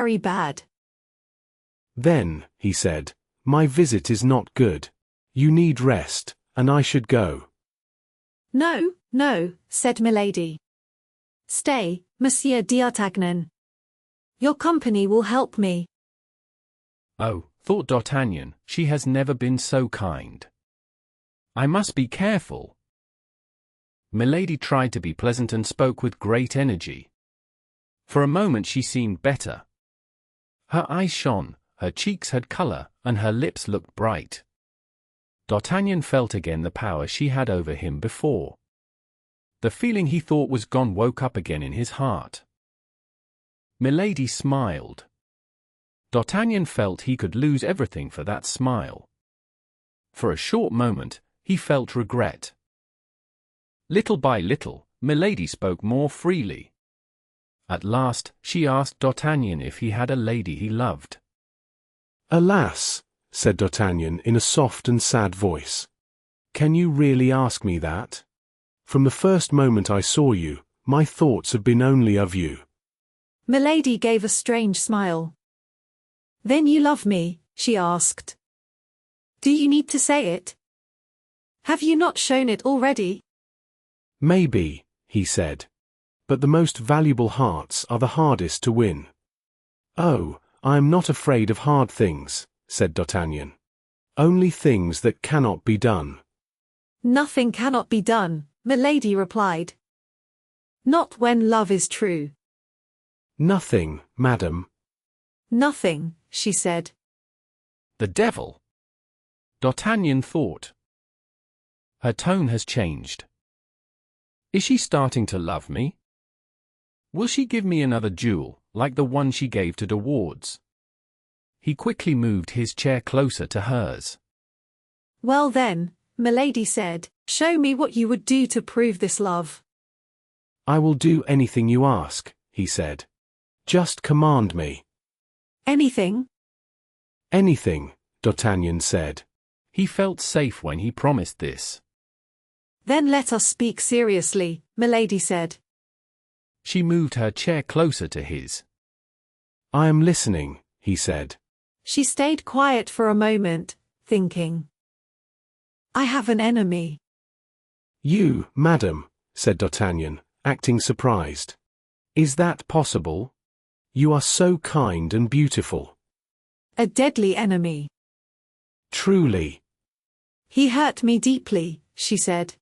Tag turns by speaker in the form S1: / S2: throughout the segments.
S1: very bad.
S2: Then, he said, my visit is not good. You need rest, and I should go.
S1: No, no, said Milady. Stay, Monsieur d'Artagnan. Your company will help me.
S3: Oh, thought D'Artagnan, she has never been so kind. I must be careful. Milady tried to be pleasant and spoke with great energy. For a moment she seemed better. Her eyes shone, her cheeks had color, and her lips looked bright. D'Artagnan felt again the power she had over him before. The feeling he thought was gone woke up again in his heart. Milady smiled. D'Artagnan felt he could lose everything for that smile. For a short moment, he felt regret. Little by little, Milady spoke more freely. At last, she asked D'Artagnan if he had a lady he loved.
S2: Alas, said D'Artagnan in a soft and sad voice. Can you really ask me that? From the first moment I saw you, my thoughts have been only of you.
S1: Milady gave a strange smile. Then you love me, she asked. Do you need to say it? Have you not shown it already?
S2: Maybe, he said. But the most valuable hearts are the hardest to win. Oh, I am not afraid of hard things, said D'Artagnan. Only things that cannot be done.
S1: Nothing cannot be done, Milady replied. Not when love is true.
S2: Nothing, madam.
S1: Nothing, she said.
S3: The devil! D'Artagnan thought. Her tone has changed. Is she starting to love me? Will she give me another duel, like the one she gave to De Wardes? He quickly moved his chair closer to hers.
S1: Well then, Milady said, show me what you would do to prove this love.
S2: I will do anything you ask, he said. Just command me.
S1: Anything?
S2: Anything, D'Artagnan said.
S3: He felt safe when he promised this.
S1: Then let us speak seriously, Milady said.
S3: She moved her chair closer to his.
S2: I am listening, he said.
S1: She stayed quiet for a moment, thinking. I have an enemy.
S2: You, madam, said D'Artagnan, acting surprised. Is that possible? You are so kind and beautiful.
S1: A deadly enemy.
S2: Truly.
S1: He hurt me deeply, she said.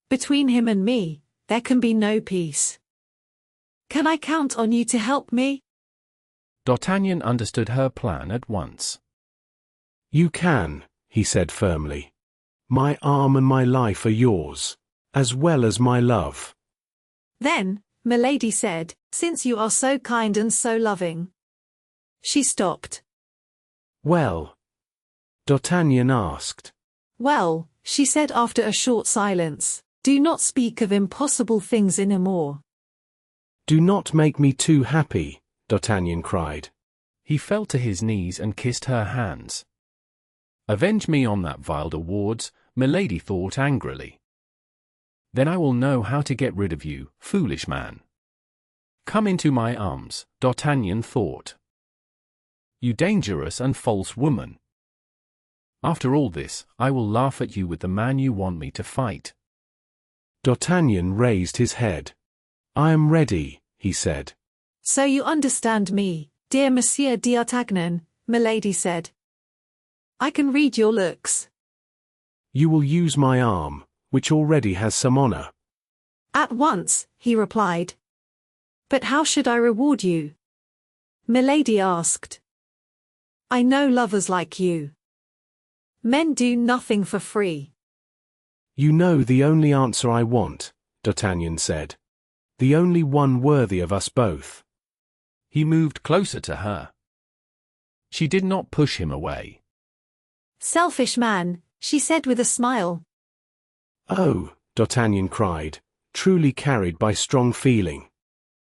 S1: Between him and me, there can be no peace. Can I count on you to help me?
S3: D'Artagnan understood her plan at once.
S2: You can, he said firmly. My arm and my life are yours, as well as my love.
S1: Then, Milady said, since you are so kind and so loving. She stopped.
S2: Well? D'Artagnan asked.
S1: Well, she said after a short silence, do not speak of impossible things anymore.
S2: Do not make me too happy, D'Artagnan cried.
S3: He fell to his knees and kissed her hands. Avenge me on that vile De Wardes, Milady thought angrily. Then I will know how to get rid of you, foolish man. Come into my arms, D'Artagnan thought. You dangerous and false woman. After all this, I will laugh at you with the man you want me to fight.
S2: D'Artagnan raised his head. I am ready, he said.
S1: So you understand me, dear Monsieur d'Artagnan, Milady said. I can read your looks.
S2: You will use my arm, which already has some honor.
S1: At once, he replied. But how should I reward you? Milady asked. I know lovers like you. Men do nothing for free.
S2: You know the only answer I want, D'Artagnan said. The only one worthy of us both.
S3: He moved closer to her. She did not push him away.
S1: Selfish man, she said with a smile.
S2: Oh, D'Artagnan cried, truly carried by strong feeling.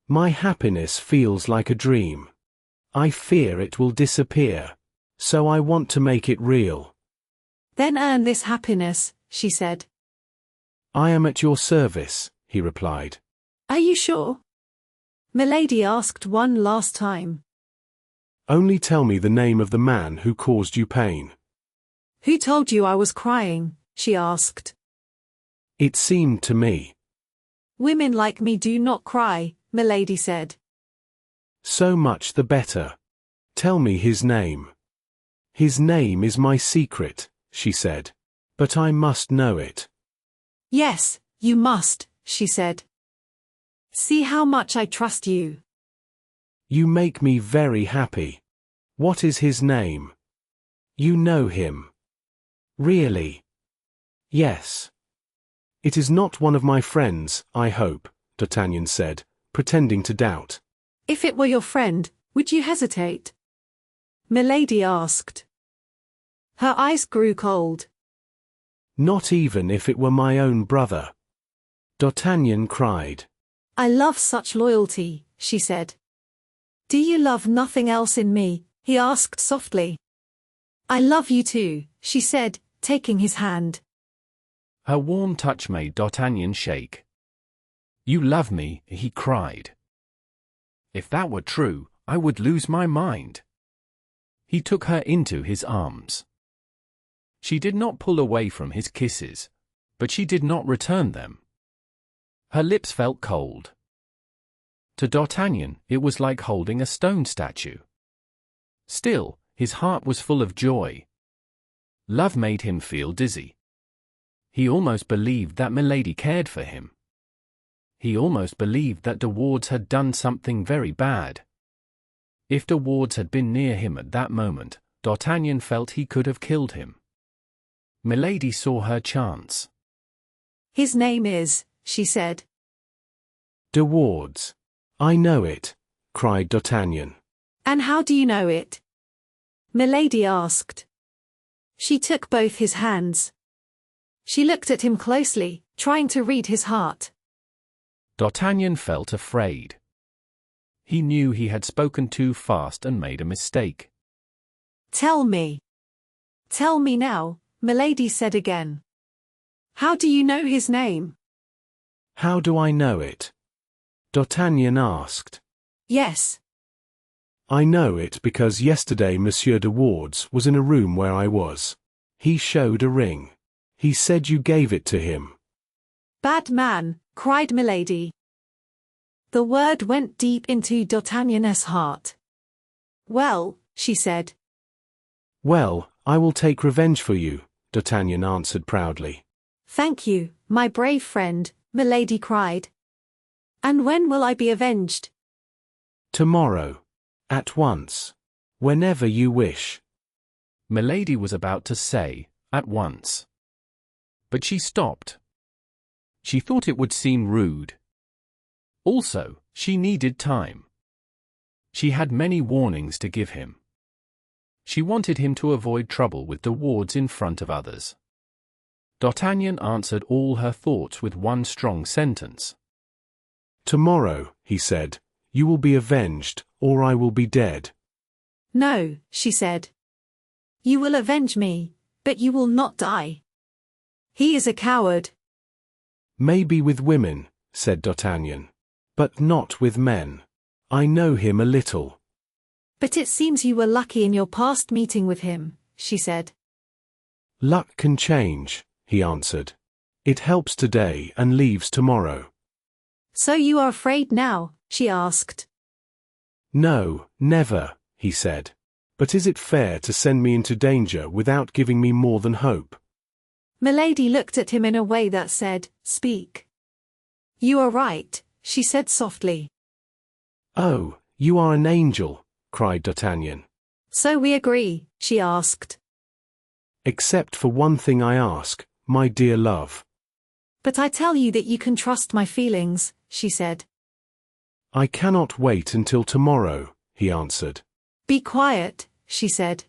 S2: My happiness feels like a dream. I fear it will disappear, so I want to make it real.
S1: Then earn this happiness, she said.
S2: I am at your service, he replied.
S1: Are you sure? Milady asked one last time.
S2: Only tell me the name of the man who caused you pain.
S1: Who told you I was crying? She asked.
S2: It seemed to me.
S1: Women like me do not cry, Milady said.
S2: So much the better. Tell me his name. His name is my secret, she said. But I must know it.
S1: Yes, you must, she said. See how much I trust you.
S2: You make me very happy. What is his name? You know him. Really? Yes. It is not one of my friends, I hope, D'Artagnan said, pretending to doubt.
S1: If it were your friend, would you hesitate? Milady asked. Her eyes grew cold.
S2: Not even if it were my own brother. D'Artagnan cried.
S1: I love such loyalty, she said. Do you love nothing else in me? He asked softly. I love you too, she said, taking his hand.
S3: Her warm touch made D'Artagnan shake. You love me, he cried. If that were true, I would lose my mind. He took her into his arms. She did not pull away from his kisses, but she did not return them. Her lips felt cold. To D'Artagnan, it was like holding a stone statue. Still, his heart was full of joy. Love made him feel dizzy. He almost believed that Milady cared for him. He almost believed that De Wardes had done something very bad. If De Wardes had been near him at that moment, D'Artagnan felt he could have killed him. Milady saw her chance.
S1: His name is, she said.
S2: De Wardes. I know it, cried D'Artagnan.
S1: And how do you know it? Milady asked. She took both his hands. She looked at him closely, trying to read his heart.
S3: D'Artagnan felt afraid. He knew he had spoken too fast and made a mistake.
S1: Tell me. Tell me now, Milady said again. How do you know his name?
S2: How do I know it? D'Artagnan asked.
S1: Yes.
S2: I know it because yesterday Monsieur de Wardes was in a room where I was. He showed a ring. He said you gave it to him.
S1: Bad man, cried Milady. The word went deep into D'Artagnan's heart. Well, she said.
S2: Well, I will take revenge for you, D'Artagnan answered proudly.
S1: Thank you, my brave friend, Milady cried. And when will I be avenged?
S2: Tomorrow. At once. Whenever you wish.
S3: Milady was about to say, at once. But she stopped. She thought it would seem rude. Also, she needed time. She had many warnings to give him. She wanted him to avoid trouble with De Wardes in front of others. D'Artagnan answered all her thoughts with one strong sentence.
S2: Tomorrow, he said, you will be avenged, or I will be dead.
S1: No, she said. You will avenge me, but you will not die. He is a coward.
S2: Maybe with women, said D'Artagnan. But not with men. I know him a little.
S1: But it seems you were lucky in your past meeting with him, she said.
S2: Luck can change, he answered. It helps today and leaves tomorrow.
S1: So you are afraid now? She asked.
S2: No, never, he said. But is it fair to send me into danger without giving me more than hope?
S1: Milady looked at him in a way that said, Speak. You are right, she said softly.
S2: Oh, you are an angel, cried D'Artagnan.
S1: So we agree, she asked.
S2: Except for one thing I ask, my dear love.
S1: But I tell you that you can trust my feelings, she said.
S2: I cannot wait until tomorrow, he answered.
S1: Be quiet, she said.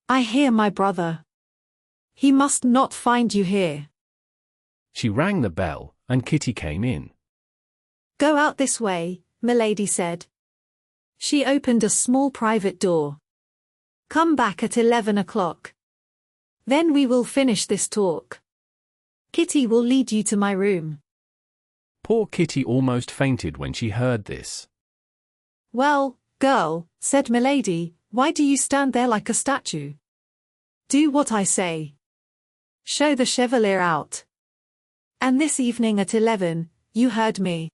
S1: I hear my brother. He must not find you here.
S3: She rang the bell, and Kitty came in.
S1: Go out this way, Milady said. She opened a small private door. Come back at 11 o'clock. Then we will finish this talk. Kitty will lead you to my room.
S3: Poor Kitty almost fainted when she heard this.
S1: Well, Girl, said Milady, why do you stand there like a statue? Do what I say. Show the chevalier out. And this evening at 11, you heard me.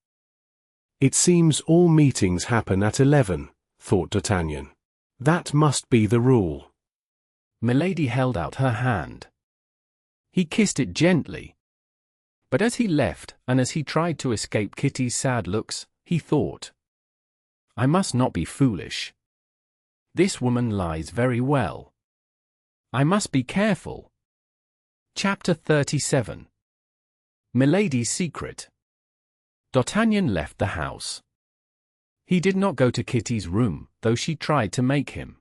S2: It seems all meetings happen at 11, thought D'Artagnan. That must be the rule.
S3: Milady held out her hand. He kissed it gently. But as he left, and as he tried to escape Kitty's sad looks, he thought, I must not be foolish. This woman lies very well. I must be careful. Chapter 37. Milady's Secret. D'Artagnan left the house. He did not go to Kitty's room, though she tried to make him.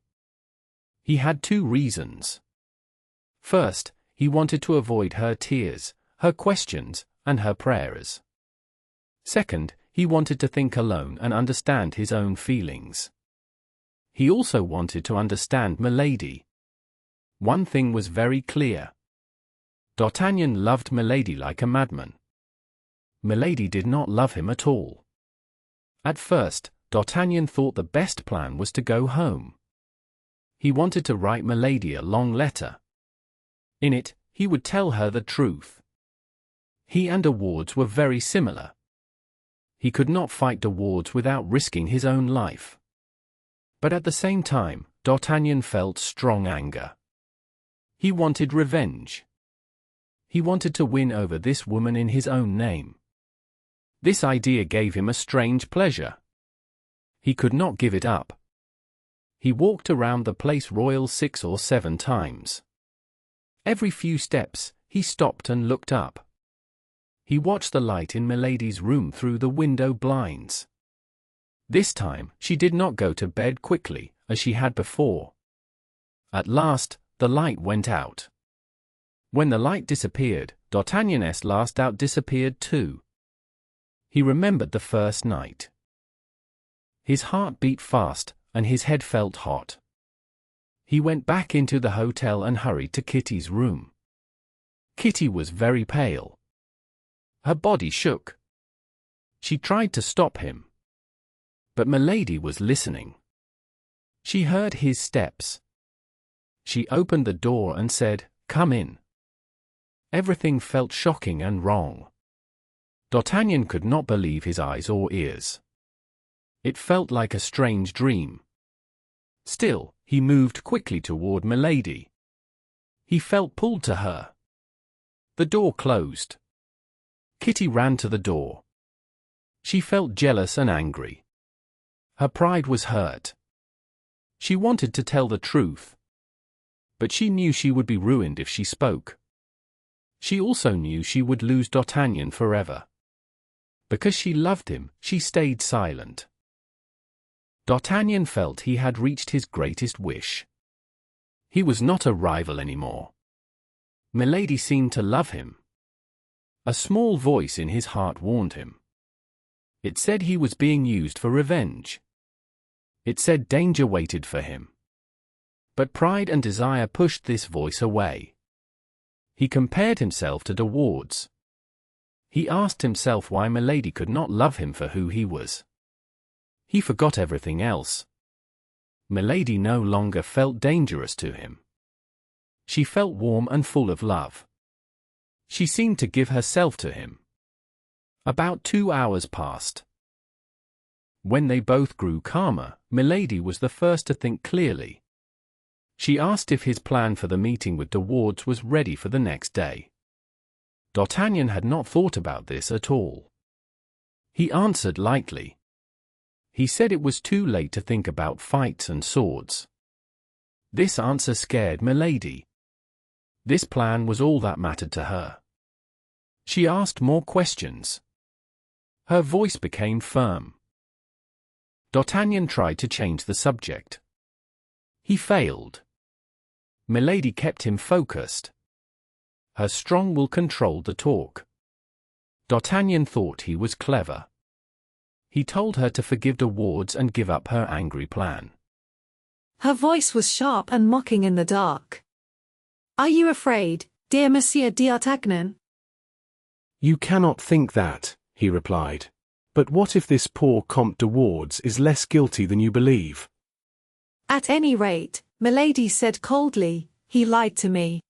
S3: He had two reasons. First, he wanted to avoid her tears, her questions, and her prayers. Second, he wanted to think alone and understand his own feelings. He also wanted to understand Milady. One thing was very clear. D'Artagnan loved Milady like a madman. Milady did not love him at all. At first, D'Artagnan thought the best plan was to go home. He wanted to write Milady a long letter. In it, he would tell her the truth. He and De Wardes were very similar. He could not fight De Wardes without risking his own life. But at the same time, D'Artagnan felt strong anger. He wanted revenge. He wanted to win over this woman in his own name. This idea gave him a strange pleasure. He could not give it up. He walked around the Place Royal 6 or 7 times. Every few steps, he stopped and looked up. He watched the light in Milady's room through the window blinds. This time, she did not go to bed quickly, as she had before. At last, the light went out. When the light disappeared, D'Artagnan's last out disappeared too. He remembered the first night. His heart beat fast, and his head felt hot. He went back into the hotel and hurried to Kitty's room. Kitty was very pale. Her body shook. She tried to stop him. But Milady was listening. She heard his steps. She opened the door and said, "Come in." Everything felt shocking and wrong. D'Artagnan could not believe his eyes or ears. It felt like a strange dream. Still, he moved quickly toward Milady. He felt pulled to her. The door closed. Kitty ran to the door. She felt jealous and angry. Her pride was hurt. She wanted to tell the truth. But she knew she would be ruined if she spoke. She also knew she would lose D'Artagnan forever. Because she loved him, she stayed silent. D'Artagnan felt he had reached his greatest wish. He was not a rival anymore. Milady seemed to love him. A small voice in his heart warned him. It said he was being used for revenge. It said danger waited for him. But pride and desire pushed this voice away. He compared himself to De Wardes. He asked himself why Milady could not love him for who he was. He forgot everything else. Milady no longer felt dangerous to him. She felt warm and full of love. She seemed to give herself to him. About 2 hours passed. When they both grew calmer, Milady was the first to think clearly. She asked if his plan for the meeting with De Wardes was ready for the next day. D'Artagnan had not thought about this at all. He answered lightly. He said it was too late to think about fights and swords. This answer scared Milady. This plan was all that mattered to her. She asked more questions. Her voice became firm. D'Artagnan tried to change the subject. He failed. Milady kept him focused. Her strong will controlled the talk. D'Artagnan thought he was clever. He told her to forgive De Wardes and give up her angry plan.
S1: Her voice was sharp and mocking in the dark. "Are you afraid, dear Monsieur d'Artagnan?"
S2: "You cannot think that," he replied. But what if this poor Comte de Wardes is less guilty than you believe?
S1: At any rate, Milady said coldly, he lied to me.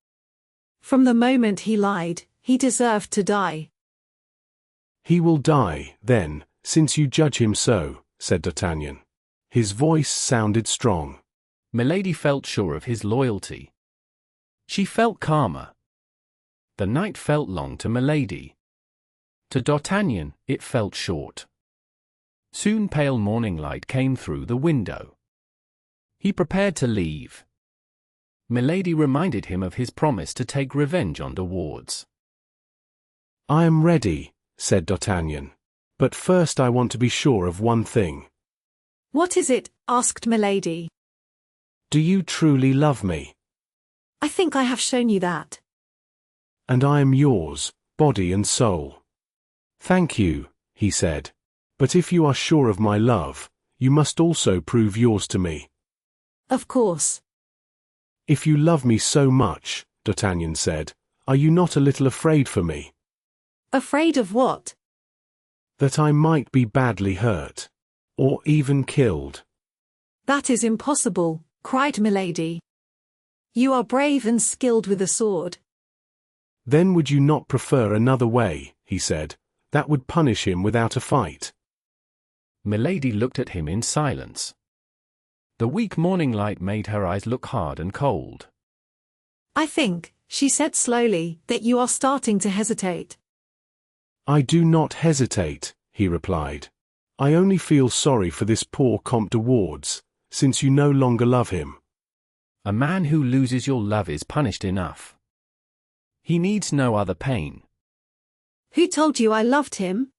S1: From the moment he lied, he deserved to die.
S2: He will die, then, since you judge him so, said D'Artagnan. His voice sounded strong.
S3: Milady felt sure of his loyalty. She felt calmer. The night felt long to Milady. To D'Artagnan, it felt short. Soon pale morning light came through the window. He prepared to leave. Milady reminded him of his promise to take revenge on de Wardes.
S2: I am ready, said D'Artagnan. But first I want to be sure of one thing.
S1: What is it? Asked Milady.
S2: Do you truly love me?
S1: I think I have shown you that.
S2: And I am yours, body and soul. Thank you, he said. But if you are sure of my love, you must also prove yours to me.
S1: Of course.
S2: If you love me so much, D'Artagnan said, are you not a little afraid for me?
S1: Afraid of what?
S2: That I might be badly hurt. Or even killed.
S1: That is impossible, cried Milady. You are brave and skilled with a sword.
S2: Then would you not prefer another way, he said, that would punish him without a fight?
S3: Milady looked at him in silence. The weak morning light made her eyes look hard and cold.
S1: I think, she said slowly, that you are starting to hesitate.
S2: I do not hesitate, he replied. I only feel sorry for this poor Comte de Wardes, since you no longer love him.
S3: A man who loses your love is punished enough. He needs no other pain.
S1: Who told you I loved him?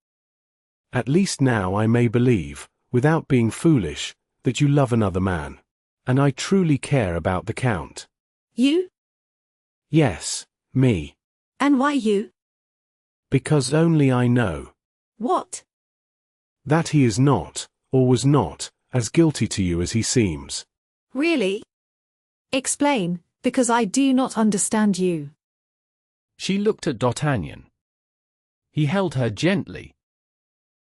S2: At least now I may believe, without being foolish, that you love another man. And I truly care about the Count.
S1: You?
S2: Yes, me.
S1: And why you?
S2: Because only I know.
S1: What?
S2: That he is not, or was not, as guilty to you as he seems.
S1: Really? Explain, because I do not understand you.
S3: She looked at D'Artagnan. He held her gently.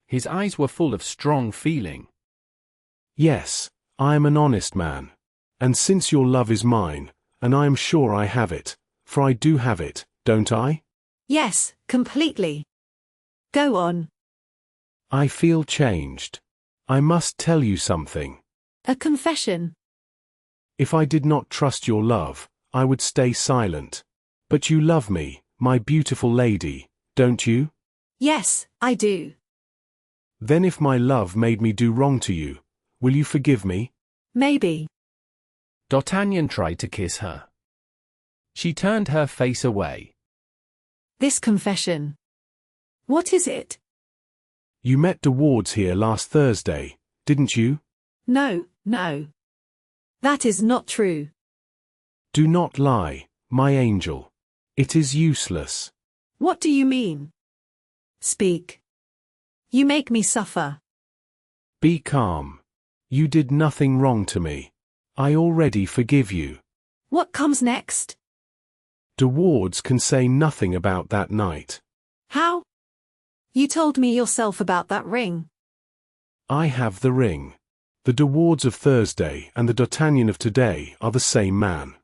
S3: His eyes were full of strong feeling.
S2: Yes, I am an honest man. And since your love is mine, and I am sure I have it, for I do have it, don't I?
S1: Yes, completely. Go on.
S2: I feel changed. I must tell you something.
S1: A confession.
S2: If I did not trust your love, I would stay silent. But you love me, my beautiful lady, don't you?
S1: Yes, I do.
S2: Then if my love made me do wrong to you, will you forgive me?
S1: Maybe.
S3: D'Artagnan tried to kiss her. She turned her face away.
S1: This confession. What is it?
S2: You met de Wardes here last Thursday, didn't you?
S1: No, no. That is not true.
S2: Do not lie, my angel. It is useless.
S1: What do you mean? Speak. You make me suffer.
S2: Be calm. You did nothing wrong to me. I already forgive you.
S1: What comes next?
S2: De Wardes can say nothing about that night.
S1: How? You told me yourself about that ring.
S2: I have the ring. The de Wardes of Thursday and the D'Artagnan of today are the same man.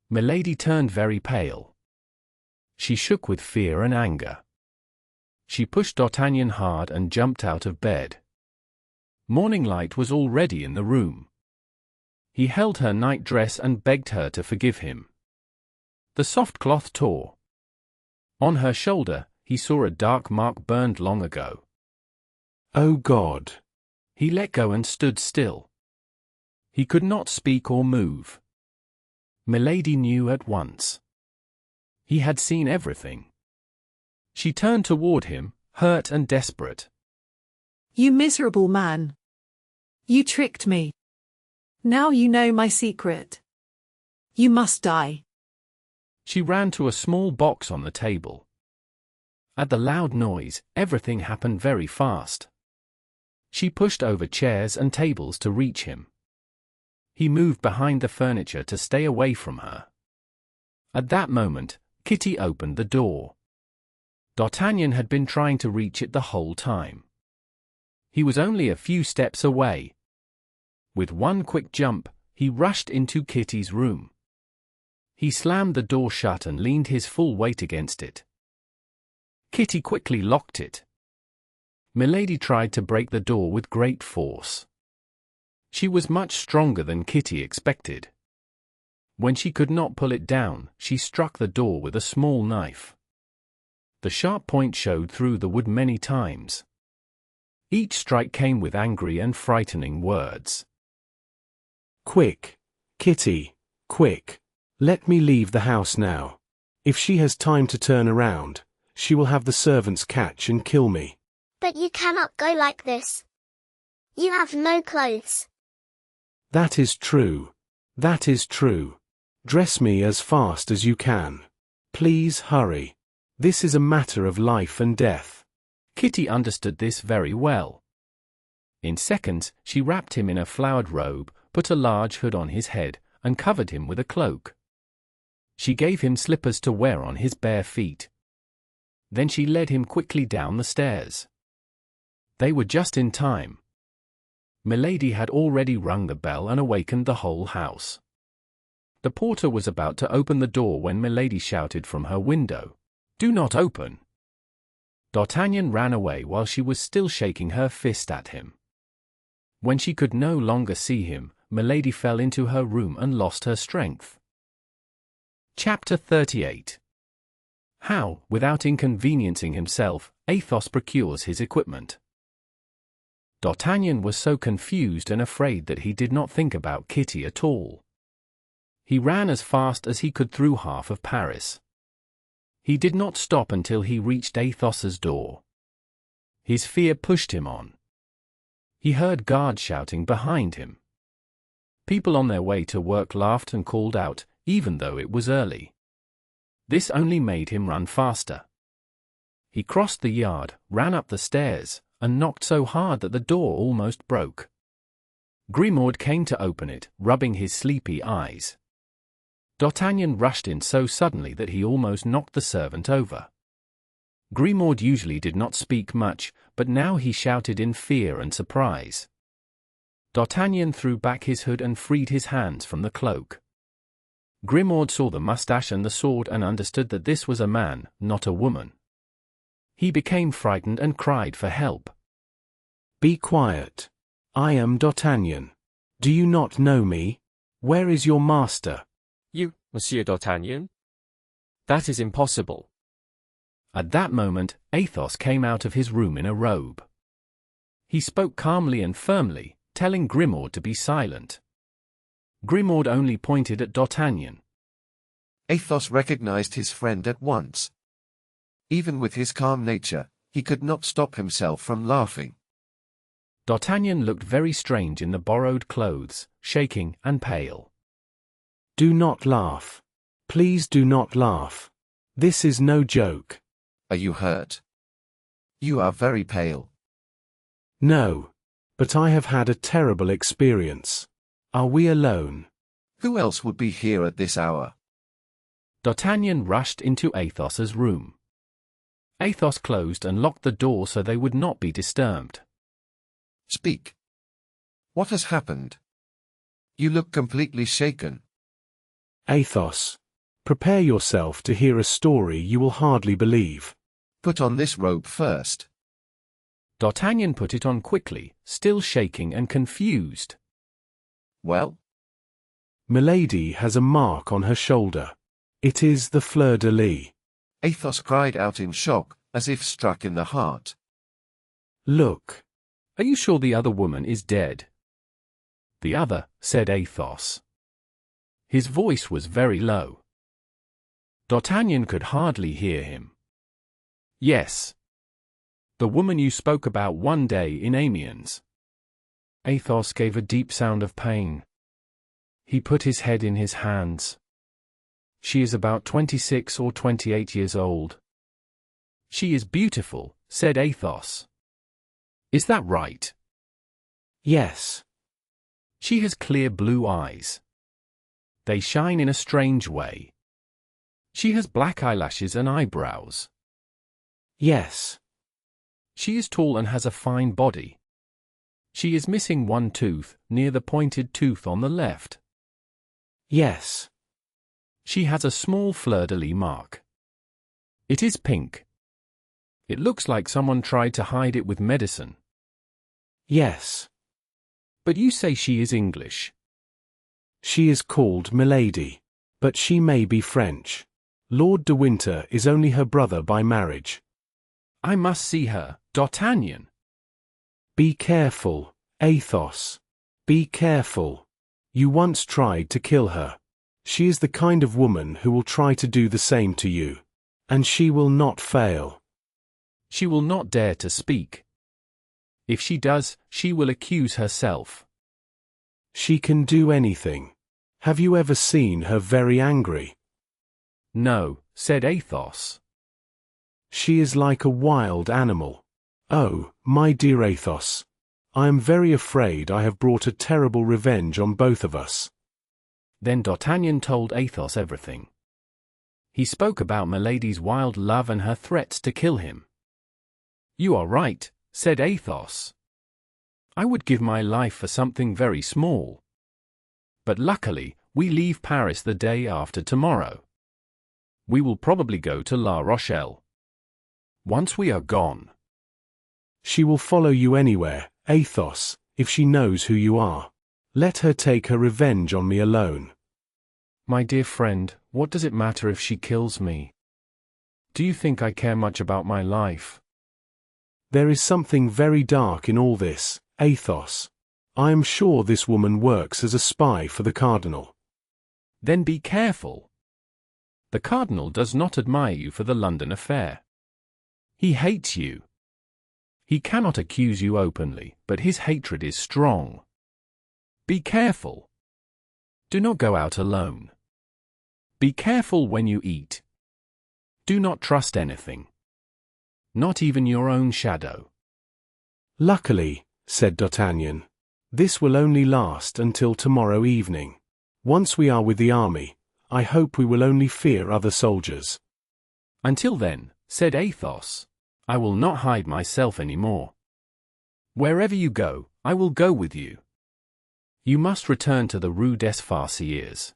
S3: Milady turned very pale. She shook with fear and anger. She pushed D'Artagnan hard and jumped out of bed. Morning light was already in the room. He held her night dress and begged her to forgive him. The soft cloth tore. On her shoulder, he saw a dark mark burned long ago.
S2: Oh God!
S3: He let go and stood still. He could not speak or move. Milady knew at once. He had seen everything. She turned toward him, hurt and desperate.
S1: You miserable man. You tricked me. Now you know my secret. You must die.
S3: She ran to a small box on the table. At the loud noise, everything happened very fast. She pushed over chairs and tables to reach him. He moved behind the furniture to stay away from her. At that moment, Kitty opened the door. D'Artagnan had been trying to reach it the whole time. He was only a few steps away. With one quick jump, he rushed into Kitty's room. He slammed the door shut and leaned his full weight against it. Kitty quickly locked it. Milady tried to break the door with great force. She was much stronger than Kitty expected. When she could not pull it down, she struck the door with a small knife. The sharp point showed through the wood many times. Each strike came with angry and frightening words.
S2: Quick, Kitty, quick. Let me leave the house now. If she has time to turn around, she will have the servants catch and kill me.
S4: But you cannot go like this. You have no clothes.
S2: That is true. That is true. Dress me as fast as you can. Please hurry. This is a matter of life and death.
S3: Kitty understood this very well. In seconds, she wrapped him in a flowered robe, put a large hood on his head, and covered him with a cloak. She gave him slippers to wear on his bare feet. Then she led him quickly down the stairs. They were just in time. Milady had already rung the bell and awakened the whole house. The porter was about to open the door when Milady shouted from her window, "Do not open!" D'Artagnan ran away while she was still shaking her fist at him. When she could no longer see him, Milady fell into her room and lost her strength. Chapter 38. How, without inconveniencing himself, Athos procures his equipment. D'Artagnan was so confused and afraid that he did not think about Kitty at all. He ran as fast as he could through half of Paris. He did not stop until he reached Athos's door. His fear pushed him on. He heard guards shouting behind him. People on their way to work laughed and called out, even though it was early. This only made him run faster. He crossed the yard, ran up the stairs, and knocked so hard that the door almost broke. Grimaud came to open it, rubbing his sleepy eyes. D'Artagnan rushed in so suddenly that he almost knocked the servant over. Grimaud usually did not speak much, but now he shouted in fear and surprise. D'Artagnan threw back his hood and freed his hands from the cloak. Grimaud saw the mustache and the sword and understood that this was a man, not a woman. He became frightened and cried for help.
S2: Be quiet. I am D'Artagnan. Do you not know me? Where is your master?
S5: You, Monsieur d'Artagnan? That is impossible.
S3: At that moment, Athos came out of his room in a robe. He spoke calmly and firmly, telling Grimaud to be silent. Grimaud only pointed at D'Artagnan.
S6: Athos recognized his friend at once. Even with his calm nature, he could not stop himself from laughing.
S3: D'Artagnan looked very strange in the borrowed clothes, shaking and pale.
S2: Do not laugh. Please do not laugh. This is no joke.
S6: Are you hurt? You are very pale.
S2: No. But I have had a terrible experience. Are we alone?
S6: Who else would be here at this hour?
S3: D'Artagnan rushed into Athos's room. Athos closed and locked the door so they would not be disturbed.
S6: Speak. What has happened? You look completely shaken.
S2: Athos, prepare yourself to hear a story you will hardly believe.
S6: Put on this robe first.
S3: D'Artagnan put it on quickly, still shaking and confused.
S6: Well?
S2: Milady has a mark on her shoulder. It is the fleur-de-lis.
S6: Athos cried out in shock, as if struck in the heart.
S2: Look.
S3: Are you sure the other woman is dead? The other, said Athos. His voice was very low. D'Artagnan could hardly hear him. Yes. The woman you spoke about one day in Amiens. Athos gave a deep sound of pain. He put his head in his hands. She is about 26 or 28 years old. She is beautiful, said Athos. Is that right?
S2: Yes.
S3: She has clear blue eyes. They shine in a strange way. She has black eyelashes and eyebrows.
S2: Yes.
S3: She is tall and has a fine body. She is missing one tooth, near the pointed tooth on the left.
S2: Yes.
S3: She has a small fleur-de-lis mark. It is pink. It looks like someone tried to hide it with medicine.
S2: Yes.
S3: But you say she is English.
S2: She is called Milady, but she may be French. Lord de Winter is only her brother by marriage.
S3: I must see her, D'Artagnan.
S2: Be careful, Athos. Be careful. You once tried to kill her. She is the kind of woman who will try to do the same to you. And she will not fail.
S3: She will not dare to speak. If she does, she will accuse herself.
S2: She can do anything. Have you ever seen her very angry?
S3: No, said Athos.
S2: She is like a wild animal. Oh, my dear Athos. I am very afraid I have brought a terrible revenge on both of us.
S3: Then D'Artagnan told Athos everything. He spoke about Milady's wild love and her threats to kill him. You are right, said Athos. I would give my life for something very small. But luckily, we leave Paris the day after tomorrow. We will probably go to La Rochelle. Once we are gone.
S2: She will follow you anywhere, Athos, if she knows who you are. Let her take her revenge on me alone.
S3: My dear friend, what does it matter if she kills me? Do you think I care much about my life?
S2: There is something very dark in all this, Athos. I am sure this woman works as a spy for the cardinal.
S3: Then be careful. The cardinal does not admire you for the London affair. He hates you. He cannot accuse you openly, but his hatred is strong. Be careful. Do not go out alone. Be careful when you eat. Do not trust anything. Not even your own shadow.
S2: Luckily, said D'Artagnan, this will only last until tomorrow evening. Once we are with the army, I hope we will only fear other soldiers.
S3: Until then, said Athos, I will not hide myself any more. Wherever you go, I will go with you. You must return to the Rue des Farciers.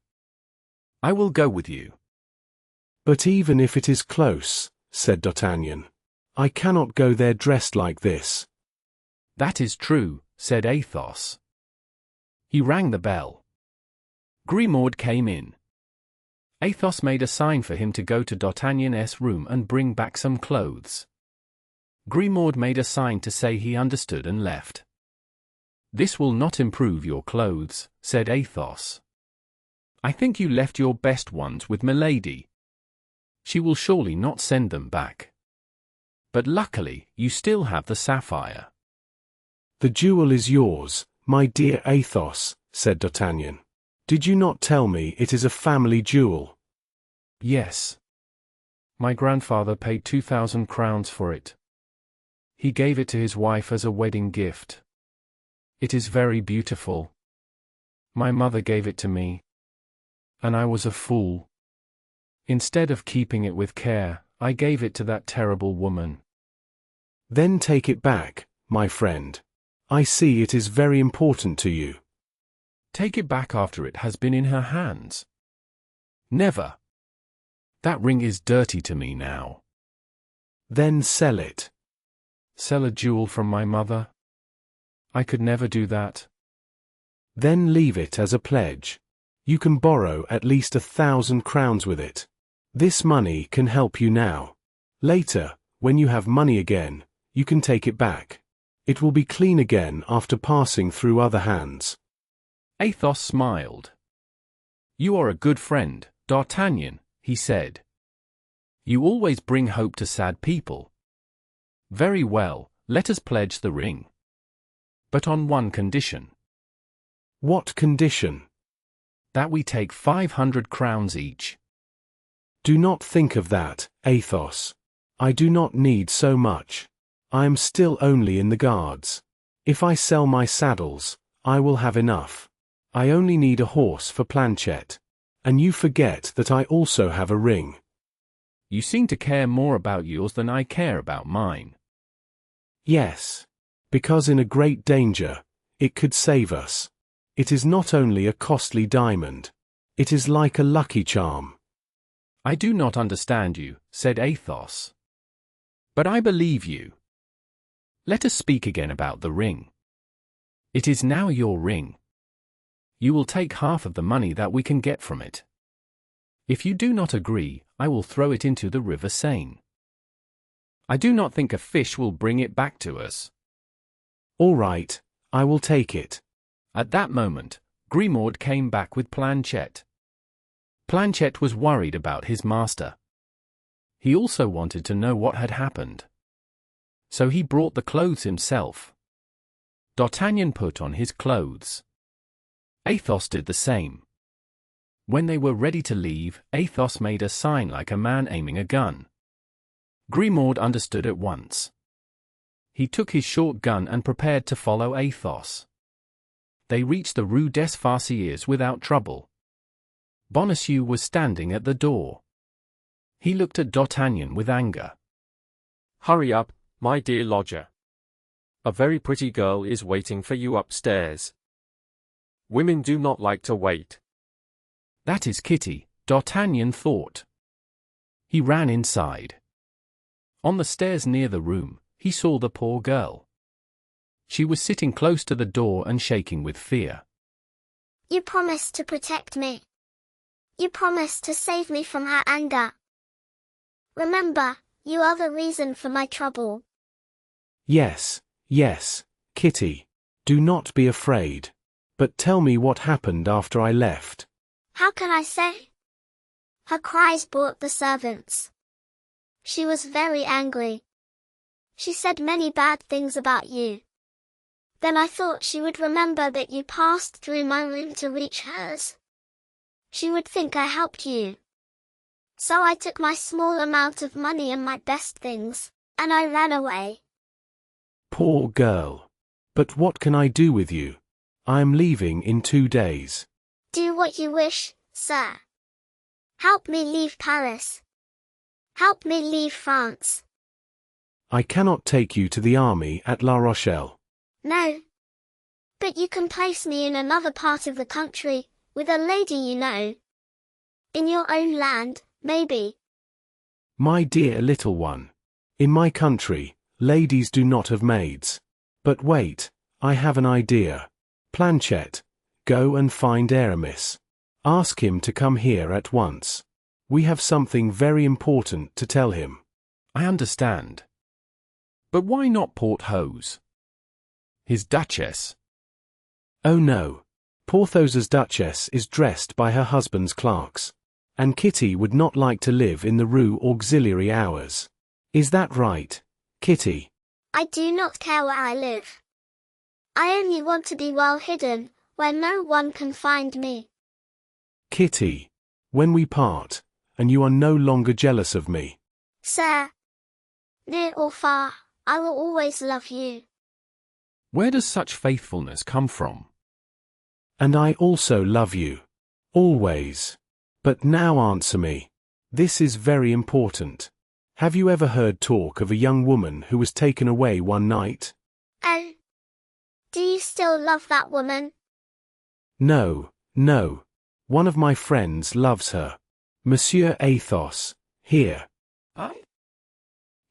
S3: I will go with you.
S2: But even if it is close, said D'Artagnan, I cannot go there dressed like this.
S3: That is true, said Athos. He rang the bell. Grimaud came in. Athos made a sign for him to go to D'Artagnan's room and bring back some clothes. Grimaud made a sign to say he understood and left. This will not improve your clothes, said Athos. I think you left your best ones with Milady. She will surely not send them back. But luckily, you still have the sapphire.
S2: The jewel is yours, my dear Athos, said D'Artagnan. Did you not tell me it is a family jewel?
S3: Yes. My grandfather paid 2,000 crowns for it. He gave it to his wife as a wedding gift. It is very beautiful. My mother gave it to me. And I was a fool. Instead of keeping it with care, I gave it to that terrible woman.
S2: Then take it back, my friend. I see it is very important to you.
S3: Take it back after it has been in her hands. Never. That ring is dirty to me now.
S2: Then sell it.
S3: Sell a jewel from my mother? I could never do that.
S2: Then leave it as a pledge. You can borrow at least 1,000 crowns with it. This money can help you now. Later, when you have money again, you can take it back. It will be clean again after passing through other hands.
S3: Athos smiled. You are a good friend, D'Artagnan, he said. You always bring hope to sad people. Very well, let us pledge the ring. But on one condition.
S2: What condition?
S3: That we take 500 crowns each.
S2: Do not think of that, Athos. I do not need so much. I am still only in the guards. If I sell my saddles, I will have enough. I only need a horse for Planchet. And you forget that I also have a ring.
S3: You seem to care more about yours than I care about mine.
S2: Yes. Because in a great danger, It could save us. It is not only a costly diamond. It is like a lucky charm.
S3: I do not understand you, said Athos. But I believe you. Let us speak again about the ring. It is now your ring. You will take half of the money that we can get from it. If you do not agree, I will throw it into the river Seine. I do not think a fish will bring it back to us.
S2: All right, I will take it.
S3: At that moment, Grimaud came back with Planchet. Planchet was worried about his master. He also wanted to know what had happened. So he brought the clothes himself. D'Artagnan put on his clothes. Athos did the same. When they were ready to leave, Athos made a sign like a man aiming a gun. Grimaud understood at once. He took his short gun and prepared to follow Athos. They reached the Rue des Farciers without trouble. Bonacieux was standing at the door. He looked at D'Artagnan with anger.
S5: Hurry up, my dear lodger. A very pretty girl is waiting for you upstairs. Women do not like to wait.
S3: That is Kitty, D'Artagnan thought. He ran inside. On the stairs near the room, he saw the poor girl. She was sitting close to the door and shaking with fear.
S4: You promised to protect me. You promised to save me from her anger. Remember, you are the reason for my trouble.
S2: Yes, yes, Kitty. Do not be afraid. But tell me what happened after I left.
S4: How can I say? Her cries brought the servants. She was very angry. She said many bad things about you. Then I thought she would remember that you passed through my room to reach hers. She would think I helped you. So I took my small amount of money and my best things, and I ran away.
S2: Poor girl. But what can I do with you? I am leaving in 2 days.
S4: Do what you wish, sir. Help me leave Paris. Help me leave France.
S2: I cannot take you to the army at La Rochelle.
S4: No. But you can place me in another part of the country, with a lady you know. In your own land, maybe.
S2: My dear little one. In my country, ladies do not have maids. But wait, I have an idea. Planchet, go and find Aramis. Ask him to come here at once. We have something very important to tell him.
S3: I understand. But why not Porthos? His duchess.
S2: Oh no. Porthos's duchess is dressed by her husband's clerks. And Kitty would not like to live in the Rue Auxiliary Hours. Is that right, Kitty?
S4: I do not care where I live. I only want to be well hidden, where no one can find me.
S2: Kitty, when we part, and you are no longer jealous of me.
S4: Sir, near or far, I will always love you.
S3: Where does such faithfulness come from?
S2: And I also love you. Always. But now answer me. This is very important. Have you ever heard talk of a young woman who was taken away one night?
S4: Oh. Do you still love that woman?
S2: No, no. One of my friends loves her. Monsieur Athos, here.
S5: I?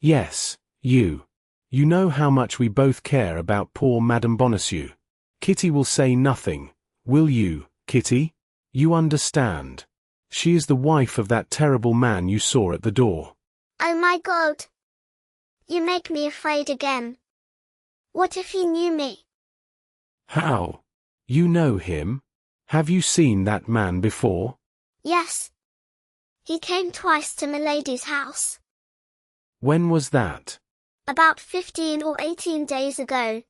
S2: Yes, you. You know how much we both care about poor Madame Bonacieux. Kitty will say nothing, will you, Kitty? You understand. She is the wife of that terrible man you saw at the door.
S4: Oh my God. You make me afraid again. What if he knew me?
S2: How? You know him? Have you seen that man before?
S4: Yes. He came twice to Milady's house.
S2: When was that?
S4: About 15 or 18 days ago.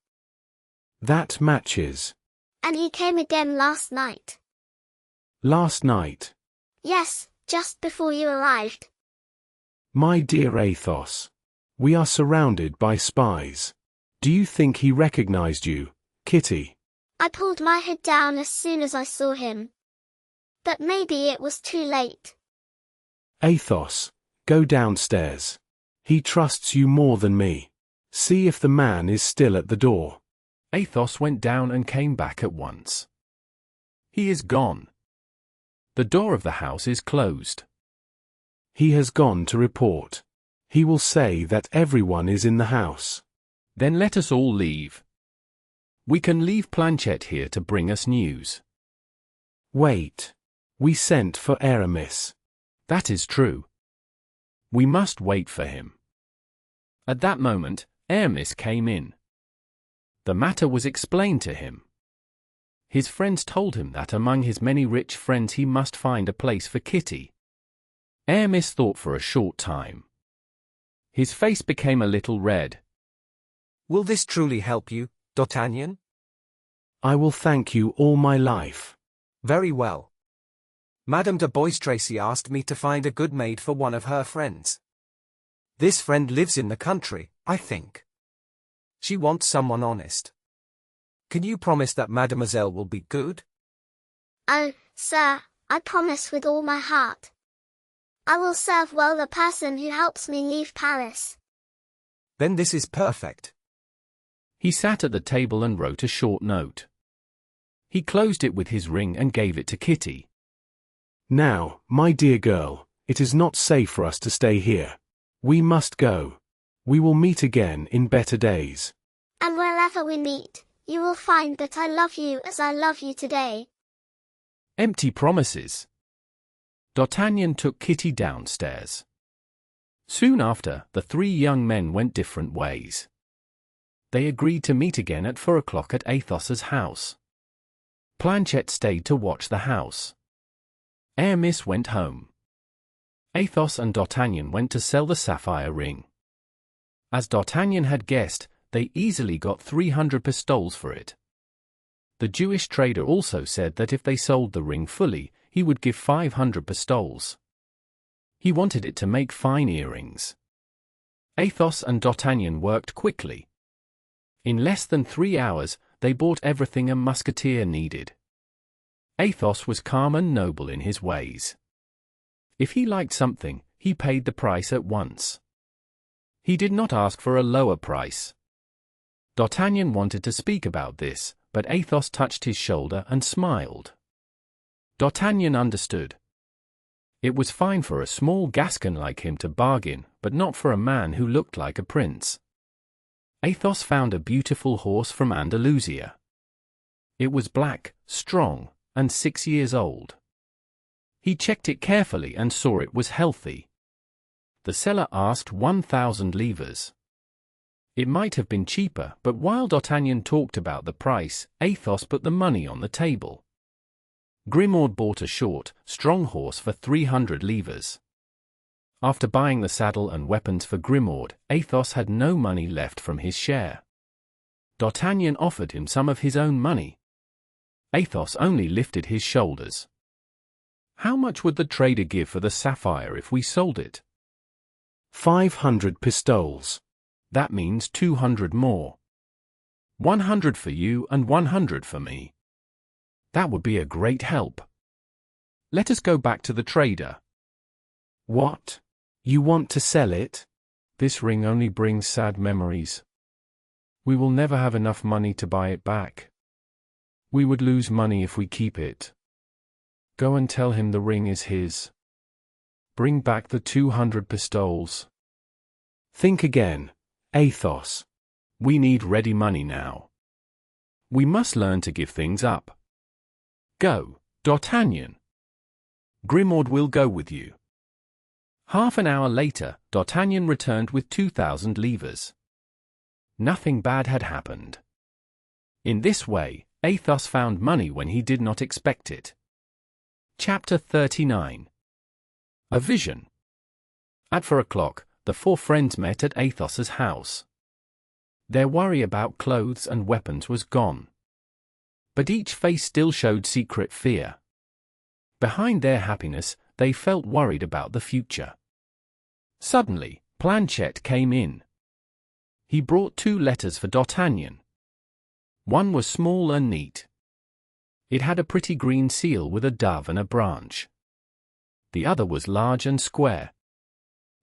S2: That matches.
S4: And he came again last night.
S2: Last night?
S4: Yes, just before you arrived.
S2: My dear Athos. We are surrounded by spies. Do you think he recognized you, Kitty?
S4: I pulled my head down as soon as I saw him. But maybe it was too late.
S2: Athos, go downstairs. He trusts you more than me. See if the man is still at the door.
S3: Athos went down and came back at once. He is gone. The door of the house is closed.
S2: He has gone to report. He will say that everyone is in the house.
S3: Then let us all leave. We can leave Planchet here to bring us news.
S2: Wait. We sent for Aramis.
S3: That is true. We must wait for him. At that moment, Aramis came in. The matter was explained to him. His friends told him that among his many rich friends he must find a place for Kitty. Aramis thought for a short time. His face became a little red.
S7: Will this truly help you, D'Artagnan?
S2: I will thank you all my life.
S7: Very well. Madame de Boistracy asked me to find a good maid for one of her friends. This friend lives in the country, I think. She wants someone honest. Can you promise that mademoiselle will be good?
S4: Oh, sir, I promise with all my heart. I will serve well the person who helps me leave Paris.
S7: Then this is perfect.
S3: He sat at the table and wrote a short note. He closed it with his ring and gave it to Kitty.
S2: Now, my dear girl, it is not safe for us to stay here. We must go. We will meet again in better days.
S4: And wherever we meet, you will find that I love you as I love you today.
S3: Empty promises. D'Artagnan took Kitty downstairs. Soon after, the three young men went different ways. They agreed to meet again at 4 o'clock at Athos's house. Planchet stayed to watch the house. Aramis went home. Athos and D'Artagnan went to sell the sapphire ring. As D'Artagnan had guessed, they easily got 300 pistoles for it. The Jewish trader also said that if they sold the ring fully, he would give 500 pistoles. He wanted it to make fine earrings. Athos and D'Artagnan worked quickly. In less than 3 hours, they bought everything a musketeer needed. Athos was calm and noble in his ways. If he liked something, he paid the price at once. He did not ask for a lower price. D'Artagnan wanted to speak about this, but Athos touched his shoulder and smiled. D'Artagnan understood. It was fine for a small Gascon like him to bargain, but not for a man who looked like a prince. Athos found a beautiful horse from Andalusia. It was black, strong, and 6 years old. He checked it carefully and saw it was healthy. The seller asked 1,000 livres. It might have been cheaper, but while D'Artagnan talked about the price, Athos put the money on the table. Grimaud bought a short, strong horse for 300 livres. After buying the saddle and weapons for Grimaud, Athos had no money left from his share. D'Artagnan offered him some of his own money. Athos only lifted his shoulders. How much would the trader give for the sapphire if we sold it?
S2: 500 pistoles.
S3: That means 200 more. 100 for you and 100 for me. That would be a great help. Let us go back to the trader.
S2: What? You want to sell it?
S3: This ring only brings sad memories. We will never have enough money to buy it back. We would lose money if we keep it. Go and tell him the ring is his. Bring back the 200 pistoles.
S2: Think again, Athos.
S3: We need ready money now. We must learn to give things up. Go, D'Artagnan. Grimaud will go with you. Half an hour later, D'Artagnan returned with 2,000 livres. Nothing bad had happened. In this way, Athos found money when he did not expect it. Chapter 39. A Vision. At 4 o'clock, the four friends met at Athos's house. Their worry about clothes and weapons was gone. But each face still showed secret fear. Behind their happiness, they felt worried about the future. Suddenly, Planchet came in. He brought 2 letters for D'Artagnan. One was small and neat. It had a pretty green seal with a dove and a branch. The other was large and square.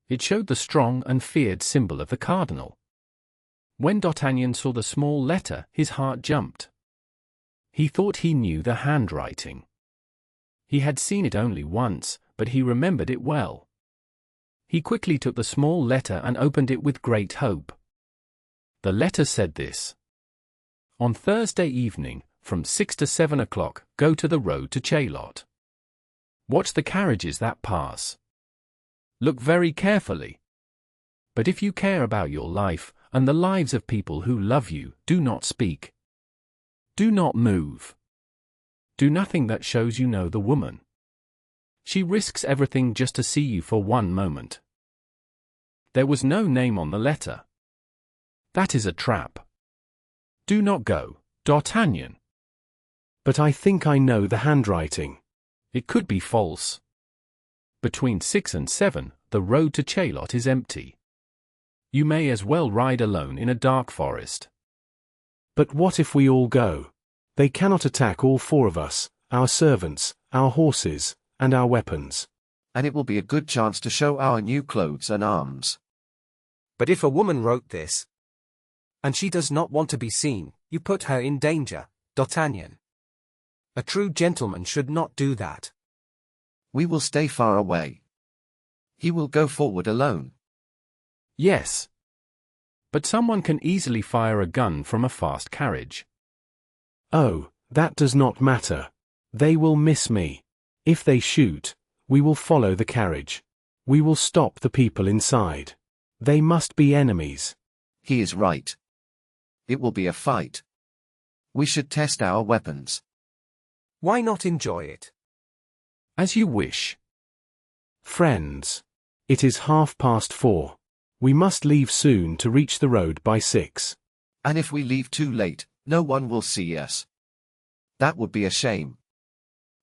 S3: It showed the strong and feared symbol of the cardinal. When D'Artagnan saw the small letter, his heart jumped. He thought he knew the handwriting. He had seen it only once, but he remembered it well. He quickly took the small letter and opened it with great hope. The letter said this: "On Thursday evening, from 6 to 7 o'clock, go to the road to Chaillot. Watch the carriages that pass. Look very carefully. But if you care about your life, and the lives of people who love you, do not speak. Do not move. Do nothing that shows you know the woman. She risks everything just to see you for one moment." There was no name on the letter. That is a trap. Do not go, D'Artagnan.
S2: But I think I know the handwriting.
S3: It could be false. Between 6 and 7, the road to Chaillot is empty. You may as well ride alone in a dark forest.
S2: But what if we all go? They cannot attack all four of us, our servants, our horses, and our weapons.
S6: And it will be a good chance to show our new clothes and arms.
S7: But if a woman wrote this, and she does not want to be seen, you put her in danger, D'Artagnan. A true gentleman should not do that.
S6: We will stay far away. He will go forward alone.
S3: Yes. But someone can easily fire a gun from a fast carriage.
S2: Oh, that does not matter. They will miss me. If they shoot, we will follow the carriage. We will stop the people inside. They must be enemies.
S6: He is right. It will be a fight. We should test our weapons.
S7: Why not enjoy it?
S3: As you wish.
S2: Friends. It is 4:30. We must leave soon to reach the road by 6.
S6: And if we leave too late, no one will see us. That would be a shame.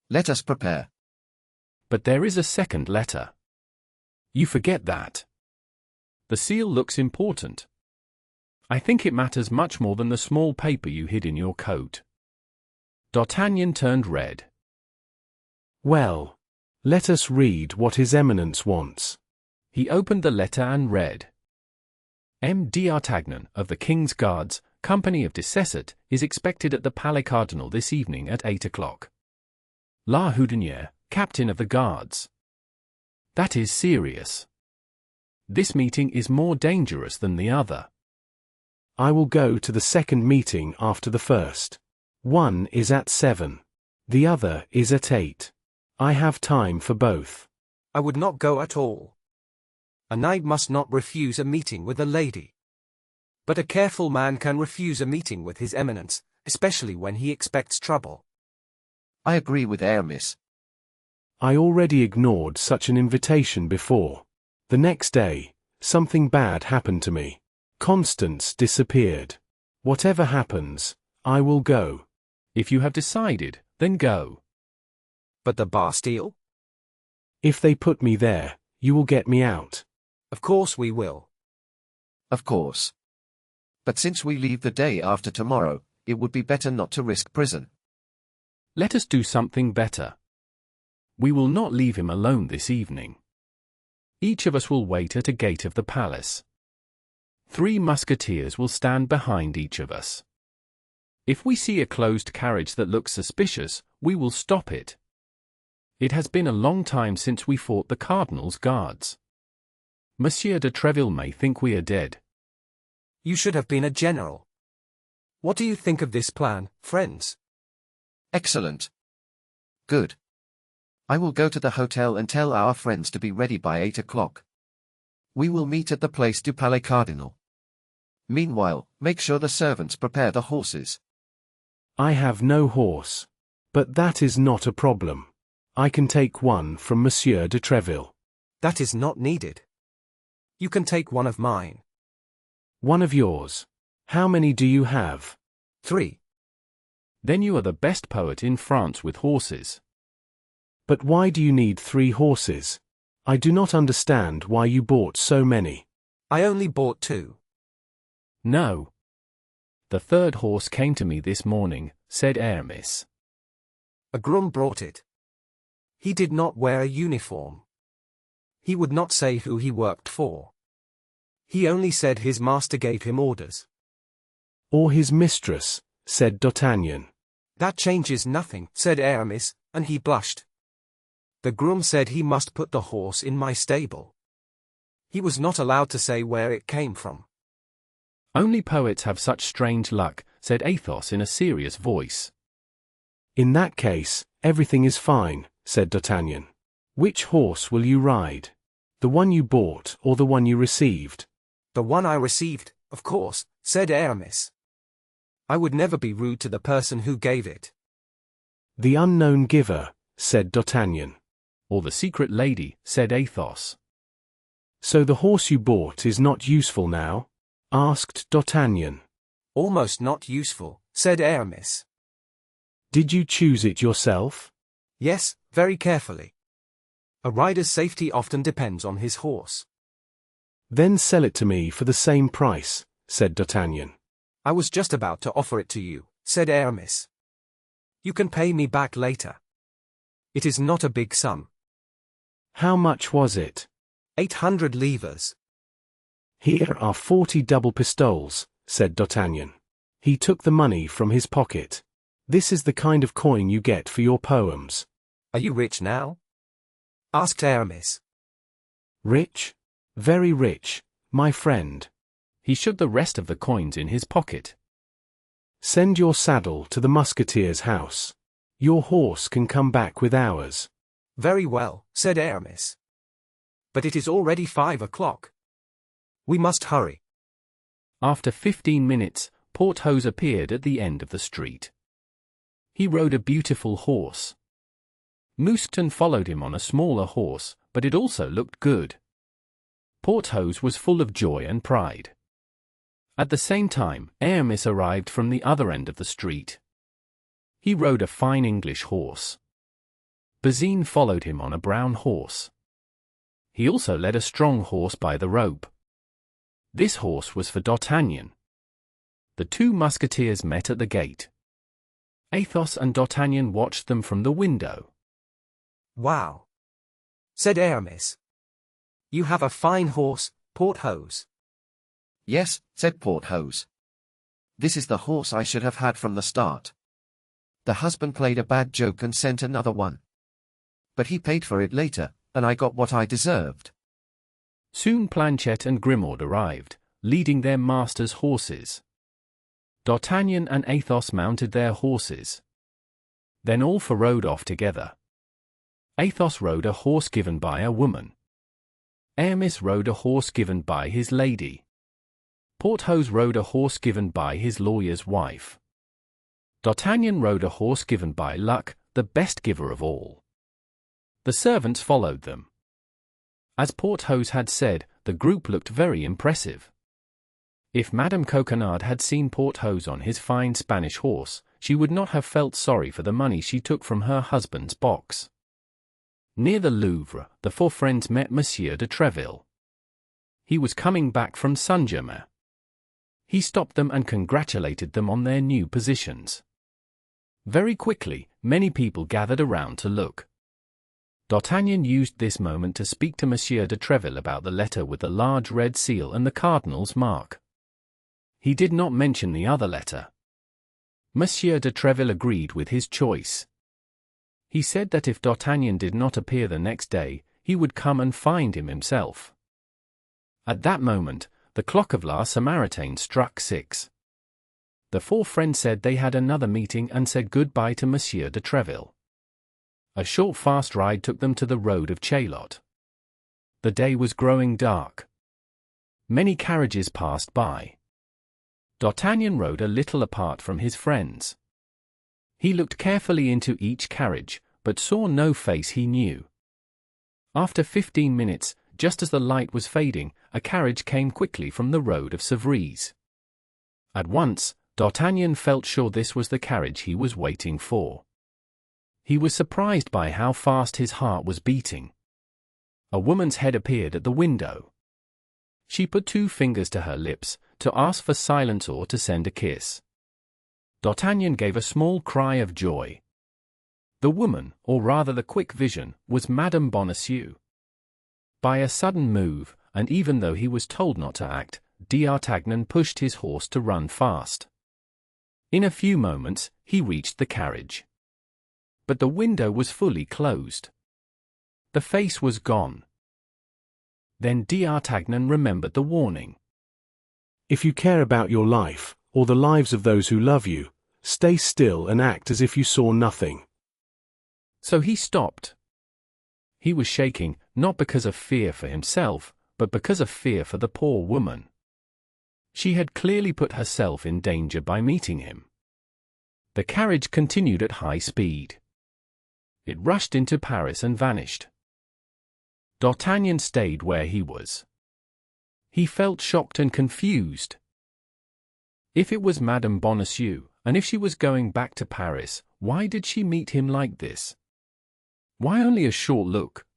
S6: Let us prepare.
S3: But there is a second letter. You forget that. The seal looks important. I think it matters much more than the small paper you hid in your coat. D'Artagnan turned red.
S2: Well, let us read what His Eminence wants.
S3: He opened the letter and read. M. D'Artagnan of the King's Guards, Company of Dessessart, is expected at the Palais Cardinal this evening at 8 o'clock. La Houdinière, Captain of the Guards. That is serious. This meeting is more dangerous than the other.
S2: I will go to the second meeting after the first. One is at 7. The other is at 8. I have time for both.
S7: I would not go at all. A knight must not refuse a meeting with a lady. But a careful man can refuse a meeting with His Eminence, especially when he expects trouble.
S6: I agree with Aramis.
S2: I already ignored such an invitation before. The next day, something bad happened to me. Constance disappeared. Whatever happens, I will go.
S3: If you have decided, then go.
S7: But the Bastille?
S2: If they put me there, you will get me out.
S7: Of course we will.
S6: Of course. But since we leave the day after tomorrow, it would be better not to risk prison.
S3: Let us do something better. We will not leave him alone this evening. Each of us will wait at a gate of the palace. 3 musketeers will stand behind each of us. If we see a closed carriage that looks suspicious, we will stop it. It has been a long time since we fought the Cardinal's guards. Monsieur de Treville may think we are dead.
S7: You should have been a general. What do you think of this plan, friends?
S6: Excellent. Good. I will go to the hotel and tell our friends to be ready by 8 o'clock. We will meet at the Place du Palais Cardinal. Meanwhile, make sure the servants prepare the horses.
S2: I have no horse. But that is not a problem. I can take one from Monsieur de Treville.
S7: That is not needed. You can take one of mine.
S2: One of yours. How many do you have?
S7: 3.
S3: Then you are the best poet in France with horses.
S2: But why do you need 3 horses? I do not understand why you bought so many.
S7: I only bought 2.
S3: No. The 3rd horse came to me this morning, said Aramis.
S7: A groom brought it. He did not wear a uniform. He would not say who he worked for. He only said his master gave him orders.
S2: Or his mistress, said D'Artagnan.
S7: That changes nothing, said Aramis, and he blushed. The groom said he must put the horse in my stable. He was not allowed to say where it came from.
S3: Only poets have such strange luck, said Athos in a serious voice.
S2: In that case, everything is fine, said D'Artagnan. Which horse will you ride? The one you bought or the one you received?
S7: The one I received, of course, said Aramis. I would never be rude to the person who gave it.
S2: The unknown giver, said D'Artagnan.
S3: Or the secret lady, said Athos.
S2: So the horse you bought is not useful now? Asked D'Artagnan.
S7: Almost not useful, said Aramis.
S2: Did you choose it yourself?
S7: Yes, very carefully. A rider's safety often depends on his horse.
S2: Then sell it to me for the same price, said D'Artagnan.
S7: I was just about to offer it to you, said Aramis. You can pay me back later. It is not a big sum.
S2: How much was it?
S7: 800 livres.
S2: Here are 40 double pistoles, said D'Artagnan. He took the money from his pocket. This is the kind of coin you get for your poems.
S7: Are you rich now? Asked Aramis.
S2: Rich? Very rich, my friend.
S3: He shook the rest of the coins in his pocket.
S2: Send your saddle to the Musketeers' house. Your horse can come back with ours.
S7: Very well, said Aramis. But it is already 5 o'clock. We must hurry.
S3: After 15 minutes, Porthos appeared at the end of the street. He rode a beautiful horse. Mousqueton followed him on a smaller horse, but it also looked good. Porthos was full of joy and pride. At the same time, Aramis arrived from the other end of the street. He rode a fine English horse. Bazin followed him on a brown horse. He also led a strong horse by the rope. This horse was for D'Artagnan. The two musketeers met at the gate. Athos and D'Artagnan watched them from the window.
S7: Wow, said Aramis. You have a fine horse, Porthos.
S6: Yes, said Porthos. This is the horse I should have had from the start. The husband played a bad joke and sent another one. But he paid for it later, and I got what I deserved.
S3: Soon Planchet and Grimaud arrived, leading their masters' horses. D'Artagnan and Athos mounted their horses. Then all four rode off together. Athos rode a horse given by a woman. Aramis rode a horse given by his lady. Porthos rode a horse given by his lawyer's wife. D'Artagnan rode a horse given by Luck, the best giver of all. The servants followed them. As Porthos had said, the group looked very impressive. If Madame Coquenard had seen Porthos on his fine Spanish horse, she would not have felt sorry for the money she took from her husband's box. Near the Louvre, the four friends met Monsieur de Treville. He was coming back from Saint-Germain. He stopped them and congratulated them on their new positions. Very quickly, many people gathered around to look. D'Artagnan used this moment to speak to Monsieur de Treville about the letter with the large red seal and the cardinal's mark. He did not mention the other letter. Monsieur de Treville agreed with his choice. He said that if D'Artagnan did not appear the next day, he would come and find him himself. At that moment, the clock of La Samaritaine struck 6. The four friends said they had another meeting and said goodbye to Monsieur de Treville. A short fast ride took them to the road of Chaillot. The day was growing dark. Many carriages passed by. D'Artagnan rode a little apart from his friends. He looked carefully into each carriage, but saw no face he knew. After 15 minutes, just as the light was fading, a carriage came quickly from the road of Sèvres. At once, D'Artagnan felt sure this was the carriage he was waiting for. He was surprised by how fast his heart was beating. A woman's head appeared at the window. She put 2 fingers to her lips, to ask for silence or to send a kiss. D'Artagnan gave a small cry of joy. The woman, or rather the quick vision, was Madame Bonacieux. By a sudden move, and even though he was told not to act, D'Artagnan pushed his horse to run fast. In a few moments, he reached the carriage. But the window was fully closed. The face was gone. Then D'Artagnan remembered the warning.
S2: If you care about your life, or the lives of those who love you, stay still and act as if you saw nothing.
S3: So he stopped. He was shaking, not because of fear for himself, but because of fear for the poor woman. She had clearly put herself in danger by meeting him. The carriage continued at high speed. It rushed into Paris and vanished. D'Artagnan stayed where he was. He felt shocked and confused. If it was Madame Bonacieux, and if she was going back to Paris, why did she meet him like this? Why only a short look?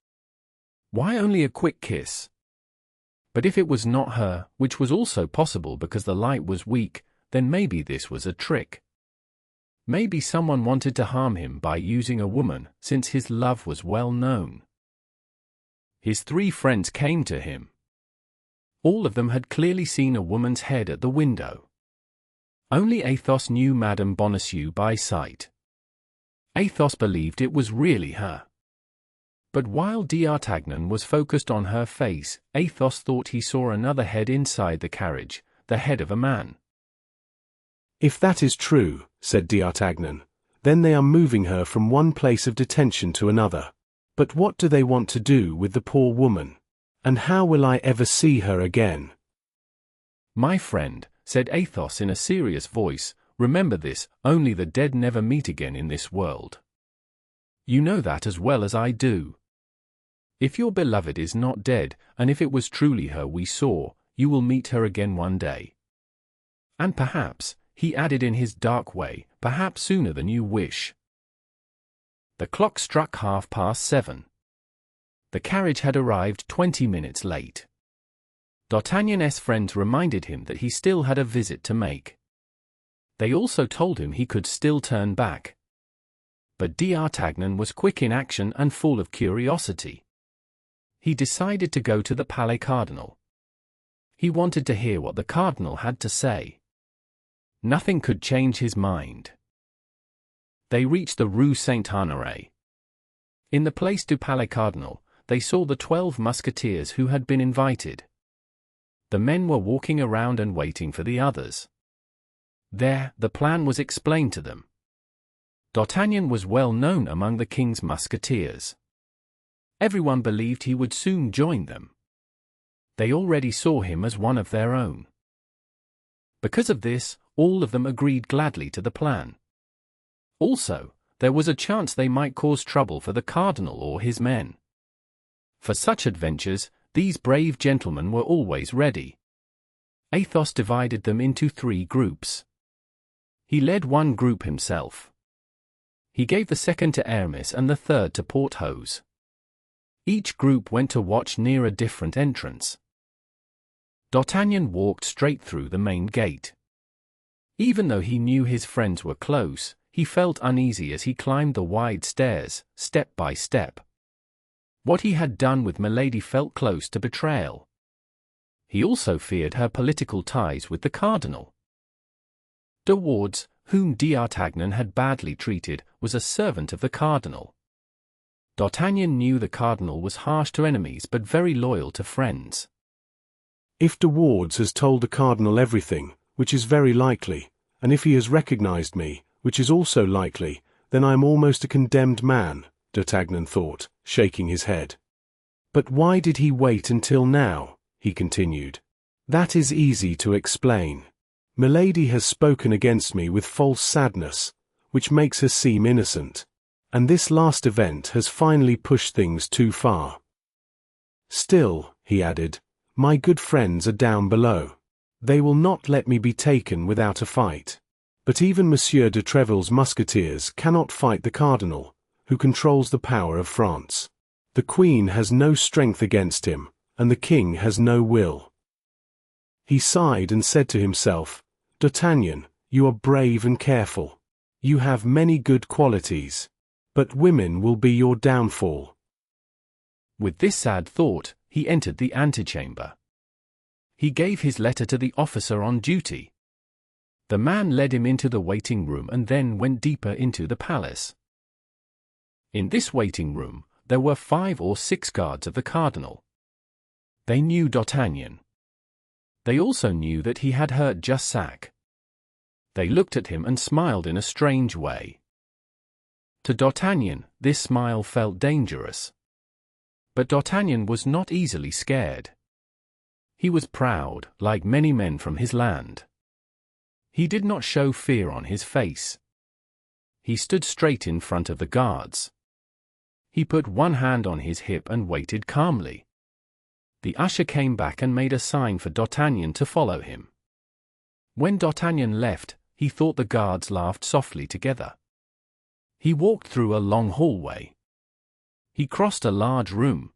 S3: Why only a quick kiss? But if it was not her, which was also possible because the light was weak, then maybe this was a trick. Maybe someone wanted to harm him by using a woman, since his love was well known. His 3 friends came to him. All of them had clearly seen a woman's head at the window. Only Athos knew Madame Bonacieux by sight. Athos believed it was really her. But while D'Artagnan was focused on her face, Athos thought he saw another head inside the carriage, the head of a man.
S2: If that is true, said D'Artagnan, then they are moving her from one place of detention to another. But what do they want to do with the poor woman? And how will I ever see her again?
S3: My friend, said Athos in a serious voice, remember this, only the dead never meet again in this world. You know that as well as I do. If your beloved is not dead, and if it was truly her we saw, you will meet her again one day. And perhaps, he added in his dark way, perhaps sooner than you wish. The clock struck 7:30. The carriage had arrived 20 minutes late. D'Artagnan's friends reminded him that he still had a visit to make. They also told him he could still turn back. But D'Artagnan was quick in action and full of curiosity. He decided to go to the Palais Cardinal. He wanted to hear what the cardinal had to say. Nothing could change his mind. They reached the Rue Saint-Honoré. In the Place du Palais Cardinal, they saw the 12 Musketeers who had been invited. The men were walking around and waiting for the others. There, the plan was explained to them. D'Artagnan was well known among the king's musketeers. Everyone believed he would soon join them. They already saw him as one of their own. Because of this, all of them agreed gladly to the plan. Also, there was a chance they might cause trouble for the cardinal or his men. For such adventures, these brave gentlemen were always ready. Athos divided them into 3 groups. He led one group himself. He gave the second to Aramis and the third to Porthos. Each group went to watch near a different entrance. D'Artagnan walked straight through the main gate. Even though he knew his friends were close, he felt uneasy as he climbed the wide stairs, step by step. What he had done with Milady felt close to betrayal. He also feared her political ties with the cardinal. De Wardes, whom D'Artagnan had badly treated, was a servant of the cardinal. D'Artagnan knew the cardinal was harsh to enemies but very loyal to friends.
S2: If De Wardes has told the cardinal everything, which is very likely, and if he has recognized me, which is also likely, then I am almost a condemned man, D'Artagnan thought, shaking his head. But why did he wait until now? He continued. That is easy to explain. Milady has spoken against me with false sadness, which makes her seem innocent. And this last event has finally pushed things too far. Still, he added, my good friends are down below. They will not let me be taken without a fight. But even Monsieur de Treville's musketeers cannot fight the cardinal, who controls the power of France. The queen has no strength against him, and the king has no will. He sighed and said to himself, D'Artagnan, you are brave and careful. You have many good qualities. But women will be your downfall.
S3: With this sad thought, he entered the antechamber. He gave his letter to the officer on duty. The man led him into the waiting room and then went deeper into the palace. In this waiting room, there were 5 or 6 guards of the cardinal. They knew D'Artagnan. They also knew that he had hurt Jussac. They looked at him and smiled in a strange way. To D'Artagnan, this smile felt dangerous. But D'Artagnan was not easily scared. He was proud, like many men from his land. He did not show fear on his face. He stood straight in front of the guards. He put one hand on his hip and waited calmly. The usher came back and made a sign for D'Artagnan to follow him. When D'Artagnan left, he thought the guards laughed softly together. He walked through a long hallway. He crossed a large room.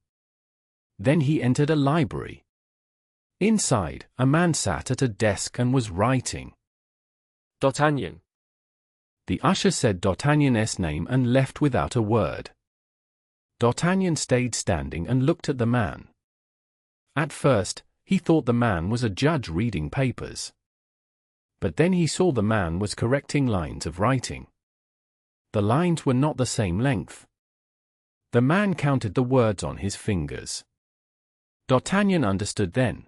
S3: Then he entered a library. Inside, a man sat at a desk and was writing.
S5: D'Artagnan.
S3: The usher said D'Artagnan's name and left without a word. D'Artagnan stayed standing and looked at the man. At first, he thought the man was a judge reading papers. But then he saw the man was correcting lines of writing. The lines were not the same length. The man counted the words on his fingers. D'Artagnan understood then.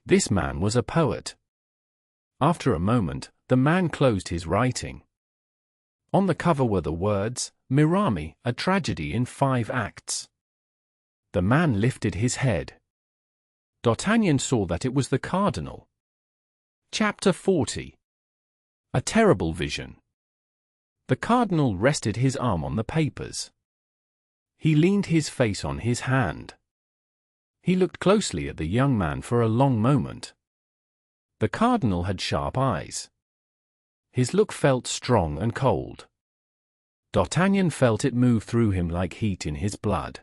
S3: This man was a poet. After a moment, the man closed his writing. On the cover were the words, Mirami, a tragedy in 5 acts. The man lifted his head. D'Artagnan saw that it was the cardinal. Chapter 40. A terrible vision. The cardinal rested his arm on the papers. He leaned his face on his hand. He looked closely at the young man for a long moment. The cardinal had sharp eyes. His look felt strong and cold. D'Artagnan felt it move through him like heat in his blood.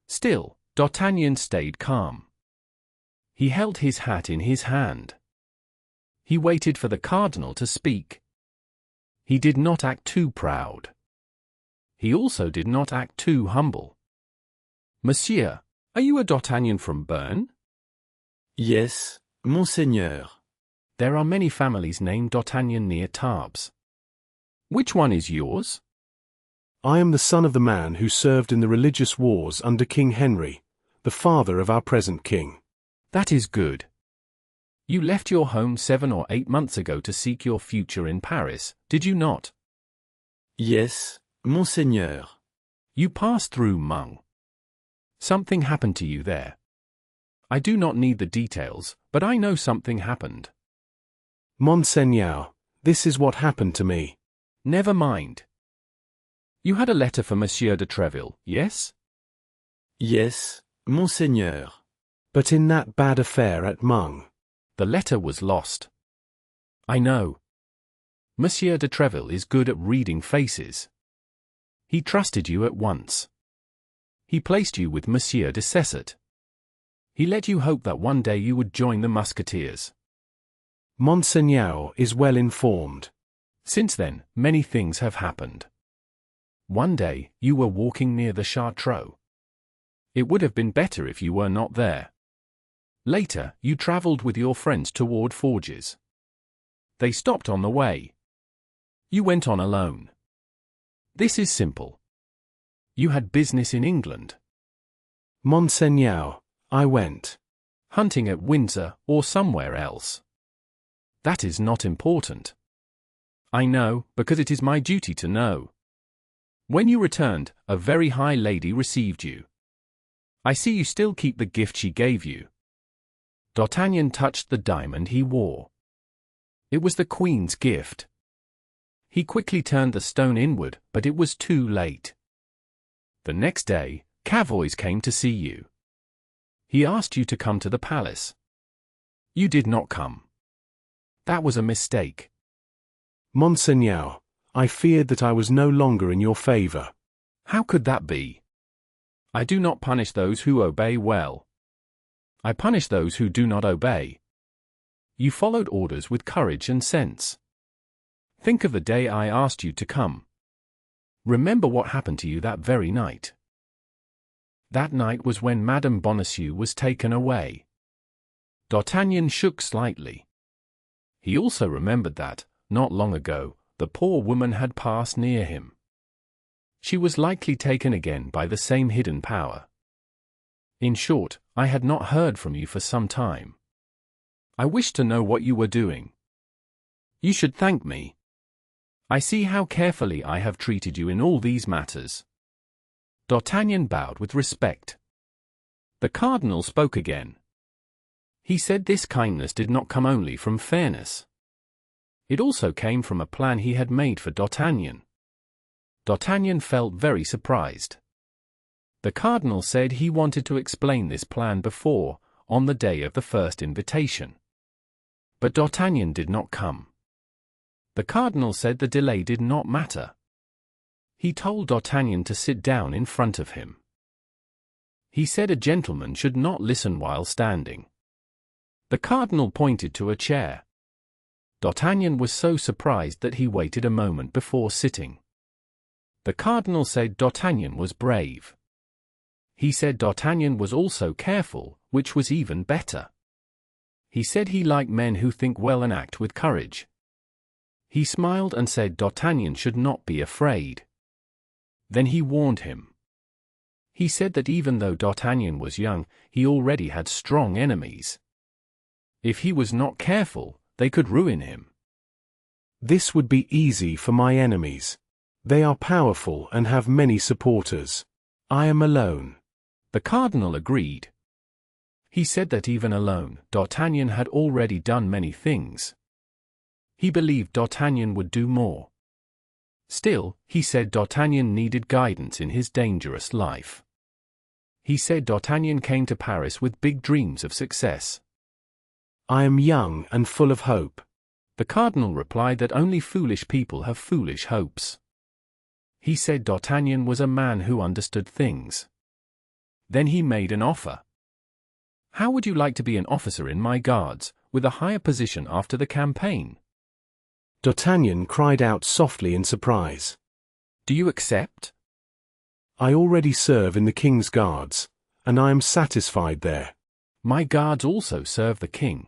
S3: Still, D'Artagnan stayed calm. He held his hat in his hand. He waited for the cardinal to speak. He did not act too proud. He also did not act too humble. Monsieur, are you a D'Artagnan from Bern?
S8: Yes, Monseigneur.
S3: There are many families named D'Artagnan near Tarbes. Which one is yours?
S2: I am the son of the man who served in the religious wars under King Henry, the father of our present king.
S3: That is good. You left your home 7 or 8 months ago to seek your future in Paris, did you not?
S8: Yes, Monseigneur.
S3: You passed through Meung. Something happened to you there. I do not need the details, but I know something happened.
S2: Monseigneur, this is what happened to me.
S3: Never mind. You had a letter for Monsieur de Treville, yes?
S8: Yes, Monseigneur.
S2: But in that bad affair at Meung.
S3: The letter was lost. I know. Monsieur de Treville is good at reading faces. He trusted you at once. He placed you with Monsieur de Cessat. He let you hope that one day you would join the Musketeers.
S2: Monseigneur is well informed.
S3: Since then, many things have happened. One day, you were walking near the Chartreux. It would have been better if you were not there. Later, you traveled with your friends toward Forges. They stopped on the way. You went on alone. This is simple. You had business in England.
S2: Monseigneur, I went.
S3: Hunting at Windsor or somewhere else. That is not important. I know, because it is my duty to know. When you returned, a very high lady received you. I see you still keep the gift she gave you. D'Artagnan touched the diamond he wore. It was the Queen's gift. He quickly turned the stone inward, but it was too late. The next day, Cavois came to see you. He asked you to come to the palace. You did not come. That was a mistake.
S2: Monseigneur, I feared that I was no longer in your favor.
S3: How could that be? I do not punish those who obey well. I punish those who do not obey. You followed orders with courage and sense. Think of the day I asked you to come. Remember what happened to you that very night. That night was when Madame Bonacieux was taken away. D'Artagnan shook slightly. He also remembered that, not long ago, the poor woman had passed near him. She was likely taken again by the same hidden power. In short, I had not heard from you for some time. I wished to know what you were doing. You should thank me. I see how carefully I have treated you in all these matters. D'Artagnan bowed with respect. The cardinal spoke again. He said this kindness did not come only from fairness. It also came from a plan he had made for D'Artagnan. D'Artagnan felt very surprised. The cardinal said he wanted to explain this plan before, on the day of the first invitation. But D'Artagnan did not come. The cardinal said the delay did not matter. He told D'Artagnan to sit down in front of him. He said a gentleman should not listen while standing. The cardinal pointed to a chair. D'Artagnan was so surprised that he waited a moment before sitting. The cardinal said D'Artagnan was brave. He said D'Artagnan was also careful, which was even better. He said he liked men who think well and act with courage. He smiled and said D'Artagnan should not be afraid. Then he warned him. He said that even though D'Artagnan was young, he already had strong enemies. If he was not careful, they could ruin him.
S2: This would be easy for my enemies. They are powerful and have many supporters. I am alone.
S3: The cardinal agreed. He said that even alone, D'Artagnan had already done many things. He believed D'Artagnan would do more. Still, he said D'Artagnan needed guidance in his dangerous life. He said D'Artagnan came to Paris with big dreams of success.
S2: I am young and full of hope.
S3: The cardinal replied that only foolish people have foolish hopes. He said D'Artagnan was a man who understood things. Then he made an offer. How would you like to be an officer in my guards, with a higher position after the campaign?
S2: D'Artagnan cried out softly in surprise.
S3: Do you accept?
S2: I already serve in the king's guards, and I am satisfied there.
S3: My guards also serve the king.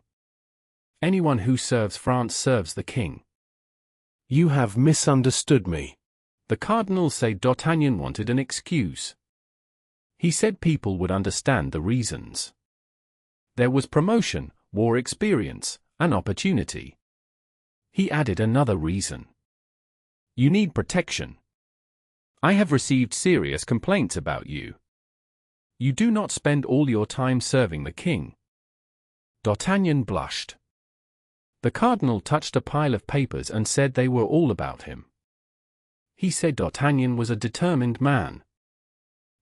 S3: Anyone who serves France serves the king.
S2: You have misunderstood me.
S3: The cardinal said D'Artagnan wanted an excuse. He said people would understand the reasons. There was promotion, war experience, and opportunity. He added another reason. You need protection. I have received serious complaints about you. You do not spend all your time serving the king. D'Artagnan blushed. The cardinal touched a pile of papers and said they were all about him. He said D'Artagnan was a determined man.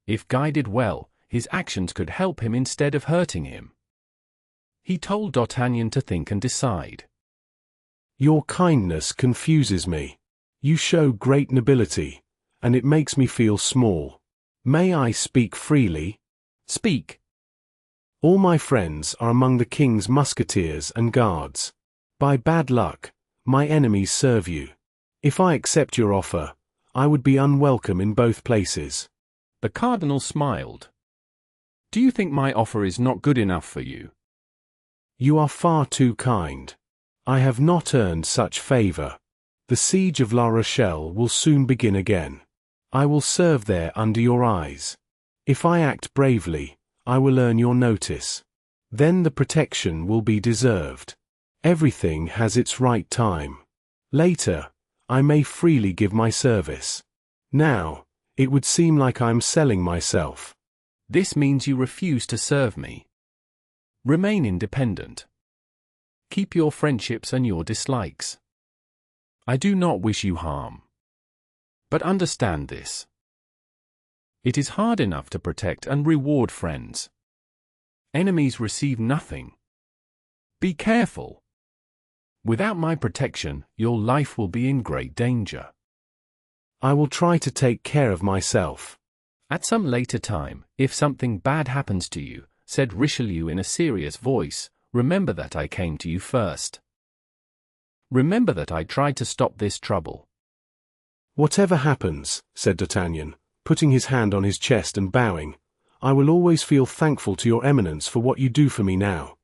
S3: If guided well, his actions could help him instead of hurting him. He told D'Artagnan to think and decide.
S2: Your kindness confuses me. You show great nobility, and it makes me feel small. May I speak freely?
S3: Speak.
S2: All my friends are among the king's musketeers and guards. By bad luck, my enemies serve you. If I accept your offer, I would be unwelcome in both places.
S3: The cardinal smiled. Do you think my offer is not good enough for you?
S2: You are far too kind. I have not earned such favor. The siege of La Rochelle will soon begin again. I will serve there under your eyes. If I act bravely, I will earn your notice. Then the protection will be deserved. Everything has its right time. Later, I may freely give my service. Now, it would seem like I'm selling myself.
S3: This means you refuse to serve me. Remain independent. Keep your friendships and your dislikes. I do not wish you harm. But understand this. It is hard enough to protect and reward friends. Enemies receive nothing. Be careful. Without my protection, your life will be in great danger.
S2: I will try to take care of myself.
S3: At some later time, if something bad happens to you, said Richelieu in a serious voice, remember that I came to you first. Remember that I tried to stop this trouble.
S2: Whatever happens, said D'Artagnan, putting his hand on his chest and bowing, I will always feel thankful to your eminence for what you do for me now.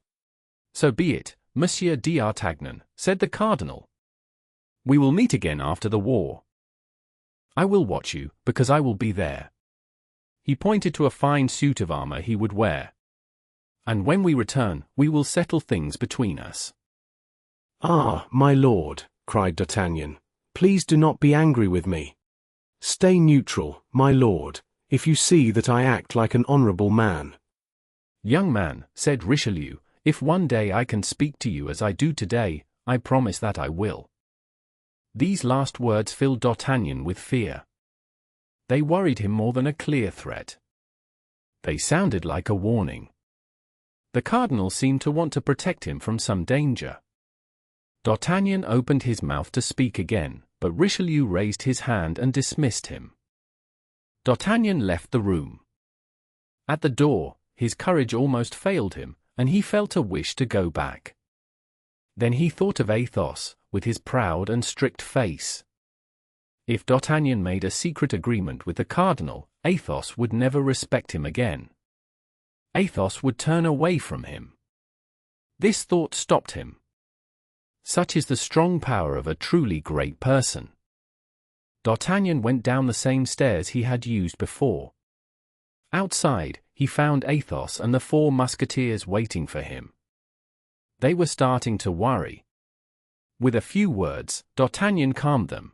S3: So be it, Monsieur d'Artagnan, said the cardinal. We will meet again after the war. I will watch you, because I will be there. He pointed to a fine suit of armor he would wear. And when we return, we will settle things between us.
S2: Ah, my lord, cried D'Artagnan, please do not be angry with me. Stay neutral, my lord, if you see that I act like an honorable man.
S3: Young man, said Richelieu, if one day I can speak to you as I do today, I promise that I will. These last words filled D'Artagnan with fear. They worried him more than a clear threat. They sounded like a warning. The cardinal seemed to want to protect him from some danger. D'Artagnan opened his mouth to speak again, but Richelieu raised his hand and dismissed him. D'Artagnan left the room. At the door, his courage almost failed him, and he felt a wish to go back. Then he thought of Athos, with his proud and strict face. If D'Artagnan made a secret agreement with the cardinal, Athos would never respect him again. Athos would turn away from him. This thought stopped him. Such is the strong power of a truly great person. D'Artagnan went down the same stairs he had used before. Outside, he found Athos and the 4 Musketeers waiting for him. They were starting to worry. With a few words, D'Artagnan calmed them.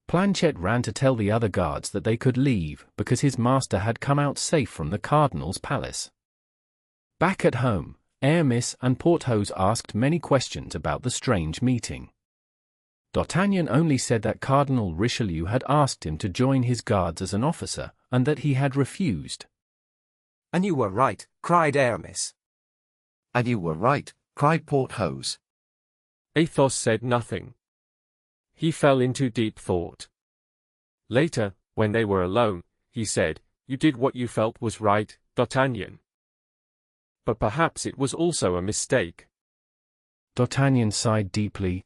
S3: Planchet ran to tell the other guards that they could leave because his master had come out safe from the cardinal's palace. Back at home, Aramis and Porthos asked many questions about the strange meeting. D'Artagnan only said that Cardinal Richelieu had asked him to join his guards as an officer, and that he had refused.
S7: And you were right, cried Aramis.
S6: And you were right, cried Porthos.
S5: Athos said nothing. He fell into deep thought. Later, when they were alone, he said, "You did what you felt was right, D'Artagnan. But perhaps it was also a mistake."
S3: D'Artagnan sighed deeply.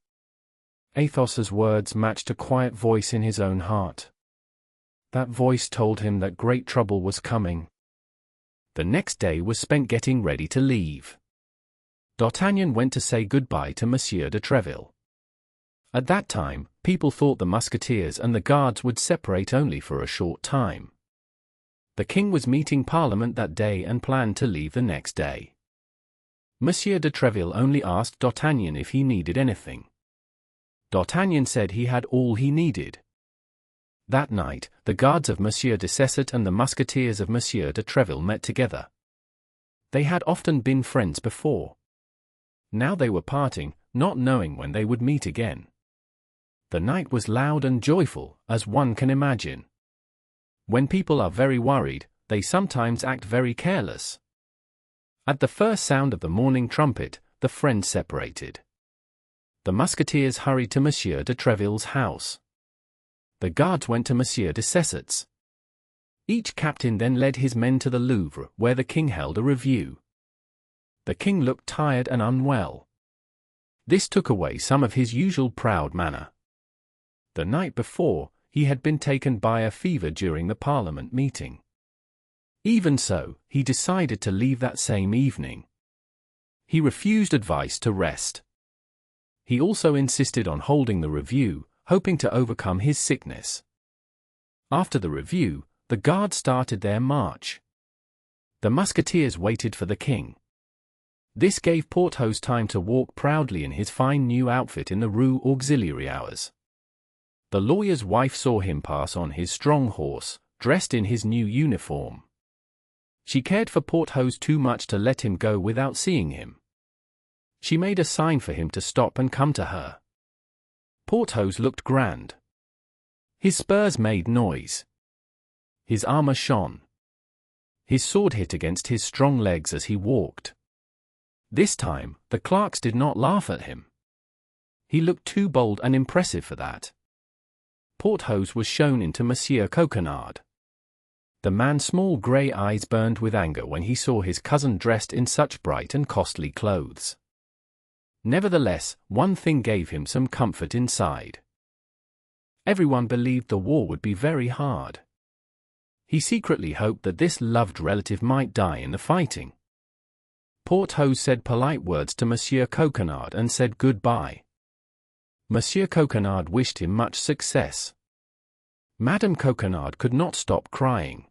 S3: Athos's words matched a quiet voice in his own heart. That voice told him that great trouble was coming. The next day was spent getting ready to leave. D'Artagnan went to say goodbye to Monsieur de Treville. At that time, people thought the Musketeers and the Guards would separate only for a short time. The king was meeting Parliament that day and planned to leave the next day. Monsieur de Treville only asked D'Artagnan if he needed anything. D'Artagnan said he had all he needed. That night, the Guards of Monsieur de Cessat and the Musketeers of Monsieur de Treville met together. They had often been friends before. Now they were parting, not knowing when they would meet again. The night was loud and joyful, as one can imagine. When people are very worried, they sometimes act very careless. At the first sound of the morning trumpet, the friends separated. The Musketeers hurried to Monsieur de Treville's house. The Guards went to Monsieur de Cessat's. Each captain then led his men to the Louvre, where the king held a review. The king looked tired and unwell. This took away some of his usual proud manner. The night before, he had been taken by a fever during the Parliament meeting. Even so, he decided to leave that same evening. He refused advice to rest. He also insisted on holding the review, hoping to overcome his sickness. After the review, the Guards started their march. The Musketeers waited for the king. This gave Porthos time to walk proudly in his fine new outfit in the Rue Auxiliary hours. The lawyer's wife saw him pass on his strong horse, dressed in his new uniform. She cared for Porthos too much to let him go without seeing him. She made a sign for him to stop and come to her. Porthos looked grand. His spurs made noise. His armor shone. His sword hit against his strong legs as he walked. This time, the clerks did not laugh at him. He looked too bold and impressive for that. Porthos was shown into Monsieur Coquenard. The man's small grey eyes burned with anger when he saw his cousin dressed in such bright and costly clothes. Nevertheless, one thing gave him some comfort inside. Everyone believed the war would be very hard. He secretly hoped that this loved relative might die in the fighting. Porthos said polite words to Monsieur Coquenard and said goodbye. Monsieur Coquenard wished him much success. Madame Coquenard could not stop crying.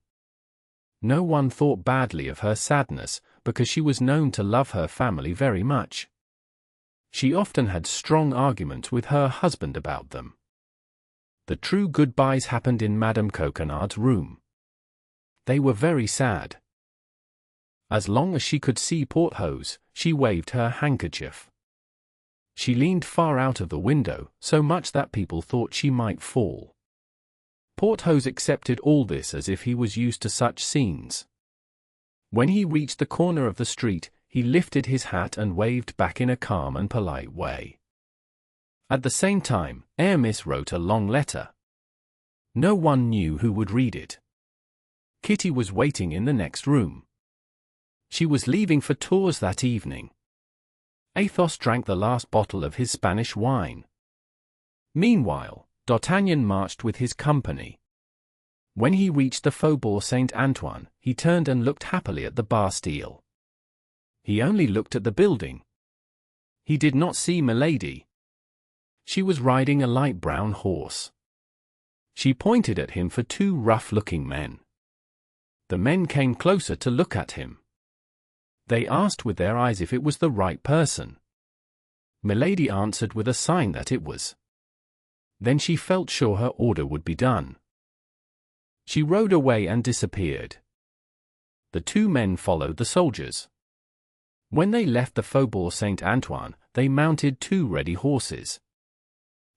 S3: No one thought badly of her sadness, because she was known to love her family very much. She often had strong arguments with her husband about them. The true goodbyes happened in Madame Coquenard's room. They were very sad. As long as she could see Porthos, she waved her handkerchief. She leaned far out of the window, so much that people thought she might fall. Porthos accepted all this as if he was used to such scenes. When he reached the corner of the street, he lifted his hat and waved back in a calm and polite way. At the same time, Aramis wrote a long letter. No one knew who would read it. Kitty was waiting in the next room. She was leaving for Tours that evening. Athos drank the last bottle of his Spanish wine. Meanwhile, D'Artagnan marched with his company. When he reached the Faubourg Saint-Antoine, he turned and looked happily at the Bastille. He only looked at the building. He did not see Milady. She was riding a light brown horse. She pointed at him for two rough-looking men. The men came closer to look at him. They asked with their eyes if it was the right person. Milady answered with a sign that it was. Then she felt sure her order would be done. She rode away and disappeared. The two men followed the soldiers. When they left the Faubourg Saint-Antoine, they mounted two ready horses.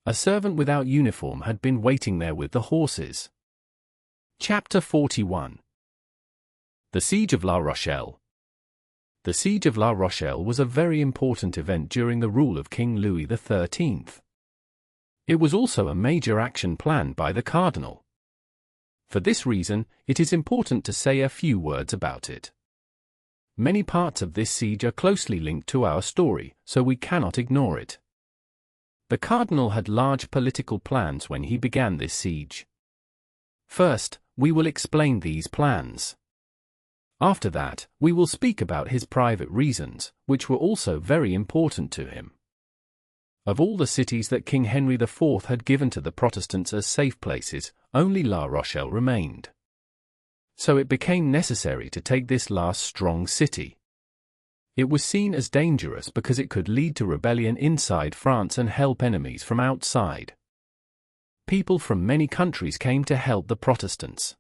S3: A servant without uniform had been waiting there with the horses. Chapter 41. The Siege of La Rochelle. The Siege of La Rochelle was a very important event during the rule of King Louis XIII. It was also a major action planned by the cardinal. For this reason, it is important to say a few words about it. Many parts of this siege are closely linked to our story, so we cannot ignore it. The cardinal had large political plans when he began this siege. First, we will explain these plans. After that, we will speak about his private reasons, which were also very important to him. Of all the cities that King Henry IV had given to the Protestants as safe places, only La Rochelle remained. So it became necessary to take this last strong city. It was seen as dangerous because it could lead to rebellion inside France and help enemies from outside. People from many countries came to help the Protestants.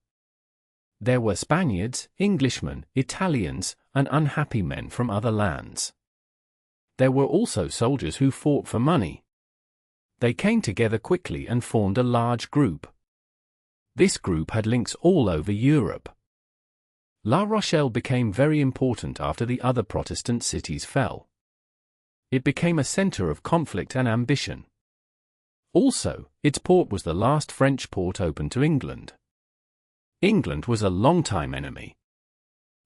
S3: There were Spaniards, Englishmen, Italians, and unhappy men from other lands. There were also soldiers who fought for money. They came together quickly and formed a large group. This group had links all over Europe. La Rochelle became very important after the other Protestant cities fell. It became a center of conflict and ambition. Also, its port was the last French port open to England. England was a long-time enemy.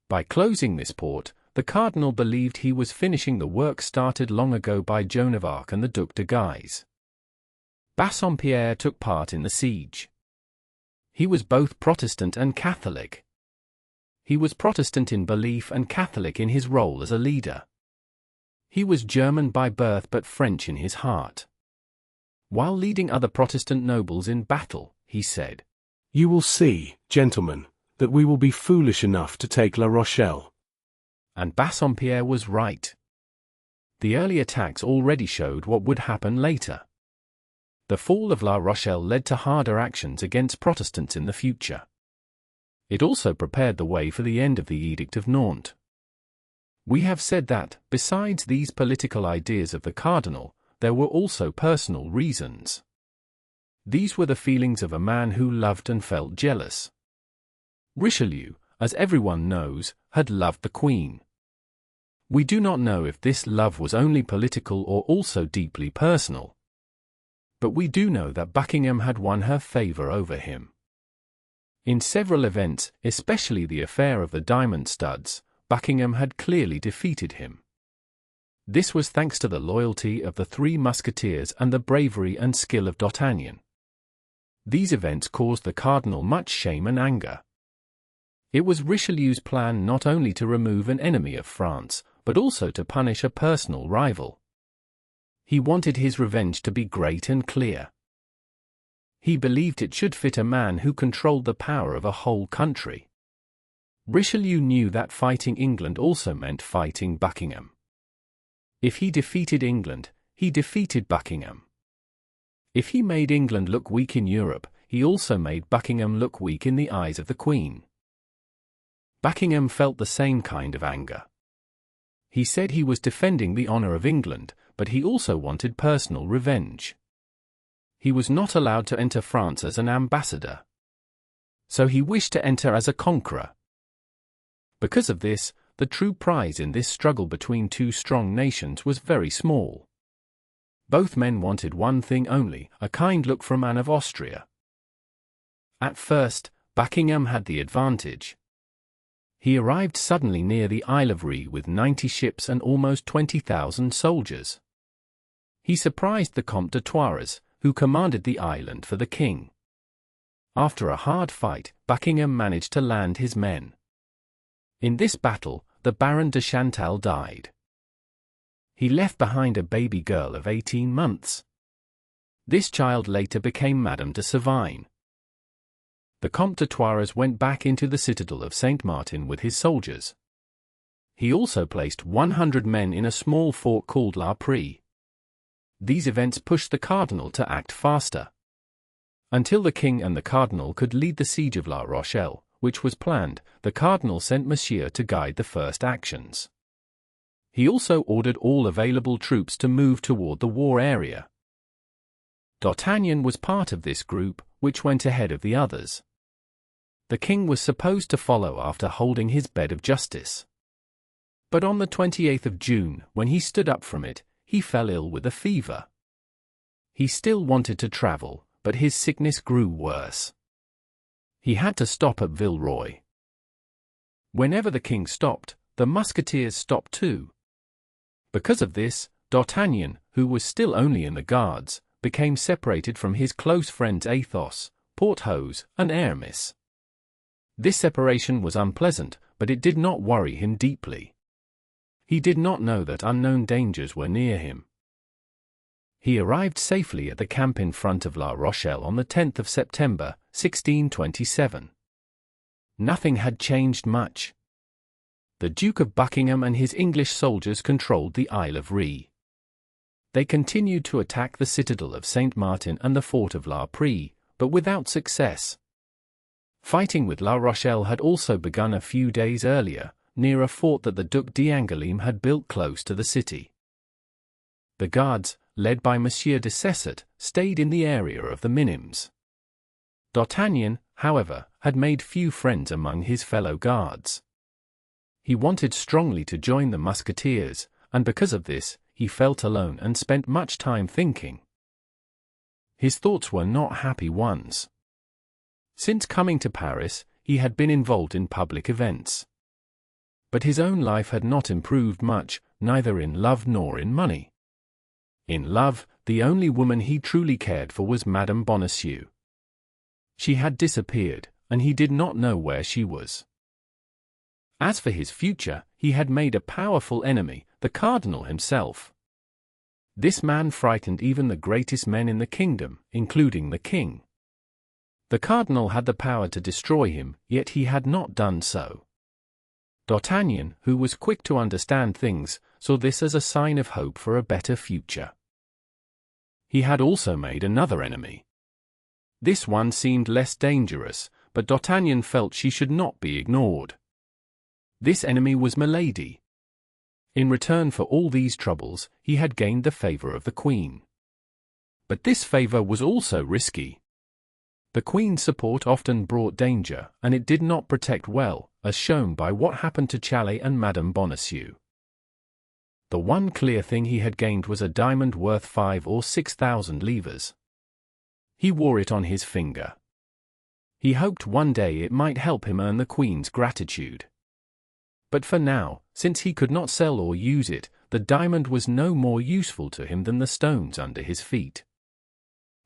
S3: By closing this port, the cardinal believed he was finishing the work started long ago by Joan of Arc and the Duc de Guise. Bassompierre took part in the siege. He was both Protestant and Catholic. He was Protestant in belief and Catholic in his role as a leader. He was German by birth but French in his heart. While leading other Protestant nobles in battle, he said,
S2: "You will see, gentlemen, that we will be foolish enough to take La Rochelle."
S3: And Bassompierre was right. The early attacks already showed what would happen later. The fall of La Rochelle led to harder actions against Protestants in the future. It also prepared the way for the end of the Edict of Nantes. We have said that, besides these political ideas of the cardinal, there were also personal reasons. These were the feelings of a man who loved and felt jealous. Richelieu, as everyone knows, had loved the Queen. We do not know if this love was only political or also deeply personal. But we do know that Buckingham had won her favor over him. In several events, especially the affair of the diamond studs, Buckingham had clearly defeated him. This was thanks to the loyalty of the Three Musketeers and the bravery and skill of D'Artagnan. These events caused the cardinal much shame and anger. It was Richelieu's plan not only to remove an enemy of France, but also to punish a personal rival. He wanted his revenge to be great and clear. He believed it should fit a man who controlled the power of a whole country. Richelieu knew that fighting England also meant fighting Buckingham. If he defeated England, he defeated Buckingham. If he made England look weak in Europe, he also made Buckingham look weak in the eyes of the Queen. Buckingham felt the same kind of anger. He said he was defending the honor of England, but he also wanted personal revenge. He was not allowed to enter France as an ambassador. So he wished to enter as a conqueror. Because of this, the true prize in this struggle between two strong nations was very small. Both men wanted one thing only, a kind look from Anne of Austria. At first, Buckingham had the advantage. He arrived suddenly near the Isle of Ré with 90 ships and almost 20,000 soldiers. He surprised the Comte de Troyes, who commanded the island for the king. After a hard fight, Buckingham managed to land his men. In this battle, the Baron de Chantal died. He left behind a baby girl of 18 months. This child later became Madame de Sévigné. The Comte de Troyes went back into the citadel of Saint Martin with his soldiers. He also placed 100 men in a small fort called La Prée. These events pushed the cardinal to act faster. Until the king and the cardinal could lead the siege of La Rochelle, which was planned, the cardinal sent Monsieur to guide the first actions. He also ordered all available troops to move toward the war area. D'Artagnan was part of this group, which went ahead of the others. The king was supposed to follow after holding his bed of justice. But on the 28th of June, when he stood up from it, he fell ill with a fever. He still wanted to travel, but his sickness grew worse. He had to stop at Villeroy. Whenever the king stopped, the musketeers stopped too. Because of this, D'Artagnan, who was still only in the guards, became separated from his close friends Athos, Porthos, and Aramis. This separation was unpleasant, but it did not worry him deeply. He did not know that unknown dangers were near him. He arrived safely at the camp in front of La Rochelle on the 10th of September, 1627. Nothing had changed much. The Duke of Buckingham and his English soldiers controlled the Isle of Ré. They continued to attack the citadel of Saint Martin and the fort of La Prée, but without success. Fighting with La Rochelle had also begun a few days earlier, near a fort that the Duc d'Angoulême had built close to the city. The guards, led by Monsieur de Cessat, stayed in the area of the Minims. D'Artagnan, however, had made few friends among his fellow guards. He wanted strongly to join the musketeers, and because of this, he felt alone and spent much time thinking. His thoughts were not happy ones. Since coming to Paris, he had been involved in public events. But his own life had not improved much, neither in love nor in money. In love, the only woman he truly cared for was Madame Bonacieux. She had disappeared, and he did not know where she was. As for his future, he had made a powerful enemy, the cardinal himself. This man frightened even the greatest men in the kingdom, including the king. The cardinal had the power to destroy him, yet he had not done so. D'Artagnan, who was quick to understand things, saw this as a sign of hope for a better future. He had also made another enemy. This one seemed less dangerous, but D'Artagnan felt she should not be ignored. This enemy was Milady. In return for all these troubles, he had gained the favor of the Queen. But this favor was also risky. The Queen's support often brought danger, and it did not protect well, as shown by what happened to Chalais and Madame Bonacieux. The one clear thing he had gained was a diamond worth 5,000 or 6,000 livres. He wore it on his finger. He hoped one day it might help him earn the Queen's gratitude. But for now, since he could not sell or use it, the diamond was no more useful to him than the stones under his feet.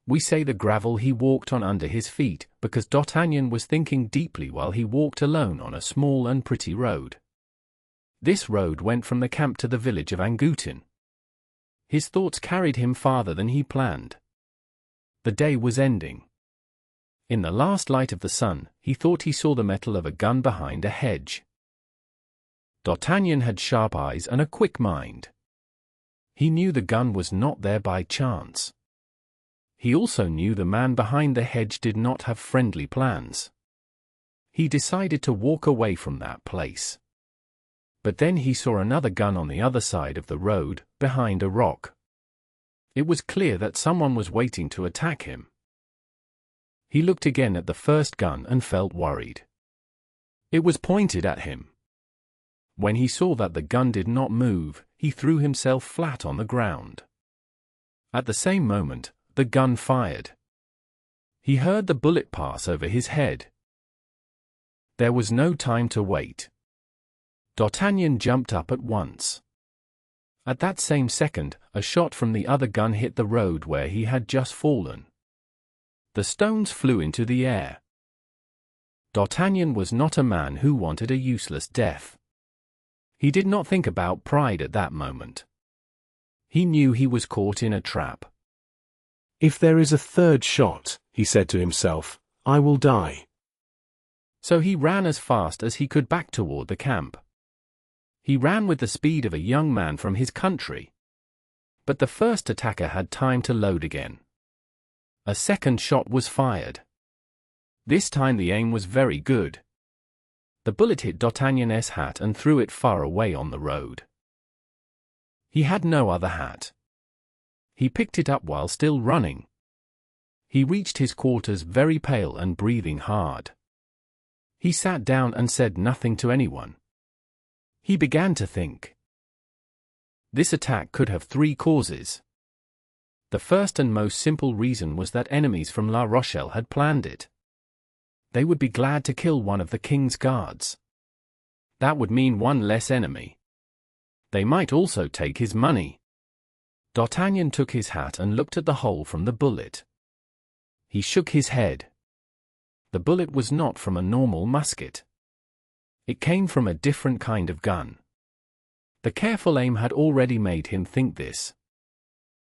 S3: We say the gravel he walked on under his feet, because D'Artagnan was thinking deeply while he walked alone on a small and pretty road. This road went from the camp to the village of Angoutin. His thoughts carried him farther than he planned. The day was ending. In the last light of the sun, he thought he saw the metal of a gun behind a hedge. D'Artagnan had sharp eyes and a quick mind. He knew the gun was not there by chance. He also knew the man behind the hedge did not have friendly plans. He decided to walk away from that place. But then he saw another gun on the other side of the road, behind a rock. It was clear that someone was waiting to attack him. He looked again at the first gun and felt worried. It was pointed at him. When he saw that the gun did not move, he threw himself flat on the ground. At the same moment, the gun fired. He heard the bullet pass over his head. There was no time to wait. D'Artagnan jumped up at once. At that same second, a shot from the other gun hit the road where he had just fallen. The stones flew into the air. D'Artagnan was not a man who wanted a useless death. He did not think about pride at that moment. He knew he was caught in a trap.
S2: If there is a third shot, he said to himself, I will die.
S3: So he ran as fast as he could back toward the camp. He ran with the speed of a young man from his country. But the first attacker had time to load again. A second shot was fired. This time the aim was very good. The bullet hit D'Artagnan's hat and threw it far away on the road. He had no other hat. He picked it up while still running. He reached his quarters very pale and breathing hard. He sat down and said nothing to anyone. He began to think. This attack could have three causes. The first and most simple reason was that enemies from La Rochelle had planned it. They would be glad to kill one of the king's guards. That would mean one less enemy. They might also take his money. D'Artagnan took his hat and looked at the hole from the bullet. He shook his head. The bullet was not from a normal musket. It came from a different kind of gun. The careful aim had already made him think this.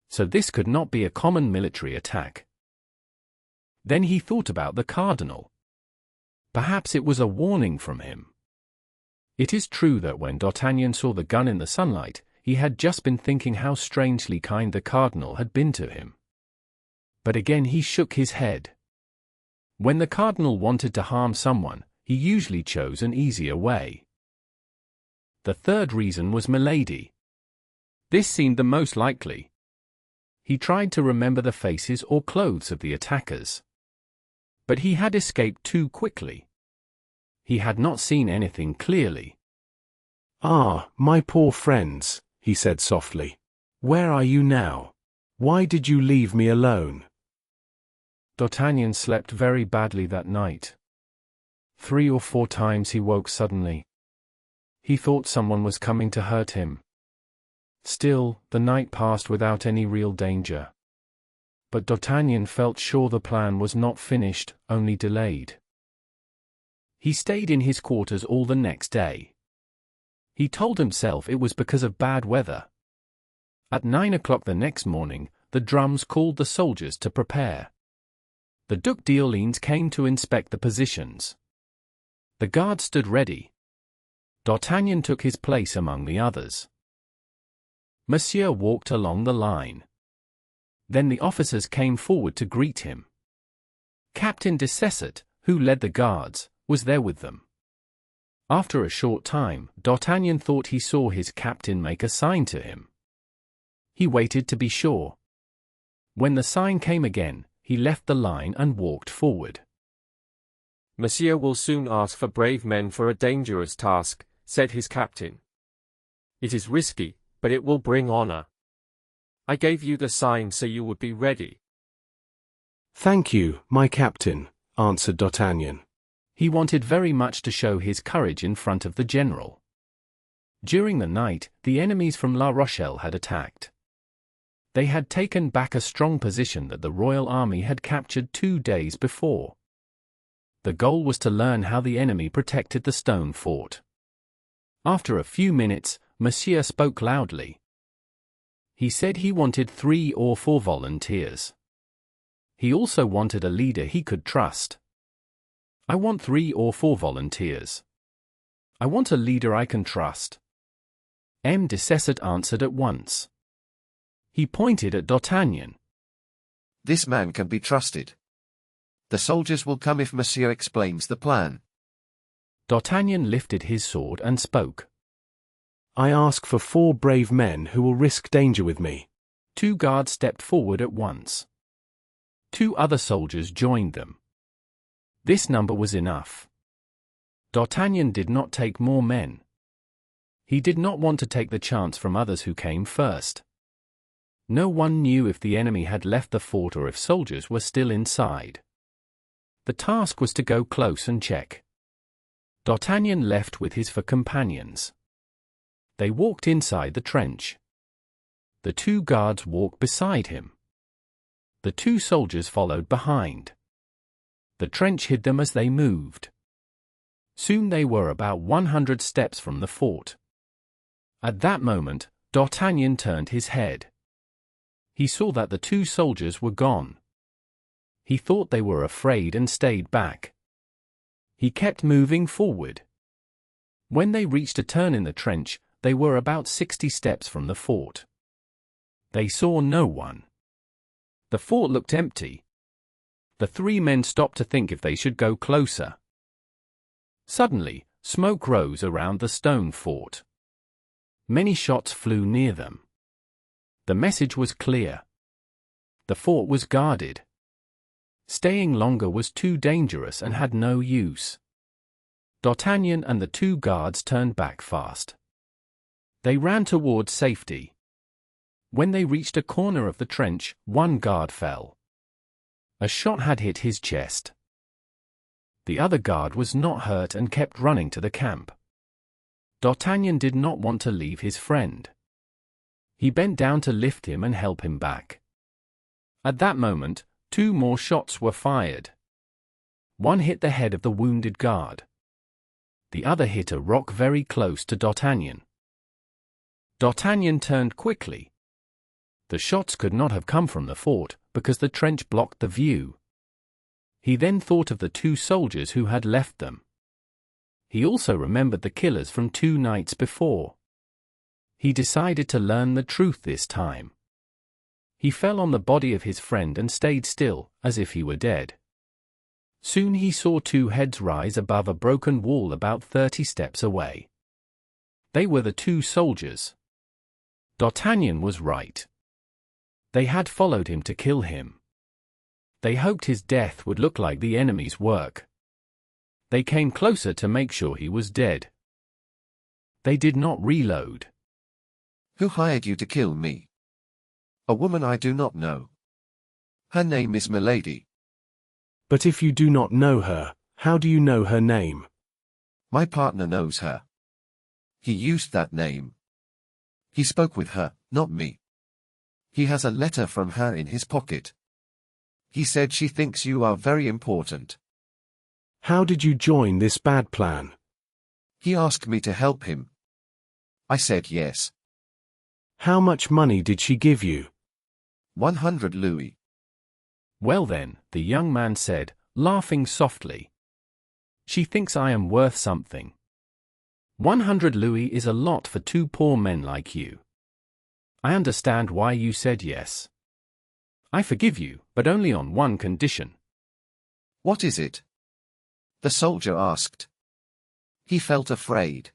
S3: So this could not be a common military attack. Then he thought about the cardinal. Perhaps it was a warning from him. It is true that when D'Artagnan saw the gun in the sunlight, he had just been thinking how strangely kind the cardinal had been to him. But again he shook his head. When the cardinal wanted to harm someone, he usually chose an easier way. The third reason was Milady. This seemed the most likely. He tried to remember the faces or clothes of the attackers. But he had escaped too quickly. He had not seen anything clearly.
S2: Ah, my poor friends, he said softly. Where are you now? Why did you leave me alone?
S3: D'Artagnan slept very badly that night. 3 or 4 times he woke suddenly. He thought someone was coming to hurt him. Still, the night passed without any real danger. But D'Artagnan felt sure the plan was not finished, only delayed. He stayed in his quarters all the next day. He told himself it was because of bad weather. At 9 o'clock the next morning, the drums called the soldiers to prepare. The Duc d'Orléans came to inspect the positions. The guard stood ready. D'Artagnan took his place among the others. Monsieur walked along the line. Then the officers came forward to greet him. Captain de Cessat, who led the guards, was there with them. After a short time, D'Artagnan thought he saw his captain make a sign to him. He waited to be sure. When the sign came again, he left the line and walked forward.
S5: Monsieur will soon ask for brave men for a dangerous task, said his captain. It is risky, but it will bring honor. I gave you the sign so you would be ready.
S2: Thank you, my captain, answered D'Artagnan.
S3: He wanted very much to show his courage in front of the general. During the night, the enemies from La Rochelle had attacked. They had taken back a strong position that the royal army had captured 2 days before. The goal was to learn how the enemy protected the stone fort. After a few minutes, Monsieur spoke loudly. He said he wanted 3 or 4 volunteers. He also wanted a leader he could trust. I want 3 or 4 volunteers. I want a leader I can trust. M. de Cessat answered at once. He pointed at D'Artagnan.
S6: This man can be trusted. The soldiers will come if Monsieur explains the plan.
S3: D'Artagnan lifted his sword and spoke.
S2: I ask for 4 brave men who will risk danger with me.
S3: 2 guards stepped forward at once. 2 other soldiers joined them. This number was enough. D'Artagnan did not take more men. He did not want to take the chance from others who came first. No one knew if the enemy had left the fort or if soldiers were still inside. The task was to go close and check. D'Artagnan left with his 4 companions. They walked inside the trench. The 2 guards walked beside him. The 2 soldiers followed behind. The trench hid them as they moved. Soon they were about 100 steps from the fort. At that moment, D'Artagnan turned his head. He saw that the 2 soldiers were gone. He thought they were afraid and stayed back. He kept moving forward. When they reached a turn in the trench, they were about 60 steps from the fort. They saw no one. The fort looked empty. The 3 men stopped to think if they should go closer. Suddenly, smoke rose around the stone fort. Many shots flew near them. The message was clear. The fort was guarded. Staying longer was too dangerous and had no use. D'Artagnan and the 2 guards turned back fast. They ran towards safety. When they reached a corner of the trench, 1 guard fell. A shot had hit his chest. The other guard was not hurt and kept running to the camp. D'Artagnan did not want to leave his friend. He bent down to lift him and help him back. At that moment, 2 more shots were fired. One hit the head of the wounded guard. The other hit a rock very close to D'Artagnan. D'Artagnan turned quickly. The shots could not have come from the fort, because the trench blocked the view. He then thought of the 2 soldiers who had left them. He also remembered the killers from 2 nights before. He decided to learn the truth this time. He fell on the body of his friend and stayed still, as if he were dead. Soon he saw 2 heads rise above a broken wall about 30 steps away. They were the 2 soldiers. D'Artagnan was right. They had followed him to kill him. They hoped his death would look like the enemy's work. They came closer to make sure he was dead. They did not reload.
S6: Who hired you to kill me? A woman I do not know. Her name is Milady.
S2: But if you do not know her, how do you know her name?
S6: My partner knows her. He used that name. He spoke with her, not me. He has a letter from her in his pocket. He said she thinks you are very important.
S2: How did you join this bad plan?
S6: He asked me to help him. I said yes.
S2: How much money did she give you?
S6: 100 louis.
S3: Well then, the young man said, laughing softly. She thinks I am worth something. 100 louis is a lot for 2 poor men like you. I understand why you said yes. I forgive you, but only on one condition.
S6: What is it? The soldier asked. He felt afraid.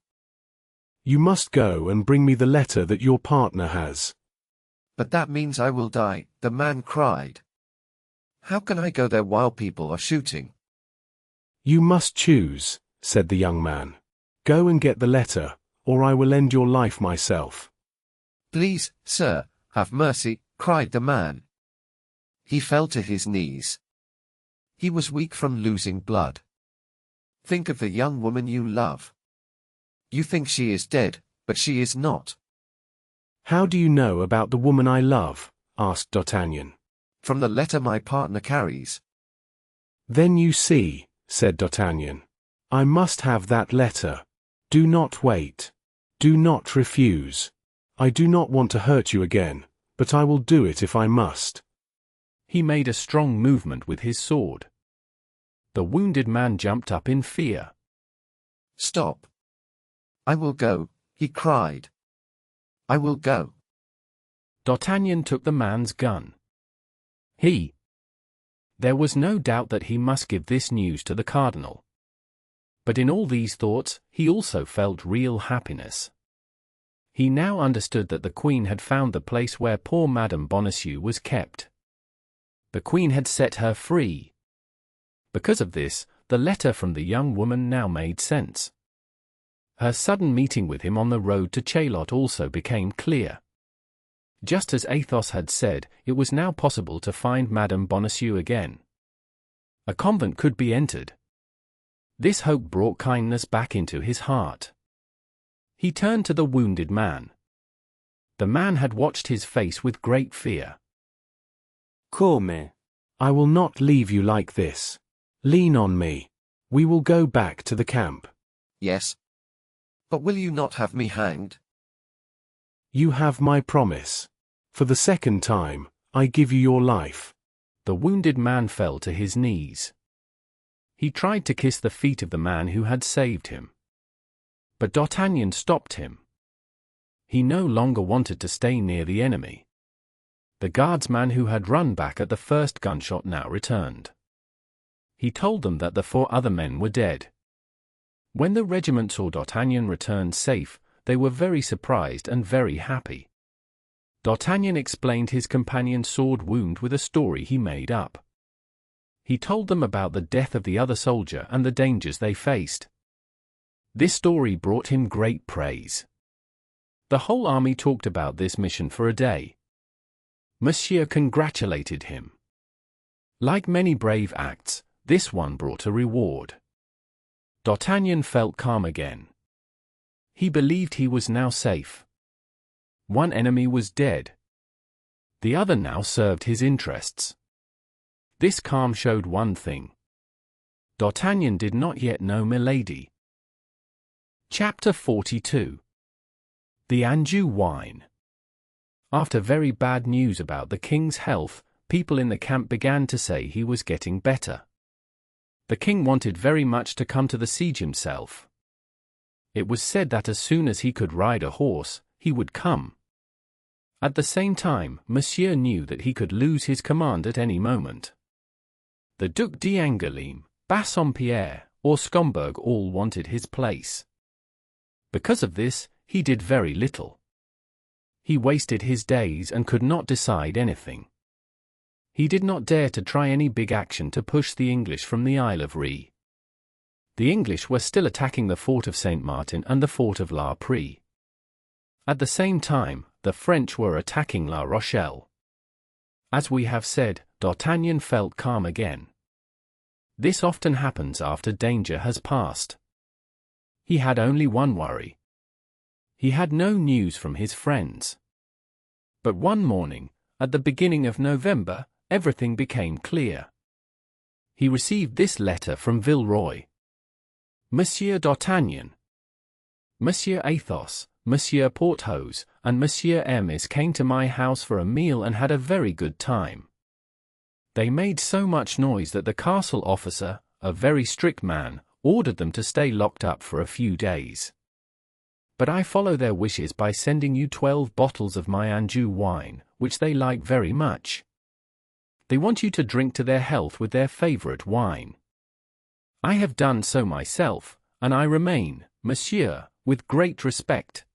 S2: You must go and bring me the letter that your partner has.
S6: But that means I will die, the man cried. How can I go there while people are shooting?
S2: You must choose, said the young man. Go and get the letter, or I will end your life myself.
S6: Please, sir, have mercy, cried the man. He fell to his knees. He was weak from losing blood. Think of the young woman you love. You think she is dead, but she is not.
S2: How do you know about the woman I love? Asked D'Artagnan.
S6: From the letter my partner carries.
S2: Then you see, said D'Artagnan. I must have that letter. Do not wait. Do not refuse. I do not want to hurt you again, but I will do it if I must.
S3: He made a strong movement with his sword. The wounded man jumped up in fear.
S6: Stop. I will go, he cried. I will go.
S3: D'Artagnan took the man's gun. There was no doubt that he must give this news to the cardinal. But in all these thoughts, he also felt real happiness. He now understood that the queen had found the place where poor Madame Bonacieux was kept. The queen had set her free. Because of this, the letter from the young woman now made sense. Her sudden meeting with him on the road to Chaillot also became clear. Just as Athos had said, it was now possible to find Madame Bonacieux again. A convent could be entered. This hope brought kindness back into his heart. He turned to the wounded man. The man had watched his face with great fear.
S2: Come. I will not leave you like this. Lean on me. We will go back to the camp.
S6: Yes. But will you not have me hanged?
S2: You have my promise. For the second time, I give you your life.
S3: The wounded man fell to his knees. He tried to kiss the feet of the man who had saved him. But D'Artagnan stopped him. He no longer wanted to stay near the enemy. The guardsman who had run back at the first gunshot now returned. He told them that the 4 other men were dead. When the regiment saw D'Artagnan return safe, they were very surprised and very happy. D'Artagnan explained his companion's sword wound with a story he made up. He told them about the death of the other soldier and the dangers they faced. This story brought him great praise. The whole army talked about this mission for a day. Monsieur congratulated him. Like many brave acts, this one brought a reward. D'Artagnan felt calm again. He believed he was now safe. One enemy was dead. The other now served his interests. This calm showed one thing. D'Artagnan did not yet know Milady. Chapter 42. The Anjou Wine. After very bad news about the king's health, people in the camp began to say he was getting better. The king wanted very much to come to the siege himself. It was said that as soon as he could ride a horse, he would come. At the same time, Monsieur knew that he could lose his command at any moment. The Duc d'Angoulême, Bassompierre, or Schomberg all wanted his place. Because of this, he did very little. He wasted his days and could not decide anything. He did not dare to try any big action to push the English from the Isle of Ré. The English were still attacking the fort of Saint Martin and the fort of La Prée. At the same time, the French were attacking La Rochelle. As we have said, D'Artagnan felt calm again. This often happens after danger has passed. He had only one worry. He had no news from his friends. But one morning, at the beginning of November, everything became clear. He received this letter from Villeroy. Monsieur D'Artagnan, Monsieur Athos, Monsieur Porthos, and Monsieur Aramis came to my house for a meal and had a very good time. They made so much noise that the castle officer, a very strict man, ordered them to stay locked up for a few days. But I follow their wishes by sending you 12 bottles of my Anjou wine, which they like very much. They want you to drink to their health with their favorite wine. I have done so myself, and I remain, monsieur, with great respect,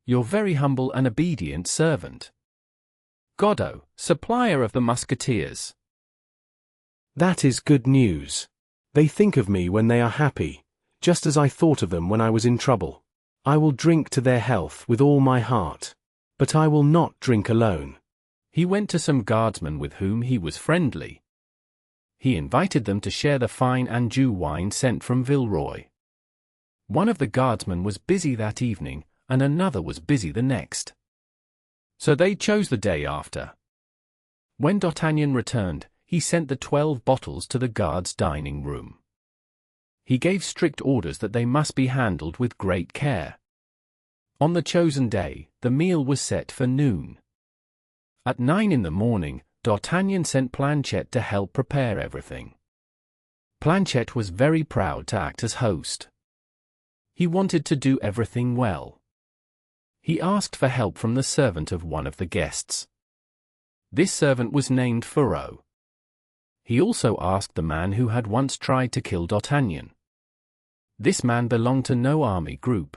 S3: your very humble and obedient servant, Godot, supplier of the Musketeers.
S2: That is good news. They think of me when they are happy, just as I thought of them when I was in trouble. I will drink to their health with all my heart, but I will not drink alone.
S3: He went to some guardsmen with whom he was friendly. He invited them to share the fine Anjou wine sent from Villeroy. One of the guardsmen was busy that evening, and another was busy the next. So they chose the day after. When D'Artagnan returned, he sent the 12 bottles to the guards' dining room. He gave strict orders that they must be handled with great care. On the chosen day, the meal was set for noon. At 9 in the morning, D'Artagnan sent Planchet to help prepare everything. Planchet was very proud to act as host. He wanted to do everything well. He asked for help from the servant of one of the guests. This servant was named Porthos. He also asked the man who had once tried to kill D'Artagnan. This man belonged to no army group.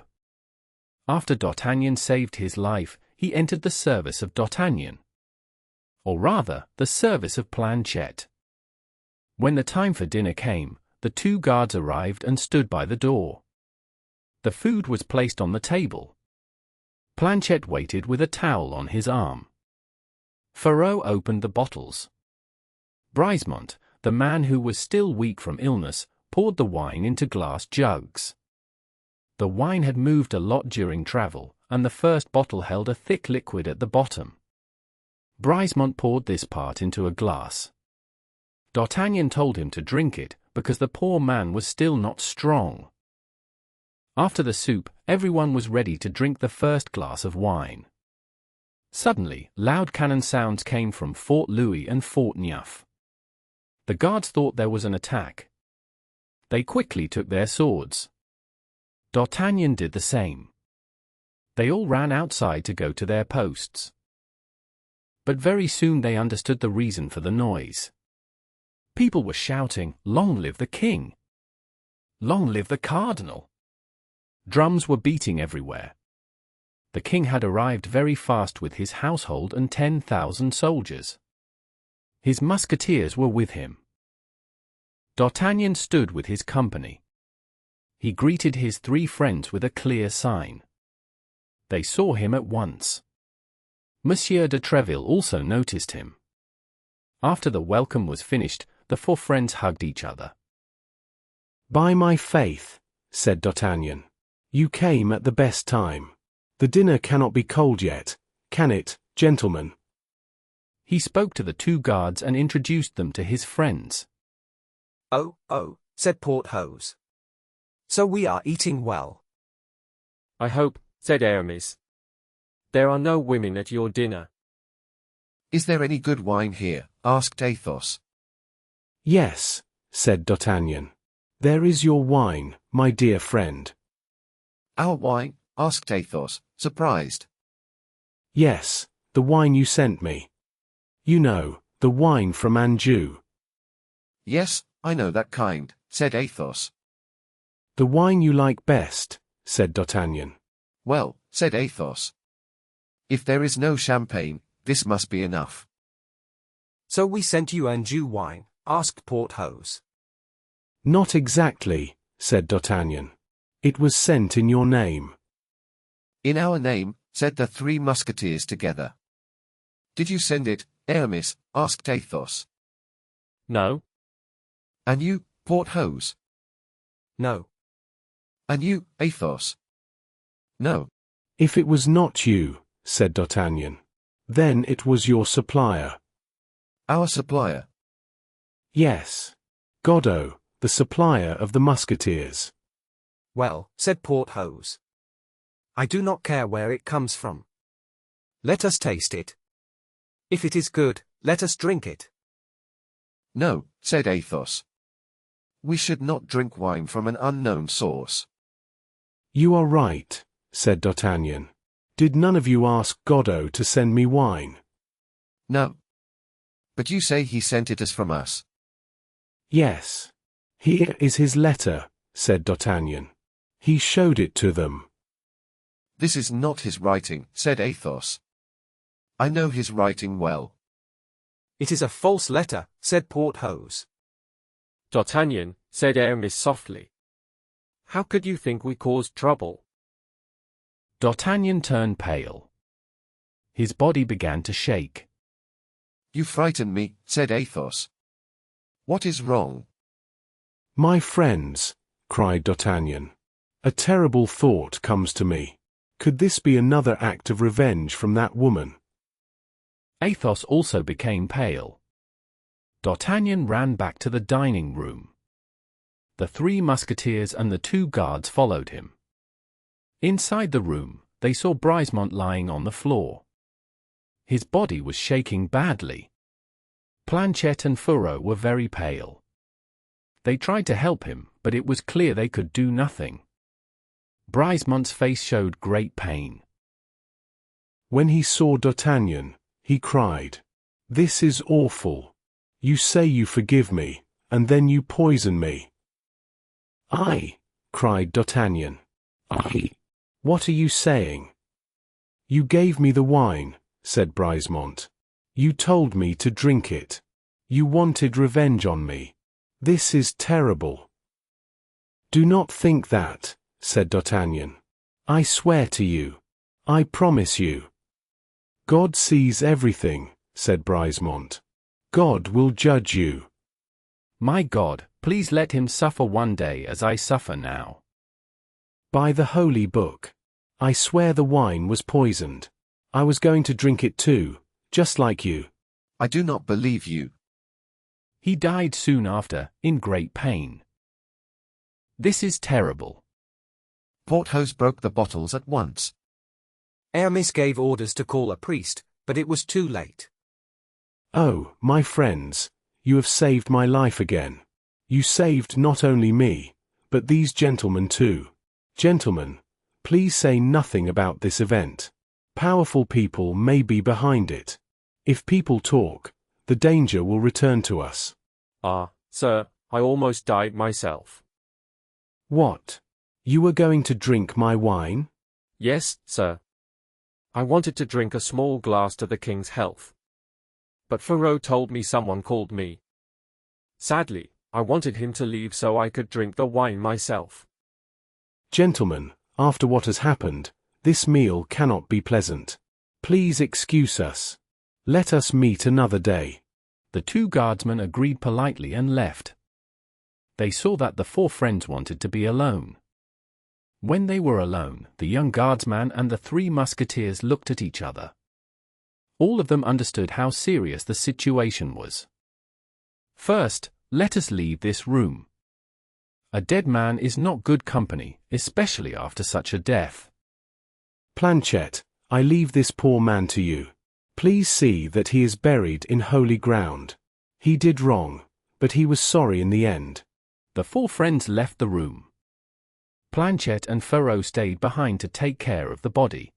S3: After D'Artagnan saved his life, he entered the service of D'Artagnan. Or rather, the service of Planchet. When the time for dinner came, the two guards arrived and stood by the door. The food was placed on the table. Planchet waited with a towel on his arm. Porthos opened the bottles. Brisemont, the man who was still weak from illness, poured the wine into glass jugs. The wine had moved a lot during travel, and the first bottle held a thick liquid at the bottom. Brisemont poured this part into a glass. D'Artagnan told him to drink it, because the poor man was still not strong. After the soup, everyone was ready to drink the first glass of wine. Suddenly, loud cannon sounds came from Fort Louis and Fort Neuf. The guards thought there was an attack. They quickly took their swords. D'Artagnan did the same. They all ran outside to go to their posts. But very soon they understood the reason for the noise. People were shouting, "Long live the king! Long live the cardinal!" Drums were beating everywhere. The king had arrived very fast with his household and 10,000 soldiers. His musketeers were with him. D'Artagnan stood with his company. He greeted his three friends with a clear sign. They saw him at once. Monsieur de Treville also noticed him. After the welcome was finished, the four friends hugged each other.
S2: "By my faith," said D'Artagnan, "you came at the best time. The dinner cannot be cold yet, can it, gentlemen?"
S3: He spoke to the two guards and introduced them to his friends.
S7: Oh, said Porthos. So we are eating well.
S5: I hope, said Aramis. There are no women at your dinner.
S6: Is there any good wine here? Asked Athos.
S2: "Yes," said D'Artagnan. "There is your wine, my dear friend."
S6: Our wine? Asked Athos, surprised.
S2: "Yes, the wine you sent me. You know, the wine from Anjou."
S6: Yes, I know that kind, said Athos.
S2: "The wine you like best," said D'Artagnan.
S6: Well, said Athos. If there is no champagne, this must be enough.
S7: So we sent you Anjou wine? Asked Porthos.
S2: "Not exactly," said D'Artagnan. "It was sent in your name."
S6: In our name, said the Three Musketeers together. Did you send it, Aramis? Asked Athos.
S5: No.
S6: And you, Porthos?
S7: No.
S6: And you, Athos? No.
S2: "If it was not you," said D'Artagnan, "then it was your supplier."
S6: Our supplier?
S2: "Yes. Godot, the supplier of the Musketeers."
S7: Well, said Porthos. I do not care where it comes from. Let us taste it. If it is good, let us drink it.
S6: No, said Athos. We should not drink wine from an unknown source.
S2: "You are right," said D'Artagnan. "Did none of you ask Godot to send me wine?"
S6: No. But you say he sent it as from us.
S2: "Yes. Here is his letter," said D'Artagnan. "He showed it to them."
S6: This is not his writing, said Athos. I know his writing well.
S7: It is a false letter, said Porthos.
S5: D'Artagnan, said Aramis softly. How could you think we caused trouble?
S3: D'Artagnan turned pale. His body began to shake.
S6: You frighten me, said Athos. What is wrong?
S2: "My friends," cried D'Artagnan, "a terrible thought comes to me. Could this be another act of revenge from that woman?"
S3: Athos also became pale. D'Artagnan ran back to the dining room. The Three Musketeers and the two guards followed him. Inside the room, they saw Brisemont lying on the floor. His body was shaking badly. Planchet and Fourreau were very pale. They tried to help him, but it was clear they could do nothing. Brisemont's face showed great pain.
S2: When he saw D'Artagnan, he cried, "This is awful. You say you forgive me, and then you poison me." "I," cried D'Artagnan. "I? What are you saying?" "You gave me the wine," said Brisemont. "You told me to drink it. You wanted revenge on me. This is terrible." "Do not think that," said D'Artagnan. "I swear to you. I promise you." "God sees everything," said Brisemont. "God will judge you."
S3: "My God, please let him suffer one day as I suffer now."
S2: "By the Holy Book. I swear the wine was poisoned. I was going to drink it too, just like you."
S6: I do not believe you.
S3: He died soon after, in great pain. This is terrible.
S6: Porthos broke the bottles at once.
S7: Aramis gave orders to call a priest, but it was too late.
S2: "Oh, my friends, you have saved my life again. You saved not only me, but these gentlemen too. Gentlemen, please say nothing about this event. Powerful people may be behind it. If people talk, the danger will return to us."
S5: "Ah, sir, I almost died myself."
S2: "What? You were going to drink my wine?"
S5: "Yes, sir. I wanted to drink a small glass to the king's health. But Fourreau told me someone called me. Sadly, I wanted him to leave so I could drink the wine myself."
S2: "Gentlemen, after what has happened, this meal cannot be pleasant. Please excuse us. Let us meet another day."
S3: The two guardsmen agreed politely and left. They saw that the four friends wanted to be alone. When they were alone, the young guardsman and the three musketeers looked at each other. All of them understood how serious the situation was. "First, let us leave this room. A dead man is not good company, especially after such a death."
S2: "Planchet, I leave this poor man to you. Please see that he is buried in holy ground. He did wrong, but he was sorry in the end."
S3: The four friends left the room. Planchet and Fourreau stayed behind to take care of the body.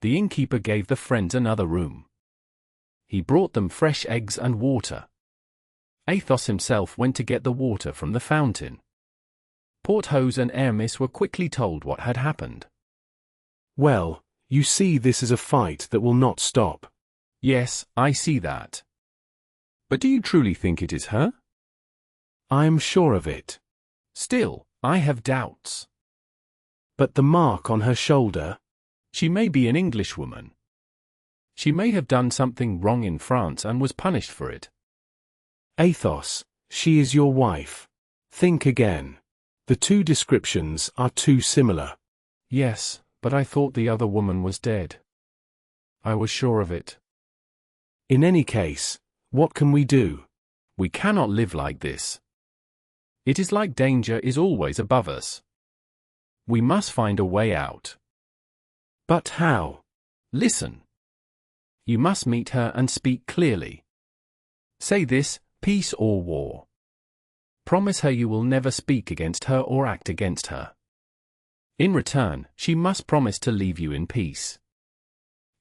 S3: The innkeeper gave the friends another room. He brought them fresh eggs and water. Athos himself went to get the water from the fountain. Porthos and Aramis were quickly told what had happened.
S2: "Well, you see this is a fight that will not stop."
S3: "Yes, I see that. But do you truly think it is her?"
S2: "I am sure of it."
S3: "Still, I have doubts."
S2: "But the mark on her shoulder?"
S3: "She may be an Englishwoman. She may have done something wrong in France and was punished for it."
S2: "Athos, she is your wife. Think again. The two descriptions are too similar."
S3: "Yes, but I thought the other woman was dead. I was sure of it."
S2: "In any case, what can we do?"
S3: "We cannot live like this. It is like danger is always above us. We must find a way out."
S2: "But how?"
S3: "Listen. You must meet her and speak clearly. Say this, peace or war. Promise her you will never speak against her or act against her. In return, she must promise to leave you in peace.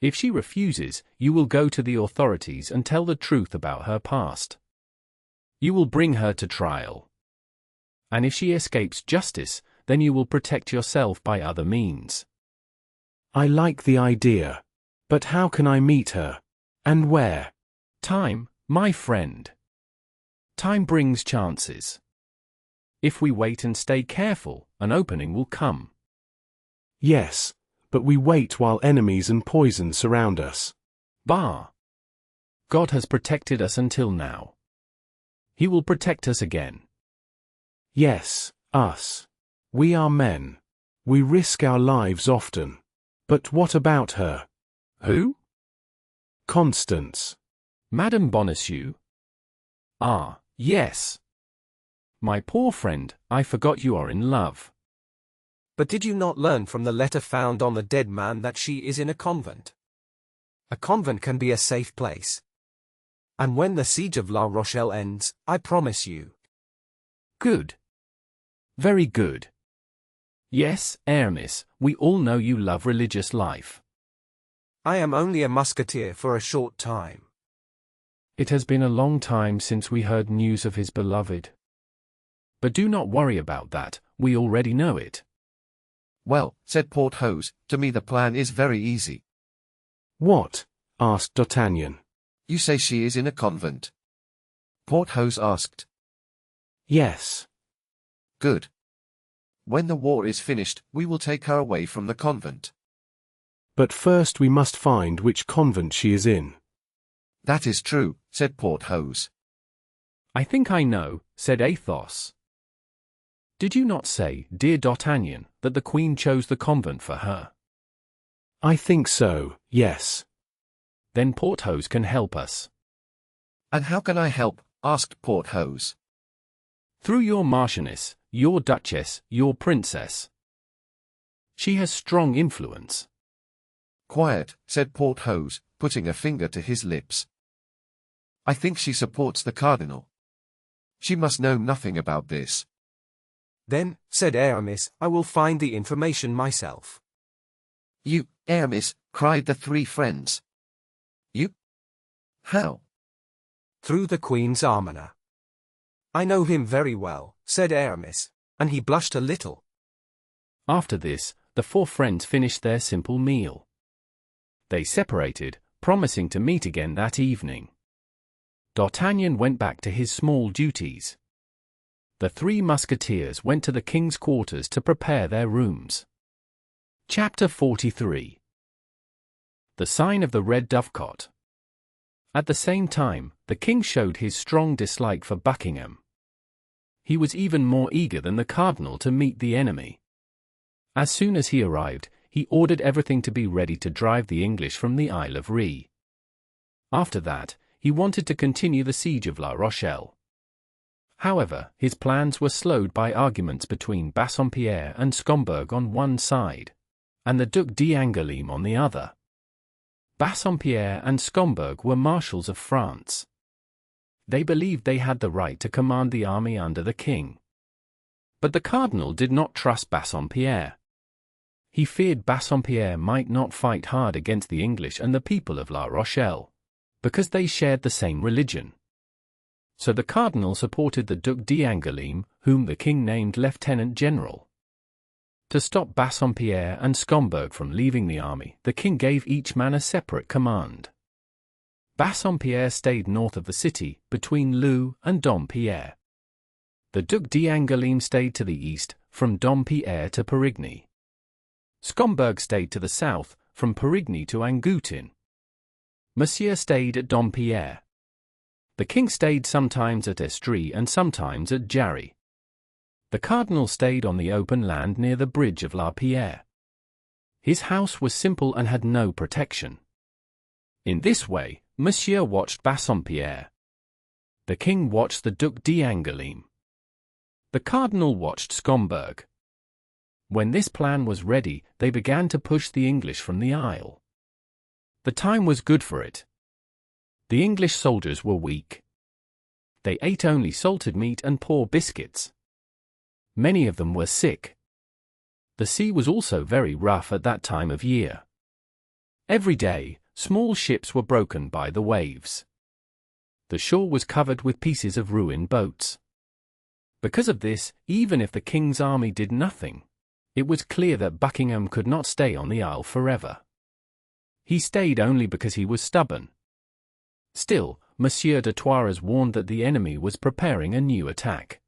S3: If she refuses, you will go to the authorities and tell the truth about her past. You will bring her to trial. And if she escapes justice, then you will protect yourself by other means."
S2: "I like the idea. But how can I meet her? And where?"
S3: "Time, my friend. Time brings chances. If we wait and stay careful, an opening will come."
S2: "Yes, but we wait while enemies and poison surround us."
S3: "Bah! God has protected us until now. He will protect us again."
S2: "Yes, us. We are men. We risk our lives often. But what about her?"
S3: "Who?"
S2: "Constance."
S3: "Madame Bonacieux? Ah, yes. My poor friend, I forgot you are in love."
S7: But did you not learn from the letter found on the dead man that she is in a convent? A convent can be a safe place. And when the siege of La Rochelle ends, I promise you.
S3: Good. Very good. Yes, Aramis, we all know you love religious life.
S7: I am only a musketeer for a short time.
S3: It has been a long time since we heard news of his beloved. But do not worry about that, we already know it.
S6: Well, said Porthos, to me the plan is very easy.
S2: What? Asked D'Artagnan.
S6: You say she is in a convent? Porthos asked.
S2: Yes.
S6: Good. When the war is finished, we will take her away from the convent.
S2: But first we must find which convent she is in.
S6: That is true, said Porthos.
S3: I think I know, said Athos. Did you not say, dear D'Artagnan, that the Queen chose the convent for her?
S2: I think so, yes.
S3: Then Porthos can help us.
S6: And how can I help? Asked Porthos.
S3: Through your Marchioness, your Duchess, your Princess. She has strong influence.
S6: Quiet, said Porthos, putting a finger to his lips. I think she supports the Cardinal. She must know nothing about this.
S7: Then, said Aramis, I will find the information myself.
S6: You, Aramis, cried the three friends. You? How?
S7: Through the Queen's almoner. I know him very well, said Aramis, and he blushed a little.
S3: After this, the four friends finished their simple meal. They separated, promising to meet again that evening. D'Artagnan went back to his small duties. The Three Musketeers went to the king's quarters to prepare their rooms. Chapter 43. The Sign of the Red Dovecot. At the same time, the king showed his strong dislike for Buckingham. He was even more eager than the cardinal to meet the enemy. As soon as he arrived, he ordered everything to be ready to drive the English from the Isle of Ré. After that, he wanted to continue the siege of La Rochelle. However, his plans were slowed by arguments between Bassompierre and Schomberg on one side, and the Duc d'Angoulême on the other. Bassompierre and Schomberg were marshals of France. They believed they had the right to command the army under the king. But the cardinal did not trust Bassompierre. He feared Bassompierre might not fight hard against the English and the people of La Rochelle, because they shared the same religion. So the cardinal supported the Duc d'Angoulême, whom the king named lieutenant general. To stop Bassompierre and Schomberg from leaving the army, the king gave each man a separate command. Bassompierre stayed north of the city, between Leu and Dompierre. The Duc d'Angoulême stayed to the east, from Dompierre to Périgny. Schomberg stayed to the south, from Périgny to Angoutin. Monsieur stayed at Dompierre. The king stayed sometimes at Estrie and sometimes at Jarry. The cardinal stayed on the open land near the bridge of La Pierre. His house was simple and had no protection. In this way, Monsieur watched Bassompierre. The king watched the Duc d'Angoulême. The cardinal watched Schomberg. When this plan was ready, they began to push the English from the Isle. The time was good for it. The English soldiers were weak. They ate only salted meat and poor biscuits. Many of them were sick. The sea was also very rough at that time of year. Every day, small ships were broken by the waves. The shore was covered with pieces of ruined boats. Because of this, even if the king's army did nothing, it was clear that Buckingham could not stay on the Isle forever. He stayed only because he was stubborn. Still, Monsieur de Thouars warned that the enemy was preparing a new attack.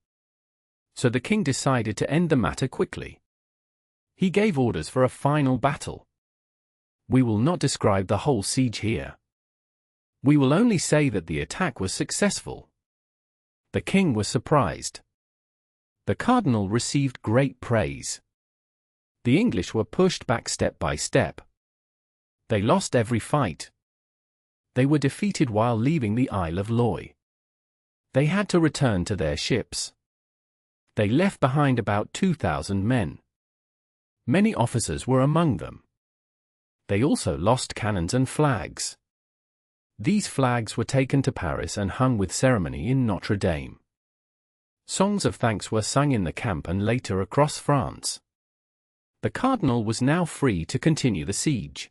S3: So the king decided to end the matter quickly. He gave orders for a final battle. We will not describe the whole siege here. We will only say that the attack was successful. The king was surprised. The cardinal received great praise. The English were pushed back step by step. They lost every fight. They were defeated while leaving the Isle of Loy. They had to return to their ships. They left behind about 2,000 men. Many officers were among them. They also lost cannons and flags. These flags were taken to Paris and hung with ceremony in Notre Dame. Songs of thanks were sung in the camp and later across France. The cardinal was now free to continue the siege.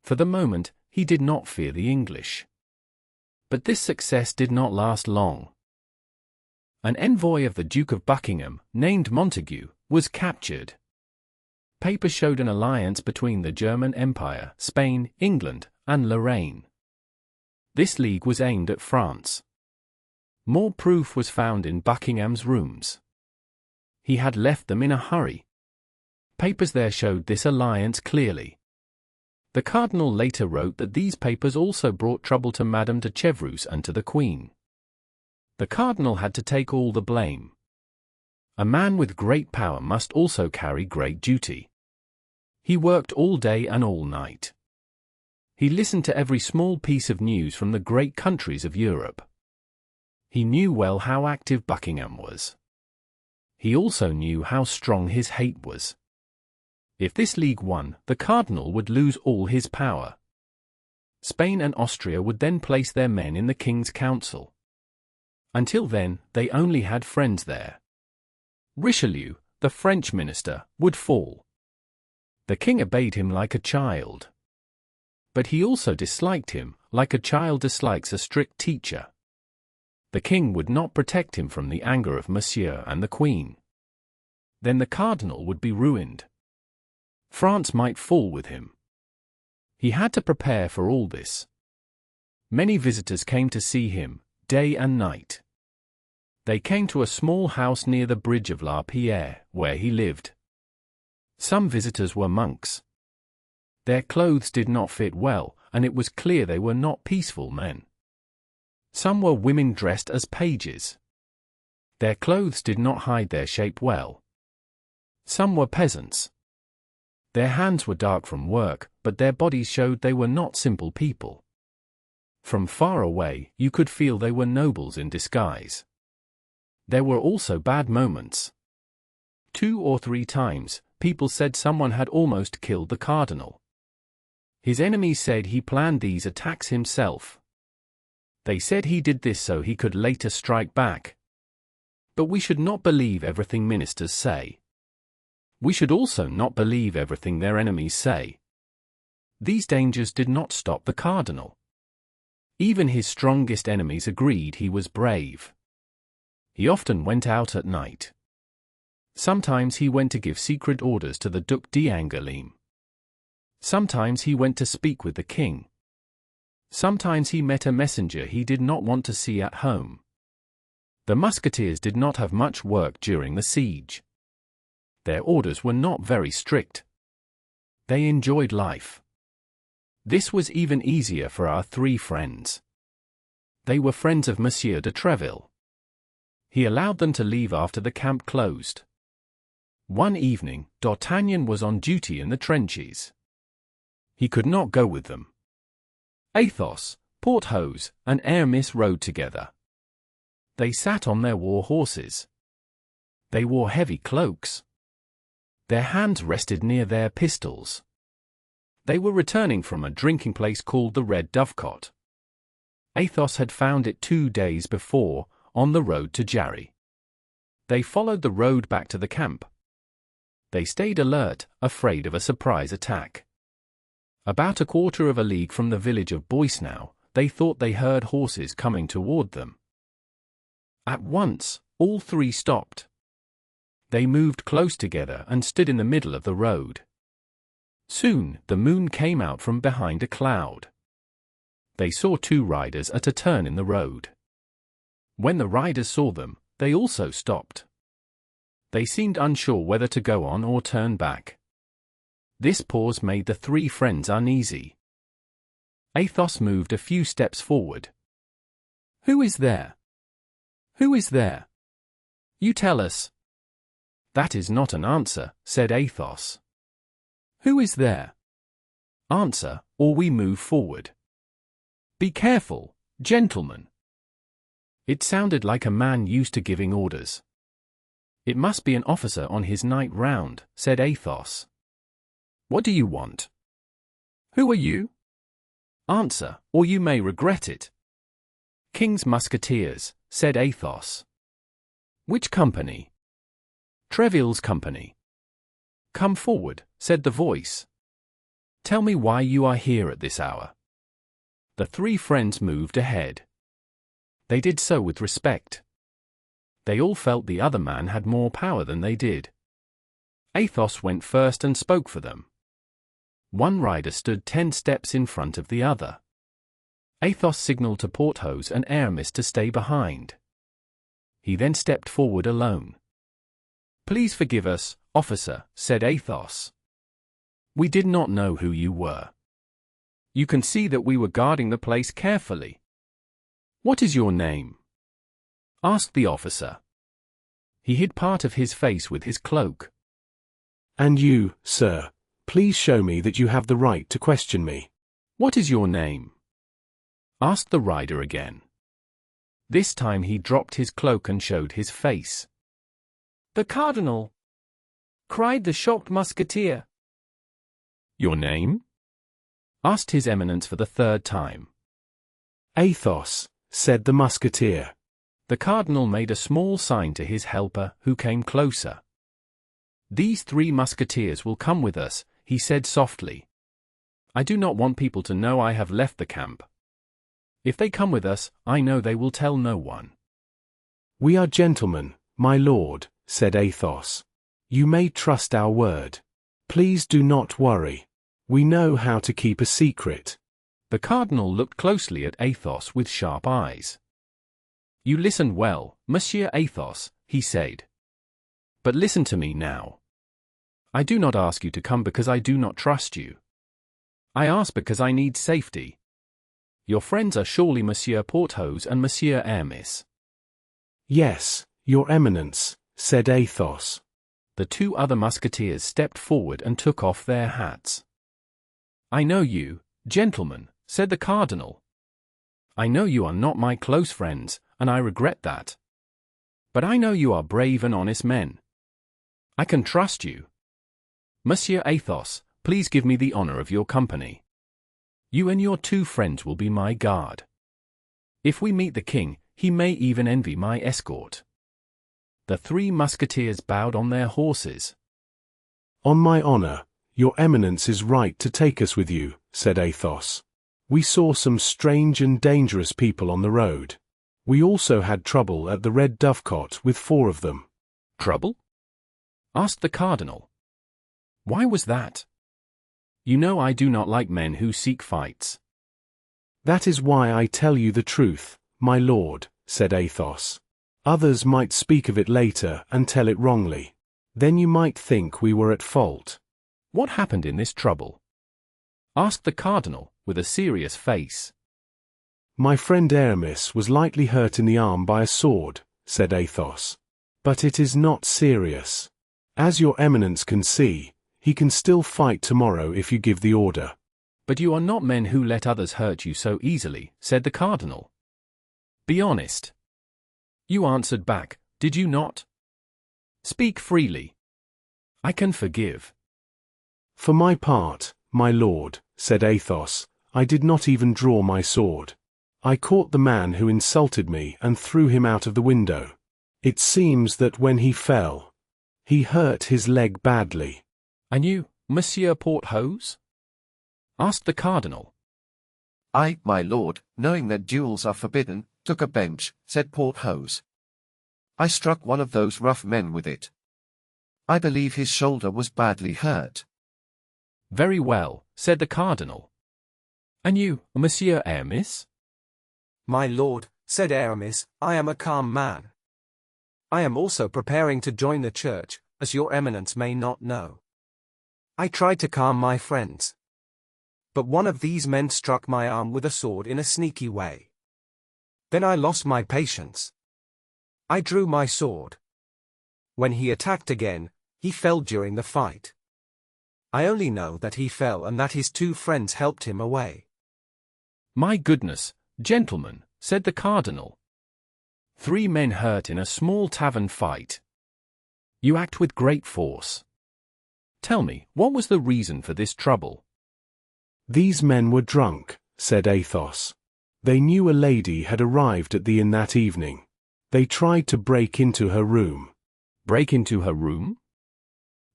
S3: For the moment, he did not fear the English. But this success did not last long. An envoy of the Duke of Buckingham, named Montague, was captured. Papers showed an alliance between the German Empire, Spain, England, and Lorraine. This league was aimed at France. More proof was found in Buckingham's rooms. He had left them in a hurry. Papers there showed this alliance clearly. The cardinal later wrote that these papers also brought trouble to Madame de Chevreuse and to the Queen. The cardinal had to take all the blame. A man with great power must also carry great duty. He worked all day and all night. He listened to every small piece of news from the great countries of Europe. He knew well how active Buckingham was. He also knew how strong his hate was. If this league won, the cardinal would lose all his power. Spain and Austria would then place their men in the king's council. Until then, they only had friends there. Richelieu, the French minister, would fall. The king obeyed him like a child. But he also disliked him, like a child dislikes a strict teacher. The king would not protect him from the anger of Monsieur and the Queen. Then the cardinal would be ruined. France might fall with him. He had to prepare for all this. Many visitors came to see him, day and night. They came to a small house near the bridge of La Pierre, where he lived. Some visitors were monks. Their clothes did not fit well, and it was clear they were not peaceful men. Some were women dressed as pages. Their clothes did not hide their shape well. Some were peasants. Their hands were dark from work, but their bodies showed they were not simple people. From far away, you could feel they were nobles in disguise. There were also bad moments. 2 or 3 times, people said someone had almost killed the cardinal. His enemies said he planned these attacks himself. They said he did this so he could later strike back. But we should not believe everything ministers say. We should also not believe everything their enemies say. These dangers did not stop the cardinal. Even his strongest enemies agreed he was brave. He often went out at night. Sometimes he went to give secret orders to the Duc d'Angoulême. Sometimes he went to speak with the king. Sometimes he met a messenger he did not want to see at home. The Musketeers did not have much work during the siege. Their orders were not very strict. They enjoyed life. This was even easier for our 3 friends. They were friends of Monsieur de Treville. He allowed them to leave after the camp closed. One evening, D'Artagnan was on duty in the trenches. He could not go with them. Athos, Porthos, and Aramis rode together. They sat on their war horses. They wore heavy cloaks. Their hands rested near their pistols. They were returning from a drinking place called the Red Dovecot. Athos had found it 2 days before, on the road to Jarry. They followed the road back to the camp. They stayed alert, afraid of a surprise attack. About a quarter of a league from the village of Boisnau, they thought they heard horses coming toward them. At once, all 3 stopped. They moved close together and stood in the middle of the road. Soon, the moon came out from behind a cloud. They saw 2 riders at a turn in the road. When the riders saw them, they also stopped. They seemed unsure whether to go on or turn back. This pause made the 3 friends uneasy. Athos moved a few steps forward. "Who is there? Who is there? You tell us." "That is not an answer," said Athos. "Who is there? Answer, or we move forward. Be careful, gentlemen." It sounded like a man used to giving orders. It must be an officer on his night round, said Athos. What do you want? Who are you? Answer, or you may regret it. King's Musketeers, said Athos. Which company? Treville's company. Come forward, said the voice. Tell me why you are here at this hour. The three friends moved ahead. They did so with respect. They all felt the other man had more power than they did. Athos went first and spoke for them. One rider stood 10 steps in front of the other. Athos signaled to Porthos and Aramis to stay behind. He then stepped forward alone. Please forgive us, officer, said Athos. We did not know who you were. You can see that we were guarding the place carefully. What is your name? Asked the officer. He hid part of his face with his cloak.
S2: And you, sir, please show me that you have the right to question me.
S3: What is your name? Asked the rider again. This time he dropped his cloak and showed his face. The cardinal! Cried the shocked musketeer. Your name? Asked his eminence for the third time.
S2: Athos, said the musketeer.
S3: The cardinal made a small sign to his helper, who came closer. These 3 musketeers will come with us, he said softly. I do not want people to know I have left the camp. If they come with us, I know they will tell no one.
S2: We are gentlemen, my lord, said Athos. You may trust our word. Please do not worry. We know how to keep a secret.
S3: The cardinal looked closely at Athos with sharp eyes. You listen well, Monsieur Athos, he said. But listen to me now. I do not ask you to come because I do not trust you. I ask because I need safety. Your friends are surely Monsieur Porthos and Monsieur Aramis.
S2: Yes, your eminence, said Athos.
S3: The 2 other musketeers stepped forward and took off their hats. I know you, gentlemen, said the cardinal. I know you are not my close friends, and I regret that. But I know you are brave and honest men. I can trust you. Monsieur Athos, please give me the honor of your company. You and your 2 friends will be my guard. If we meet the king, he may even envy my escort. The 3 musketeers bowed on their horses.
S2: On my honor, your eminence is right to take us with you, said Athos. We saw some strange and dangerous people on the road. We also had trouble at the Red Dovecot with 4 of them.
S3: Trouble? Asked the cardinal. Why was that? You know I do not like men who seek fights.
S2: That is why I tell you the truth, my lord, said Athos. Others might speak of it later and tell it wrongly. Then you might think we were at fault.
S3: What happened in this trouble? Asked the cardinal, with a serious face.
S2: My friend Aramis was lightly hurt in the arm by a sword, said Athos. But it is not serious. As your eminence can see, he can still fight tomorrow if you give the order.
S3: But you are not men who let others hurt you so easily, said the cardinal. Be honest. You answered back, did you not? Speak freely. I can forgive.
S2: For my part, my lord, said Athos, I did not even draw my sword. I caught the man who insulted me and threw him out of the window. It seems that when he fell, he hurt his leg badly.
S3: And you, Monsieur Porthos? Asked the cardinal.
S6: I, my lord, knowing that duels are forbidden, took a bench, said Porthos. I struck one of those rough men with it. I believe his shoulder was badly hurt.
S3: Very well, said the cardinal. And you, Monsieur Aramis?
S7: My lord, said Aramis, I am a calm man. I am also preparing to join the church, as your eminence may not know. I tried to calm my friends. But one of these men struck my arm with a sword in a sneaky way. Then I lost my patience. I drew my sword. When he attacked again, he fell during the fight. I only know that he fell and that his 2 friends helped him away.
S3: My goodness, gentlemen, said the cardinal. 3 men hurt in a small tavern fight. You act with great force. Tell me, what was the reason for this trouble?
S2: These men were drunk, said Athos. They knew a lady had arrived at the inn that evening. They tried to break into her room.
S3: Break into her room?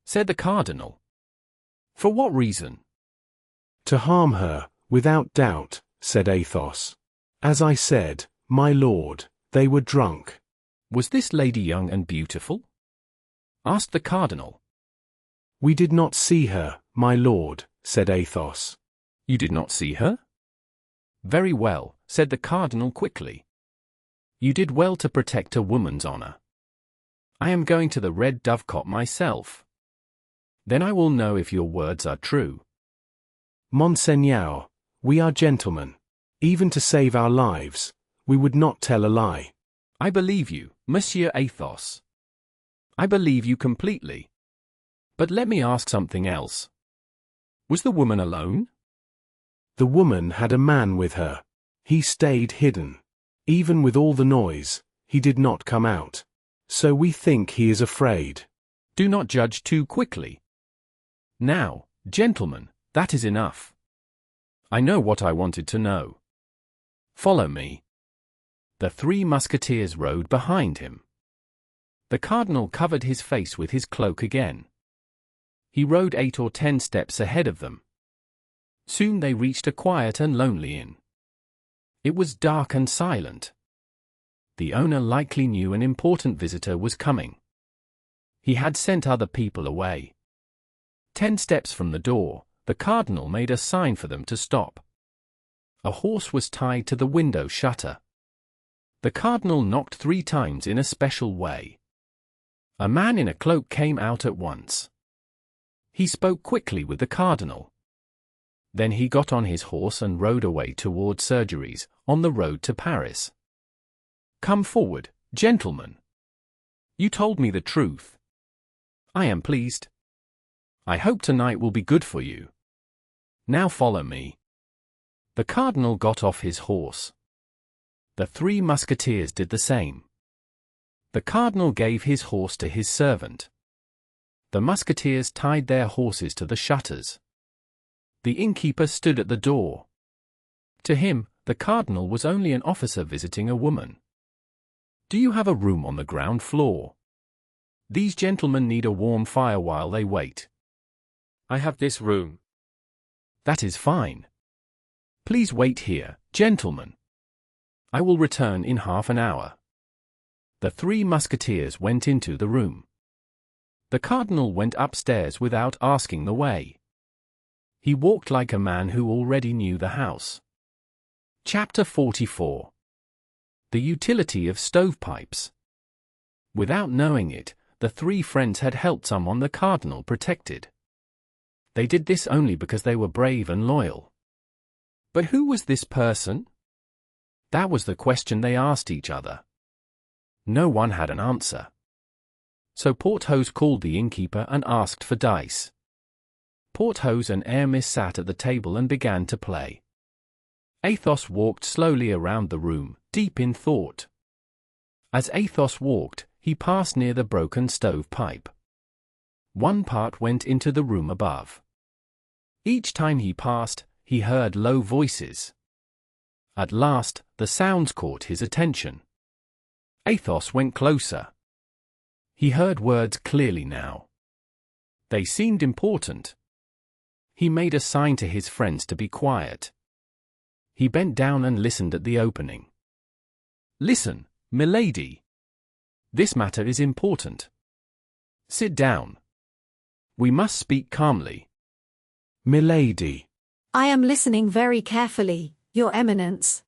S3: Said the cardinal. For what reason?
S2: To harm her, without doubt, said Athos. As I said, my lord, they were drunk.
S3: Was this lady young and beautiful? Asked the cardinal.
S2: We did not see her, my lord, said Athos.
S3: You did not see her? Very well, said the cardinal quickly. You did well to protect a woman's honor. I am going to the Red Dovecot myself. Then I will know if your words are true.
S2: Monseigneur, we are gentlemen. Even to save our lives, we would not tell a lie.
S3: I believe you, Monsieur Athos. I believe you completely. But let me ask something else. Was the woman alone?
S2: The woman had a man with her. He stayed hidden. Even with all the noise, he did not come out. So we think he is afraid.
S3: Do not judge too quickly. Now, gentlemen, that is enough. I know what I wanted to know. Follow me. The Three Musketeers rode behind him. The cardinal covered his face with his cloak again. He rode 8 or 10 steps ahead of them. Soon they reached a quiet and lonely inn. It was dark and silent. The owner likely knew an important visitor was coming. He had sent other people away. 10 steps from the door, the cardinal made a sign for them to stop. A horse was tied to the window shutter. The cardinal knocked 3 times in a special way. A man in a cloak came out at once. He spoke quickly with the cardinal. Then he got on his horse and rode away toward Surgeries, on the road to Paris. Come forward, gentlemen. You told me the truth. I am pleased. I hope tonight will be good for you. Now follow me. The cardinal got off his horse. The Three Musketeers did the same. The cardinal gave his horse to his servant. The musketeers tied their horses to the shutters. The innkeeper stood at the door. To him, the cardinal was only an officer visiting a woman. Do you have a room on the ground floor? These gentlemen need a warm fire while they wait.
S5: I have this room.
S3: That is fine. Please wait here, gentlemen. I will return in half an hour. The Three Musketeers went into the room. The cardinal went upstairs without asking the way. He walked like a man who already knew the house. Chapter 44. The Utility of Stovepipes. Without knowing it, the 3 friends had helped someone the cardinal protected. They did this only because they were brave and loyal. But who was this person? That was the question they asked each other. No one had an answer. So Porthos called the innkeeper and asked for dice. Porthos and Aramis sat at the table and began to play. Athos walked slowly around the room, deep in thought. As Athos walked, he passed near the broken stovepipe. One part went into the room above. Each time he passed, he heard low voices. At last, the sounds caught his attention. Athos went closer. He heard words clearly now. They seemed important. He made a sign to his friends to be quiet. He bent down and listened at the opening. Listen, milady. This matter is important. Sit down. We must speak calmly.
S2: Milady.
S1: I am listening very carefully, Your Eminence.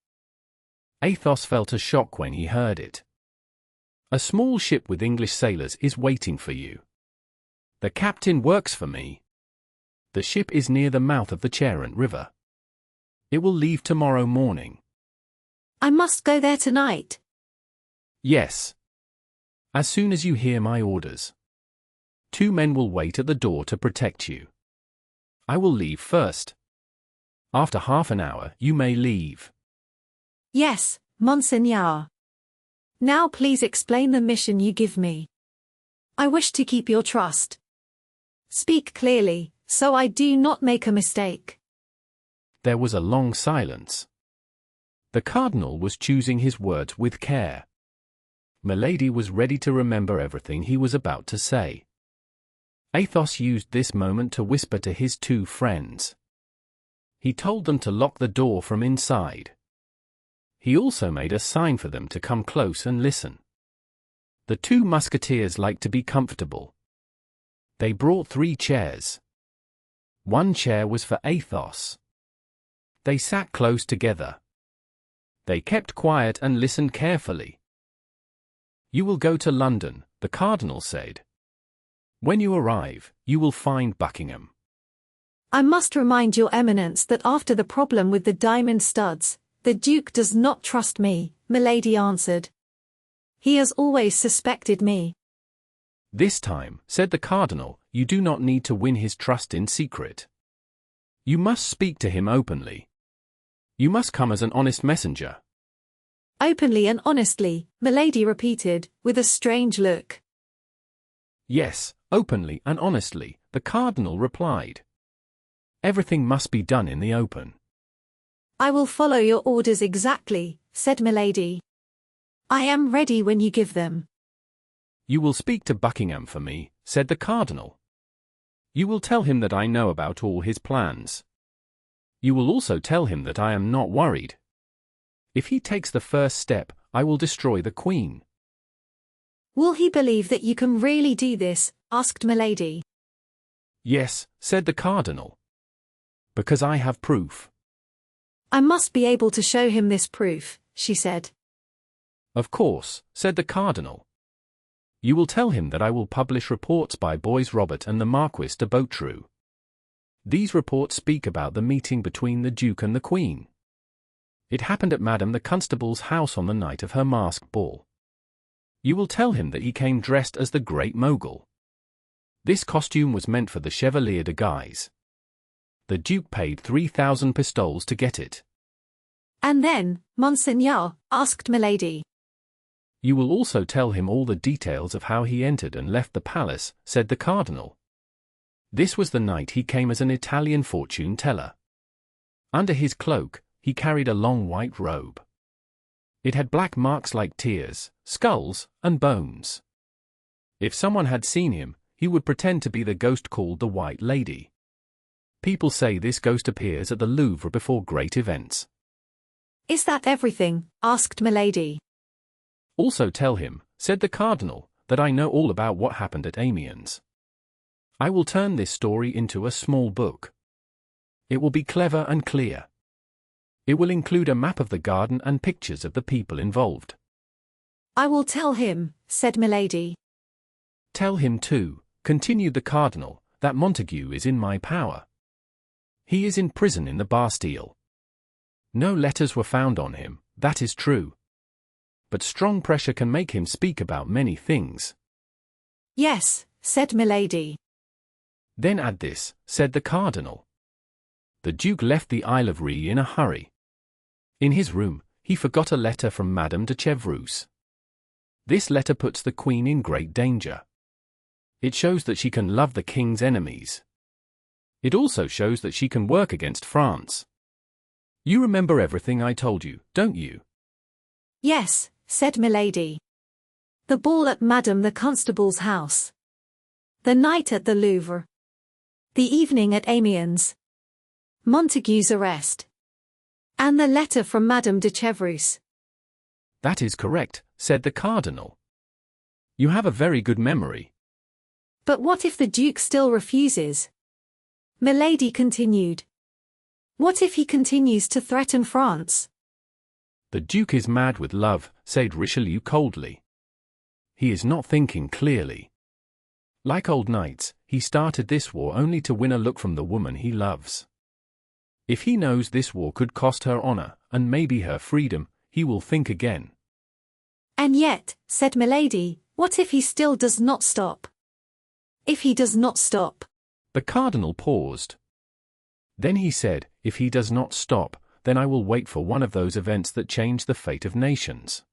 S3: Athos felt a shock when he heard it. A small ship with English sailors is waiting for you. The captain works for me. The ship is near the mouth of the Charente River. It will leave tomorrow morning.
S1: I must go there tonight.
S3: Yes. As soon as you hear my orders. 2 men will wait at the door to protect you. I will leave first. After half an hour, you may leave.
S1: Yes, Monseigneur. Now please explain the mission you give me. I wish to keep your trust. Speak clearly, so I do not make a mistake.
S3: There was a long silence. The cardinal was choosing his words with care. Milady was ready to remember everything he was about to say. Athos used this moment to whisper to his two friends. He told them to lock the door from inside. He also made a sign for them to come close and listen. The two musketeers liked to be comfortable. They brought 3 chairs. One chair was for Athos. They sat close together. They kept quiet and listened carefully. "You will go to London," the cardinal said. "When you arrive, you will find Buckingham."
S1: I must remind your eminence that after the problem with the diamond studs, the Duke does not trust me, Milady answered. He has always suspected me.
S3: "This time," said the cardinal, "you do not need to win his trust in secret. You must speak to him openly. You must come as an honest messenger."
S1: Openly and honestly, Milady repeated, with a strange look.
S3: "Yes, openly and honestly," the cardinal replied. "Everything must be done in the open."
S1: I will follow your orders exactly, said Milady. I am ready when you give them.
S3: "You will speak to Buckingham for me," said the cardinal. "You will tell him that I know about all his plans. You will also tell him that I am not worried. If he takes the first step, I will destroy the Queen."
S1: Will he believe that you can really do this? Asked Milady.
S3: "Yes," said the cardinal. "Because I have proof."
S1: I must be able to show him this proof, she said.
S3: "Of course," said the cardinal. "You will tell him that I will publish reports by Boys Robert and the Marquis de Beautru. These reports speak about the meeting between the Duke and the Queen. It happened at Madame the Constable's house on the night of her masked ball. You will tell him that he came dressed as the Great Mogul. This costume was meant for the Chevalier de Guise. The Duke paid 3,000 pistoles to get it."
S1: And then, Monseigneur, asked Milady.
S3: "You will also tell him all the details of how he entered and left the palace," said the cardinal. "This was the night he came as an Italian fortune teller. Under his cloak, he carried a long white robe. It had black marks like tears, skulls, and bones. If someone had seen him, he would pretend to be the ghost called the White Lady. People say this ghost appears at the Louvre before great events."
S1: Is that everything? Asked Milady.
S3: "Also tell him," said the cardinal, "that I know all about what happened at Amiens. I will turn this story into a small book. It will be clever and clear. It will include a map of the garden and pictures of the people involved."
S1: I will tell him, said Milady.
S3: "Tell him too," continued the cardinal, "that Montague is in my power. He is in prison in the Bastille. No letters were found on him, that is true. But strong pressure can make him speak about many things."
S1: Yes, said Milady.
S3: "Then add this," said the cardinal. "The Duke left the Isle of Ré in a hurry. In his room, he forgot a letter from Madame de Chevreuse. This letter puts the Queen in great danger. It shows that she can love the King's enemies. It also shows that she can work against France. You remember everything I told you, don't you?"
S1: Yes, said Milady. The ball at Madame the Constable's house. The night at the Louvre. The evening at Amiens. Montague's arrest. And the letter from Madame de Chevreuse.
S3: "That is correct," said the cardinal. "You have a very good memory."
S1: But what if the Duke still refuses? Milady continued. What if he continues to threaten France?
S3: "The Duke is mad with love," said Richelieu coldly. "He is not thinking clearly. Like old knights, he started this war only to win a look from the woman he loves. If he knows this war could cost her honor, and maybe her freedom, he will think again."
S1: And yet, said Milady, what if he still does not stop? If he does not stop?
S3: The cardinal paused. Then he said, "If he does not stop, then I will wait for one of those events that change the fate of nations."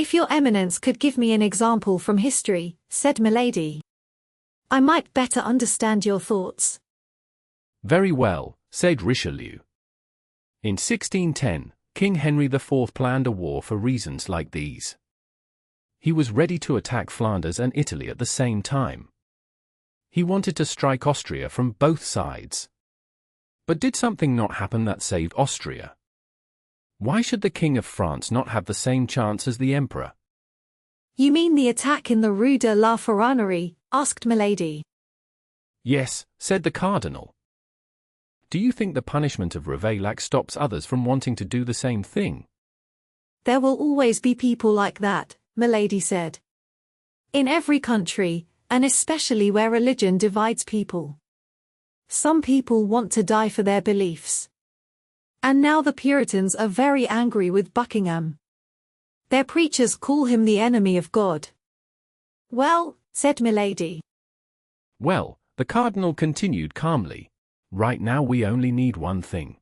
S1: If your eminence could give me an example from history, said Milady, I might better understand your thoughts.
S3: Very well, said Richelieu. In 1610, King Henry IV planned a war for reasons like these. He was ready to attack Flanders and Italy at the same time. He wanted to strike Austria from both sides. But did something not happen that saved Austria? Why should the King of France not have the same chance as the Emperor?
S1: You mean the attack in the Rue de la Ferronnerie? Asked Milady.
S3: Yes, said the Cardinal. Do you think the punishment of Ravaillac stops others from wanting to do the same thing?
S1: There will always be people like that, Milady said. In every country, and especially where religion divides people. Some people want to die for their beliefs. And now the Puritans are very angry with Buckingham. Their preachers call him the enemy of God. Well, said Milady.
S3: Well, the Cardinal continued calmly. Right now we only need one thing.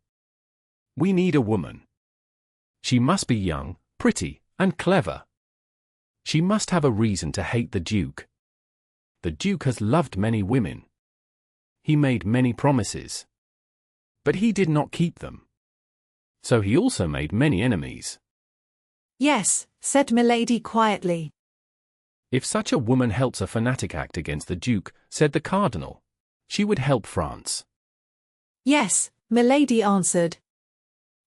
S3: We need a woman. She must be young, pretty, and clever. She must have a reason to hate the Duke. The Duke has loved many women. He made many promises. But he did not keep them. So he also made many enemies.
S1: Yes, said Milady quietly.
S3: If such a woman helps a fanatic act against the Duke, said the Cardinal, she would help France.
S1: Yes, Milady answered.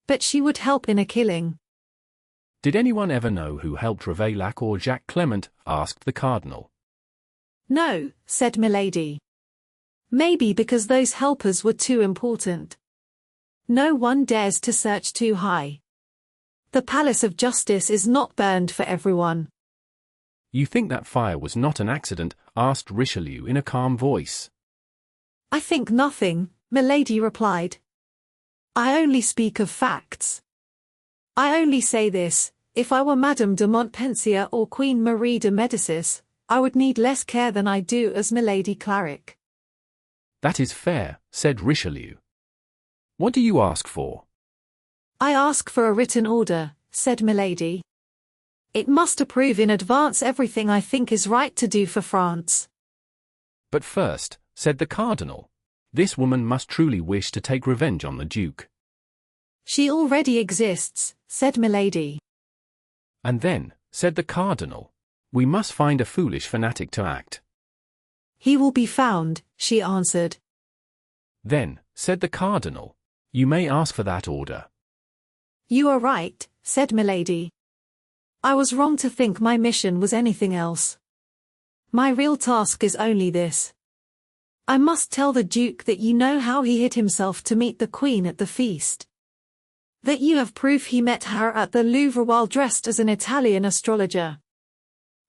S1: But she would help in a killing.
S3: Did anyone ever know who helped Ravaillac or Jacques Clement? Asked the Cardinal.
S1: No, said Milady. Maybe because those helpers were too important. No one dares to search too high. The Palace of Justice is not burned for everyone.
S3: You think that fire was not an accident? Asked Richelieu in a calm voice.
S1: I think nothing, Milady replied. I only speak of facts. I only say this, if I were Madame de Montpensier or Queen Marie de Médicis, I would need less care than I do as Milady Clarick.
S3: That is fair, said Richelieu. What do you ask for?
S1: I ask for a written order, said Milady. It must approve in advance everything I think is right to do for France.
S3: But first, said the Cardinal, this woman must truly wish to take revenge on the Duke.
S1: She already exists, said Milady.
S3: And then, said the Cardinal, we must find a foolish fanatic to act.
S1: He will be found, she answered.
S3: Then, said the Cardinal, you may ask for that order.
S1: You are right, said Milady. I was wrong to think my mission was anything else. My real task is only this. I must tell the Duke that you know how he hid himself to meet the Queen at the feast. That you have proof he met her at the Louvre while dressed as an Italian astrologer.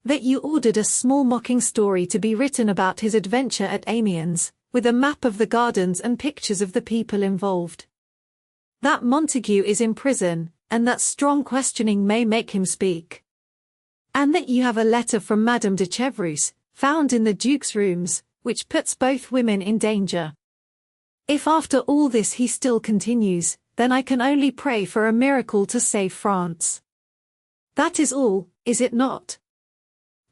S1: That you ordered a small mocking story to be written about his adventure at Amiens, with a map of the gardens and pictures of the people involved. That Montague is in prison, and that strong questioning may make him speak. And that you have a letter from Madame de Chevreuse, found in the Duke's rooms, which puts both women in danger. If after all this he still continues, then I can only pray for a miracle to save France. That is all, is it not?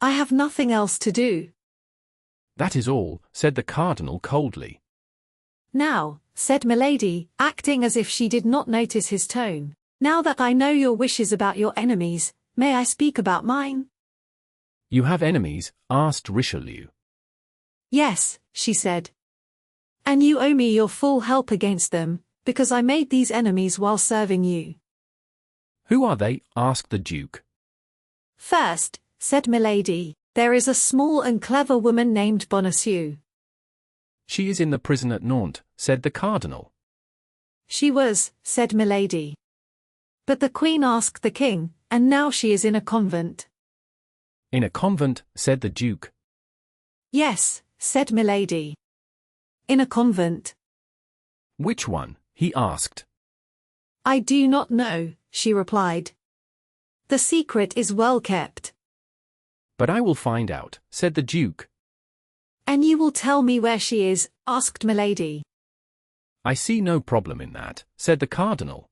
S1: I have nothing else to do.
S3: That is all, said the Cardinal coldly.
S1: Now, said Milady, acting as if she did not notice his tone, now that I know your wishes about your enemies, may I speak about mine?
S3: You have enemies? Asked Richelieu.
S1: Yes, she said. And you owe me your full help against them, because I made these enemies while serving you.
S3: Who are they? Asked the Duke.
S1: First, said Milady, there is a small and clever woman named Bonacieux.
S3: She is in the prison at Nantes, said the Cardinal.
S1: She was, said Milady. But the Queen asked the King, and now she is in a convent.
S3: In a convent, said the Duke.
S1: Yes, said Milady. In a convent.
S3: Which one? He asked.
S1: I do not know, she replied. The secret is well kept.
S3: But I will find out, said the Duke.
S1: And you will tell me where she is? Asked Milady.
S3: I see no problem in that, said the Cardinal.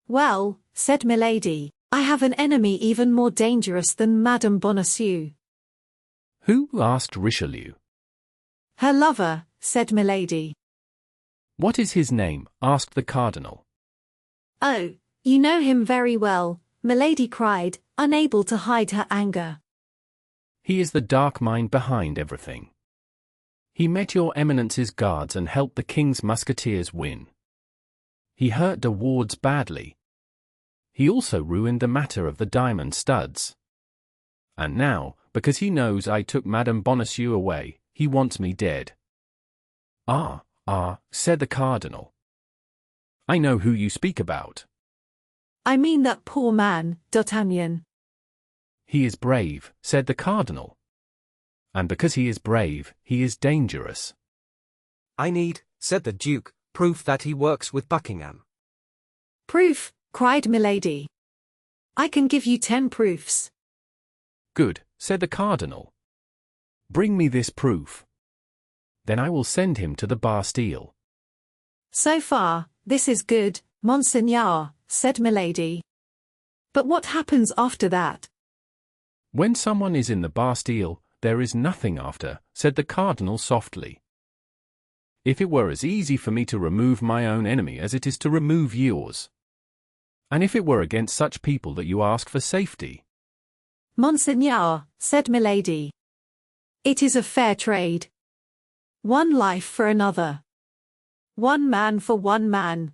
S1: Well, said Milady, I have an enemy even more dangerous than Madame Bonacieux.
S3: Who? Asked Richelieu.
S1: Her lover, said Milady.
S3: What is his name? Asked the cardinal.
S1: Oh, you know him very well, Milady cried, unable to hide her anger.
S3: He is the dark mind behind everything. He met your eminence's guards and helped the king's musketeers win. He hurt De Wardes badly. He also ruined the matter of the diamond studs. And now, because he knows I took Madame Bonacieux away, he wants me dead. Ah, said the cardinal. I know who you speak about.
S1: I mean that poor man, D'Artagnan.
S3: He is brave, said the cardinal. And because he is brave, he is dangerous.
S7: I need, said the duke, proof that he works with Buckingham.
S1: Proof, cried Milady. I can give you 10 proofs.
S3: Good, said the cardinal. Bring me this proof. Then I will send him to the Bastille.
S1: So far, this is good, Monseigneur, said Milady. But what happens after that?
S3: When someone is in the Bastille, there is nothing after, said the cardinal softly. If it were as easy for me to remove my own enemy as it is to remove yours. And if it were against such people that you ask for safety.
S1: Monseigneur, said Milady. It is a fair trade. One life for another. One man for one man.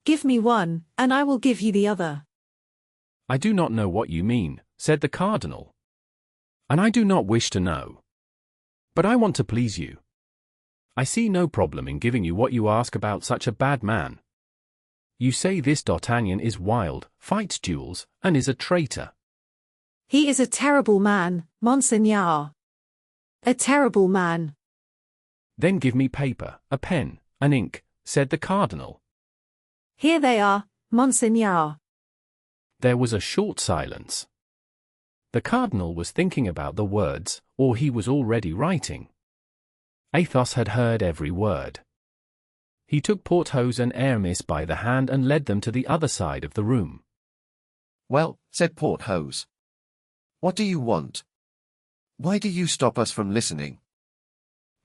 S1: Give me one, and I will give you the other.
S3: I do not know what you mean, said the cardinal. And I do not wish to know. But I want to please you. I see no problem in giving you what you ask about such a bad man. You say this D'Artagnan is wild, fights duels, and is a traitor.
S1: He is a terrible man, Monseigneur. A terrible man.
S3: Then give me paper, a pen, an ink, said the cardinal.
S1: Here they are, Monseigneur.
S3: There was a short silence. The cardinal was thinking about the words, or he was already writing. Athos had heard every word. He took Porthos and Aramis by the hand and led them to the other side of the room.
S6: Well, said Porthos. What do you want? Why do you stop us from listening?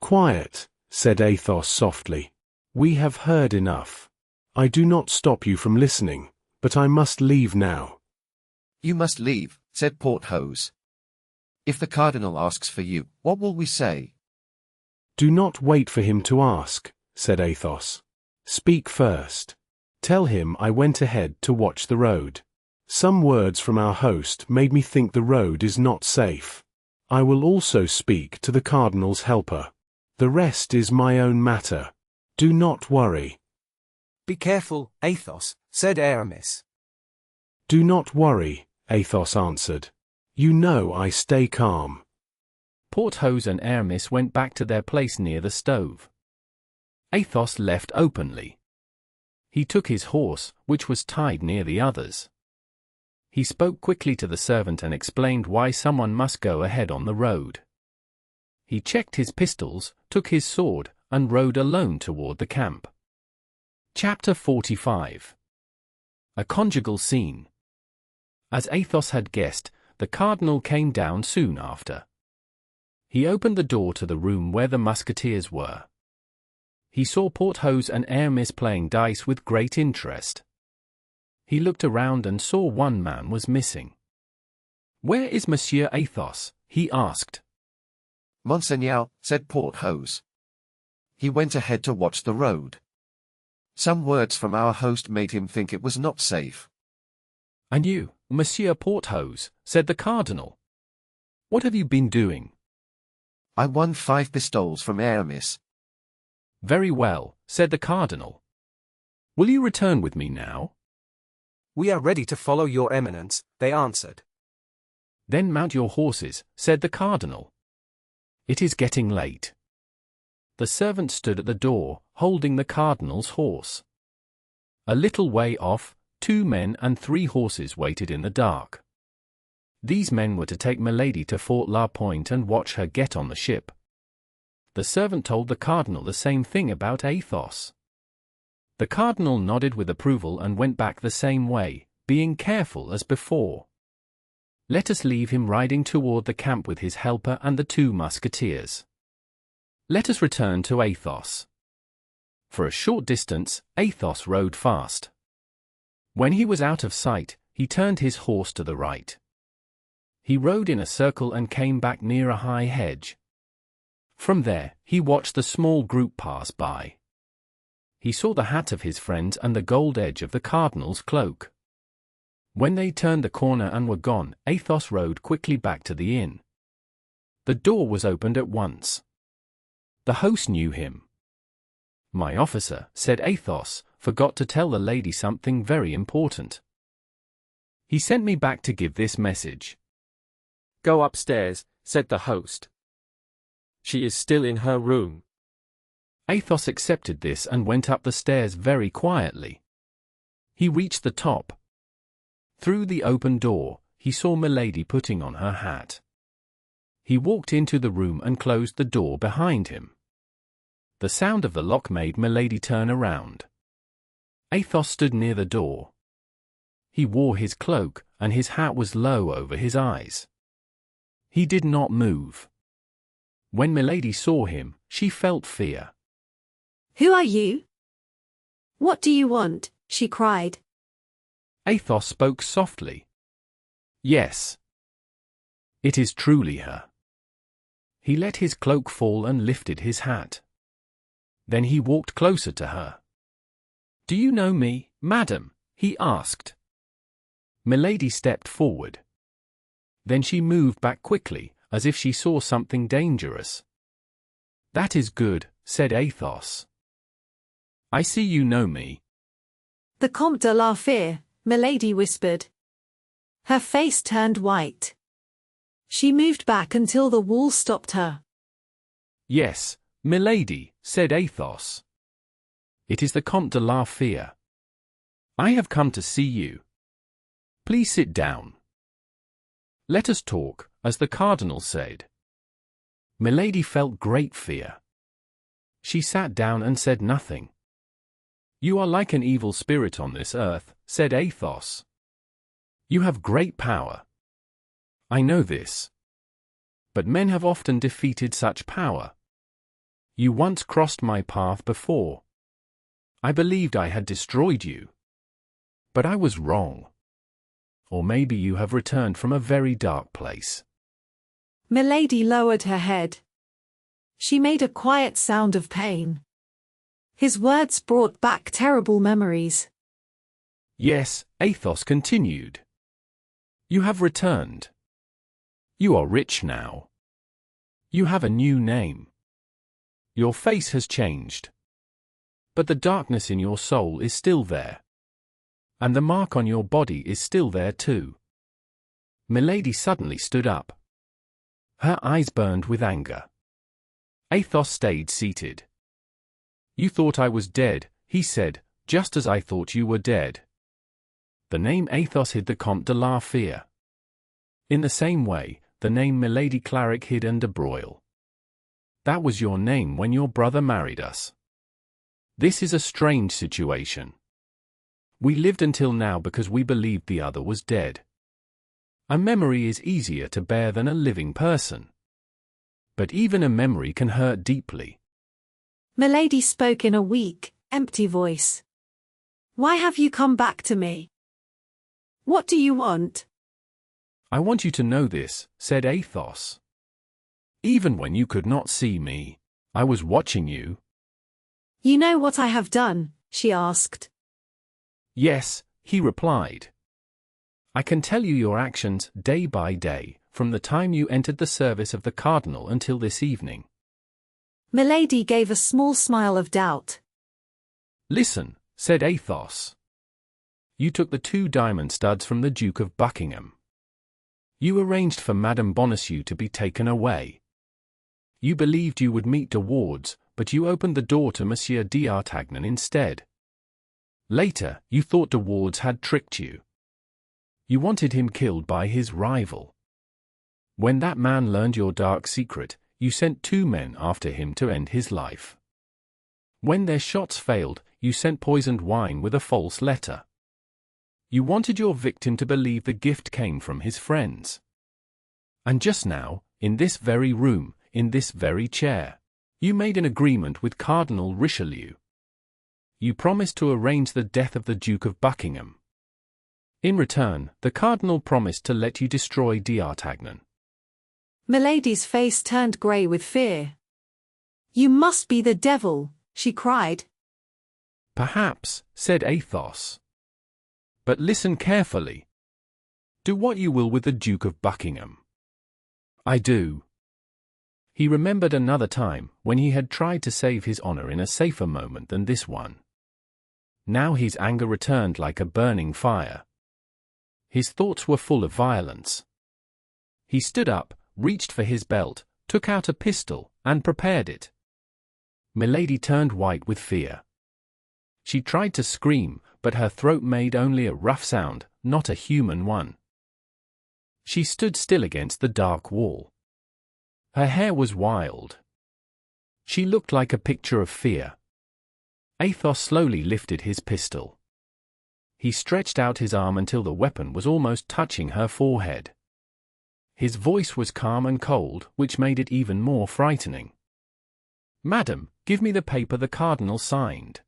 S2: Quiet, said Athos softly. We have heard enough. I do not stop you from listening, but I must leave now.
S6: You must leave, said Porthos. If the cardinal asks for you, what will we say?
S2: Do not wait for him to ask, said Athos. Speak first. Tell him I went ahead to watch the road. Some words from our host made me think the road is not safe. I will also speak to the cardinal's helper. The rest is my own matter. Do not worry.
S7: Be careful, Athos, said Aramis.
S2: Do not worry, Athos answered. You know I stay calm.
S3: Porthos and Aramis went back to their place near the stove. Athos left openly. He took his horse, which was tied near the others. He spoke quickly to the servant and explained why someone must go ahead on the road. He checked his pistols, took his sword, and rode alone toward the camp. Chapter 45. A conjugal scene. As Athos had guessed, the cardinal came down soon after. He opened the door to the room where the musketeers were. He saw Porthos and Aramis playing dice with great interest. He looked around and saw one man was missing. "Where is Monsieur Athos?" he asked.
S6: Monseigneur, said Porthos. He went ahead to watch the road. Some words from our host made him think it was not safe.
S3: "And you, Monsieur Porthos," said the cardinal. "What have you been doing?"
S6: I won 5 pistoles from Aramis.
S3: "Very well," said the cardinal. "Will you return with me now?"
S7: We are ready to follow your eminence, they answered.
S3: "Then mount your horses," said the cardinal. "It is getting late." The servant stood at the door, holding the cardinal's horse. A little way off, 2 men and 3 horses waited in the dark. These men were to take Milady to Fort La Pointe and watch her get on the ship. The servant told the cardinal the same thing about Athos. The cardinal nodded with approval and went back the same way, being careful as before. Let us leave him riding toward the camp with his helper and the 2 musketeers. Let us return to Athos. For a short distance, Athos rode fast. When he was out of sight, he turned his horse to the right. He rode in a circle and came back near a high hedge. From there, he watched the small group pass by. He saw the hat of his friends and the gold edge of the cardinal's cloak. When they turned the corner and were gone, Athos rode quickly back to the inn. The door was opened at once. The host knew him. "My officer," said Athos, "forgot to tell the lady something very important. He sent me back to give this message."
S5: "Go upstairs," said the host. "She is still in her room."
S3: Athos accepted this and went up the stairs very quietly. He reached the top. Through the open door, he saw Milady putting on her hat. He walked into the room and closed the door behind him. The sound of the lock made Milady turn around. Athos stood near the door. He wore his cloak, and his hat was low over his eyes. He did not move. When Milady saw him, she felt fear.
S1: "Who are you? What do you want?" she cried.
S3: Athos spoke softly. "Yes. It is truly her." He let his cloak fall and lifted his hat. Then he walked closer to her. "Do you know me, madam?" he asked. Milady stepped forward. Then she moved back quickly, as if she saw something dangerous. "That is good," said Athos. "I see you know me."
S1: "The Comte de la Fere," Milady whispered. Her face turned white. She moved back until the wall stopped her.
S3: "Yes, Milady," said Athos. "It is the Comte de la Fere. I have come to see you. Please sit down. Let us talk, as the cardinal said." Milady felt great fear. She sat down and said nothing. "You are like an evil spirit on this earth," said Athos. "You have great power. I know this. But men have often defeated such power. You once crossed my path before. I believed I had destroyed you. But I was wrong. Or maybe you have returned from a very dark place."
S1: Milady lowered her head. She made a quiet sound of pain. His words brought back terrible memories.
S3: "Yes," Athos continued. "You have returned. You are rich now. You have a new name. Your face has changed. But the darkness in your soul is still there. And the mark on your body is still there too." Milady suddenly stood up. Her eyes burned with anger. Athos stayed seated. "You thought I was dead," he said, "just as I thought you were dead." The name Athos hid the Comte de la Fere. In the same way, the name Milady Clarick hid Anne de Broil. That was your name when your brother married us. This is a strange situation. We lived until now because we believed the other was dead. A memory is easier to bear than a living person. But even a memory can hurt deeply.
S1: Milady spoke in a weak, empty voice. "Why have you come back to me? What do you want?"
S3: "I want you to know this," said Athos. "Even when you could not see me, I was watching you."
S1: "You know what I have done?" she asked.
S3: "Yes," he replied. "I can tell you your actions day by day, from the time you entered the service of the cardinal until this evening."
S1: Milady gave a small smile of doubt.
S3: "Listen," said Athos. "You took the 2 diamond studs from the Duke of Buckingham. You arranged for Madame Bonacieux to be taken away. You believed you would meet De Wardes, but you opened the door to Monsieur d'Artagnan instead. Later, you thought De Wardes had tricked you. You wanted him killed by his rival. When that man learned your dark secret, you sent 2 men after him to end his life. When their shots failed, you sent poisoned wine with a false letter. You wanted your victim to believe the gift came from his friends. And just now, in this very room, in this very chair, you made an agreement with Cardinal Richelieu. You promised to arrange the death of the Duke of Buckingham. In return, the Cardinal promised to let you destroy D'Artagnan.
S1: Milady's face turned grey with fear. You must be the devil, she cried.
S3: Perhaps, said Athos. But listen carefully. Do what you will with the Duke of Buckingham. I do. He remembered another time when he had tried to save his honor in a safer moment than this one. Now his anger returned like a burning fire. His thoughts were full of violence. He stood up, reached for his belt, took out a pistol, and prepared it. Milady turned white with fear. She tried to scream, but her throat made only a rough sound, not a human one. She stood still against the dark wall. Her hair was wild. She looked like a picture of fear. Athos slowly lifted his pistol. He stretched out his arm until the weapon was almost touching her forehead. His voice was calm and cold, which made it even more frightening. Madam, give me the paper the cardinal signed.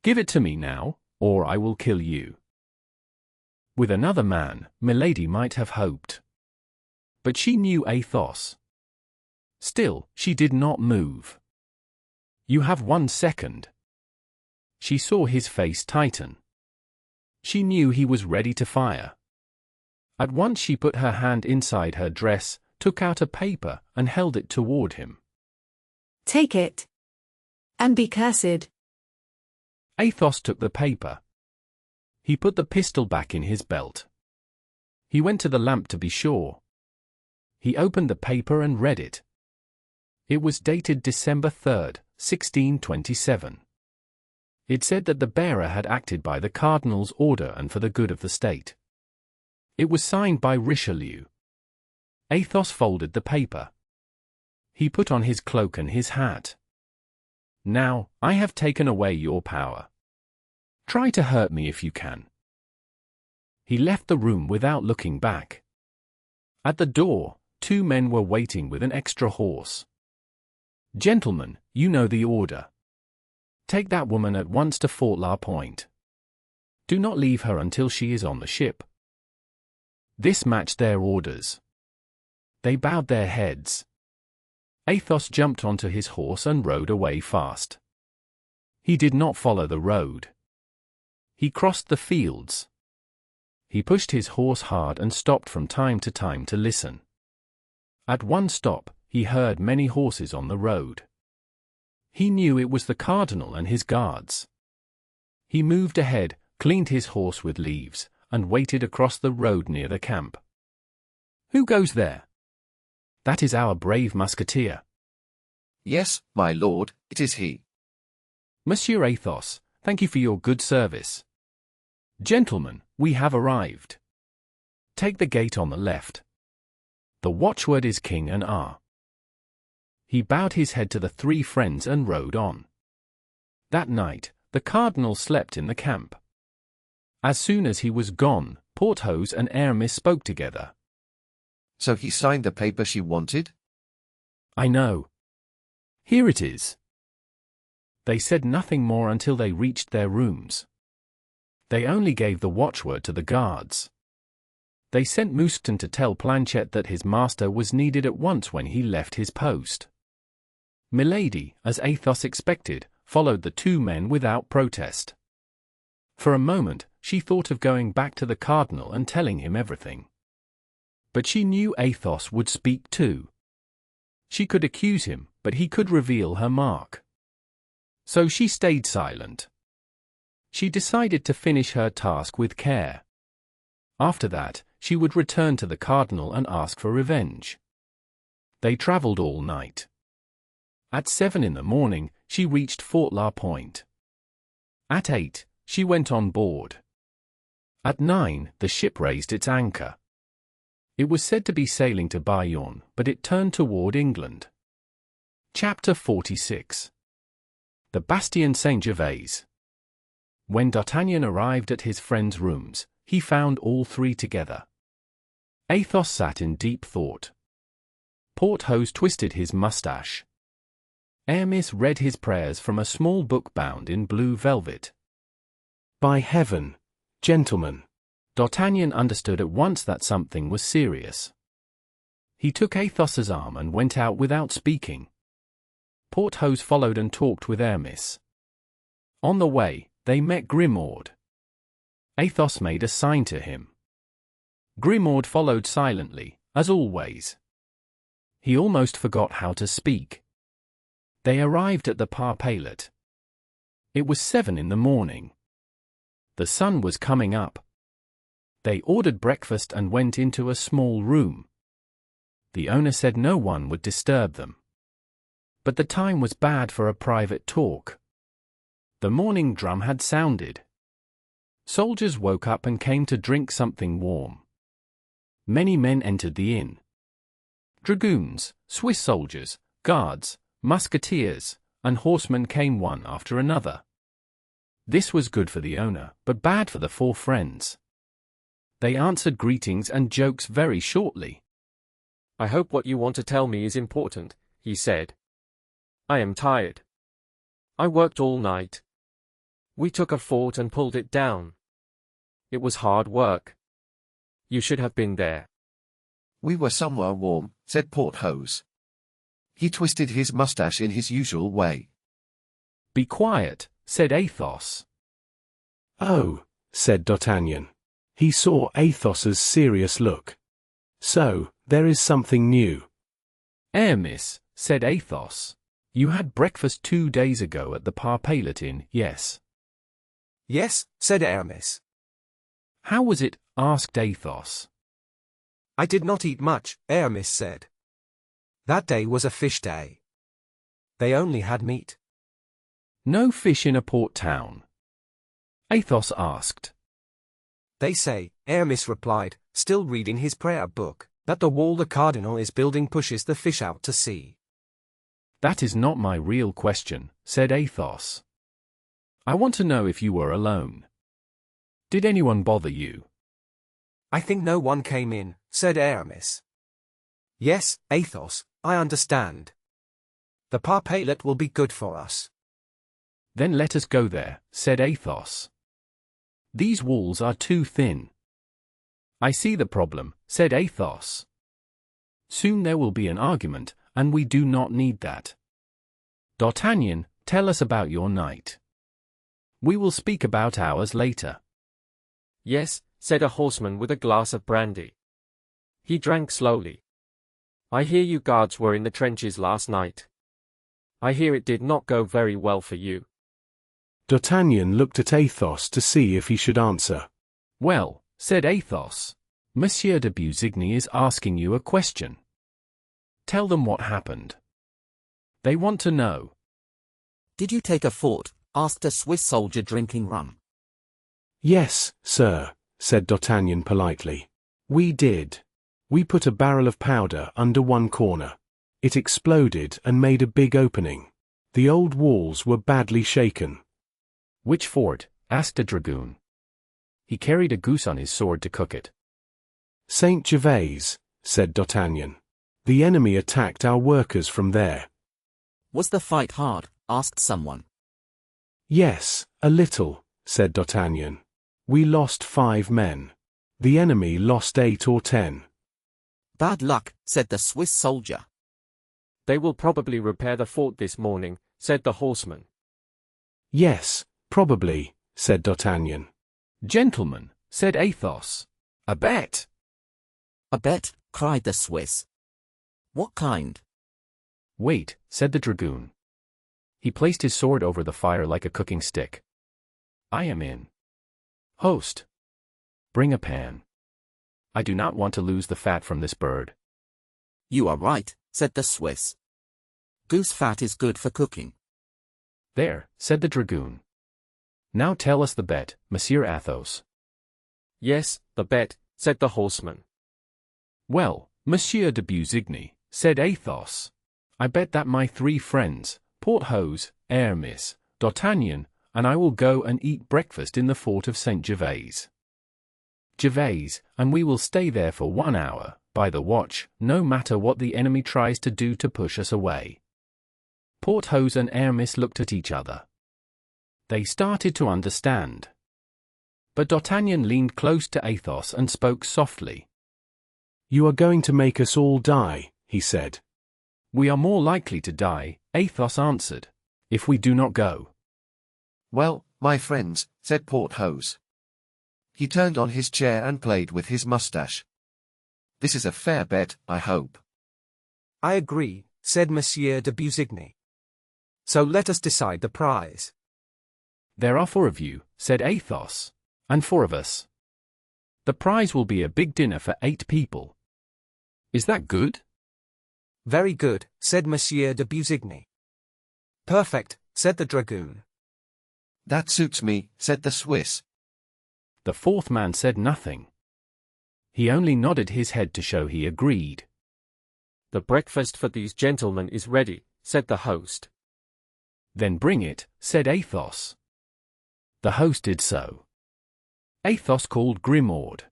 S3: Give it to me now, or I will kill you. With another man, Milady might have hoped. But she knew Athos. Still, she did not move. You have 1 second. She saw his face tighten. She knew he was ready to fire. At once she put her hand inside her dress, took out a paper, and held it toward him.
S1: Take it. And be cursed.
S3: Athos took the paper. He put the pistol back in his belt. He went to the lamp to be sure. He opened the paper and read it. It was dated December 3rd, 1627. It said that the bearer had acted by the cardinal's order and for the good of the state. It was signed by Richelieu. Athos folded the paper. He put on his cloak and his hat. Now, I have taken away your power. Try to hurt me if you can. He left the room without looking back. At the door, 2 men were waiting with an extra horse. Gentlemen, you know the order. Take that woman at once to Fort La Pointe. Do not leave her until she is on the ship. This matched their orders. They bowed their heads. Athos jumped onto his horse and rode away fast. He did not follow the road. He crossed the fields. He pushed his horse hard and stopped from time to time to listen. At one stop, he heard many horses on the road. He knew it was the cardinal and his guards. He moved ahead, cleaned his horse with leaves, and waited across the road near the camp. Who goes there? That is our brave musketeer.
S6: Yes, my lord, it is he.
S3: Monsieur Athos, thank you for your good service. Gentlemen, we have arrived. Take the gate on the left. The watchword is King and R. He bowed his head to the 3 friends and rode on. That night, the cardinal slept in the camp. As soon as he was gone, Porthos and Aramis spoke together.
S6: So he signed the paper she wanted?
S3: I know. Here it is. They said nothing more until they reached their rooms. They only gave the watchword to the guards. They sent Mousqueton to tell Planchet that his master was needed at once when he left his post. Milady, as Athos expected, followed the 2 men without protest. For a moment, she thought of going back to the cardinal and telling him everything. But she knew Athos would speak too. She could accuse him, but he could reveal her mark. So she stayed silent. She decided to finish her task with care. After that, she would return to the cardinal and ask for revenge. They traveled all night. At 7 in the morning, she reached Fort La Pointe. At 8, she went on board. At 9, the ship raised its anchor. It was said to be sailing to Bayonne, but it turned toward England. Chapter 46. The Bastion Saint-Gervais. When D'Artagnan arrived at his friend's rooms, he found all three together. Athos sat in deep thought. Porthos twisted his mustache. Aramis read his prayers from a small book bound in blue velvet.
S2: By heaven, gentlemen!
S3: D'Artagnan understood at once that something was serious. He took Athos's arm and went out without speaking. Porthos followed and talked with Aramis. On the way, they met Grimaud. Athos made a sign to him. Grimaud followed silently, as always. He almost forgot how to speak. They arrived at the Parpaillot. It was 7 in the morning. The sun was coming up. They ordered breakfast and went into a small room. The owner said no one would disturb them. But the time was bad for a private talk. The morning drum had sounded. Soldiers woke up and came to drink something warm. Many men entered the inn. Dragoons, Swiss soldiers, guards, musketeers, and horsemen came one after another. This was good for the owner, but bad for the 4 friends. They answered greetings and jokes very shortly.
S5: I hope what you want to tell me is important, he said. I am tired. I worked all night. We took a fort and pulled it down. It was hard work. You should have been there.
S6: We were somewhere warm, said Porthos. He twisted his mustache in his usual way.
S3: Be quiet, said Athos.
S2: Oh, said D'Artagnan. He saw Athos's serious look. So, there is something new.
S3: Aramis, said Athos. You had breakfast 2 days ago at the Parpaillot Inn, yes?
S7: Yes, said Aramis.
S3: How was it? Asked Athos.
S7: I did not eat much, Aramis said. That day was a fish day. They only had meat.
S3: No fish in a port town? Athos asked.
S7: They say, Aramis replied, still reading his prayer book, that the wall the cardinal is building pushes the fish out to sea.
S3: That is not my real question, said Athos. I want to know if you were alone. Did anyone bother you?
S7: I think no one came in, said Aramis. Yes, Athos, I understand. The Parpaillot will be good for us.
S3: Then let us go there, said Athos. These walls are too thin. I see the problem, said Athos. Soon there will be an argument, and we do not need that. D'Artagnan, tell us about your night. We will speak about ours later.
S5: Yes, said a horseman with a glass of brandy. He drank slowly. I hear you guards were in the trenches last night. I hear it did not go very well for you.
S2: D'Artagnan looked at Athos to see if he should answer.
S3: Well, said Athos, Monsieur de Busigny is asking you a question. Tell them what happened. They want to know.
S9: Did you take a fort? Asked a Swiss soldier drinking rum.
S2: Yes, sir, said D'Artagnan politely. We did. We put a barrel of powder under one corner. It exploded and made a big opening. The old walls were badly shaken.
S3: Which fort? Asked a dragoon. He carried a goose on his sword to cook it.
S2: Saint Gervais, said D'Artagnan. The enemy attacked our workers from there.
S9: Was the fight hard? Asked someone.
S2: Yes, a little, said D'Artagnan. We lost 5 men. The enemy lost 8 or 10.
S9: Bad luck, said the Swiss soldier.
S5: They will probably repair the fort this morning, said the horseman.
S2: Yes, probably, said D'Artagnan.
S3: Gentlemen, said Athos. A bet.
S9: A bet, cried the Swiss. What kind?
S3: Wait, said the dragoon. He placed his sword over the fire like a cooking stick. I am in. Host. Bring a pan. I do not want to lose the fat from this bird.
S9: You are right, said the Swiss. Goose fat is good for cooking.
S3: There, said the dragoon. Now tell us the bet, Monsieur Athos.
S5: Yes, the bet, said the horseman.
S3: Well, Monsieur de Busigny, said Athos. I bet that my 3 friends, Porthos, Aramis, D'Artagnan, and I will go and eat breakfast in the fort of St. Gervais. Gervais, and we will stay there for 1 hour, by the watch, no matter what the enemy tries to do to push us away. Porthos and Aramis looked at each other. They started to understand. But D'Artagnan leaned close to Athos and spoke softly.
S2: You are going to make us all die, he said.
S3: We are more likely to die, Athos answered, if we do not go.
S6: Well, my friends, said Porthos. He turned on his chair and played with his mustache. This is a fair bet, I hope.
S7: I agree, said Monsieur de Busigny. So let us decide the prize.
S3: There are 4 of you, said Athos, and 4 of us. The prize will be a big dinner for 8 people. Is that good?
S7: Very good, said Monsieur de Busigny. Perfect, said the dragoon.
S6: That suits me, said the Swiss.
S3: The 4th man said nothing. He only nodded his head to show he agreed.
S5: The breakfast for these gentlemen is ready, said the host.
S3: Then bring it, said Athos. The host did so. Athos called Grimaud.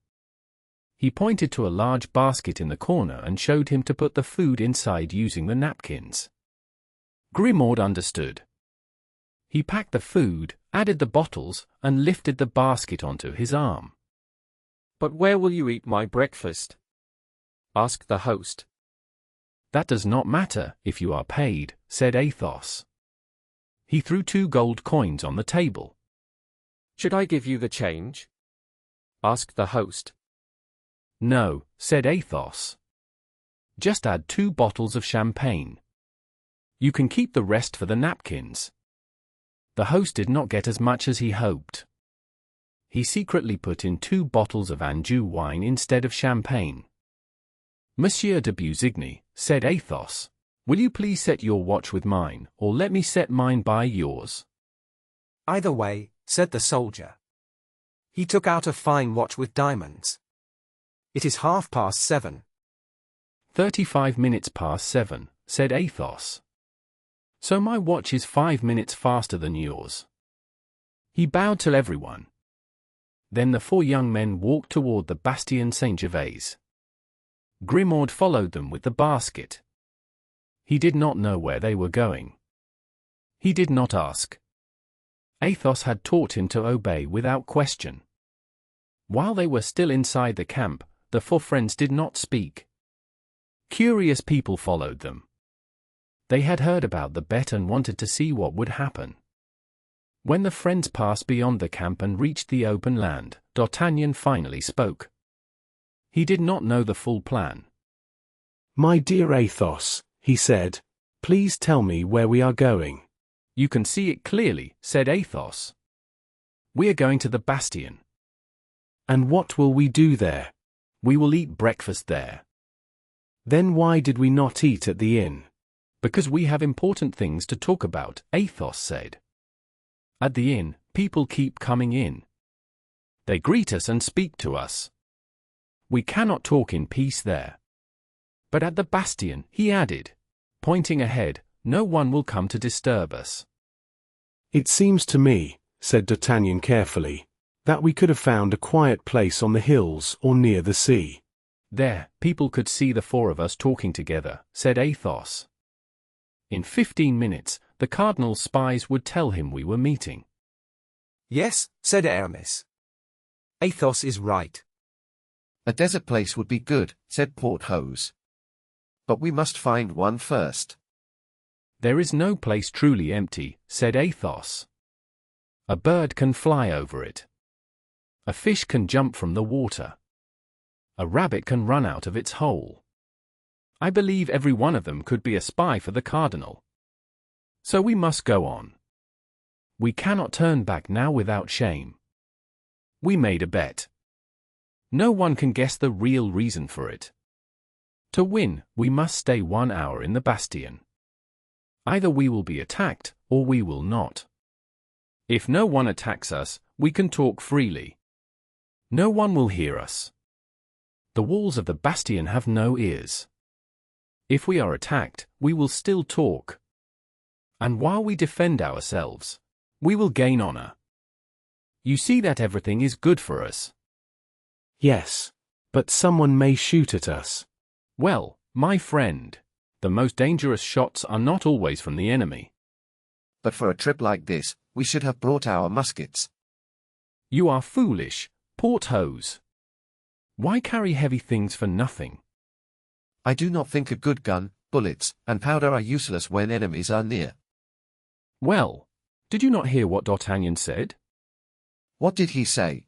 S3: He pointed to a large basket in the corner and showed him to put the food inside using the napkins. Grimaud understood. He packed the food, added the bottles, and lifted the basket onto his arm.
S5: But where will you eat my breakfast? Asked the host.
S3: That does not matter, if you are paid, said Athos. He threw 2 gold coins on the table.
S5: Should I give you the change? Asked the host.
S3: No, said Athos. Just add 2 bottles of champagne. You can keep the rest for the napkins. The host did not get as much as he hoped. He secretly put in 2 bottles of Anjou wine instead of champagne. Monsieur de Busigny, said Athos, will you please set your watch with mine, or let me set mine by yours?
S7: Either way, said the soldier. He took out a fine watch with diamonds. It is 7:30.
S3: 35 minutes past 7, said Athos. So my watch is 5 minutes faster than yours. He bowed to everyone. Then the 4 young men walked toward the Bastion Saint-Gervais. Grimaud followed them with the basket. He did not know where they were going. He did not ask. Athos had taught him to obey without question. While they were still inside the camp, the 4 friends did not speak. Curious people followed them. They had heard about the bet and wanted to see what would happen. When the friends passed beyond the camp and reached the open land, D'Artagnan finally spoke. He did not know the full plan.
S2: My dear Athos, he said, please tell me where we are going.
S3: You can see it clearly, said Athos. We are going to the Bastion.
S2: And what will we do there?
S3: We will eat breakfast there.
S2: Then why did we not eat at the inn?
S3: Because we have important things to talk about, Athos said. At the inn, people keep coming in. They greet us and speak to us. We cannot talk in peace there. But at the Bastion, he added, pointing ahead, no one will come to disturb us.
S2: It seems to me, said D'Artagnan carefully, that we could have found a quiet place on the hills or near the sea.
S3: There, people could see the 4 of us talking together, said Athos. In 15 minutes, the cardinal's spies would tell him we were meeting.
S7: Yes, said Aramis. Athos is right.
S6: A desert place would be good, said Porthos. But we must find one first.
S3: There is no place truly empty, said Athos. A bird can fly over it. A fish can jump from the water. A rabbit can run out of its hole. I believe every one of them could be a spy for the cardinal. So we must go on. We cannot turn back now without shame. We made a bet. No one can guess the real reason for it. To win, we must stay 1 hour in the Bastion. Either we will be attacked, or we will not. If no one attacks us, we can talk freely. No one will hear us. The walls of the Bastion have no ears. If we are attacked, we will still talk. And while we defend ourselves, We will gain honor. You see that everything is good for us.
S2: Yes. But someone may shoot at us.
S3: Well, my friend, the most dangerous shots are not always from the enemy.
S6: But for a trip like this, we should have brought our muskets.
S3: You are foolish, Porthos. Why carry heavy things for nothing?
S6: I do not think a good gun, bullets, and powder are useless when enemies are near.
S3: Well, did you not hear what D'Artagnan said?
S6: What did he say?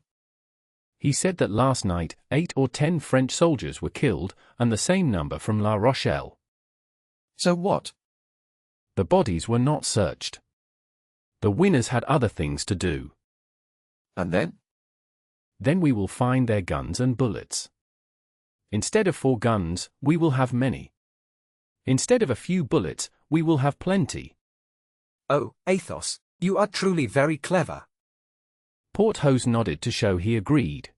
S3: He said that last night 8 or 10 French soldiers were killed, and the same number from La Rochelle.
S6: So what?
S3: The bodies were not searched. The winners had other things to do.
S6: And then?
S3: Then we will find their guns and bullets. Instead of 4 guns, we will have many. Instead of a few bullets, we will have plenty.
S7: Oh, Athos, you are truly very clever.
S3: Porthos nodded to show he agreed.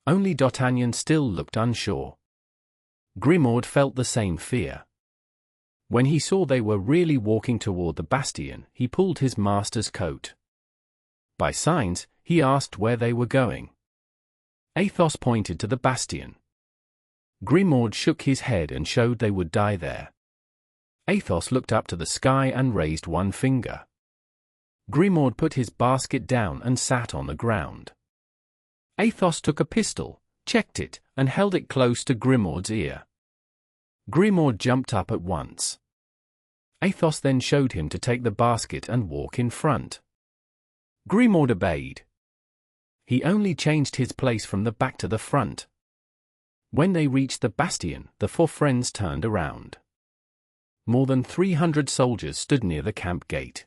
S3: Only D'Artagnan still looked unsure. Grimaud felt the same fear. When he saw they were really walking toward the bastion, he pulled his master's coat. By signs, he asked where they were going. Athos pointed to the bastion. Grimaud shook his head and showed they would die there. Athos looked up to the sky and raised one finger. Grimaud put his basket down and sat on the ground. Athos took a pistol, checked it, and held it close to Grimaud's ear. Grimaud jumped up at once. Athos then showed him to take the basket and walk in front. Grimaud obeyed. He only changed his place from the back to the front. When they reached the bastion, the 4 friends turned around. More than 300 soldiers stood near the camp gate.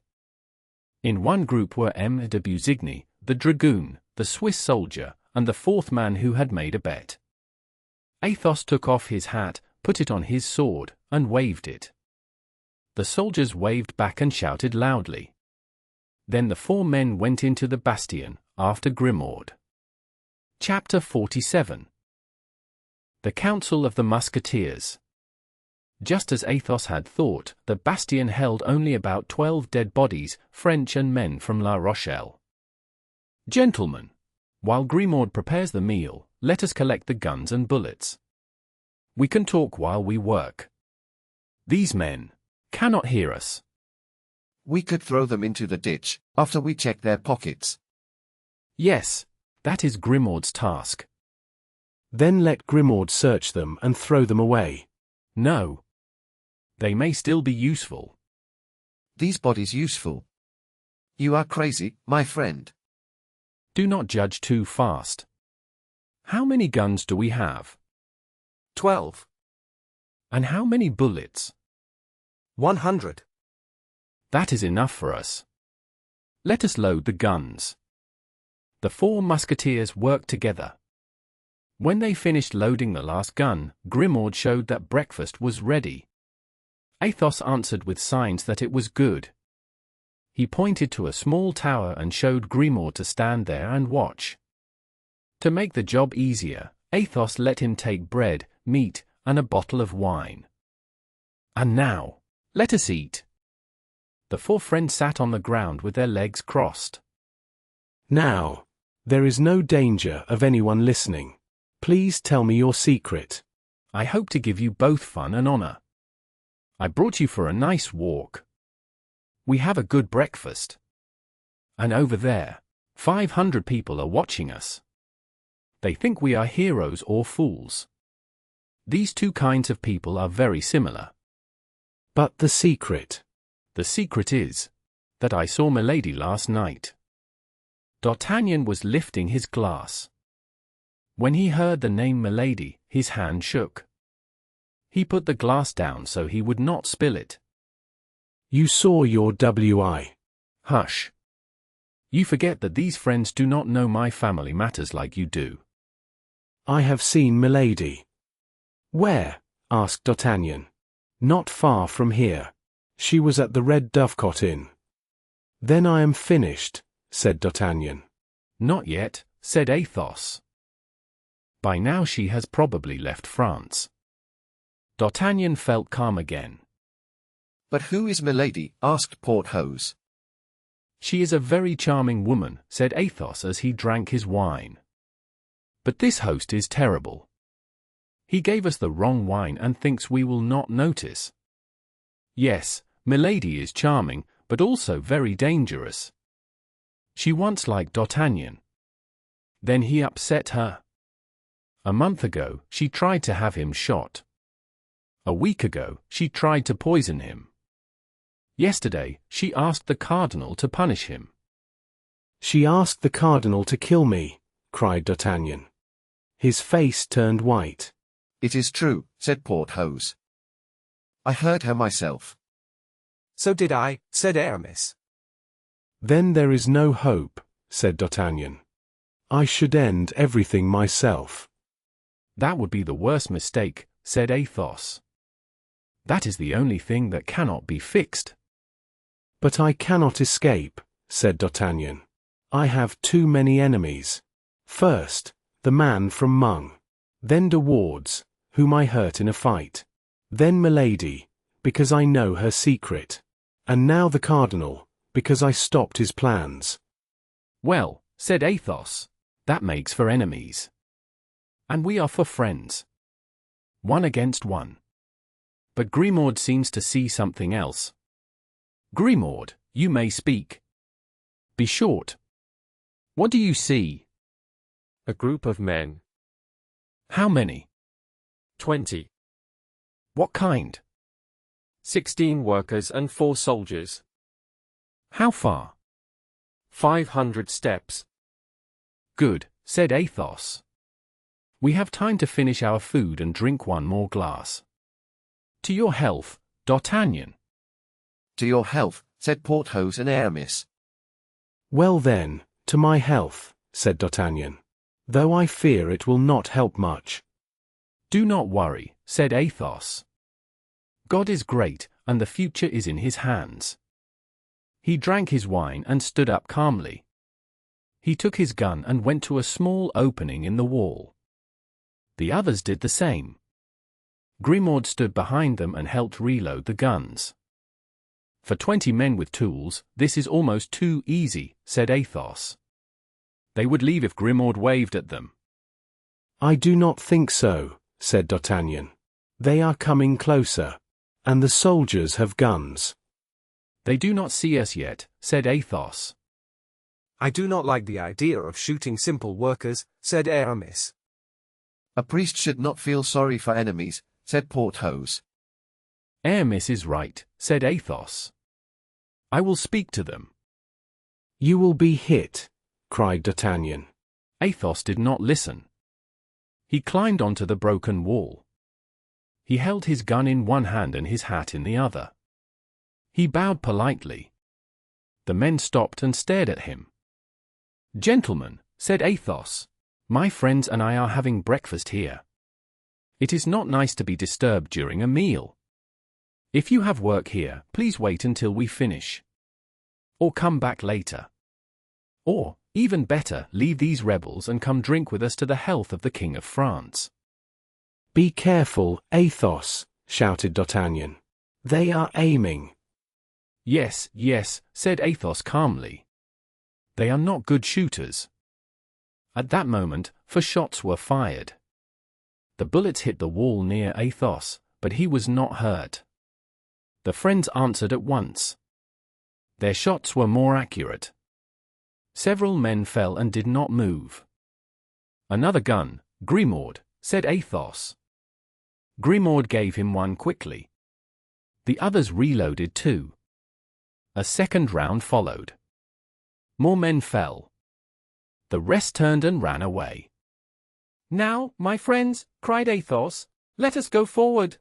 S3: In one group were M. de Busigny, the dragoon, the Swiss soldier, and the 4th man who had made a bet. Athos took off his hat, put it on his sword, and waved it. The soldiers waved back and shouted loudly. Then the 4 men went into the bastion, after Grimaud. Chapter 47. The Council of the Musketeers. Just as Athos had thought, the bastion held only about 12 dead bodies, French and men from La Rochelle. Gentlemen, while Grimaud prepares the meal, let us collect the guns and bullets. We can talk while we work. These men cannot hear us.
S6: We could throw them into the ditch, after we check their pockets.
S3: Yes, that is Grimaud's task.
S2: Then let Grimaud search them and throw them away.
S3: No. They may still be useful.
S6: These bodies useful? You are crazy, my friend.
S3: Do not judge too fast. How many guns do we have?
S7: 12.
S3: And how many bullets?
S7: 100.
S3: That is enough for us. Let us load the guns. The 4 musketeers worked together. When they finished loading the last gun, Grimaud showed that breakfast was ready. Athos answered with signs that it was good. He pointed to a small tower and showed Grimaud to stand there and watch. To make the job easier, Athos let him take bread, meat, and a bottle of wine. And now, let us eat. The 4 friends sat on the ground with their legs crossed.
S2: Now, there is no danger of anyone listening. Please tell me your secret.
S3: I hope to give you both fun and honor. I brought you for a nice walk. We have a good breakfast. And over there, 500 people are watching us. They think we are heroes or fools. These 2 kinds of people are very similar.
S2: But the secret?
S3: The secret is that I saw Milady last night. D'Artagnan was lifting his glass. When he heard the name Milady, his hand shook. He put the glass down so he would not spill it.
S2: You saw your W.I.
S3: Hush. You forget that these friends do not know my family matters like you do.
S2: I have seen Milady. Where? Asked D'Artagnan. Not far from here. She was at the Red Dovecot Inn. Then I am finished, said D'Artagnan.
S3: Not yet, said Athos. By now she has probably left France. D'Artagnan felt calm again.
S6: But who is Milady? Asked Porthos.
S3: She is a very charming woman, said Athos as he drank his wine. But this host is terrible. He gave us the wrong wine and thinks we will not notice. Yes, Milady is charming, but also very dangerous. She once liked D'Artagnan. Then he upset her. A month ago, she tried to have him shot. A week ago, she tried to poison him. Yesterday, she asked the cardinal to punish him.
S2: She asked the cardinal to kill me, cried D'Artagnan. His face turned white.
S6: It is true, said Porthos. I heard her myself.
S7: So did I, said Aramis.
S2: Then there is no hope, said D'Artagnan. I should end everything myself.
S3: That would be the worst mistake, said Athos. That is the only thing that cannot be fixed.
S2: But I cannot escape, said D'Artagnan. I have too many enemies. First, the man from Mung. Then De Wardes, whom I hurt in a fight. Then Milady, because I know her secret. And now the cardinal, because I stopped his plans.
S3: Well, said Athos, that makes for enemies. And we are for friends. 1 against 1. But Grimaud seems to see something else. Grimaud, you may speak. Be short. What do you see?
S5: A group of men.
S3: How many?
S5: 20.
S3: What kind?
S5: 16 workers and 4 soldiers.
S3: How far?
S5: 500 steps.
S3: Good, said Athos. We have time to finish our food and drink one more glass. To your health, D'Artagnan.
S6: To your health, said Porthos and Aramis.
S2: Well then, to my health, said D'Artagnan. Though I fear it will not help much.
S3: Do not worry, said Athos. God is great, and the future is in his hands. He drank his wine and stood up calmly. He took his gun and went to a small opening in the wall. The others did the same. Grimaud stood behind them and helped reload the guns. For 20 men with tools, this is almost too easy, said Athos. They would leave if Grimaud waved at them.
S2: I do not think so, said D'Artagnan. They are coming closer. And the soldiers have guns.
S3: They do not see us yet, said Athos.
S7: I do not like the idea of shooting simple workers, said Aramis.
S6: A priest should not feel sorry for enemies, said Porthos.
S3: Aramis is right, said Athos. I will speak to them.
S2: You will be hit, cried D'Artagnan.
S3: Athos did not listen. He climbed onto the broken wall. He held his gun in one hand and his hat in the other. He bowed politely. The men stopped and stared at him. Gentlemen, said Athos, my friends and I are having breakfast here. It is not nice to be disturbed during a meal. If you have work here, please wait until we finish. Or come back later. Or, even better, leave these rebels and come drink with us to the health of the King of France.
S2: Be careful, Athos, shouted D'Artagnan. They are aiming.
S3: Yes, yes, said Athos calmly. They are not good shooters. At that moment, 4 shots were fired. The bullets hit the wall near Athos, but he was not hurt. The friends answered at once. Their shots were more accurate. Several men fell and did not move. Another gun, Grimaud, said Athos. Grimaud gave him one quickly. The others reloaded too. A second round followed. More men fell. The rest turned and ran away. Now, my friends, cried Athos, let us go forward.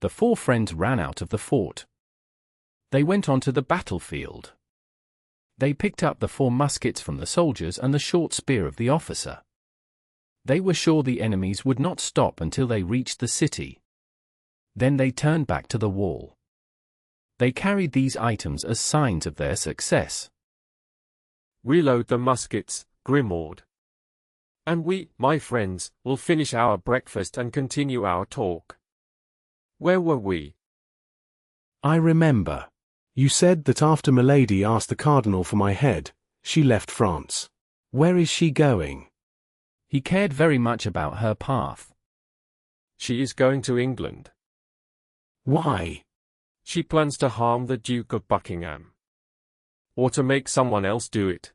S3: The 4 friends ran out of the fort. They went onto the battlefield. They picked up the 4 muskets from the soldiers and the short spear of the officer. They were sure the enemies would not stop until they reached the city. Then they turned back to the wall. They carried these items as signs of their success.
S5: Reload the muskets, Grimaud. And we, my friends, will finish our breakfast and continue our talk. Where were we?
S2: I remember. You said that after Milady asked the cardinal for my head, she left France. Where is she going?
S3: He cared very much about her path.
S5: She is going to England.
S2: Why?
S5: She plans to harm the Duke of Buckingham. Or to make someone else do it.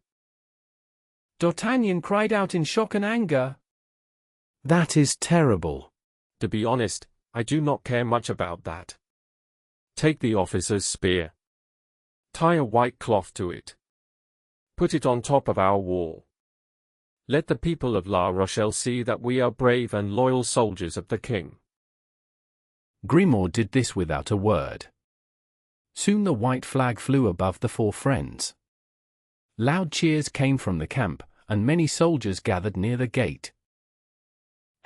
S3: D'Artagnan cried out in shock and anger.
S2: That is terrible.
S5: To be honest, I do not care much about that. Take the officer's spear. Tie a white cloth to it. Put it on top of our wall. Let the people of La Rochelle see that we are brave and loyal soldiers of the king.
S3: Grimaud did this without a word. Soon the white flag flew above the four friends. Loud cheers came from the camp, and many soldiers gathered near the gate.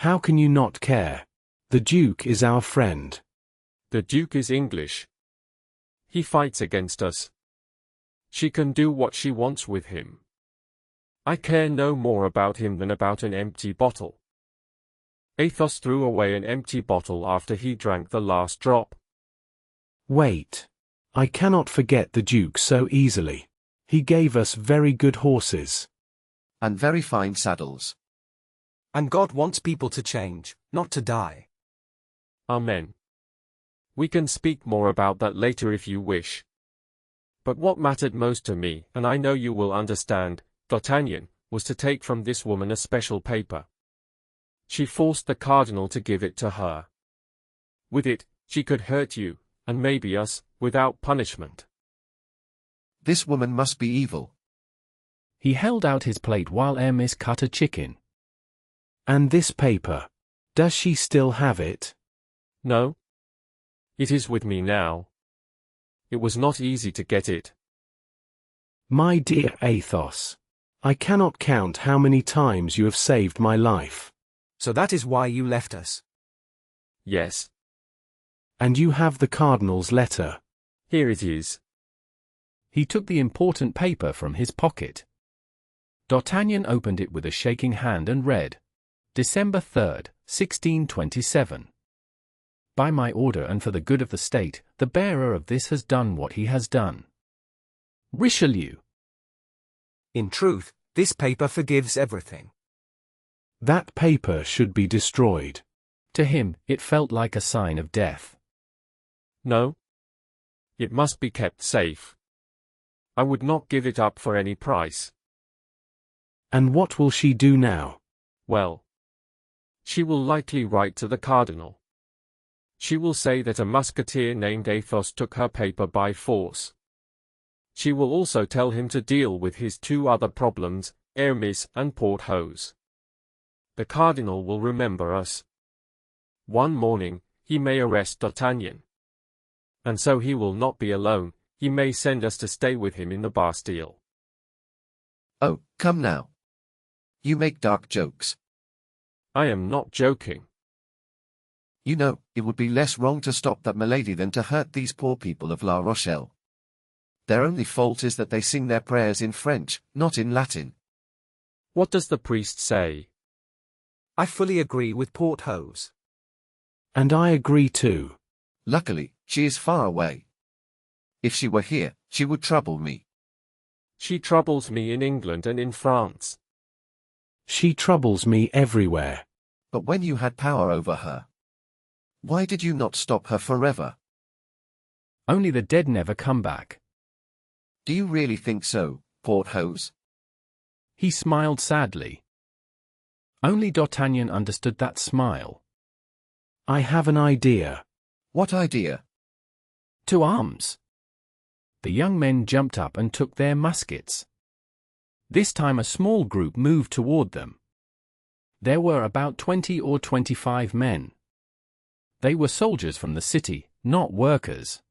S2: How can you not care? The Duke is our friend.
S5: The Duke is English. He fights against us. She can do what she wants with him. I care no more about him than about an empty bottle. Athos threw away an empty bottle after he drank the last drop.
S2: Wait. I cannot forget the Duke so easily. He gave us very good horses.
S6: And very fine saddles.
S7: And God wants people to change, not to die.
S5: Amen. We can speak more about that later if you wish. But what mattered most to me, and I know you will understand, D'Artagnan, was to take from this woman a special paper. She forced the cardinal to give it to her. With it, she could hurt you, and maybe us, without punishment.
S6: This woman must be evil.
S3: He held out his plate while Aramis cut a chicken.
S2: And this paper? Does she still have it?
S5: No. It is with me now. It was not easy to get it.
S2: My dear Athos, I cannot count how many times you have saved my life.
S7: So that is why you left us.
S5: Yes.
S2: And you have the cardinal's letter.
S5: Here it is.
S3: He took the important paper from his pocket. D'Artagnan opened it with a shaking hand and read, December 3rd, 1627. By my order and for the good of the state, the bearer of this has done what he has done. Richelieu.
S7: In truth, this paper forgives everything.
S2: That paper should be destroyed.
S3: To him, it felt like a sign of death.
S5: No. It must be kept safe. I would not give it up for any price.
S2: And what will she do now?
S5: Well, she will likely write to the cardinal. She will say that a musketeer named Athos took her paper by force. She will also tell him to deal with his two other problems, Aramis and Porthos. The cardinal will remember us. One morning, he may arrest D'Artagnan. And so he will not be alone, he may send us to stay with him in the Bastille.
S6: Oh, come now. You make dark jokes.
S5: I am not joking.
S6: You know, it would be less wrong to stop that Milady than to hurt these poor people of La Rochelle. Their only fault is that they sing their prayers in French, not in Latin.
S5: What does the priest say?
S7: I fully agree with Porthos.
S2: And I agree too.
S6: Luckily, she is far away. If she were here, she would trouble me.
S5: She troubles me in England and in France.
S2: She troubles me everywhere.
S6: But when you had power over her, why did you not stop her forever?
S3: Only the dead never come back.
S6: Do you really think so, Porthos?
S3: He smiled sadly. Only D'Artagnan understood that smile.
S2: I have an idea.
S6: What idea?
S3: To arms. The young men jumped up and took their muskets. This time a small group moved toward them. There were about 20 or 25 men. They were soldiers from the city, not workers.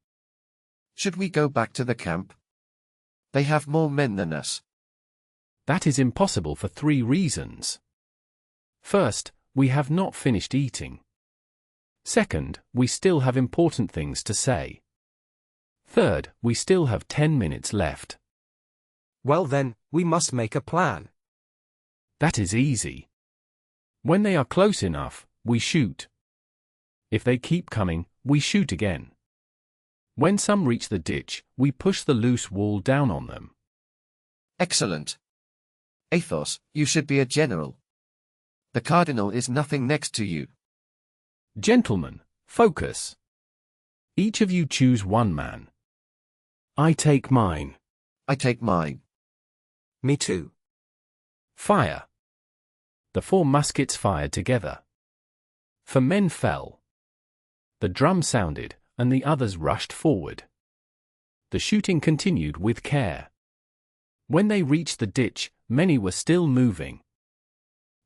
S6: Should we go back to the camp? They have more men than us.
S3: That is impossible for 3 reasons. First, we have not finished eating. Second, we still have important things to say. Third, we still have 10 minutes left.
S7: Well then, we must make a plan.
S3: That is easy. When they are close enough, we shoot. If they keep coming, we shoot again. When some reach the ditch, we push the loose wall down on them.
S6: Excellent. Athos, you should be a general. The cardinal is nothing next to you.
S3: Gentlemen, focus. Each of you choose one man.
S2: I take mine.
S6: I take mine.
S7: Me too.
S3: Fire. The 4 muskets fired together. 4 men fell. The drum sounded, and the others rushed forward. The shooting continued with care. When they reached the ditch, many were still moving.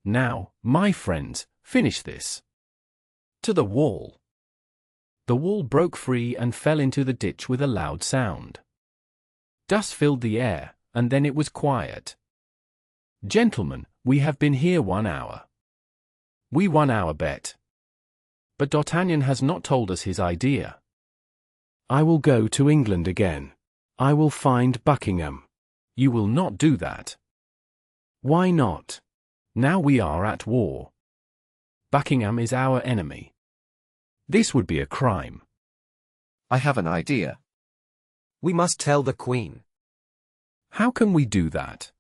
S3: Now, my friends, finish this. To the wall. The wall broke free and fell into the ditch with a loud sound. Dust filled the air, and then it was quiet. Gentlemen, we have been here 1 hour. We won our bet. But D'Artagnan has not told us his idea.
S2: I will go to England again. I will find Buckingham.
S3: You will not do that.
S2: Why not?
S3: Now we are at war. Buckingham is our enemy. This would be a crime.
S6: I have an idea.
S7: We must tell the Queen.
S3: How can we do that?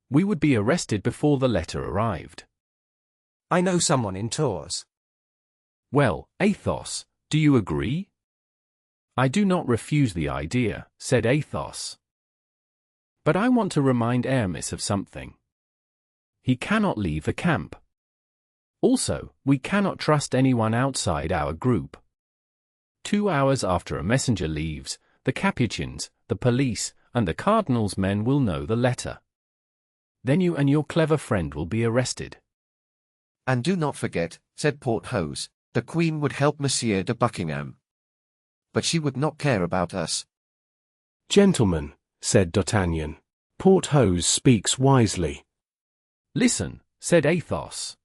S3: We would be arrested before the letter arrived.
S7: I know someone in Tours.
S3: Well, Athos, do you agree? I do not refuse the idea, said Athos. But I want to remind Aramis of something. He cannot leave the camp. Also, we cannot trust anyone outside our group. 2 hours after a messenger leaves, the Capuchins, the police, and the cardinal's men will know the letter. Then you and your clever friend will be arrested.
S6: And do not forget, said Porthos, the Queen would help Monsieur de Buckingham. But she would not care about us.
S2: Gentlemen, said D'Artagnan, Porthos speaks wisely.
S3: Listen, said Athos.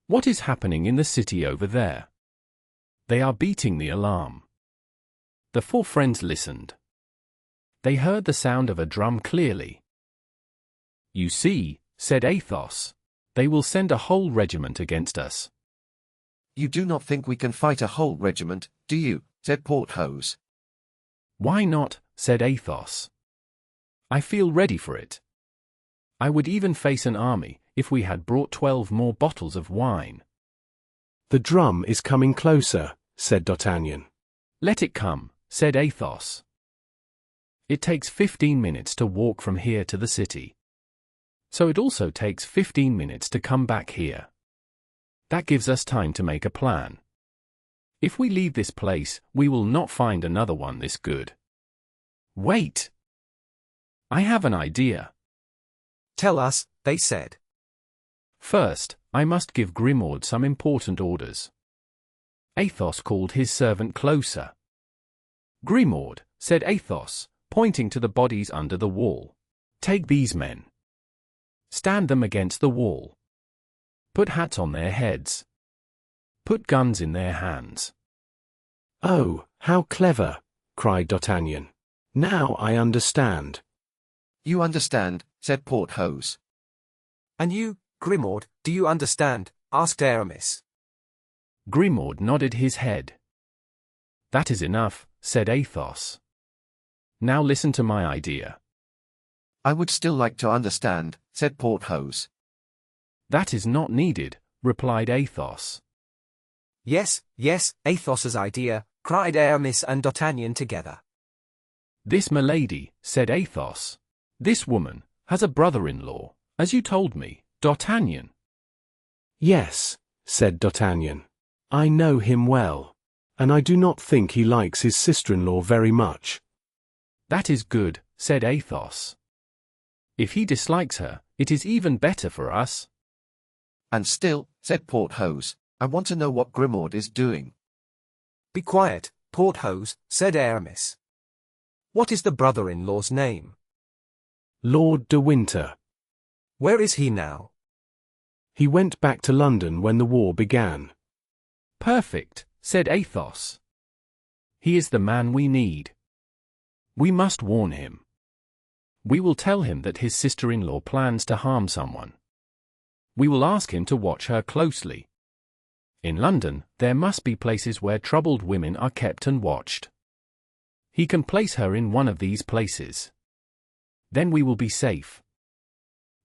S3: What is happening in the city over there? They are beating the alarm. The 4 friends listened. They heard the sound of a drum clearly. You see, said Athos, they will send a whole regiment against us.
S6: You do not think we can fight a whole regiment, do you? Said Porthos.
S3: Why not? Said Athos. I feel ready for it. I would even face an army if we had brought 12 more bottles of wine.
S2: The drum is coming closer, said D'Artagnan.
S3: Let it come, said Athos. It takes 15 minutes to walk from here to the city. So it also takes 15 minutes to come back here. That gives us time to make a plan. If we leave this place, we will not find another one this good. Wait! I have an idea.
S7: Tell us, they said.
S3: First, I must give Grimaud some important orders. Athos called his servant closer. Grimaud, said Athos, pointing to the bodies under the wall. Take these men. Stand them against the wall. Put hats on their heads. Put guns in their hands.
S2: Oh, how clever, cried D'Artagnan. Now I understand.
S6: You understand, said Porthos.
S7: And you, Grimaud, do you understand? Asked Aramis.
S3: Grimaud nodded his head. That is enough, said Athos. Now listen to my idea.
S6: I would still like to understand, said Porthos.
S3: That is not needed, replied Athos.
S7: Yes, yes, Athos's idea, cried Aramis and D'Artagnan together.
S3: This milady, said Athos. This woman has a brother-in-law, as you told me, D'Artagnan.
S2: Yes, said D'Artagnan. I know him well, and I do not think he likes his sister-in-law very much.
S3: That is good, said Athos. If he dislikes her, it is even better for us.
S6: And still, said Porthos, I want to know what Grimaud is doing.
S7: Be quiet, Porthos, said Aramis. What is the brother-in-law's name?
S2: Lord de Winter.
S7: Where is he now?
S2: He went back to London when the war began.
S3: Perfect, said Athos. He is the man we need. We must warn him. We will tell him that his sister-in-law plans to harm someone. We will ask him to watch her closely. In London, there must be places where troubled women are kept and watched. He can place her in one of these places. Then we will be safe.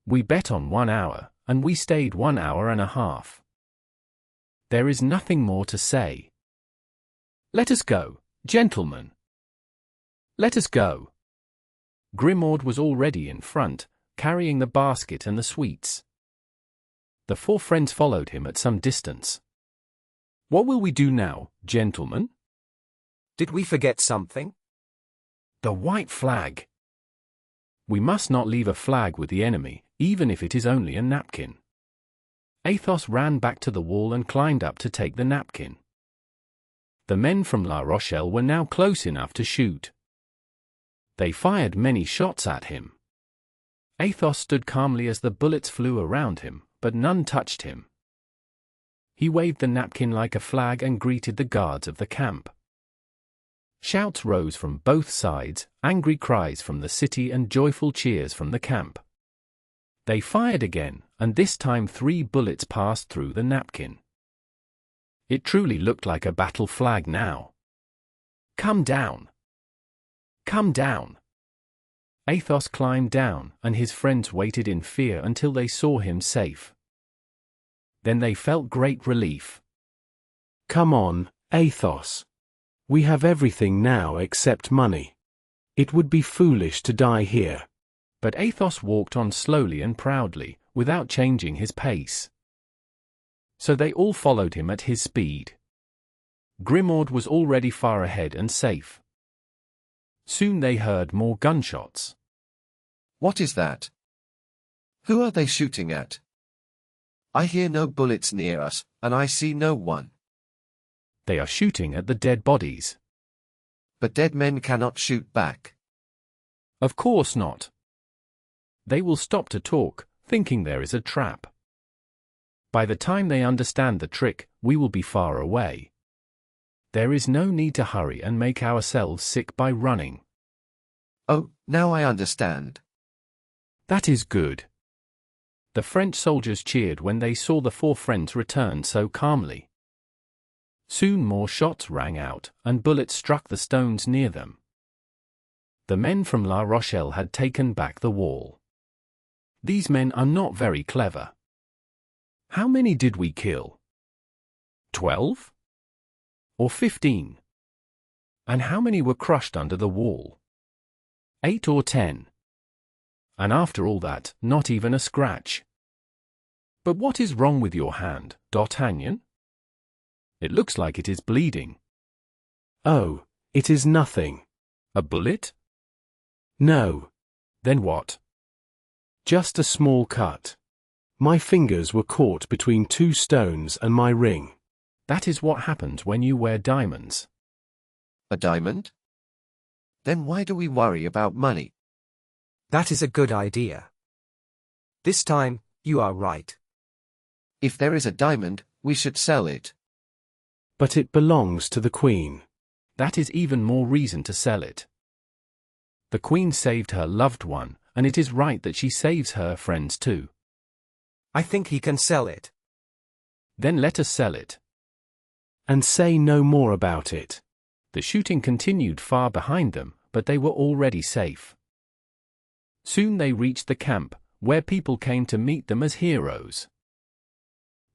S3: We bet on 1 hour, and we stayed 1 hour and a half. There is nothing more to say. Let us go, gentlemen. Let us go. Grimaud was already in front, carrying the basket and the sweets. The 4 friends followed him at some distance. What will we do now, gentlemen?
S7: Did we forget something?
S3: The white flag. We must not leave a flag with the enemy, even if it is only a napkin. Athos ran back to the wall and climbed up to take the napkin. The men from La Rochelle were now close enough to shoot. They fired many shots at him. Athos stood calmly as the bullets flew around him, but none touched him. He waved the napkin like a flag and greeted the guards of the camp. Shouts rose from both sides, angry cries from the city and joyful cheers from the camp. They fired again, and this time 3 bullets passed through the napkin. It truly looked like a battle flag now. Come down! Come down! Athos climbed down, and his friends waited in fear until they saw him safe. Then they felt great relief.
S2: Come on, Athos. We have everything now except money. It would be foolish to die here.
S3: But Athos walked on slowly and proudly, without changing his pace. So they all followed him at his speed. Grimaud was already far ahead and safe. Soon they heard more gunshots.
S6: What is that? Who are they shooting at? I hear no bullets near us, and I see no one.
S3: They are shooting at the dead bodies.
S6: But dead men cannot shoot back.
S3: Of course not. They will stop to talk, thinking there is a trap. By the time they understand the trick, we will be far away. There is no need to hurry and make ourselves sick by running.
S6: Oh, now I understand.
S3: That is good. The French soldiers cheered when they saw the 4 friends return so calmly. Soon more shots rang out, and bullets struck the stones near them. The men from La Rochelle had taken back the wall. These men are not very clever. How many did we kill? 12? Or 15? And how many were crushed under the wall? 8 or 10? And after all that, not even a scratch. But what is wrong with your hand, D'Artagnan? It looks like it is bleeding.
S2: Oh, it is nothing.
S3: A bullet?
S2: No.
S3: Then what?
S2: Just a small cut. My fingers were caught between 2 stones and my ring.
S3: That is what happens when you wear diamonds.
S6: A diamond? Then why do we worry about money?
S7: That is a good idea. This time, you are right.
S6: If there is a diamond, we should sell it.
S2: But it belongs to the Queen.
S3: That is even more reason to sell it. The Queen saved her loved one, and it is right that she saves her friends too.
S7: I think he can sell it.
S3: Then let us sell it.
S2: And say no more about it.
S3: The shooting continued far behind them, but they were already safe. Soon they reached the camp, where people came to meet them as heroes.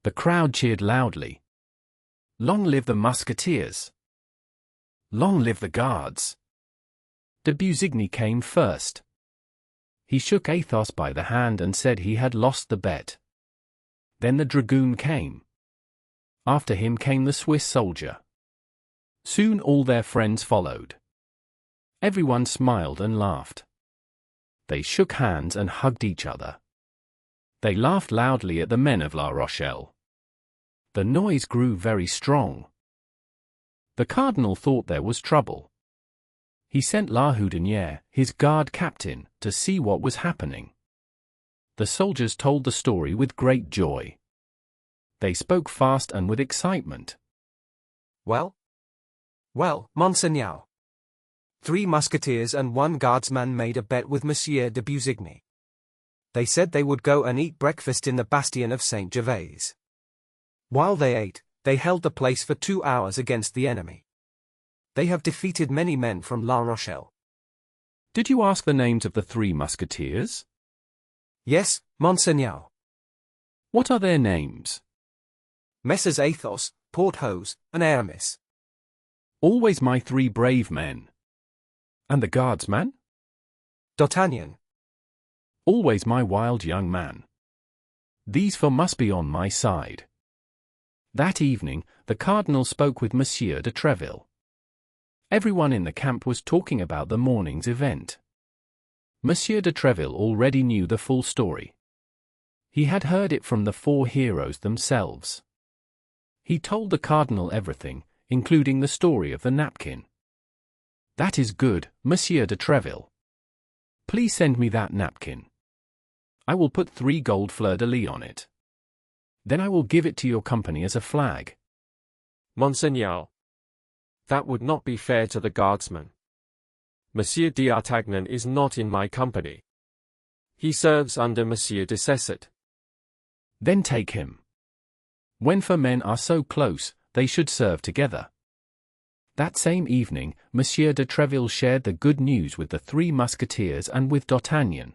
S3: The crowd cheered loudly. Long live the Musketeers! Long live the Guards! De Busigny came first. He shook Athos by the hand and said he had lost the bet. Then the dragoon came. After him came the Swiss soldier. Soon all their friends followed. Everyone smiled and laughed. They shook hands and hugged each other. They laughed loudly at the men of La Rochelle. The noise grew very strong. The cardinal thought there was trouble. He sent La Houdinière, his guard captain, to see what was happening. The soldiers told the story with great joy. They spoke fast and with excitement.
S7: Well? Well, Monseigneur. 3 musketeers and 1 guardsman made a bet with Monsieur de Busigny. They said they would go and eat breakfast in the bastion of Saint Gervais. While they ate, they held the place for 2 hours against the enemy. They have defeated many men from La Rochelle.
S3: Did you ask the names of the Three Musketeers?
S7: Yes, Monseigneur.
S3: What are their names?
S7: Messrs Athos, Porthos, and Aramis.
S3: Always my three brave men. And the guardsman?
S7: D'Artagnan.
S3: Always my wild young man. These four must be on my side. That evening, the cardinal spoke with Monsieur de Treville. Everyone in the camp was talking about the morning's event. Monsieur de Treville already knew the full story. He had heard it from the four heroes themselves. He told the cardinal everything, including the story of the napkin. "That is good, Monsieur de Treville. Please send me that napkin. I will put 3 gold fleurs-de-lis on it. Then I will give it to your company as a flag."
S5: Monseigneur, that would not be fair to the guardsman. Monsieur d'Artagnan is not in my company. He serves under Monsieur de Cesset.
S3: Then take him. When 4 men are so close, they should serve together. That same evening, Monsieur de Treville shared the good news with the 3 Musketeers and with D'Artagnan.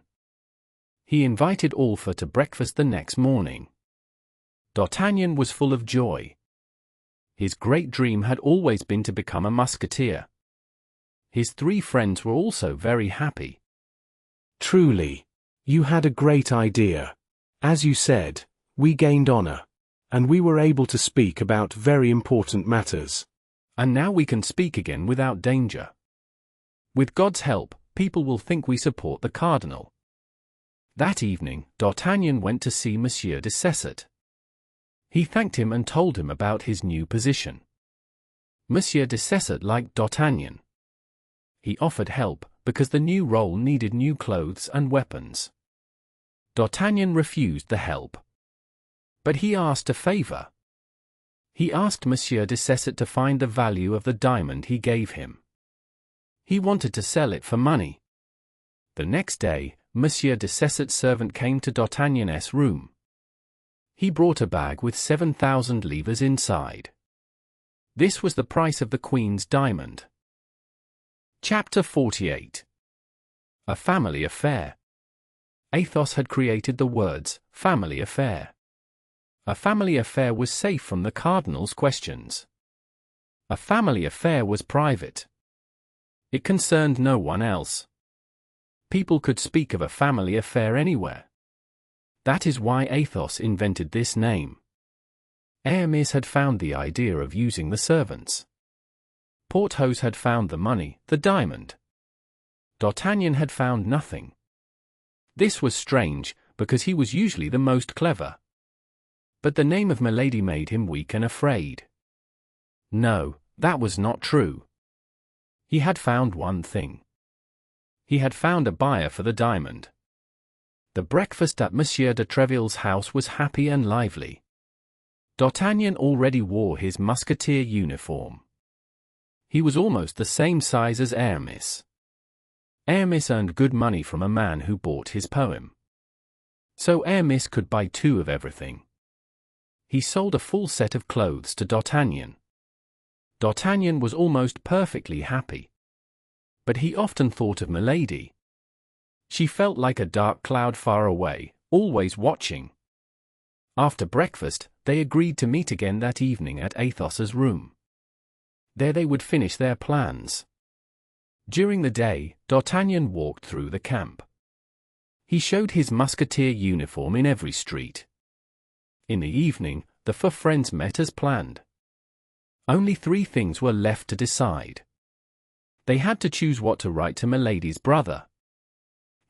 S3: He invited all 4 to breakfast the next morning. D'Artagnan was full of joy. His great dream had always been to become a musketeer. His 3 friends were also very happy.
S2: Truly, you had a great idea. As you said, we gained honor, and we were able to speak about very important matters.
S3: And now we can speak again without danger. With God's help, people will think we support the cardinal. That evening, D'Artagnan went to see Monsieur de Cesset. He thanked him and told him about his new position. Monsieur de Cesset liked D'Artagnan. He offered help, because the new role needed new clothes and weapons. D'Artagnan refused the help. But he asked a favor. He asked Monsieur de Cesset to find the value of the diamond he gave him. He wanted to sell it for money. The next day, Monsieur de Cesset's servant came to D'Artagnan's room. He brought a bag with 7,000 livres inside. This was the price of the Queen's diamond. Chapter 48. A Family Affair. Athos had created the words, family affair. A family affair was safe from the cardinal's questions. A family affair was private. It concerned no one else. People could speak of a family affair anywhere. That is why Athos invented this name. Aramis had found the idea of using the servants. Porthos had found the money, the diamond. D'Artagnan had found nothing. This was strange, because he was usually the most clever. But the name of Milady made him weak and afraid. No, that was not true. He had found one thing. He had found a buyer for the diamond. The breakfast at Monsieur de Treville's house was happy and lively. D'Artagnan already wore his musketeer uniform. He was almost the same size as Aramis. Aramis earned good money from a man who bought his poem. So Aramis could buy 2 of everything. He sold a full set of clothes to D'Artagnan. D'Artagnan was almost perfectly happy. But he often thought of Milady. She felt like a dark cloud far away, always watching. After breakfast, they agreed to meet again that evening at Athos's room. There they would finish their plans. During the day, D'Artagnan walked through the camp. He showed his musketeer uniform in every street. In the evening, the 4 friends met as planned. Only 3 things were left to decide. They had to choose what to write to Milady's brother.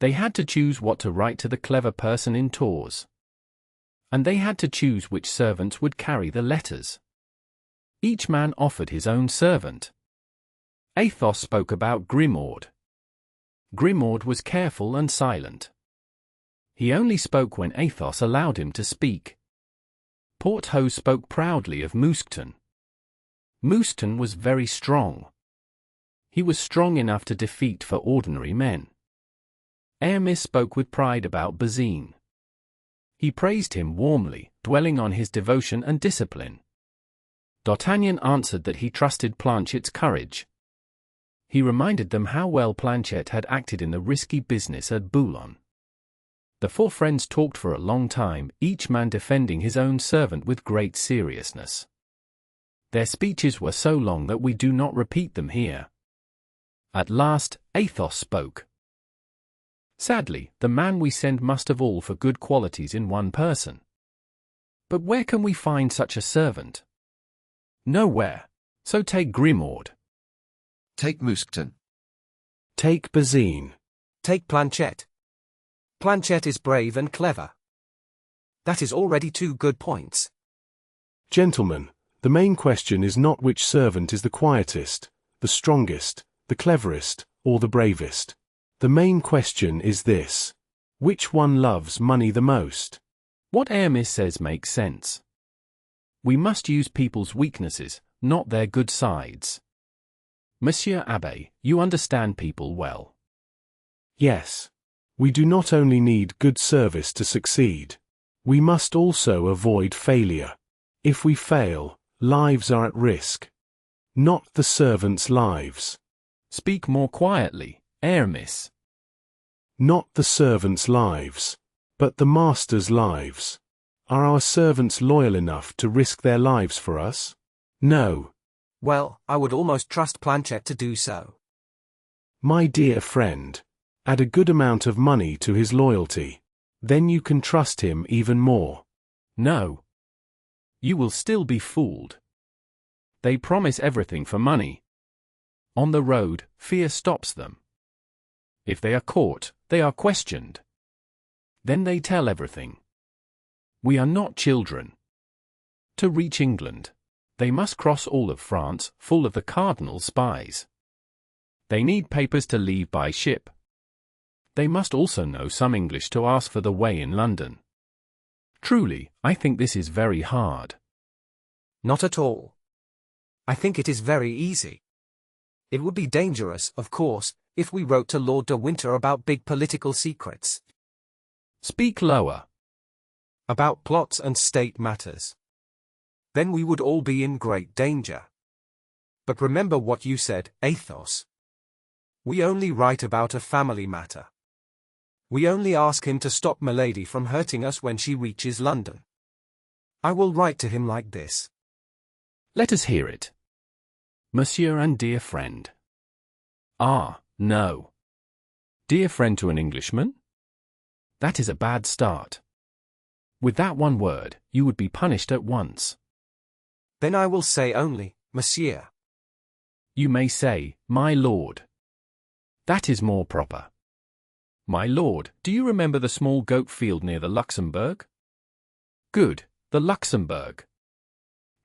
S3: They had to choose what to write to the clever person in Tours. And they had to choose which servants would carry the letters. Each man offered his own servant. Athos spoke about Grimaud. Grimaud was careful and silent. He only spoke when Athos allowed him to speak. Porthos spoke proudly of Mousqueton. Mousqueton was very strong. He was strong enough to defeat 4 ordinary men. Aramis spoke with pride about Bazin. He praised him warmly, dwelling on his devotion and discipline. D'Artagnan answered that he trusted Planchet's courage. He reminded them how well Planchet had acted in the risky business at Boulogne. The four friends talked for a long time, each man defending his own servant with great seriousness. Their speeches were so long that we do not repeat them here. At last, Athos spoke. Sadly, the man we send must have all for good qualities in one person. But where can we find such a servant? Nowhere. So take Grimaud.
S6: Take Mousqueton.
S2: Take Bazine.
S7: Take Planchet. Planchet is brave and clever. That is already 2 good points.
S2: Gentlemen, the main question is not which servant is the quietest, the strongest, the cleverest, or the bravest. The main question is this: which one loves money the most?
S3: What Aramis says makes sense. We must use people's weaknesses, not their good sides. Monsieur Abbé, you understand people well.
S2: Yes. We do not only need good service to succeed. We must also avoid failure. If we fail, lives are at risk. Not the servants' lives.
S3: Speak more quietly, Aramis.
S2: Not the servants' lives, but the master's lives. Are our servants loyal enough to risk their lives for us? No.
S7: Well, I would almost trust Planchet to do so.
S2: My dear friend, add a good amount of money to his loyalty. Then you can trust him even more.
S3: No. You will still be fooled. They promise everything for money. On the road, fear stops them. If they are caught, they are questioned. Then they tell everything. We are not children. To reach England, they must cross all of France, full of the cardinal's spies. They need papers to leave by ship. They must also know some English to ask for the way in London. Truly, I think this is very hard.
S7: Not at all. I think it is very easy. It would be dangerous, of course, if we wrote to Lord de Winter about big political secrets.
S3: Speak lower.
S7: About plots and state matters. Then we would all be in great danger. But remember what you said, Athos. We only write about a family matter. We only ask him to stop Milady from hurting us when she reaches London. I will write to him like this.
S3: Let us hear it. Monsieur and dear friend. Ah, no. Dear friend to an Englishman? That is a bad start. With that one word, you would be punished at once.
S7: Then I will say only, Monsieur.
S3: You may say, my lord. That is more proper. My lord, do you remember the small goat field near the Luxembourg? Good, the Luxembourg.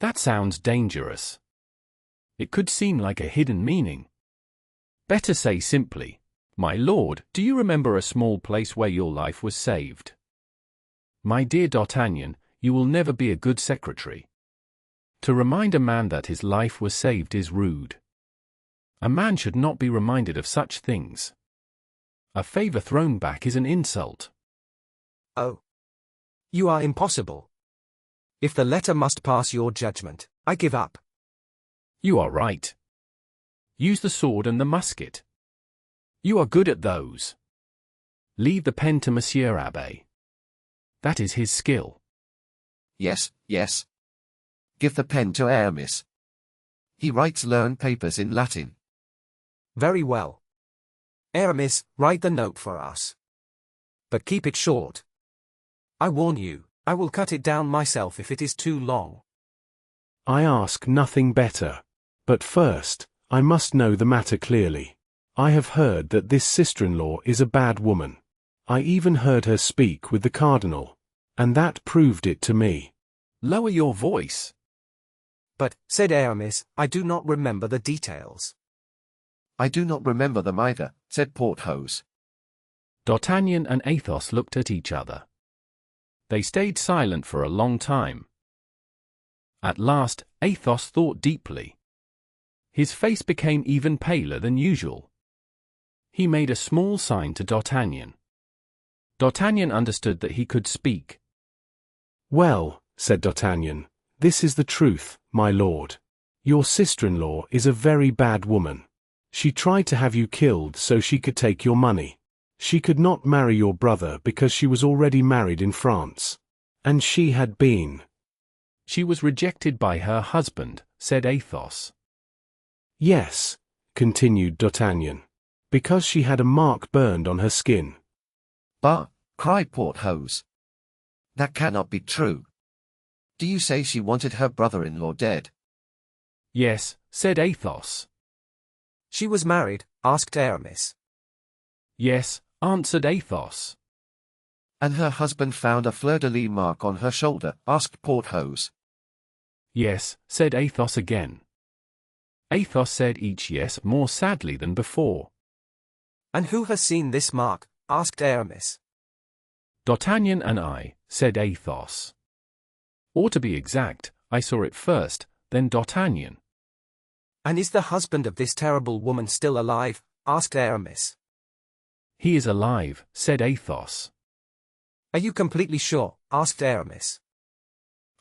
S3: That sounds dangerous. It could seem like a hidden meaning. Better say simply, my lord, do you remember a small place where your life was saved? My dear D'Artagnan, you will never be a good secretary. To remind a man that his life was saved is rude. A man should not be reminded of such things. A favor thrown back is an insult.
S7: Oh. You are impossible. If the letter must pass your judgment, I give up.
S3: You are right. Use the sword and the musket. You are good at those. Leave the pen to Monsieur Abbé. That is his skill.
S6: Yes, yes. Give the pen to Aramis. He writes learned papers in Latin.
S7: Very well. Aramis, write the note for us. But keep it short. I warn you, I will cut it down myself if it is too long.
S2: I ask nothing better. But first, I must know the matter clearly. I have heard that this sister-in-law is a bad woman. I even heard her speak with the cardinal, and that proved it to me.
S3: Lower your voice.
S7: But, said Aramis, I do not remember the details.
S6: I do not remember them either, said Porthos.
S3: D'Artagnan and Athos looked at each other. They stayed silent for a long time. At last, Athos thought deeply. His face became even paler than usual. He made a small sign to D'Artagnan. D'Artagnan understood that he could speak.
S2: Well, said D'Artagnan, this is the truth, my lord. Your sister-in-law is a very bad woman. She tried to have you killed so she could take your money. She could not marry your brother because she was already married in France. And she had been.
S3: She was rejected by her husband, said Athos.
S2: Yes, continued D'Artagnan, because she had a mark burned on her skin.
S6: Bah, cried Porthos. That cannot be true. Do you say she wanted her brother-in-law dead?
S3: Yes, said Athos.
S7: She was married, asked Aramis.
S3: Yes, answered Athos.
S6: And her husband found a fleur-de-lis mark on her shoulder, asked Porthos.
S3: Yes, said Athos again. Athos said each yes more sadly than before.
S7: And who has seen this mark? Asked Aramis.
S3: D'Artagnan and I, said Athos. Or to be exact, I saw it first, then D'Artagnan.
S7: And is the husband of this terrible woman still alive? Asked Aramis.
S3: He is alive, said Athos.
S7: Are you completely sure? Asked Aramis.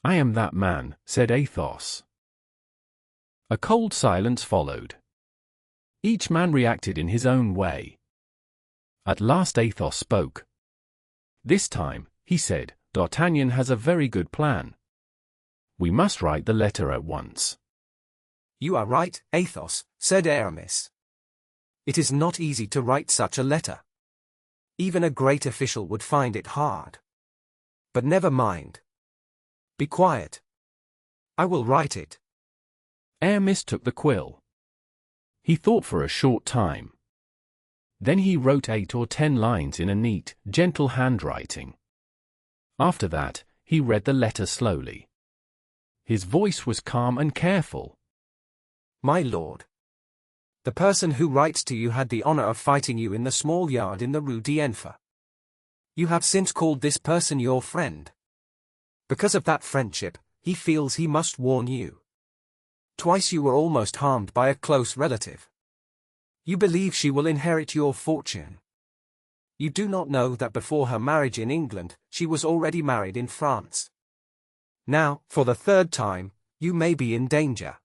S3: I am that man, said Athos. A cold silence followed. Each man reacted in his own way. At last Athos spoke. This time, he said, D'Artagnan has a very good plan. We must write the letter at once.
S7: You are right, Athos, said Aramis. It is not easy to write such a letter. Even a great official would find it hard. But never mind. Be quiet. I will write it.
S3: Aramis took the quill. He thought for a short time. Then he wrote 8 or 10 lines in a neat, gentle handwriting. After that, he read the letter slowly. His voice was calm and careful.
S7: My lord. The person who writes to you had the honor of fighting you in the small yard in the Rue d'Enfer. You have since called this person your friend. Because of that friendship, he feels he must warn you. Twice you were almost harmed by a close relative. You believe she will inherit your fortune. You do not know that before her marriage in England, she was already married in France. Now, for the 3rd time, you may be in danger.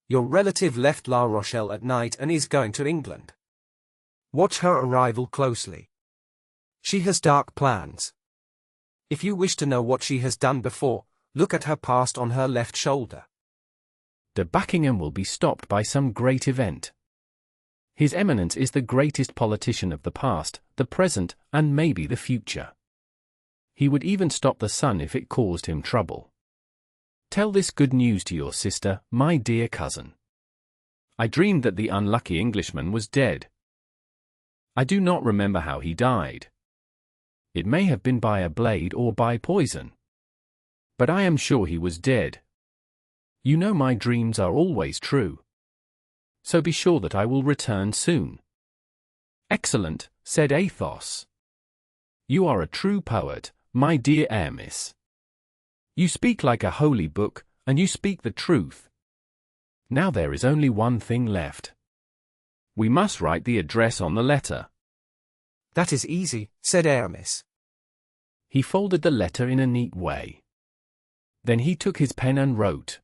S7: Your relative left La Rochelle at night and is going to England. Watch her arrival closely. She has dark plans. If you wish to know what she has done before, look at her past on her left shoulder.
S3: De Buckingham will be stopped by some great event. His Eminence is the greatest politician of the past, the present, and maybe the future. He would even stop the sun if it caused him trouble. Tell this good news to your sister, my dear cousin. I dreamed that the unlucky Englishman was dead. I do not remember how he died. It may have been by a blade or by poison. But I am sure he was dead. You know my dreams are always true. So be sure that I will return soon. Excellent, said Athos. You are a true poet, my dear Aramis. You speak like a holy book, and you speak the truth. Now there is only one thing left. We must write the address on the letter.
S7: That is easy, said Aramis.
S3: He folded the letter in a neat way. Then he took his pen and wrote.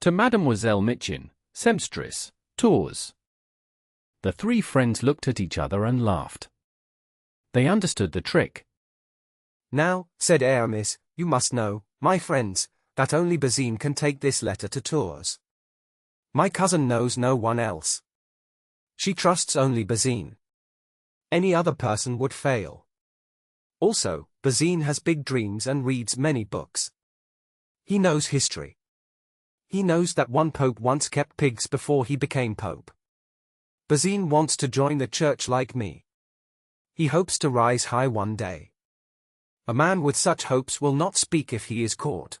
S3: To Mademoiselle Michin, Sempstris, Tours. The 3 friends looked at each other and laughed. They understood the trick.
S7: Now, said Aramis, you must know, my friends, that only Bazin can take this letter to Tours. My cousin knows no one else. She trusts only Bazin. Any other person would fail. Also, Bazin has big dreams and reads many books. He knows history. He knows that one pope once kept pigs before he became pope. Bazin wants to join the church like me. He hopes to rise high one day. A man with such hopes will not speak if he is caught.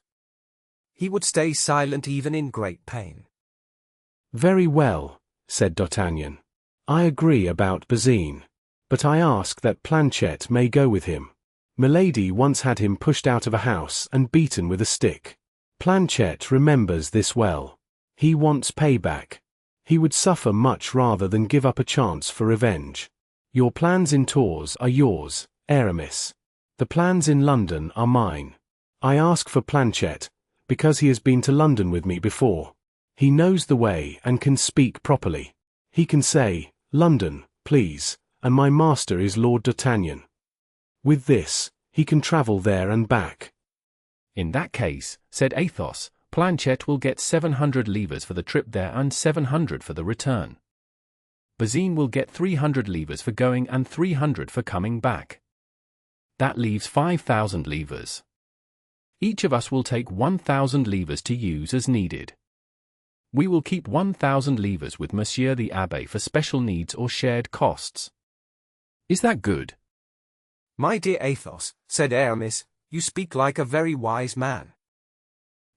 S7: He would stay silent even in great pain.
S2: Very well, said D'Artagnan. I agree about Bazin. But I ask that Planchet may go with him. Milady once had him pushed out of a house and beaten with a stick. Planchet remembers this well. He wants payback. He would suffer much rather than give up a chance for revenge. Your plans in Tours are yours, Aramis. The plans in London are mine. I ask for Planchet, because he has been to London with me before. He knows the way and can speak properly. He can say, London, please, and my master is Lord D'Artagnan. With this, he can travel there and back.
S3: In that case, said Athos, Planchet will get 700 livres for the trip there and 700 for the return. Bazin will get 300 livres for going and 300 for coming back. That leaves 5,000 livres. Each of us will take 1,000 livres to use as needed. We will keep 1,000 livres with Monsieur the Abbé for special needs or shared costs. Is that good?
S7: My dear Athos, said Aramis, you speak like a very wise man.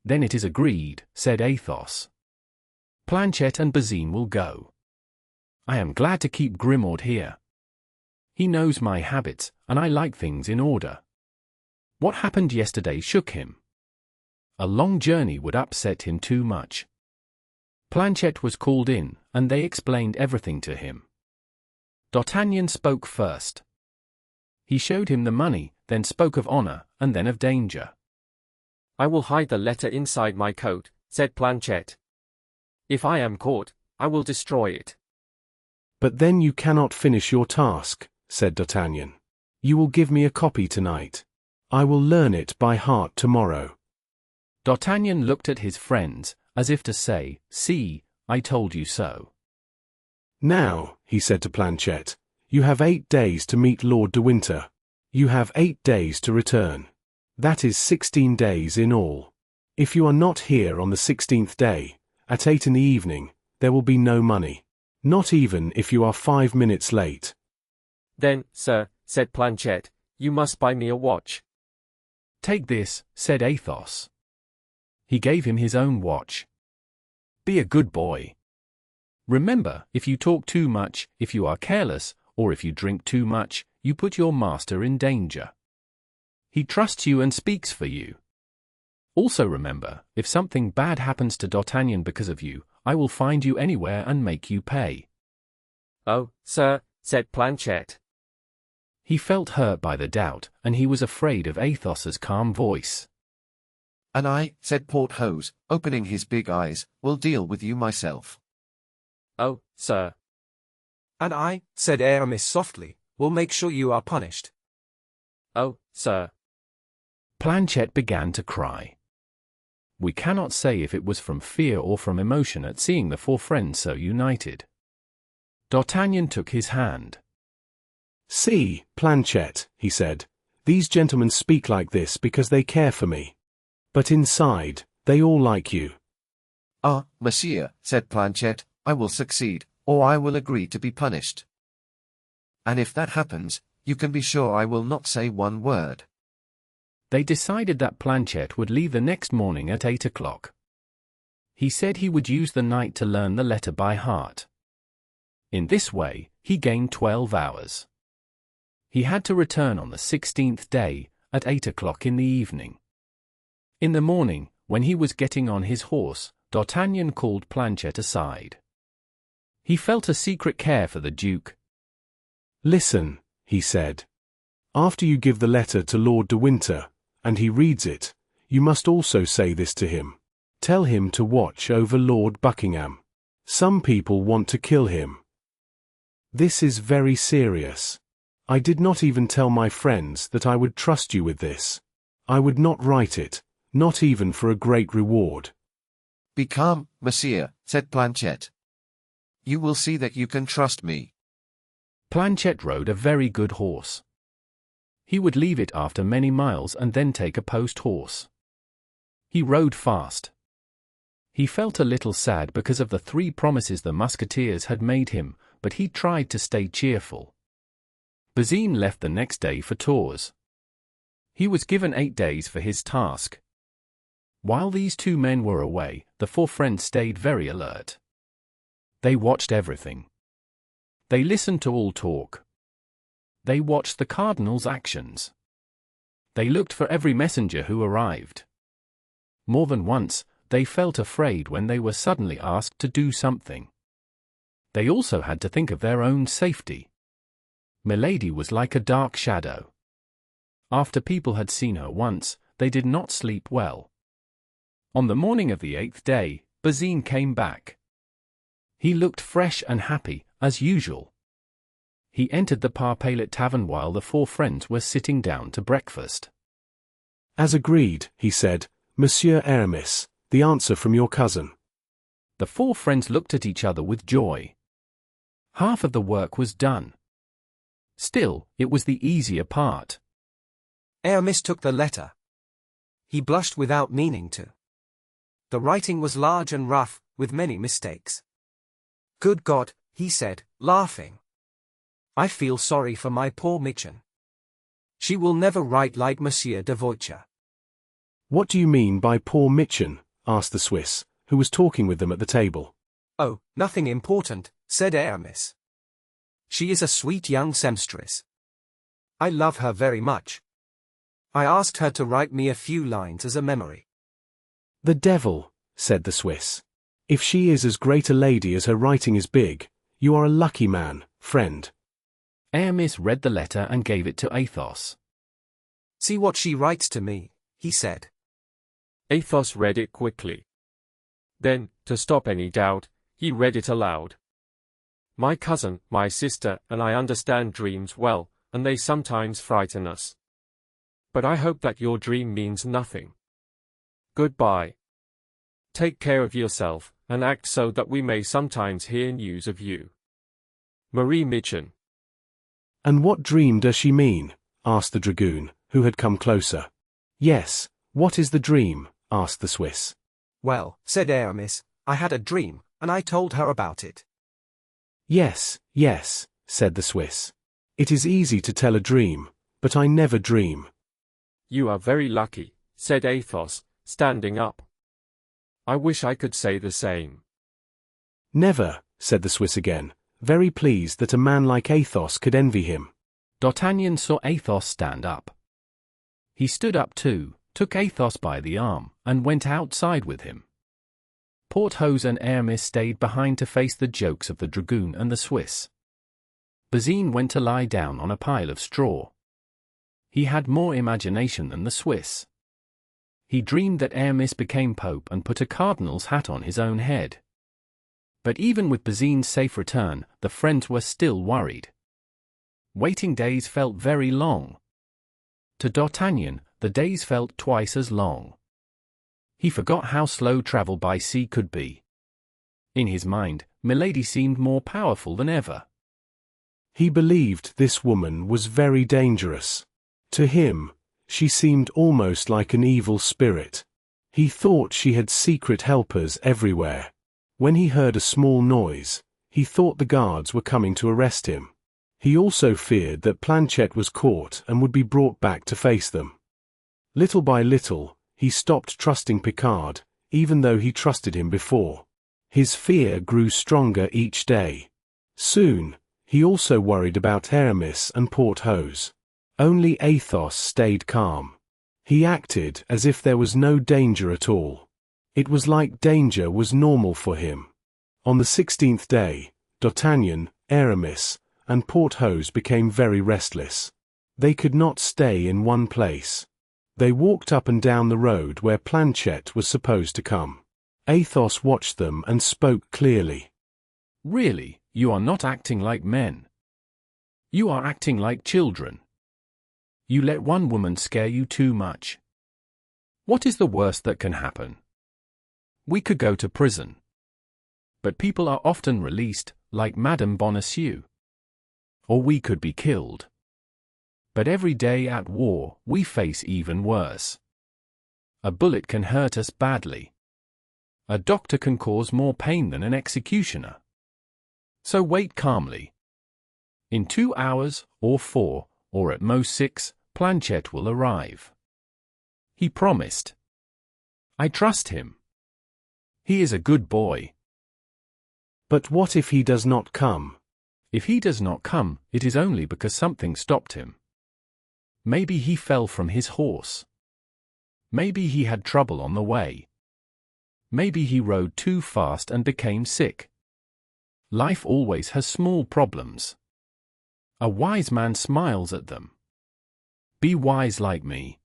S3: Then it is agreed, said Athos. Planchet and Bazin will go. I am glad to keep Grimaud here. He knows my habits, and I like things in order. What happened yesterday shook him. A long journey would upset him too much. Planchet was called in, and they explained everything to him. D'Artagnan spoke first. He showed him the money, then spoke of honor, and then of danger.
S5: I will hide the letter inside my coat, said Planchet. If I am caught, I will destroy it.
S2: But then you cannot finish your task, said D'Artagnan. You will give me a copy tonight. I will learn it by heart tomorrow.
S3: D'Artagnan looked at his friends, as if to say, see, I told you so.
S2: Now, he said to Planchet, you have 8 days to meet Lord de Winter. You have 8 days to return. That is 16 days in all. If you are not here on the 16th day, at 8 in the evening, there will be no money. Not even if you are 5 minutes late.
S5: Then, sir, said Planchet, you must buy me a watch.
S3: Take this, said Athos. He gave him his own watch. Be a good boy. Remember, if you talk too much, if you are careless, or if you drink too much, you put your master in danger. He trusts you and speaks for you. Also remember, if something bad happens to D'Artagnan because of you, I will find you anywhere and make you pay.
S5: Oh, sir, said Planchet.
S3: He felt hurt by the doubt, and he was afraid of Athos's calm voice.
S6: And I, said Porthos, opening his big eyes, will deal with you myself.
S5: Oh, sir.
S7: And I, said Aramis softly, will make sure you are punished.
S5: Oh, sir.
S3: Planchet began to cry. We cannot say if it was from fear or from emotion at seeing the four friends so united. D'Artagnan took his hand.
S2: See, Planchet, he said, these gentlemen speak like this because they care for me. But inside, they all like you.
S6: Ah, monsieur, said Planchet, I will succeed, or I will agree to be punished. And if that happens, you can be sure I will not say one word.
S3: They decided that Planchet would leave the next morning at 8 o'clock. He said he would use the night to learn the letter by heart. In this way, he gained 12 hours. He had to return on the 16th day, at 8 o'clock in the evening. In the morning, when he was getting on his horse, D'Artagnan called Planchet aside. He felt a secret care for the Duke.
S2: Listen, he said. After you give the letter to Lord de Winter, and he reads it, you must also say this to him. Tell him to watch over Lord Buckingham. Some people want to kill him. This is very serious. I did not even tell my friends that I would trust you with this. I would not write it, not even for a great reward.
S6: Be calm, monsieur, said Planchet. You will see that you can trust me.
S3: Planchet rode a very good horse. He would leave it after many miles and then take a post horse. He rode fast. He felt a little sad because of the 3 promises the Musketeers had made him, but he tried to stay cheerful. Bazin left the next day for Tours. He was given 8 days for his task. While these 2 men were away, the 4 friends stayed very alert. They watched everything. They listened to all talk. They watched the cardinal's actions. They looked for every messenger who arrived. More than once, they felt afraid when they were suddenly asked to do something. They also had to think of their own safety. Milady was like a dark shadow. After people had seen her once, they did not sleep well. On the morning of the 8th day, Bazin came back. He looked fresh and happy, as usual. He entered the Parpaillet tavern while the four friends were sitting down to breakfast.
S2: As agreed, he said, Monsieur Aramis, the answer from your cousin.
S3: The four friends looked at each other with joy. Half of the work was done. Still, it was the easier part.
S7: Aramis took the letter. He blushed without meaning to. The writing was large and rough, with many mistakes. Good God, he said, laughing. I feel sorry for my poor Mitchen. She will never write like Monsieur de Voiture.
S2: What do you mean by poor Mitchen? Asked the Swiss, who was talking with them at the table.
S7: Oh, nothing important, said Aramis. She is a sweet young seamstress. I love her very much. I asked her to write me a few lines as a memory.
S2: The devil, said the Swiss. If she is as great a lady as her writing is big, you are a lucky man, friend.
S3: Aramis read the letter and gave it to Athos.
S7: See what she writes to me, he said.
S5: Athos read it quickly. Then, to stop any doubt, he read it aloud. My cousin, my sister, and I understand dreams well, and they sometimes frighten us. But I hope that your dream means nothing. Goodbye. Take care of yourself, and act so that we may sometimes hear news of you. Marie Mitchen.
S2: And what dream does she mean? Asked the dragoon, who had come closer. Yes, what is the dream? Asked the Swiss.
S7: Well, said Aramis, I had a dream, and I told her about it.
S2: Yes, yes, said the Swiss. It is easy to tell a dream, but I never dream.
S5: You are very lucky, said Athos, standing up. I wish I could say the same.
S2: Never, said the Swiss again, very pleased that a man like Athos could envy him.
S3: D'Artagnan saw Athos stand up. He stood up too, took Athos by the arm, and went outside with him. Porthos and Aramis stayed behind to face the jokes of the dragoon and the Swiss. Bazin went to lie down on a pile of straw. He had more imagination than the Swiss. He dreamed that Aramis became pope and put a cardinal's hat on his own head. But even with Bazin's safe return, the friends were still worried. Waiting days felt very long. To D'Artagnan, the days felt twice as long. He forgot how slow travel by sea could be. In his mind, Milady seemed more powerful than ever.
S2: He believed this woman was very dangerous. To him, she seemed almost like an evil spirit. He thought she had secret helpers everywhere. When he heard a small noise, he thought the guards were coming to arrest him. He also feared that Planchet was caught and would be brought back to face them. Little by little, he stopped trusting Picard, even though he trusted him before. His fear grew stronger each day. Soon, he also worried about Aramis and Porthos. Only Athos stayed calm. He acted as if there was no danger at all. It was like danger was normal for him. On the 16th day, D'Artagnan, Aramis, and Porthos became very restless. They could not stay in one place. They walked up and down the road where Planchet was supposed to come. Athos watched them and spoke clearly.
S3: Really, you are not acting like men. You are acting like children. You let one woman scare you too much. What is the worst that can happen? We could go to prison. But people are often released, like Madame Bonacieux. Or we could be killed. But every day at war, we face even worse. A bullet can hurt us badly. A doctor can cause more pain than an executioner. So wait calmly. In 2 hours, or 4, or at most 6, Planchet will arrive. He promised. I trust him. He is a good boy.
S2: But what if he does not come?
S3: If he does not come, it is only because something stopped him. Maybe he fell from his horse. Maybe he had trouble on the way. Maybe he rode too fast and became sick. Life always has small problems. A wise man smiles at them. Be wise like me.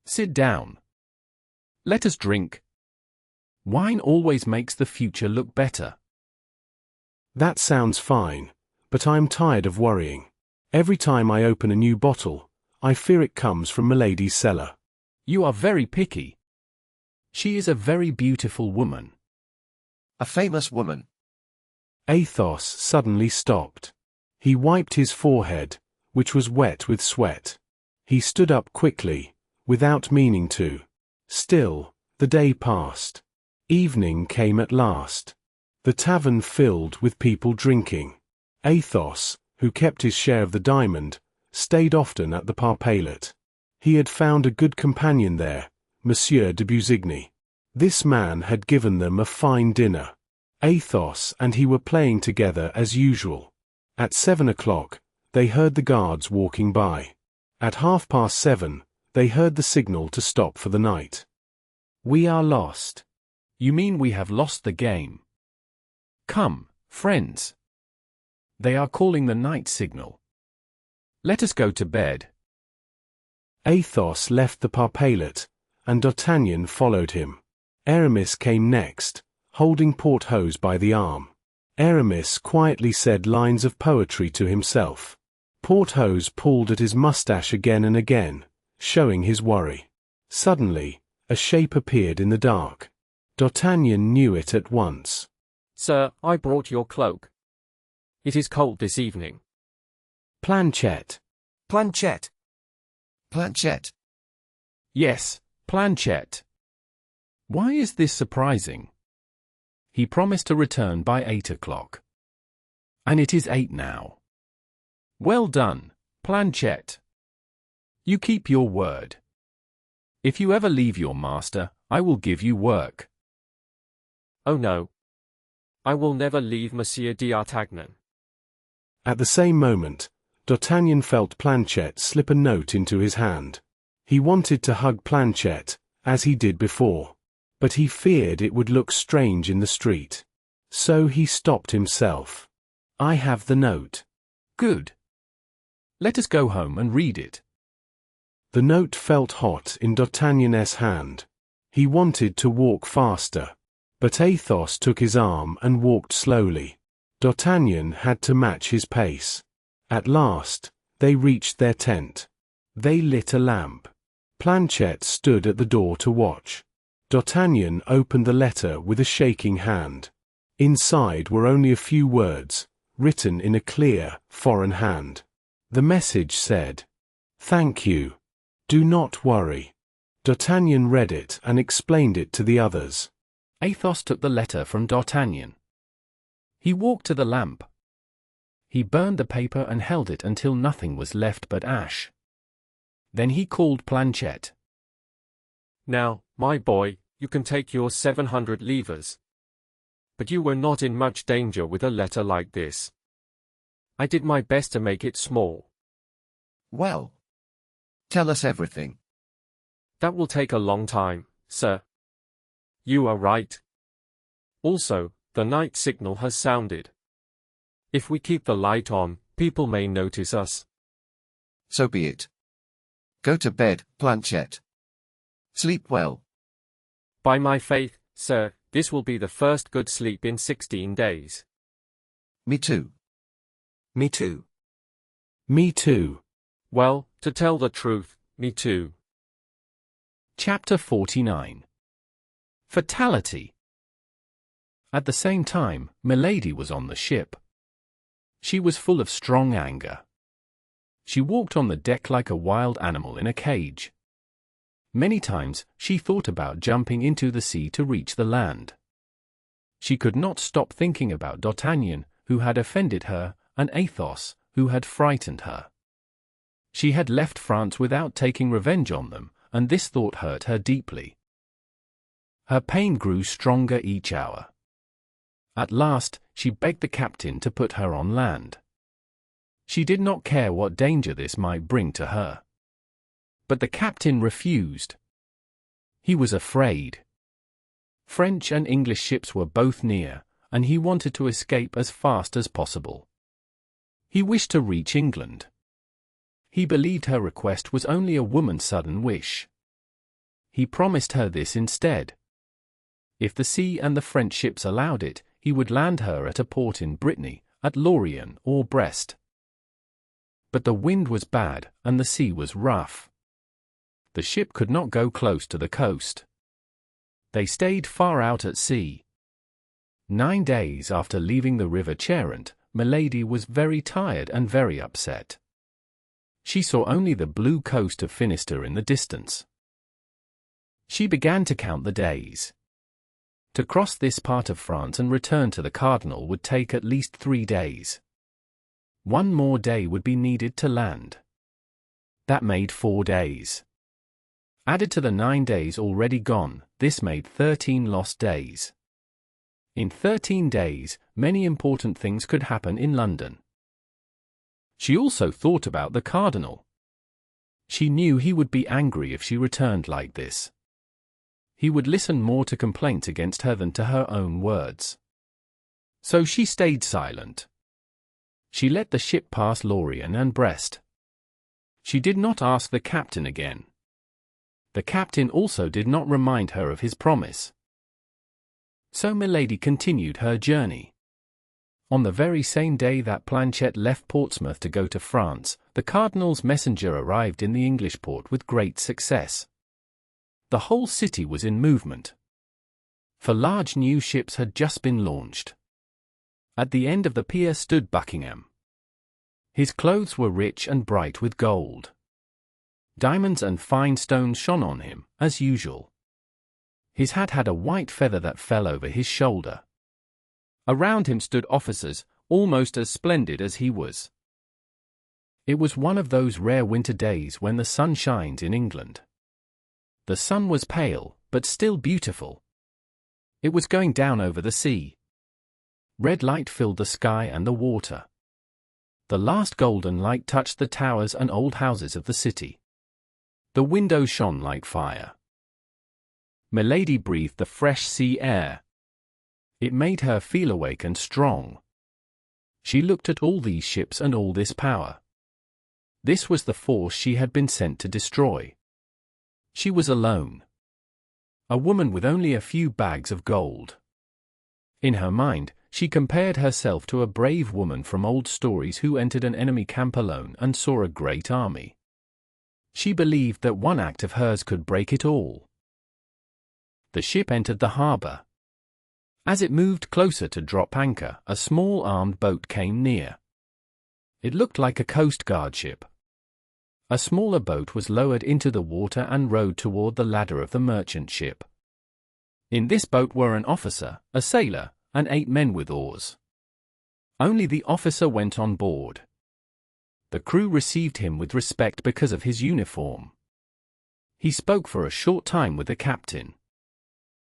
S3: Sit down. Let us drink. Wine always makes the future look better.
S2: That sounds fine, but I'm tired of worrying. Every time I open a new bottle, I fear it comes from Milady's cellar.
S3: You are very picky. She is a very beautiful woman.
S6: A famous woman.
S2: Athos suddenly stopped. He wiped his forehead, which was wet with sweat. He stood up quickly, without meaning to. Still, the day passed. Evening came at last. The tavern filled with people drinking. Athos, who kept his share of the diamond, stayed often at the Parpaillot. He had found a good companion there, Monsieur de Busigny. This man had given them a fine dinner. Athos and he were playing together as usual. At 7 o'clock, they heard the guards walking by. At 7:30, they heard the signal to stop for the night.
S3: We are lost. You mean we have lost the game? Come, friends. They are calling the night signal. Let us go to bed.
S2: Athos left the Parpaillot, and D'Artagnan followed him. Aramis came next, holding Porthos by the arm. Aramis quietly said lines of poetry to himself. Porthos pulled at his mustache again and again, showing his worry. Suddenly, a shape appeared in the dark. D'Artagnan knew it at once.
S5: Sir, I brought your cloak. It is cold this evening.
S2: Planchet.
S7: Planchet.
S6: Planchet.
S3: Yes, Planchet. Why is this surprising? He promised to return by 8 o'clock. And it is 8 now. Well done, Planchet. You keep your word. If you ever leave your master, I will give you work.
S5: Oh no. I will never leave Monsieur d'Artagnan.
S2: At the same moment, D'Artagnan felt Planchet slip a note into his hand. He wanted to hug Planchet, as he did before, but he feared it would look strange in the street. So he stopped himself. I have the note.
S3: Good. Let us go home and read it.
S2: The note felt hot in D'Artagnan's hand. He wanted to walk faster, but Athos took his arm and walked slowly. D'Artagnan had to match his pace. At last, they reached their tent. They lit a lamp. Planchet stood at the door to watch. D'Artagnan opened the letter with a shaking hand. Inside were only a few words, written in a clear, foreign hand. The message said, "Thank you. Do not worry." D'Artagnan read it and explained it to the others.
S3: Athos took the letter from D'Artagnan. He walked to the lamp. He burned the paper and held it until nothing was left but ash. Then he called Planchet.
S5: Now, my boy, you can take your 700 livres. But you were not in much danger with a letter like this. I did my best to make it small.
S6: Well, tell us everything.
S5: That will take a long time, sir. You are right. Also, the night signal has sounded. If we keep the light on, people may notice us.
S6: So be it. Go to bed, Planchet. Sleep well.
S5: By my faith, sir, this will be the first good sleep in 16 days.
S6: Me too.
S7: Me too.
S2: Me too.
S5: Well, to tell the truth, me too.
S3: Chapter 49. Fatality. At the same time, Milady was on the ship. She was full of strong anger. She walked on the deck like a wild animal in a cage. Many times she thought about jumping into the sea to reach the land. She could not stop thinking about D'Artagnan, who had offended her, and Athos, who had frightened her. She had left France without taking revenge on them, and this thought hurt her deeply. Her pain grew stronger each hour. At last, she begged the captain to put her on land. She did not care what danger this might bring to her. But the captain refused. He was afraid. French and English ships were both near, and he wanted to escape as fast as possible. He wished to reach England. He believed her request was only a woman's sudden wish. He promised her this instead. If the sea and the French ships allowed it, he would land her at a port in Brittany, at Lorient or Brest. But the wind was bad, and the sea was rough. The ship could not go close to the coast. They stayed far out at sea. 9 days after leaving the river Charente, Milady was very tired and very upset. She saw only the blue coast of Finistère in the distance. She began to count the days. To cross this part of France and return to the Cardinal would take at least 3 days. 1 more day would be needed to land. That made 4 days. Added to the 9 days already gone, this made 13 lost days. In 13 days, many important things could happen in London. She also thought about the Cardinal. She knew he would be angry if she returned like this. He would listen more to complaints against her than to her own words. So she stayed silent. She let the ship pass Lorient and Brest. She did not ask the captain again. The captain also did not remind her of his promise. So Milady continued her journey. On the very same day that Planchet left Portsmouth to go to France, the Cardinal's messenger arrived in the English port with great success. The whole city was in movement. For large new ships had just been launched. At the end of the pier stood Buckingham. His clothes were rich and bright with gold. Diamonds and fine stones shone on him, as usual. His hat had a white feather that fell over his shoulder. Around him stood officers, almost as splendid as he was. It was one of those rare winter days when the sun shines in England. The sun was pale, but still beautiful. It was going down over the sea. Red light filled the sky and the water. The last golden light touched the towers and old houses of the city. The windows shone like fire. Milady breathed the fresh sea air. It made her feel awake and strong. She looked at all these ships and all this power. This was the force she had been sent to destroy. She was alone. A woman with only a few bags of gold. In her mind, she compared herself to a brave woman from old stories who entered an enemy camp alone and saw a great army. She believed that one act of hers could break it all. The ship entered the harbor. As it moved closer to drop anchor, a small armed boat came near. It looked like a Coast Guard ship. A smaller boat was lowered into the water and rowed toward the ladder of the merchant ship. In this boat were an officer, a sailor, and 8 men with oars. Only the officer went on board. The crew received him with respect because of his uniform. He spoke for a short time with the captain.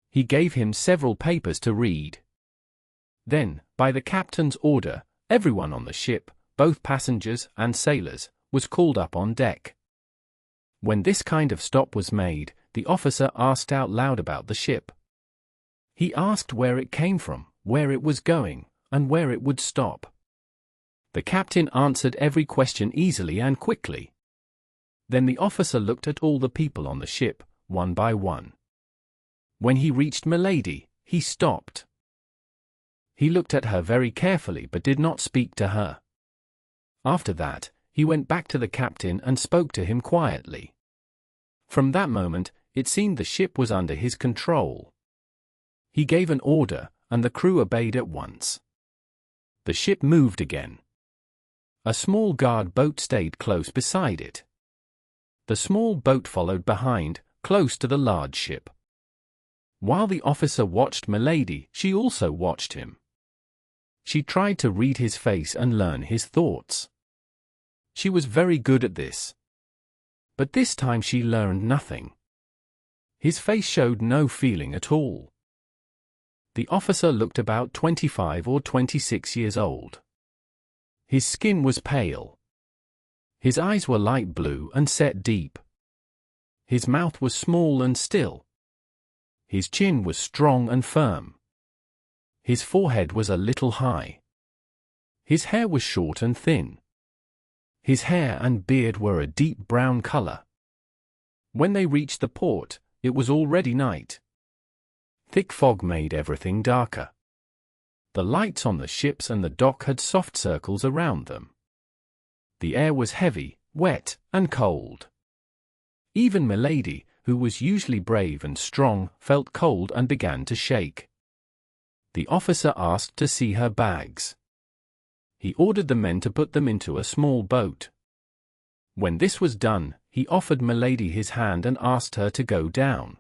S3: He gave him several papers to read. Then, by the captain's order, everyone on the ship, both passengers and sailors, was called up on deck. When this kind of stop was made, the officer asked out loud about the ship. He asked where it came from, where it was going, and where it would stop. The captain answered every question easily and quickly. Then the officer looked at all the people on the ship, one by one. When he reached Milady, he stopped. He looked at her very carefully but did not speak to her. After that, he went back to the captain and spoke to him quietly. From that moment, it seemed the ship was under his control. He gave an order, and the crew obeyed at once. The ship moved again. A small guard boat stayed close beside it. The small boat followed behind, close to the large ship. While the officer watched Milady, she also watched him. She tried to read his face and learn his thoughts. She was very good at this. But this time she learned nothing. His face showed no feeling at all. The officer looked about 25 or 26 years old. His skin was pale. His eyes were light blue and set deep. His mouth was small and still. His chin was strong and firm. His forehead was a little high. His hair was short and thin. His hair and beard were a deep brown color. When they reached the port, it was already night. Thick fog made everything darker. The lights on the ships and the dock had soft circles around them. The air was heavy, wet, and cold. Even Milady, who was usually brave and strong, felt cold and began to shake. The officer asked to see her bags. He ordered the men to put them into a small boat. When this was done, he offered Milady his hand and asked her to go down.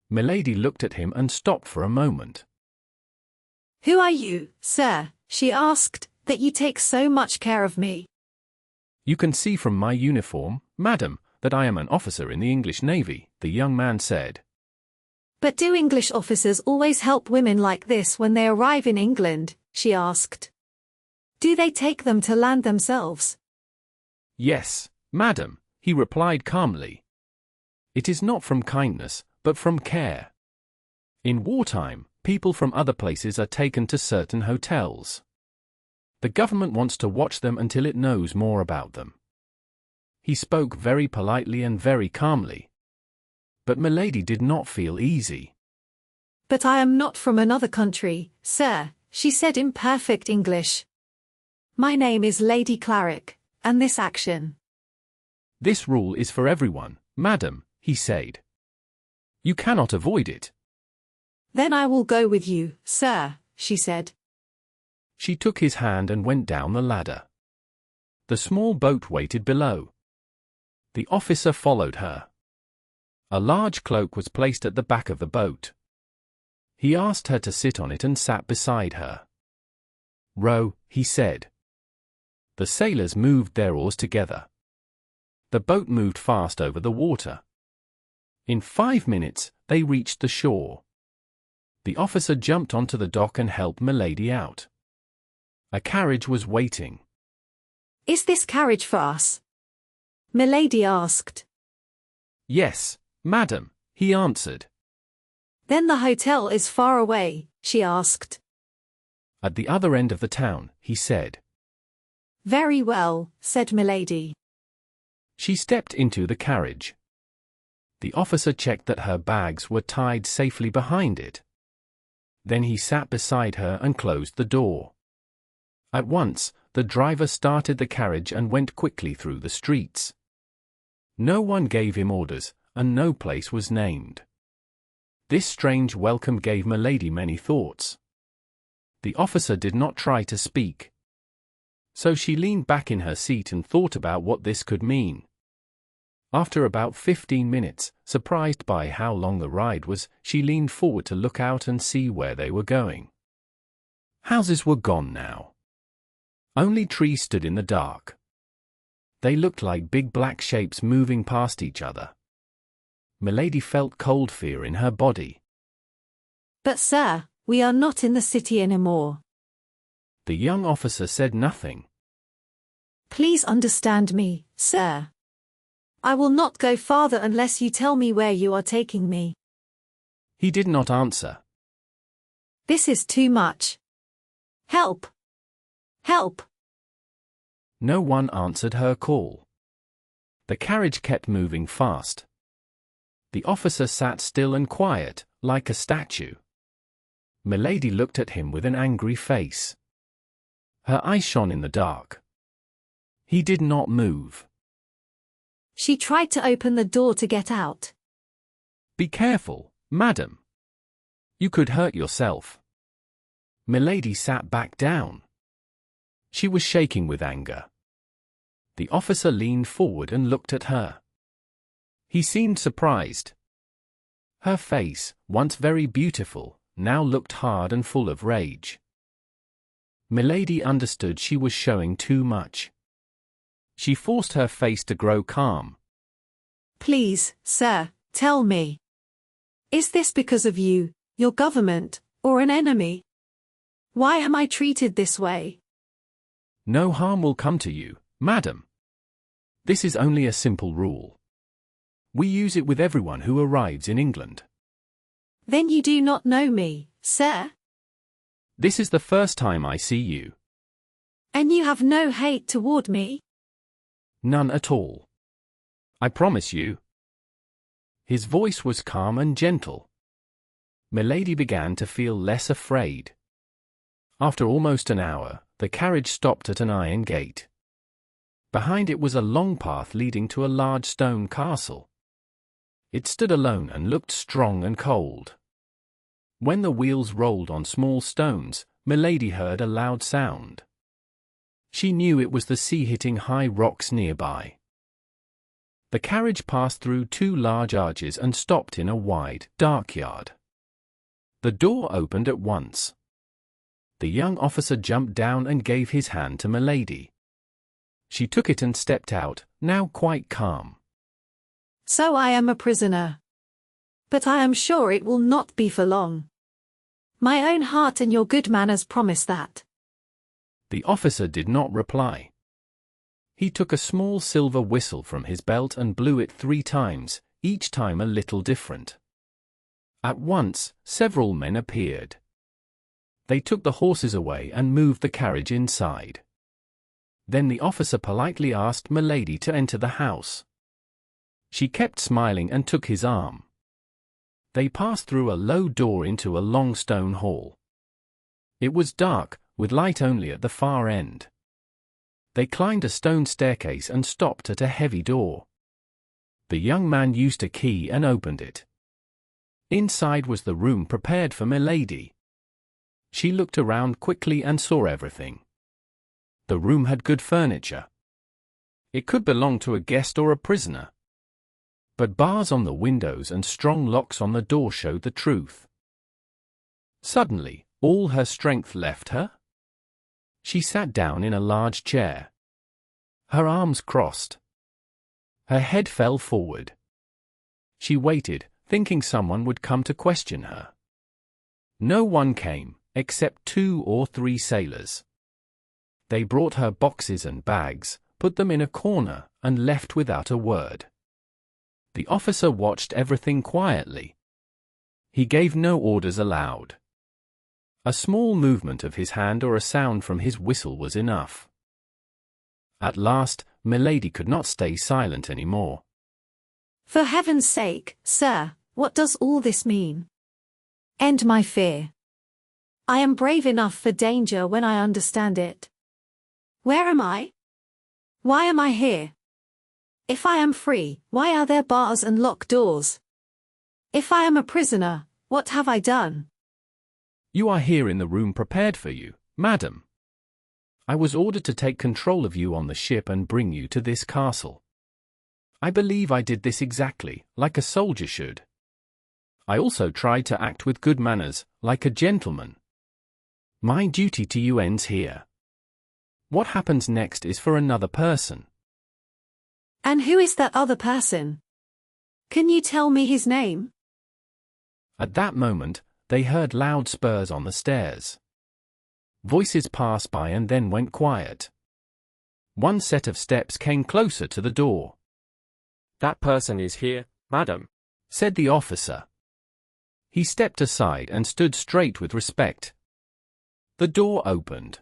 S3: Milady looked at him and stopped for a moment.
S1: "Who are you, sir," she asked, "that you take so much care of me?"
S3: "You can see from my uniform, madam, that I am an officer in the English Navy," the young man said.
S1: "But do English officers always help women like this when they arrive in England?" she asked. "Do they take them to land themselves?"
S3: "Yes, madam," he replied calmly. "It is not from kindness, but from care. In wartime, people from other places are taken to certain hotels. The government wants to watch them until it knows more about them." He spoke very politely and very calmly. But Milady did not feel easy.
S1: "But I am not from another country, sir," she said in perfect English. "My name is Lady Clarick, and this action—"
S3: "This rule is for everyone, madam," he said. "You cannot avoid it."
S1: "Then I will go with you, sir," she said.
S3: She took his hand and went down the ladder. The small boat waited below. The officer followed her. A large cloak was placed at the back of the boat. He asked her to sit on it and sat beside her. "Row," he said. The sailors moved their oars together. The boat moved fast over the water. In 5 minutes, they reached the shore. The officer jumped onto the dock and helped Milady out. A carriage was waiting.
S1: "Is this carriage for us?" Milady asked.
S3: "Yes, madam," he answered.
S1: "Then the hotel is far away?" she asked.
S3: "At the other end of the town," he said.
S1: "Very well," said Milady.
S3: She stepped into the carriage. The officer checked that her bags were tied safely behind it. Then he sat beside her and closed the door. At once, the driver started the carriage and went quickly through the streets. No one gave him orders, and no place was named. This strange welcome gave Milady many thoughts. The officer did not try to speak. So she leaned back in her seat and thought about what this could mean. After about 15 minutes, surprised by how long the ride was, she leaned forward to look out and see where they were going. Houses were gone now. Only trees stood in the dark. They looked like big black shapes moving past each other. Milady felt cold fear in her body.
S1: "But sir, we are not in the city anymore."
S3: The young officer said nothing.
S1: "Please understand me, sir. I will not go farther unless you tell me where you are taking me."
S3: He did not answer.
S1: "This is too much. Help! Help!"
S3: No one answered her call. The carriage kept moving fast. The officer sat still and quiet, like a statue. Milady looked at him with an angry face. Her eyes shone in the dark. He did not move.
S1: She tried to open the door to get out.
S3: "Be careful, madam. You could hurt yourself." Milady sat back down. She was shaking with anger. The officer leaned forward and looked at her. He seemed surprised. Her face, once very beautiful, now looked hard and full of rage. Milady understood she was showing too much. She forced her face to grow calm.
S1: "Please, sir, tell me. Is this because of you, your government, or an enemy? Why am I treated this way?"
S3: "No harm will come to you, madam. This is only a simple rule. We use it with everyone who arrives in England."
S1: "Then you do not know me, sir?
S3: "This is the first time I see you."
S1: And you have no hate toward me?"
S3: "None at all. I promise you." His voice was calm and gentle. Milady began to feel less afraid. After almost an hour, the carriage stopped at an iron gate. Behind it was a long path leading to a large stone castle. It stood alone and looked strong and cold. When the wheels rolled on small stones, Milady heard a loud sound. She knew it was the sea hitting high rocks nearby. The carriage passed through two large arches and stopped in a wide, dark yard. The door opened at once. The young officer jumped down and gave his hand to Milady. She took it and stepped out, now quite calm.
S1: So I am a prisoner. But I am sure it will not be for long. My own heart and your good manners promise that.
S3: The officer did not reply. He took a small silver whistle from his belt and blew it 3 times, each time a little different. At once, several men appeared. They took the horses away and moved the carriage inside. Then the officer politely asked Milady to enter the house. She kept smiling and took his arm. They passed through a low door into a long stone hall. It was dark, with light only at the far end. They climbed a stone staircase and stopped at a heavy door. The young man used a key and opened it. Inside was the room prepared for Milady. She looked around quickly and saw everything. The room had good furniture. It could belong to a guest or a prisoner. But bars on the windows and strong locks on the door showed the truth. Suddenly, all her strength left her. She sat down in a large chair. Her arms crossed. Her head fell forward. She waited, thinking someone would come to question her. No one came, except 2 or 3 sailors. They brought her boxes and bags, put them in a corner, and left without a word. The officer watched everything quietly. He gave no orders aloud. A small movement of his hand or a sound from his whistle was enough. At last, Milady could not stay silent any more.
S1: For heaven's sake, sir, what does all this mean? End my fear. I am brave enough for danger when I understand it. Where am I? Why am I here? If I am free, why are there bars and locked doors? If I am a prisoner, what have I done?
S3: You are here in the room prepared for you, madam. I was ordered to take control of you on the ship and bring you to this castle. I believe I did this exactly, like a soldier should. I also tried to act with good manners, like a gentleman. My duty to you ends here. What happens next is for another person.
S1: And who is that other person? Can you tell me his name?
S3: At that moment, they heard loud spurs on the stairs. Voices passed by and then went quiet. One set of steps came closer to the door.
S5: That person is here, madam,
S3: said the officer. He stepped aside and stood straight with respect. The door opened.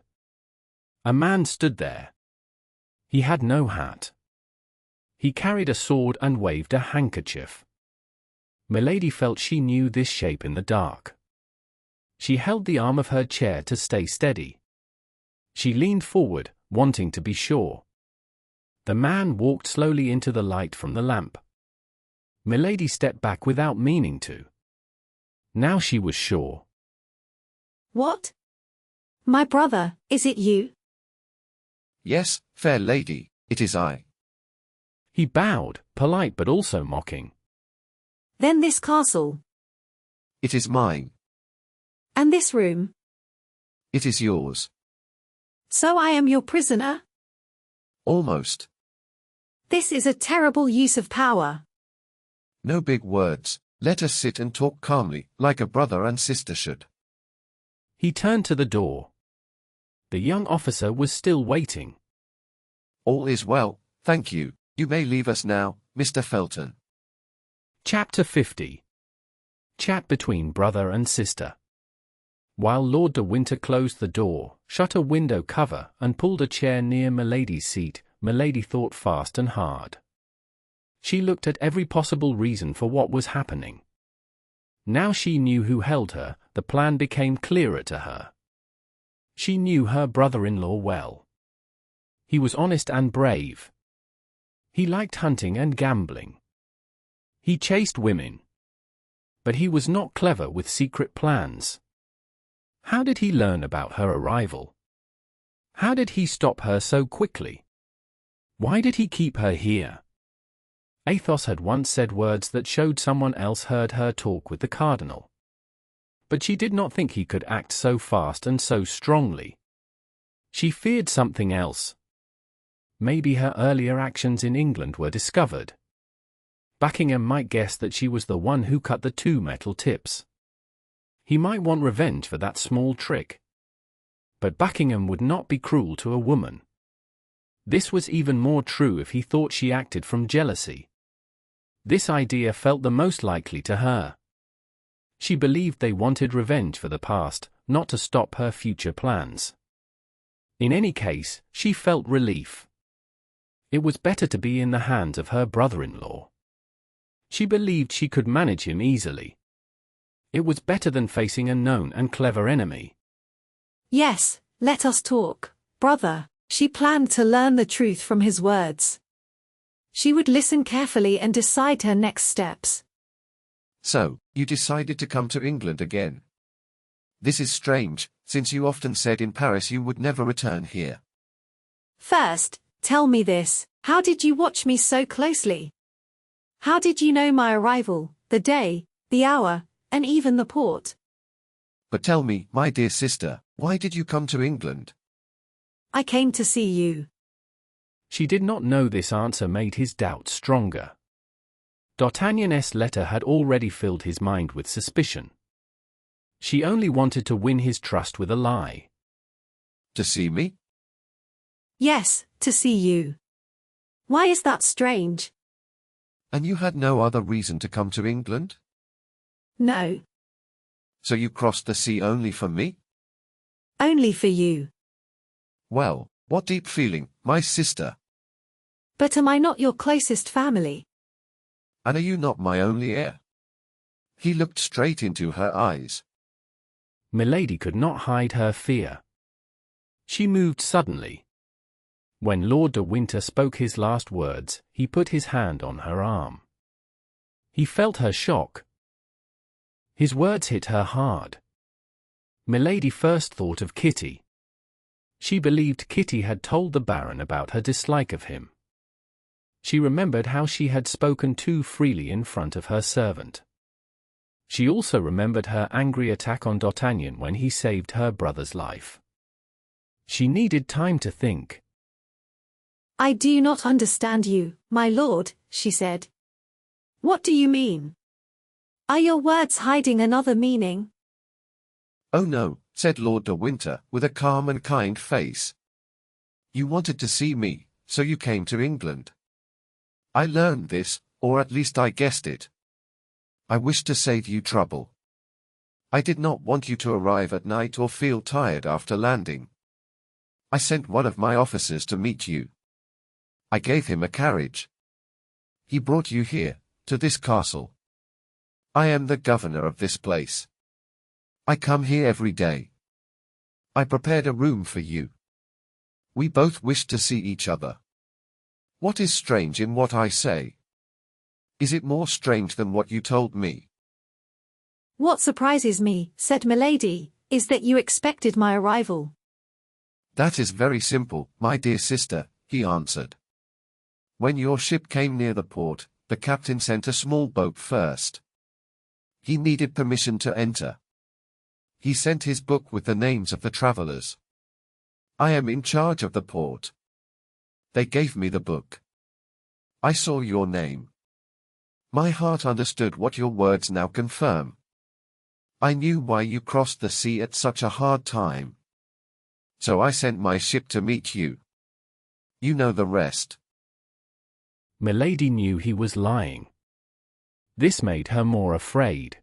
S3: A man stood there. He had no hat. He carried a sword and waved a handkerchief. Milady felt she knew this shape in the dark. She held the arm of her chair to stay steady. She leaned forward, wanting to be sure. The man walked slowly into the light from the lamp. Milady stepped back without meaning to. Now she was sure.
S1: What? My brother, is it you?
S6: Yes, fair lady, it is I.
S3: He bowed, polite but also mocking.
S1: Then this castle.
S6: It is mine.
S1: And this room.
S6: It is yours.
S1: So I am your prisoner?
S6: Almost.
S1: This is a terrible use of power.
S6: No big words, let us sit and talk calmly, like a brother and sister should.
S3: He turned to the door. The young officer was still waiting.
S6: All is well, thank you. You may leave us now, Mr. Felton.
S3: Chapter 50. Chat between brother and sister. While Lord de Winter closed the door, shut a window cover, and pulled a chair near Milady's seat, Milady thought fast and hard. She looked at every possible reason for what was happening. Now she knew who held her, the plan became clearer to her. She knew her brother-in-law well. He was honest and brave. He liked hunting and gambling. He chased women. But he was not clever with secret plans. How did he learn about her arrival? How did he stop her so quickly? Why did he keep her here? Athos had once said words that showed someone else heard her talk with the cardinal. But she did not think he could act so fast and so strongly. She feared something else. Maybe her earlier actions in England were discovered. Buckingham might guess that she was the one who cut the 2 metal tips. He might want revenge for that small trick. But Buckingham would not be cruel to a woman. This was even more true if he thought she acted from jealousy. This idea felt the most likely to her. She believed they wanted revenge for the past, not to stop her future plans. In any case, she felt relief. It was better to be in the hands of her brother-in-law. She believed she could manage him easily. It was better than facing a known and clever enemy.
S1: Yes, let us talk, brother. She planned to learn the truth from his words. She would listen carefully and decide her next steps.
S6: So, you decided to come to England again. This is strange, since you often said in Paris you would never return here.
S1: First, tell me this, how did you watch me so closely? How did you know my arrival, the day, the hour, and even the port?
S6: But tell me, my dear sister, why did you come to England?
S1: I came to see you.
S3: She did not know this answer made his doubt stronger. D'Artagnan's letter had already filled his mind with suspicion. She only wanted to win his trust with a lie.
S6: To see me?
S1: Yes, to see you. Why is that strange?
S6: And you had no other reason to come to England?
S1: No.
S6: So you crossed the sea only for me?
S1: Only for you.
S6: Well, what deep feeling, my sister.
S1: But am I not your closest family?
S6: And are you not my only heir? He looked straight into her eyes.
S3: Milady could not hide her fear. She moved suddenly. When Lord de Winter spoke his last words, he put his hand on her arm. He felt her shock. His words hit her hard. Milady first thought of Kitty. She believed Kitty had told the Baron about her dislike of him. She remembered how she had spoken too freely in front of her servant. She also remembered her angry attack on D'Artagnan when he saved her brother's life. She needed time to think.
S1: I do not understand you, my lord, she said. What do you mean? Are your words hiding another meaning?
S6: Oh no, said Lord de Winter, with a calm and kind face. You wanted to see me, so you came to England. I learned this, or at least I guessed it. I wished to save you trouble. I did not want you to arrive at night or feel tired after landing. I sent one of my officers to meet you. I gave him a carriage. He brought you here, to this castle. I am the governor of this place. I come here every day. I prepared a room for you. We both wished to see each other. What is strange in what I say? Is it more strange than what you told me?
S1: What surprises me, said Milady, is that you expected my arrival.
S6: That is very simple, my dear sister, he answered. When your ship came near the port, the captain sent a small boat first. He needed permission to enter. He sent his book with the names of the travelers. I am in charge of the port. They gave me the book. I saw your name. My heart understood what your words now confirm. I knew why you crossed the sea at such a hard time. So I sent my ship to meet you. You know the rest.
S3: Milady knew he was lying. This made her more afraid.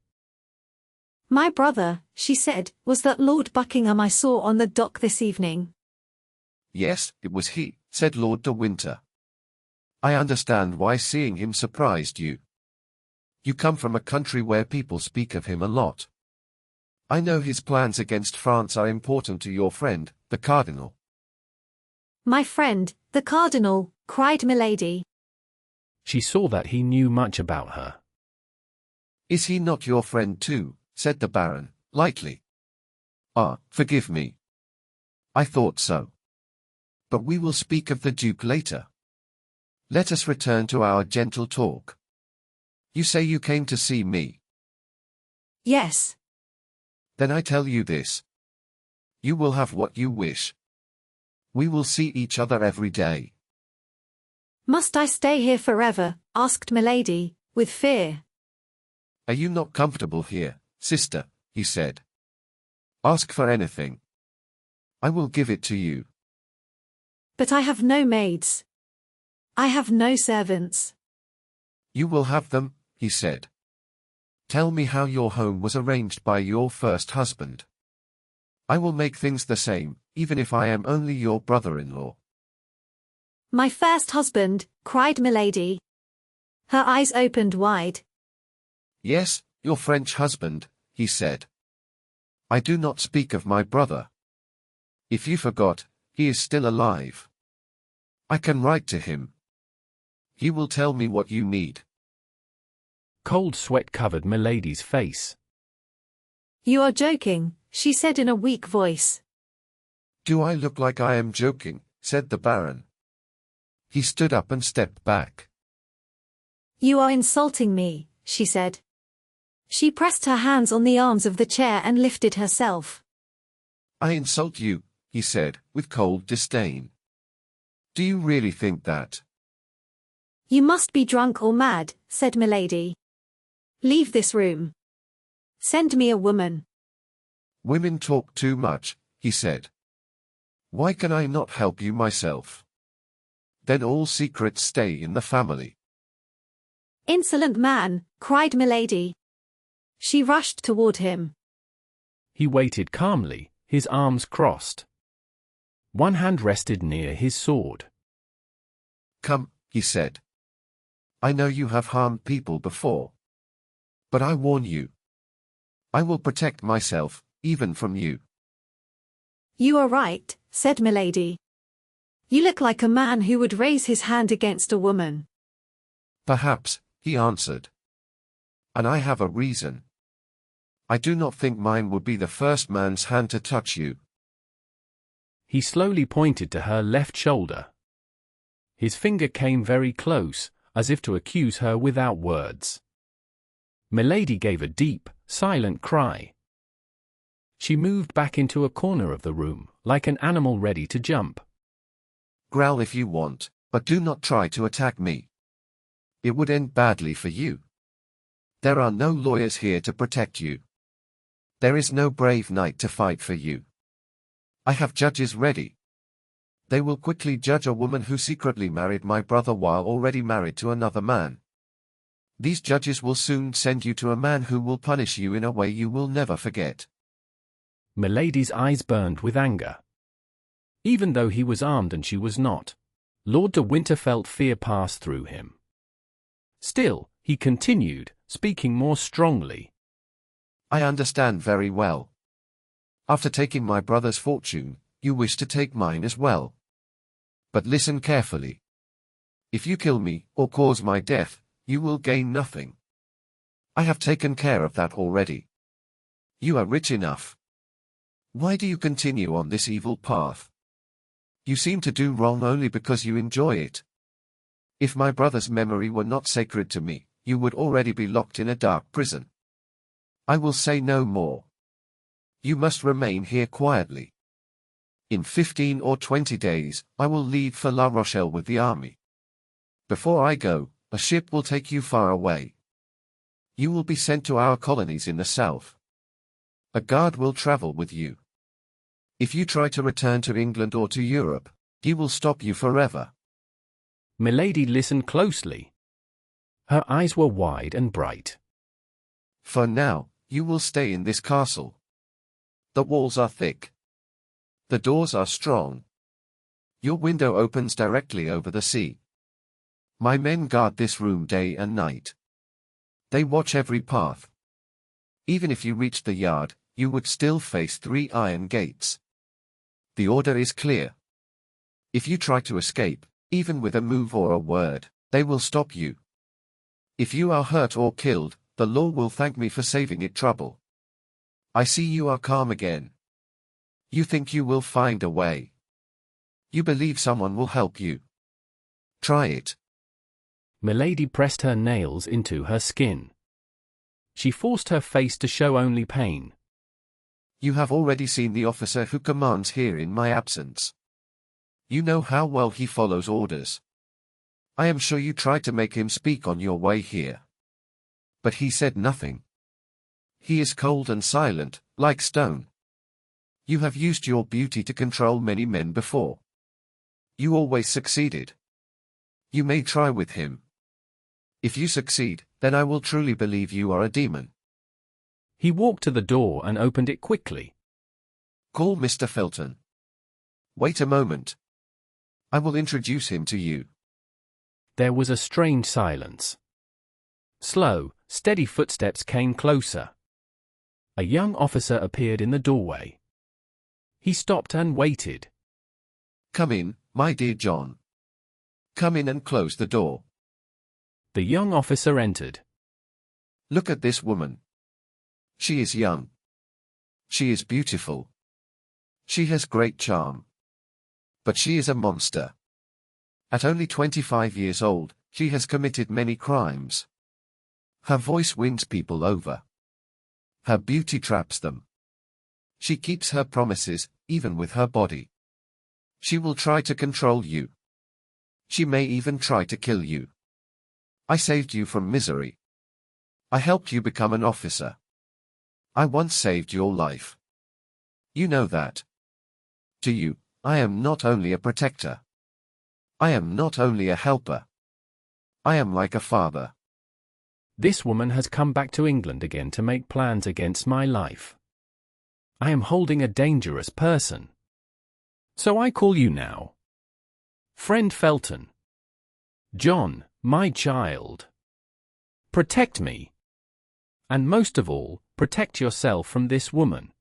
S1: My brother, she said, was that Lord Buckingham I saw on the dock this evening.
S6: Yes, it was he, said Lord de Winter. I understand why seeing him surprised you. You come from a country where people speak of him a lot. I know his plans against France are important to your friend, the Cardinal.
S1: My friend, the Cardinal, cried Milady.
S3: She saw that he knew much about her.
S6: Is he not your friend too? Said the Baron, lightly. Ah, forgive me. I thought so. But we will speak of the Duke later. Let us return to our gentle talk. You say you came to see me.
S1: Yes.
S6: Then I tell you this. You will have what you wish. We will see each other every day.
S1: Must I stay here forever? Asked Milady, with fear.
S6: Are you not comfortable here, sister? He said. Ask for anything. I will give it to you.
S1: But I have no maids. I have no servants.
S6: You will have them, he said. Tell me how your home was arranged by your first husband. I will make things the same, even if I am only your brother-in-law.
S1: My first husband, cried Milady. Her eyes opened wide.
S6: Yes, your French husband, he said. I do not speak of my brother. If you forgot, he is still alive. I can write to him. He will tell me what you need.
S3: Cold sweat covered Milady's face.
S1: You are joking, she said in a weak voice.
S6: Do I look like I am joking? Said the Baron. He stood up and stepped back.
S1: You are insulting me, she said. She pressed her hands on the arms of the chair and lifted herself.
S6: I insult you, he said, with cold disdain. Do you really think that?
S1: You must be drunk or mad, said Milady. Leave this room. Send me a woman.
S6: Women talk too much, he said. Why can I not help you myself? Then all secrets stay in the family.
S1: Insolent man, cried Milady. She rushed toward him.
S3: He waited calmly, his arms crossed. One hand rested near his sword.
S6: Come, he said. I know you have harmed people before. But I warn you. I will protect myself, even from you.
S1: You are right, said Milady. You look like a man who would raise his hand against a woman.
S6: Perhaps, he answered. And I have a reason. I do not think mine would be the first man's hand to touch you.
S3: He slowly pointed to her left shoulder. His finger came very close, as if to accuse her without words. Milady gave a deep, silent cry. She moved back into a corner of the room, like an animal ready to jump.
S6: Growl if you want, but do not try to attack me. It would end badly for you. There are no lawyers here to protect you. There is no brave knight to fight for you. I have judges ready. They will quickly judge a woman who secretly married my brother while already married to another man. These judges will soon send you to a man who will punish you in a way you will never forget.
S3: Milady's eyes burned with anger. Even though he was armed and she was not, Lord de Winter felt fear pass through him. Still, he continued, speaking more strongly.
S6: I understand very well. After taking my brother's fortune, you wish to take mine as well. But listen carefully. If you kill me, or cause my death, you will gain nothing. I have taken care of that already. You are rich enough. Why do you continue on this evil path? You seem to do wrong only because you enjoy it. If my brother's memory were not sacred to me, you would already be locked in a dark prison. I will say no more. You must remain here quietly. In 15 or 20 days, I will leave for La Rochelle with the army. Before I go, a ship will take you far away. You will be sent to our colonies in the south. A guard will travel with you. If you try to return to England or to Europe, he will stop you forever.
S3: Milady listened closely. Her eyes were wide and bright.
S6: For now, you will stay in this castle. The walls are thick. The doors are strong. Your window opens directly over the sea. My men guard this room day and night. They watch every path. Even if you reach the yard, you would still face 3 iron gates. The order is clear. If you try to escape, even with a move or a word, they will stop you. If you are hurt or killed, the law will thank me for saving it trouble. I see you are calm again. You think you will find a way. You believe someone will help you. Try it.
S3: Milady pressed her nails into her skin. She forced her face to show only pain.
S6: You have already seen the officer who commands here in my absence. You know how well he follows orders. I am sure you tried to make him speak on your way here. But he said nothing. He is cold and silent, like stone. You have used your beauty to control many men before. You always succeeded. You may try with him. If you succeed, then I will truly believe you are a demon.
S3: He walked to the door and opened it quickly.
S6: Call Mr. Felton. Wait a moment. I will introduce him to you.
S3: There was a strange silence. Slow, steady footsteps came closer. A young officer appeared in the doorway. He stopped and waited.
S6: Come in, my dear John. Come in and close the door.
S3: The young officer entered.
S6: Look at this woman. She is young. She is beautiful. She has great charm. But she is a monster. At only 25 years old, she has committed many crimes. Her voice wins people over. Her beauty traps them. She keeps her promises, even with her body. She will try to control you. She may even try to kill you. I saved you from misery. I helped you become an officer. I once saved your life. You know that. To you, I am not only a protector. I am not only a helper. I am like a father.
S3: This woman has come back to England again to make plans against my life. I am holding a dangerous person. So I call you now. Friend Felton. John, my child. Protect me. And most of all, protect yourself from this woman.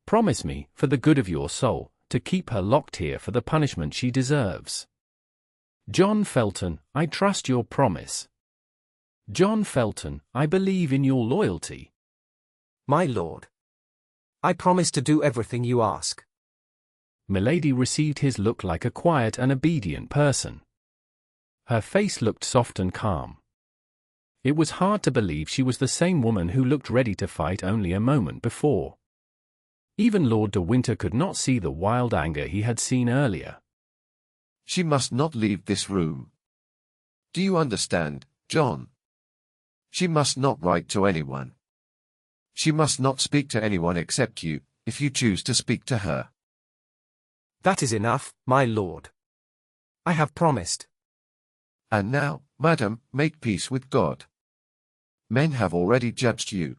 S3: Promise me, for the good of your soul, to keep her locked here for the punishment she deserves. John Felton, I trust your promise. John Felton, I believe in your loyalty.
S7: My lord. I promise to do everything you ask.
S3: Milady received his look like a quiet and obedient person. Her face looked soft and calm. It was hard to believe she was the same woman who looked ready to fight only a moment before. Even Lord de Winter could not see the wild anger he had seen earlier.
S6: She must not leave this room. Do you understand, John? She must not write to anyone. She must not speak to anyone except you, if you choose to speak to her.
S7: That is enough, my lord. I have promised.
S6: And now, madam, make peace with God. Men have already judged you.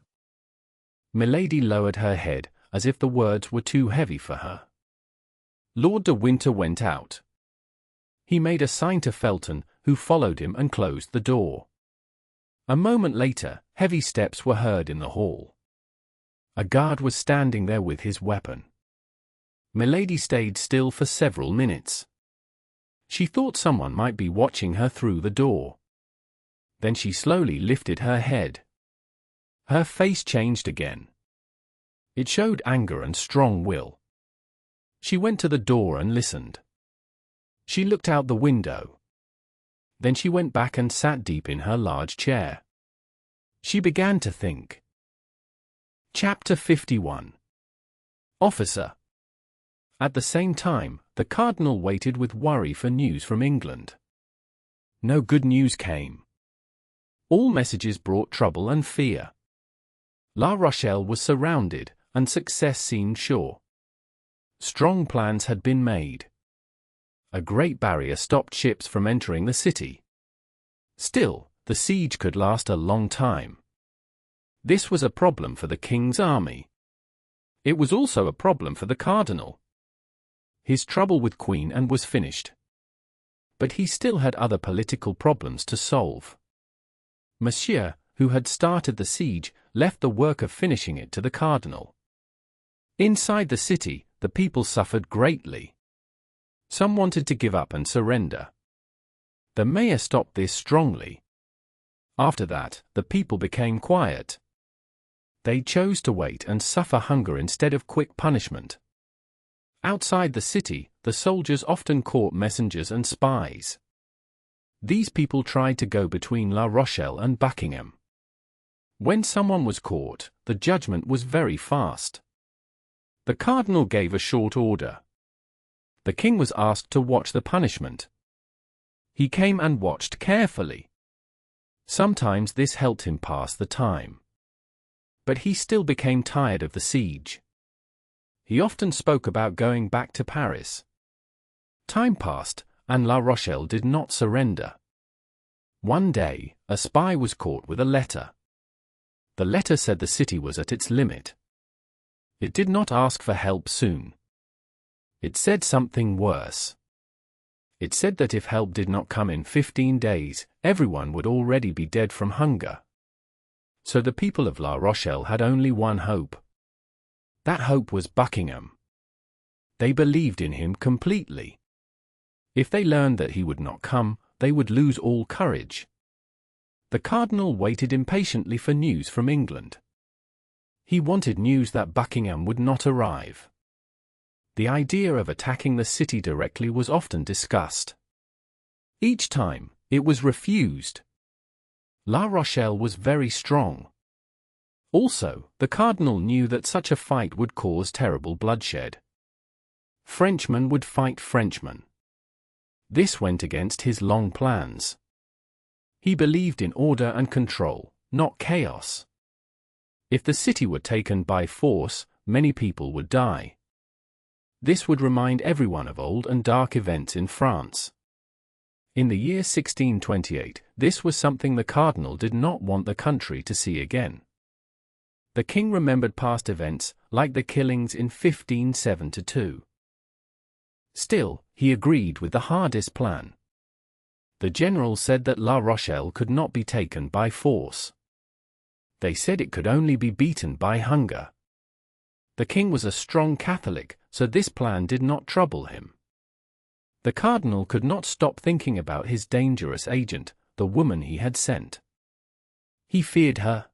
S3: Milady lowered her head, as if the words were too heavy for her. Lord de Winter went out. He made a sign to Felton, who followed him and closed the door. A moment later, heavy steps were heard in the hall. A guard was standing there with his weapon. Milady stayed still for several minutes. She thought someone might be watching her through the door. Then she slowly lifted her head. Her face changed again. It showed anger and strong will. She went to the door and listened. She looked out the window. Then she went back and sat deep in her large chair. She began to think. Chapter 51. Officer. At the same time, the cardinal waited with worry for news from England. No good news came. All messages brought trouble and fear. La Rochelle was surrounded, and success seemed sure. Strong plans had been made. A great barrier stopped ships from entering the city. Still, the siege could last a long time. This was a problem for the king's army. It was also a problem for the cardinal. His trouble with Queen Anne was finished. But he still had other political problems to solve. Monsieur, who had started the siege, left the work of finishing it to the cardinal. Inside the city, the people suffered greatly. Some wanted to give up and surrender. The mayor stopped this strongly. After that, the people became quiet. They chose to wait and suffer hunger instead of quick punishment. Outside the city, the soldiers often caught messengers and spies. These people tried to go between La Rochelle and Buckingham. When someone was caught, the judgment was very fast. The cardinal gave a short order. The king was asked to watch the punishment. He came and watched carefully. Sometimes this helped him pass the time. But he still became tired of the siege. He often spoke about going back to Paris. Time passed, and La Rochelle did not surrender. One day, a spy was caught with a letter. The letter said the city was at its limit. It did not ask for help soon. It said something worse. It said that if help did not come in 15 days, everyone would already be dead from hunger. So the people of La Rochelle had only one hope. That hope was Buckingham. They believed in him completely. If they learned that he would not come, they would lose all courage. The cardinal waited impatiently for news from England. He wanted news that Buckingham would not arrive. The idea of attacking the city directly was often discussed. Each time, it was refused. La Rochelle was very strong. Also, the cardinal knew that such a fight would cause terrible bloodshed. Frenchmen would fight Frenchmen. This went against his long plans. He believed in order and control, not chaos. If the city were taken by force, many people would die. This would remind everyone of old and dark events in France. In the year 1628, this was something the cardinal did not want the country to see again. The king remembered past events, like the killings in 1572. Still, he agreed with the hardest plan. The general said that La Rochelle could not be taken by force. They said it could only be beaten by hunger. The king was a strong Catholic, so this plan did not trouble him. The cardinal could not stop thinking about his dangerous agent, the woman he had sent. He feared her.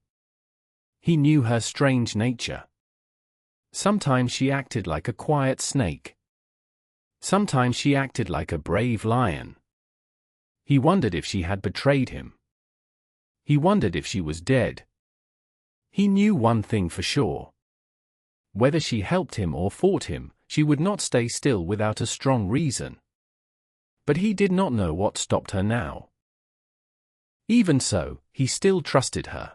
S3: He knew her strange nature. Sometimes she acted like a quiet snake. Sometimes she acted like a brave lion. He wondered if she had betrayed him. He wondered if she was dead. He knew one thing for sure. Whether she helped him or fought him, she would not stay still without a strong reason. But he did not know what stopped her now. Even so, he still trusted her.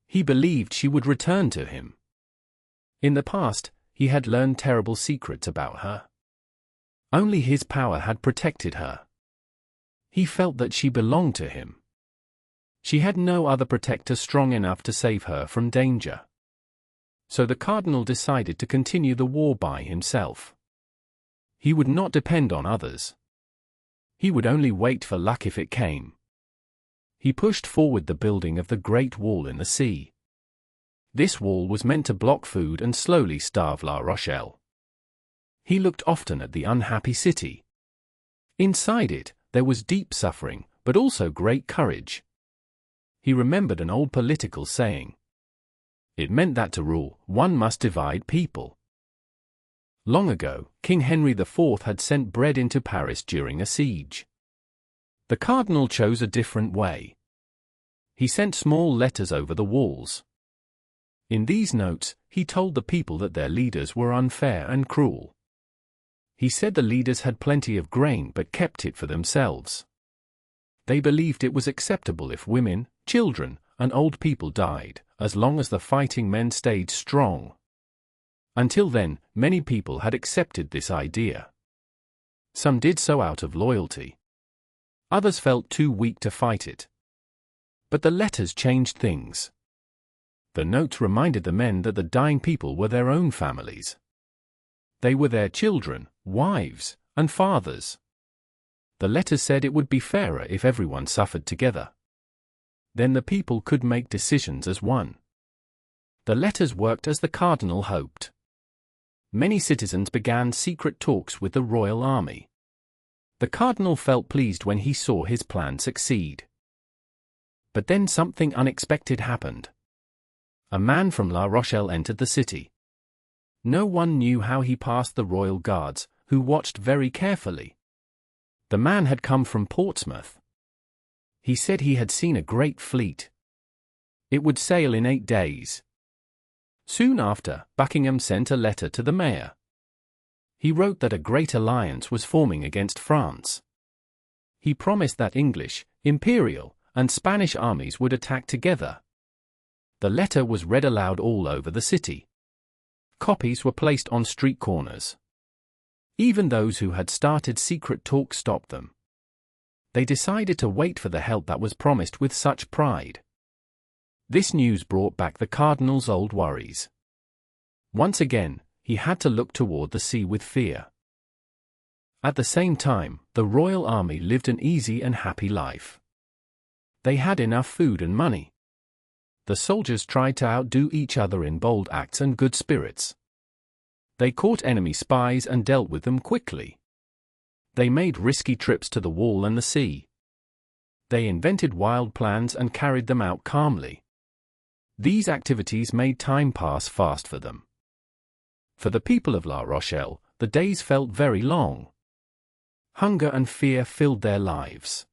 S3: He believed she would return to him. In the past, he had learned terrible secrets about her. Only his power had protected her. He felt that she belonged to him. She had no other protector strong enough to save her from danger. So the cardinal decided to continue the war by himself. He would not depend on others. He would only wait for luck if it came. He pushed forward the building of the Great Wall in the sea. This wall was meant to block food and slowly starve La Rochelle. He looked often at the unhappy city. Inside it, there was deep suffering, but also great courage. He remembered an old political saying. It meant that to rule, one must divide people. Long ago, King Henry IV had sent bread into Paris during a siege. The cardinal chose a different way. He sent small letters over the walls. In these notes, he told the people that their leaders were unfair and cruel. He said the leaders had plenty of grain but kept it for themselves. They believed it was acceptable if women, children, and old people died, as long as the fighting men stayed strong. Until then, many people had accepted this idea. Some did so out of loyalty. Others felt too weak to fight it. But the letters changed things. The notes reminded the men that the dying people were their own families. They were their children, wives, and fathers. The letters said it would be fairer if everyone suffered together. Then the people could make decisions as one. The letters worked as the cardinal hoped. Many citizens began secret talks with the royal army. The cardinal felt pleased when he saw his plan succeed. But then something unexpected happened. A man from La Rochelle entered the city. No one knew how he passed the royal guards, who watched very carefully. The man had come from Portsmouth. He said he had seen a great fleet. It would sail in 8 days. Soon after, Buckingham sent a letter to the mayor. He wrote that a great alliance was forming against France. He promised that English, Imperial, and Spanish armies would attack together. The letter was read aloud all over the city. Copies were placed on street corners. Even those who had started secret talks stopped them. They decided to wait for the help that was promised with such pride. This news brought back the cardinal's old worries. Once again, he had to look toward the sea with fear. At the same time, the royal army lived an easy and happy life. They had enough food and money. The soldiers tried to outdo each other in bold acts and good spirits. They caught enemy spies and dealt with them quickly. They made risky trips to the wall and the sea. They invented wild plans and carried them out calmly. These activities made time pass fast for them. For the people of La Rochelle, the days felt very long. Hunger and fear filled their lives.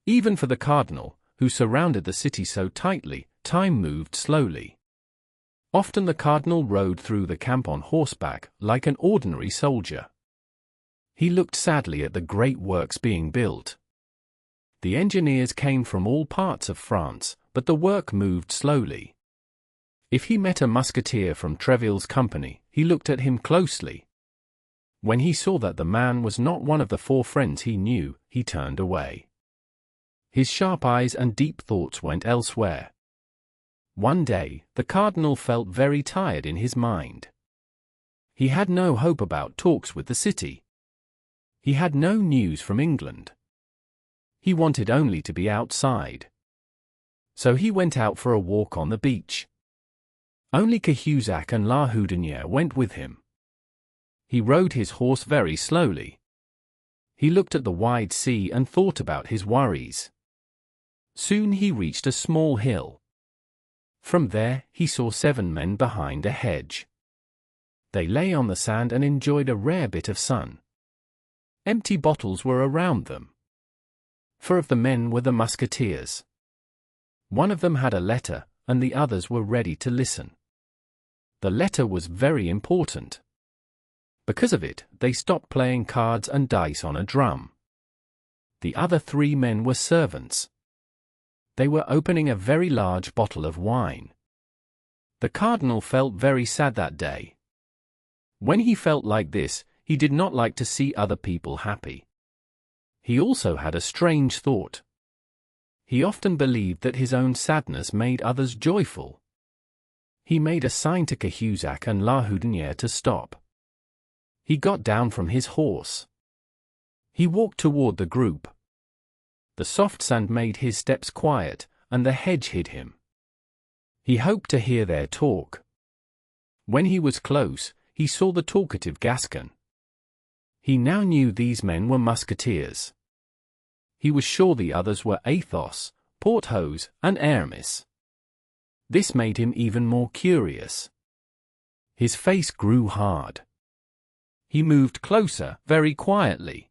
S3: Even for the cardinal, who surrounded the city so tightly, time moved slowly. Often the cardinal rode through the camp on horseback, like an ordinary soldier. He looked sadly at the great works being built. The engineers came from all parts of France, but the work moved slowly. If he met a musketeer from Treville's company, he looked at him closely. When he saw that the man was not one of the 4 friends he knew, he turned away. His sharp eyes and deep thoughts went elsewhere. One day, the cardinal felt very tired in his mind. He had no hope about talks with the city. He had no news from England. He wanted only to be outside. So he went out for a walk on the beach. Only Cahusac and La Houdinière went with him. He rode his horse very slowly. He looked at the wide sea and thought about his worries. Soon he reached a small hill. From there, he saw 7 men behind a hedge. They lay on the sand and enjoyed a rare bit of sun. Empty bottles were around them. 4 of the men were the musketeers. One of them had a letter, and the others were ready to listen. The letter was very important. Because of it, they stopped playing cards and dice on a drum. The other 3 men were servants. They were opening a very large bottle of wine. The cardinal felt very sad that day. When he felt like this, he did not like to see other people happy. He also had a strange thought. He often believed that his own sadness made others joyful. He made a sign to Cahusac and La Houdinière to stop. He got down from his horse. He walked toward the group. The soft sand made his steps quiet, and the hedge hid him. He hoped to hear their talk. When he was close, he saw the talkative Gascon. He now knew these men were musketeers. He was sure the others were Athos, Porthos, and Aramis. This made him even more curious. His face grew hard. He moved closer, very quietly.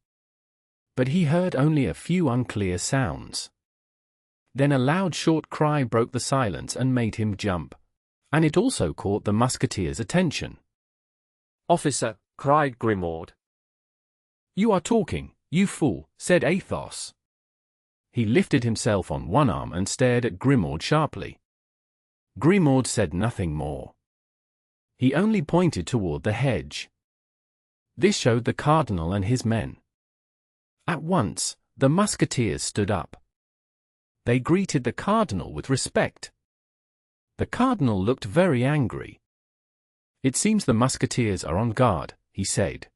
S3: But he heard only a few unclear sounds. Then a loud short cry broke the silence and made him jump, and it also caught the musketeer's attention.
S5: "Officer," cried Grimaud.
S3: "You are talking, you fool," said Athos. He lifted himself on one arm and stared at Grimaud sharply. Grimaud said nothing more. He only pointed toward the hedge. This showed the cardinal and his men. At once, the musketeers stood up. They greeted the cardinal with respect. The cardinal looked very angry. "It seems the musketeers are on guard," he said.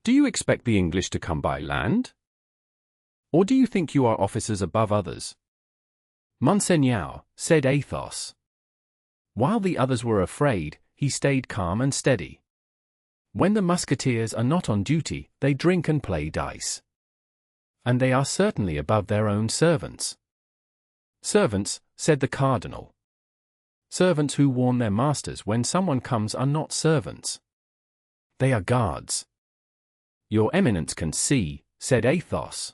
S3: "Do you expect the English to come by land? Or do you think you are officers above others? Monseigneur, said Athos. While the others were afraid, he stayed calm and steady. When the musketeers are not on duty, they drink and play dice. And they are certainly above their own servants. Servants, said the cardinal. Servants who warn their masters when someone comes are not servants. They are guards. Your Eminence can see, said Athos,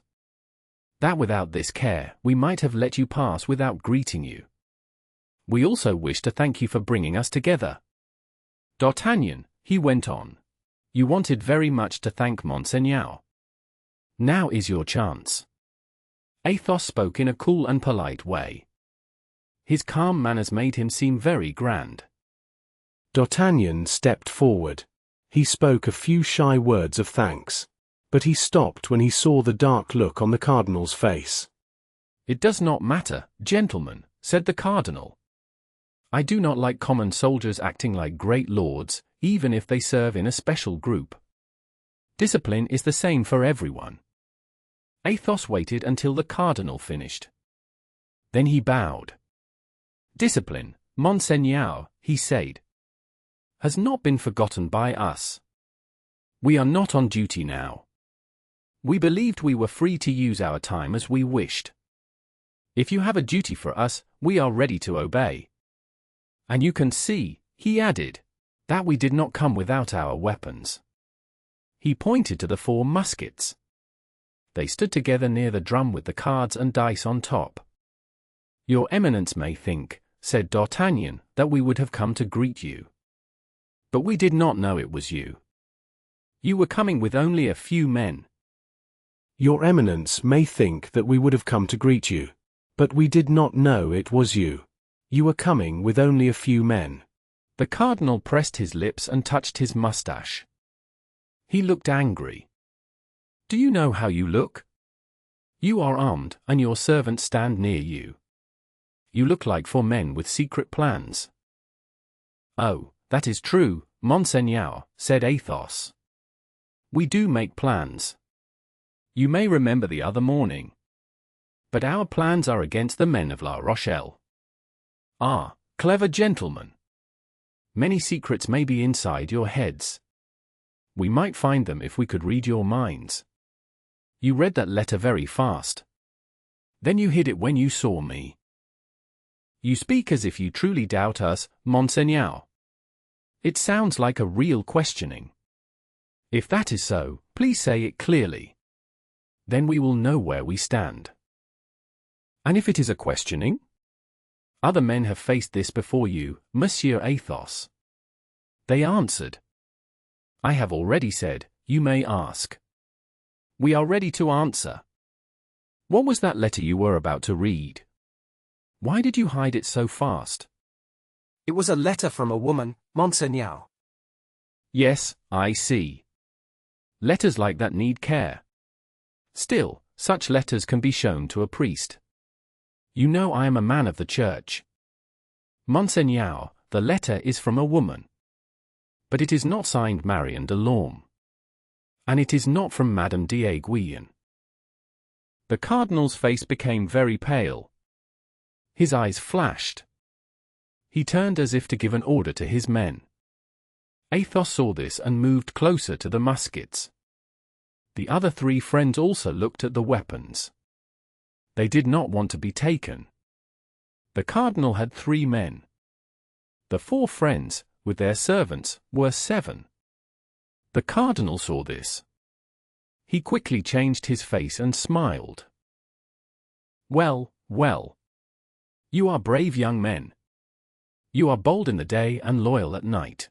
S3: that without this care, we might have let you pass without greeting you. We also wish to thank you for bringing us together. D'Artagnan, he went on, you wanted very much to thank Monseigneur. Now is your chance. Athos spoke in a cool and polite way. His calm manners made him seem very grand.
S2: D'Artagnan stepped forward. He spoke a few shy words of thanks, but he stopped when he saw the dark look on the cardinal's face.
S3: It does not matter, gentlemen, said the cardinal. I do not like common soldiers acting like great lords, even if they serve in a special group. Discipline is the same for everyone. Athos waited until the cardinal finished. Then he bowed. Discipline, Monseigneur, he said, has not been forgotten by us. We are not on duty now. We believed we were free to use our time as we wished. If you have a duty for us, we are ready to obey. And you can see, he added, that we did not come without our weapons. He pointed to the 4 muskets. They stood together near the drum with the cards and dice on top. Your Eminence may think, said D'Artagnan, that we would have come to greet you. But we did not know it was you. You were coming with only a few men.
S2: Your Eminence may think that we would have come to greet you, but we did not know it was you. You were coming with only a few men.
S3: The cardinal pressed his lips and touched his mustache. He looked angry. Do you know how you look? You are armed, and your servants stand near you. You look like 4 men with secret plans. Oh, that is true, Monseigneur, said Athos. We do make plans. You may remember the other morning. But our plans are against the men of La Rochelle. Ah, clever gentlemen. Many secrets may be inside your heads. We might find them if we could read your minds. You read that letter very fast. Then you hid it when you saw me. You speak as if you truly doubt us, Monseigneur. It sounds like a real questioning. If that is so, please say it clearly. Then we will know where we stand. And if it is a questioning? Other men have faced this before you, Monsieur Athos. They answered. I have already said, you may ask. We are ready to answer. What was that letter you were about to read? Why did you hide it so fast?
S7: It was a letter from a woman, Monseigneur.
S3: Yes, I see. Letters like that need care. Still, such letters can be shown to a priest. You know I am a man of the church. Monseigneur, the letter is from a woman. But it is not signed Marion de Lorme. And it is not from Madame d'Aiguillon. The cardinal's face became very pale. His eyes flashed. He turned as if to give an order to his men. Athos saw this and moved closer to the muskets. The other 3 friends also looked at the weapons. They did not want to be taken. The cardinal had 3 men. The 4 friends, with their servants, were 7. The cardinal saw this. He quickly changed his face and smiled. Well, well. You are brave young men. You are bold in the day and loyal at night.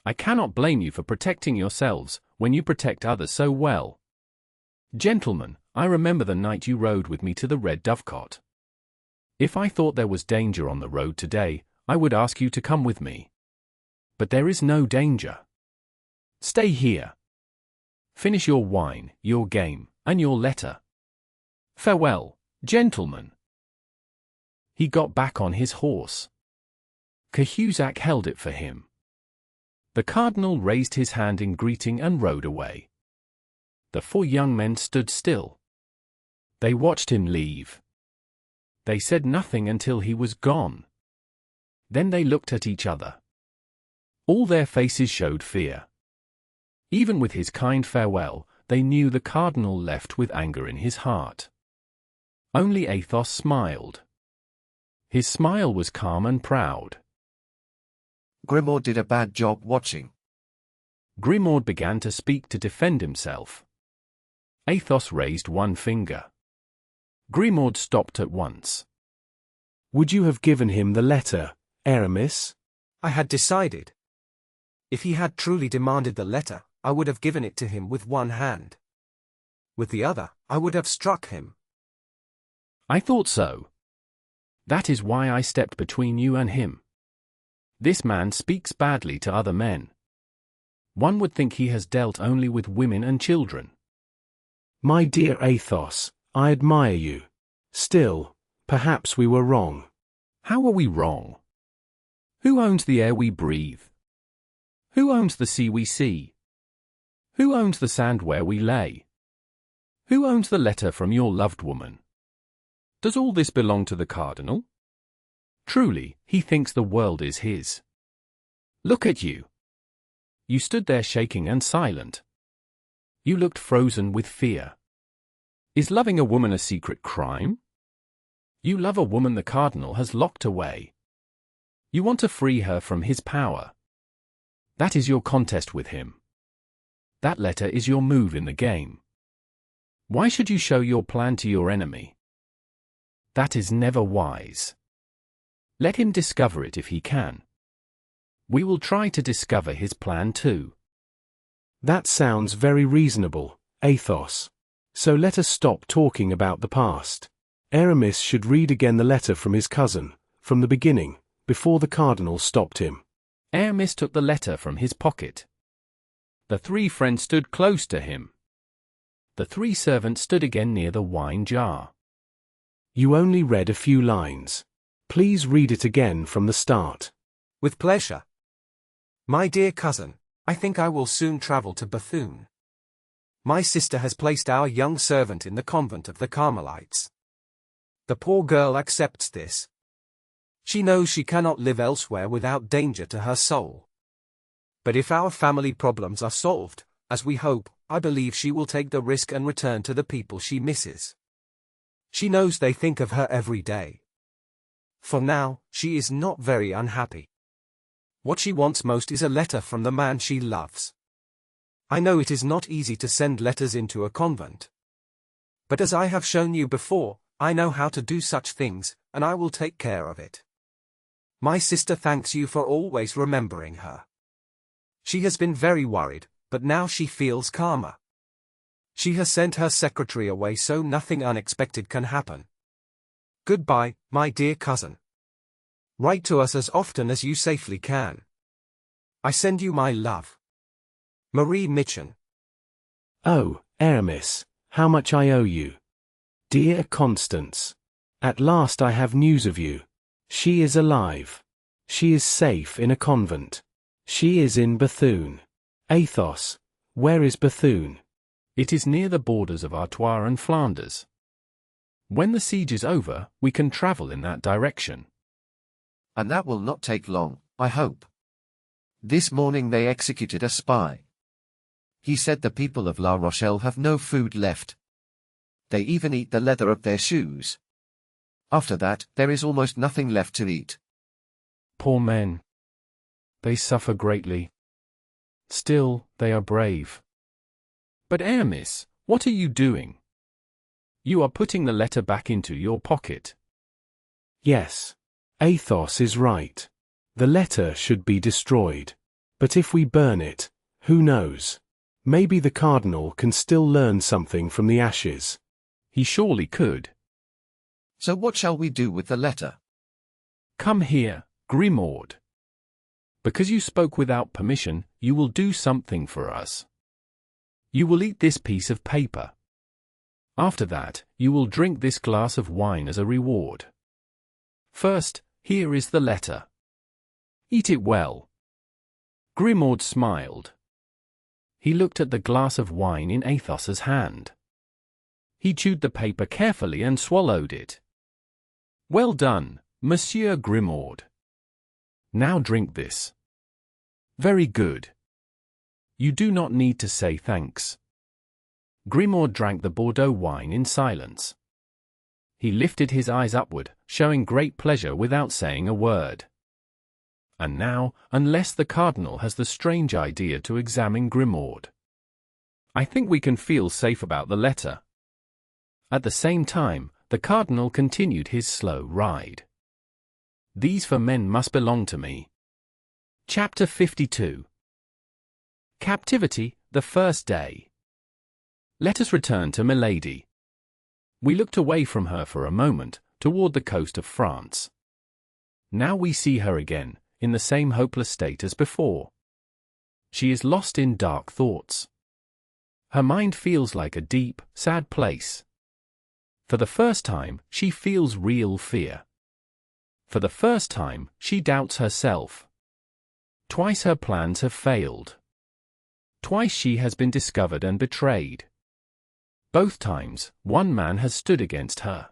S3: I cannot blame you for protecting yourselves when you protect others so well. Gentlemen, I remember the night you rode with me to the Red Dovecot. If I thought there was danger on the road today, I would ask you to come with me. But there is no danger. Stay here. Finish your wine, your game, and your letter. Farewell, gentlemen. He got back on his horse. Cahusac held it for him. The cardinal raised his hand in greeting and rode away. The 4 young men stood still. They watched him leave. They said nothing until he was gone. Then they looked at each other. All their faces showed fear. Even with his kind farewell, they knew the cardinal left with anger in his heart. Only Athos smiled. His smile was calm and proud.
S6: Grimaud did a bad job watching.
S3: Grimaud began to speak to defend himself. Athos raised one finger. Grimaud stopped at once.
S2: Would you have given him the letter, Aramis?
S7: I had decided. If he had truly demanded the letter, I would have given it to him with one hand. With the other, I would have struck him.
S3: I thought so. That is why I stepped between you and him. This man speaks badly to other men. One would think he has dealt only with women and children.
S2: My dear Athos, I admire you. Still, perhaps we were wrong.
S3: How are we wrong? Who owns the air we breathe? Who owns the sea we see? Who owns the sand where we lay? Who owns the letter from your loved woman? Does all this belong to the cardinal? Truly, he thinks the world is his. Look at you. You stood there shaking and silent. You looked frozen with fear. Is loving a woman a secret crime? You love a woman the cardinal has locked away. You want to free her from his power. That is your contest with him. That letter is your move in the game. Why should you show your plan to your enemy? That is never wise. Let him discover it if he can. We will try to discover his plan too.
S2: That sounds very reasonable, Athos. So let us stop talking about the past. Aramis should read again the letter from his cousin, from the beginning, before the cardinal stopped him.
S3: Aramis took the letter from his pocket. The three friends stood close to him. The three servants stood again near the wine jar.
S2: You only read a few lines. Please read it again from the start.
S7: With pleasure. My dear cousin, I think I will soon travel to Bethune. My sister has placed our young servant in the convent of the Carmelites. The poor girl accepts this. She knows she cannot live elsewhere without danger to her soul. But if our family problems are solved, as we hope, I believe she will take the risk and return to the people she misses. She knows they think of her every day. For now, she is not very unhappy. What she wants most is a letter from the man she loves. I know it is not easy to send letters into a convent. But as I have shown you before, I know how to do such things, and I will take care of it. My sister thanks you for always remembering her. She has been very worried, but now she feels calmer. She has sent her secretary away so nothing unexpected can happen. Goodbye, my dear cousin. Write to us as often as you safely can. I send you my love. Marie Mitchen.
S2: Oh, Aramis, how much I owe you. Dear Constance. At last I have news of you. She is alive. She is safe in a convent. She is in Bethune. Athos, where is Bethune?
S3: It is near the borders of Artois and Flanders. When the siege is over, we can travel in that direction.
S6: And that will not take long, I hope. This morning they executed a spy. He said the people of La Rochelle have no food left. They even eat the leather of their shoes. After that, there is almost nothing left to eat.
S3: Poor men. They suffer greatly. Still, they are brave. But Aramis, what are you doing? You are putting the letter back into your pocket.
S2: Yes. Athos is right. The letter should be destroyed. But if we burn it, who knows? Maybe the cardinal can still learn something from the ashes.
S3: He surely could.
S6: So what shall we do with the letter?
S3: Come here, Grimaud. Because you spoke without permission, you will do something for us. You will eat this piece of paper. After that, you will drink this glass of wine as a reward. First, here is the letter. Eat it well. Grimaud smiled. He looked at the glass of wine in Athos's hand. He chewed the paper carefully and swallowed it. Well done, Monsieur Grimaud. Now drink this. Very good. You do not need to say thanks. Grimaud drank the Bordeaux wine in silence. He lifted his eyes upward, showing great pleasure without saying a word. And now, unless the cardinal has the strange idea to examine Grimaud, I think we can feel safe about the letter. At the same time, the cardinal continued his slow ride. These 4 men must belong to me. Chapter 52. Captivity, the first day. Let us return to Milady. We looked away from her for a moment, toward the coast of France. Now we see her again, in the same hopeless state as before. She is lost in dark thoughts. Her mind feels like a deep, sad place. For the first time, she feels real fear. For the first time, she doubts herself. Twice her plans have failed. Twice she has been discovered and betrayed. Both times, one man has stood against her.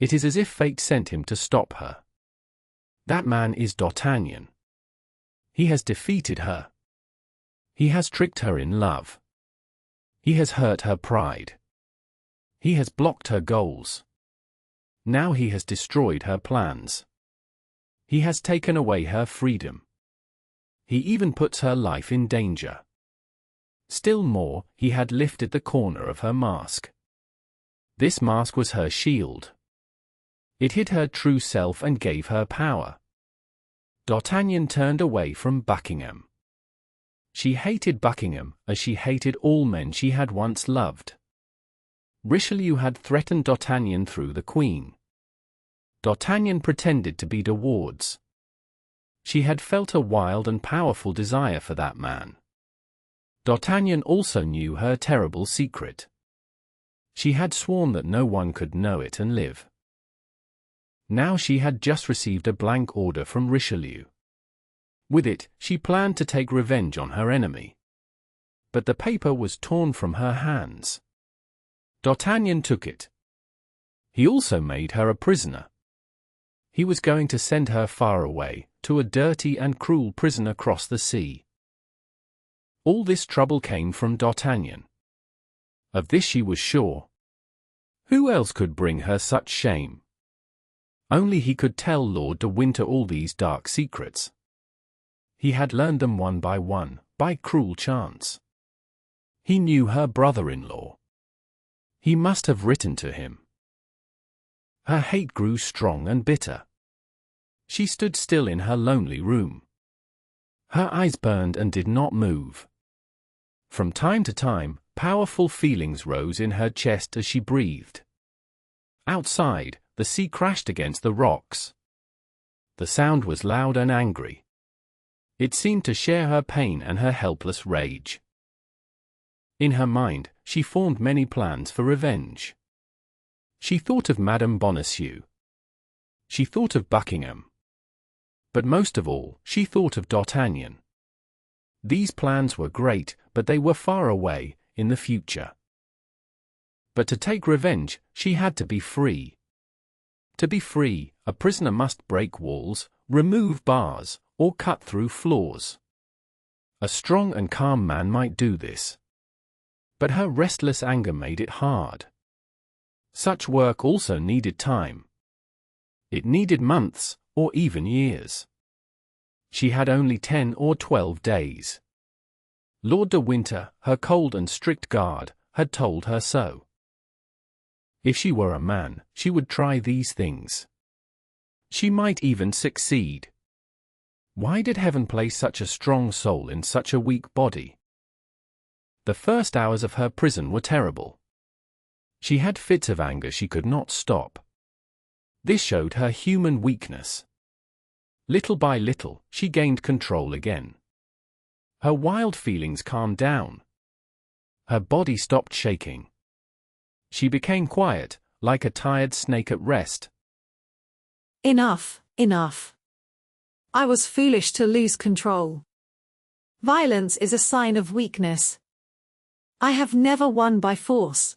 S3: It is as if fate sent him to stop her. That man is D'Artagnan. He has defeated her. He has tricked her in love. He has hurt her pride. He has blocked her goals. Now he has destroyed her plans. He has taken away her freedom. He even puts her life in danger. Still more, he had lifted the corner of her mask. This mask was her shield. It hid her true self and gave her power. D'Artagnan turned away from Buckingham. She hated Buckingham as she hated all men she had once loved. Richelieu had threatened D'Artagnan through the Queen. D'Artagnan pretended to be De Wardes. She had felt a wild and powerful desire for that man. D'Artagnan also knew her terrible secret. She had sworn that no one could know it and live. Now she had just received a blank order from Richelieu. With it, she planned to take revenge on her enemy. But the paper was torn from her hands. D'Artagnan took it. He also made her a prisoner. He was going to send her far away, to a dirty and cruel prison across the sea. All this trouble came from D'Artagnan. Of this she was sure. Who else could bring her such shame? Only he could tell Lord de Winter all these dark secrets. He had learned them one, by cruel chance. He knew her brother-in-law. He must have written to him. Her hate grew strong and bitter. She stood still in her lonely room. Her eyes burned and did not move. From time to time, powerful feelings rose in her chest as she breathed. Outside, the sea crashed against the rocks. The sound was loud and angry. It seemed to share her pain and her helpless rage. In her mind, she formed many plans for revenge. She thought of Madame Bonacieux. She thought of Buckingham. But most of all, she thought of D'Artagnan. These plans were great, but they were far away, in the future. But to take revenge, she had to be free. To be free, a prisoner must break walls, remove bars, or cut through floors. A strong and calm man might do this. But her restless anger made it hard. Such work also needed time. It needed months, or even years. She had only 10 or 12 days. Lord de Winter, her cold and strict guard, had told her so. If she were a man, she would try these things. She might even succeed. Why did heaven place such a strong soul in such a weak body? The first hours of her prison were terrible. She had fits of anger she could not stop. This showed her human weakness. Little by little, she gained control again. Her wild feelings calmed down. Her body stopped shaking. She became quiet, like a tired snake at rest.
S1: Enough, enough. I was foolish to lose control. Violence is a sign of weakness. I have never won by force.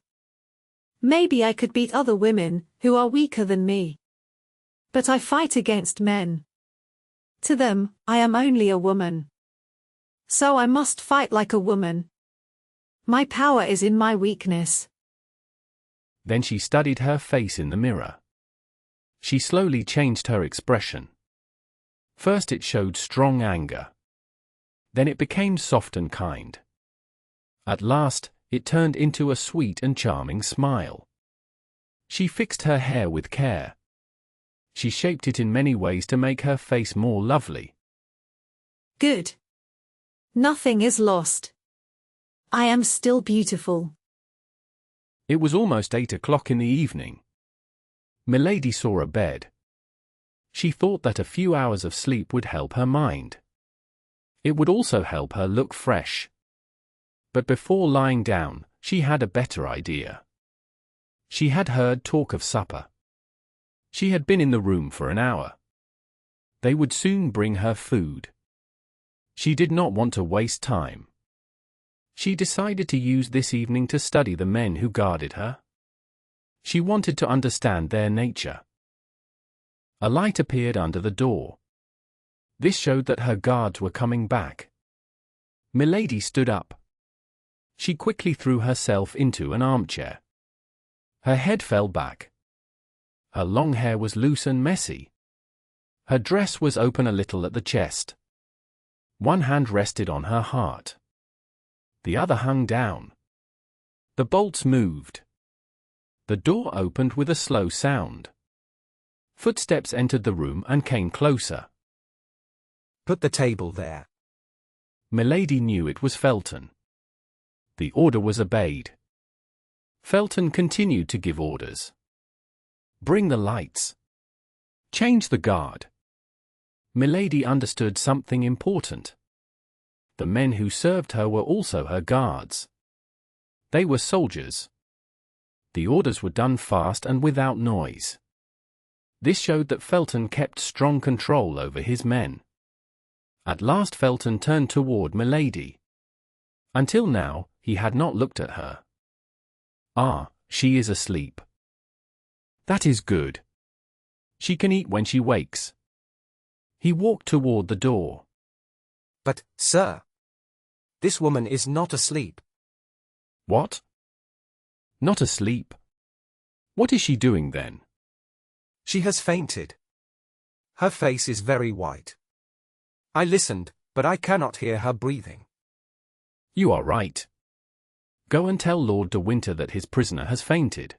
S1: Maybe I could beat other women, who are weaker than me. But I fight against men. To them, I am only a woman. So I must fight like a woman. My power is in my weakness.
S3: Then she studied her face in the mirror. She slowly changed her expression. First it showed strong anger. Then it became soft and kind. At last, it turned into a sweet and charming smile. She fixed her hair with care. She shaped it in many ways to make her face more lovely.
S1: Good. Nothing is lost. I am still beautiful.
S3: It was almost 8 o'clock in the evening. Milady saw a bed. She thought that a few hours of sleep would help her mind. It would also help her look fresh. But before lying down, she had a better idea. She had heard talk of supper. She had been in the room for an hour. They would soon bring her food. She did not want to waste time. She decided to use this evening to study the men who guarded her. She wanted to understand their nature. A light appeared under the door. This showed that her guards were coming back. Milady stood up. She quickly threw herself into an armchair. Her head fell back. Her long hair was loose and messy. Her dress was open a little at the chest. One hand rested on her heart. The other hung down. The bolts moved. The door opened with a slow sound. Footsteps entered the room and came closer.
S7: Put the table there.
S3: Milady knew it was Felton. The order was obeyed. Felton continued to give orders. Bring the lights. Change the guard. Milady understood something important. The men who served her were also her guards. They were soldiers. The orders were done fast and without noise. This showed that Felton kept strong control over his men. At last Felton turned toward Milady. Until now, he had not looked at her. Ah, she is asleep. That is good. She can eat when she wakes. He walked toward the door.
S7: But, sir, this woman is not asleep.
S3: What? Not asleep? What is she doing then?
S7: She has fainted. Her face is very white. I listened, but I cannot hear her breathing.
S3: You are right. Go and tell Lord de Winter that his prisoner has fainted.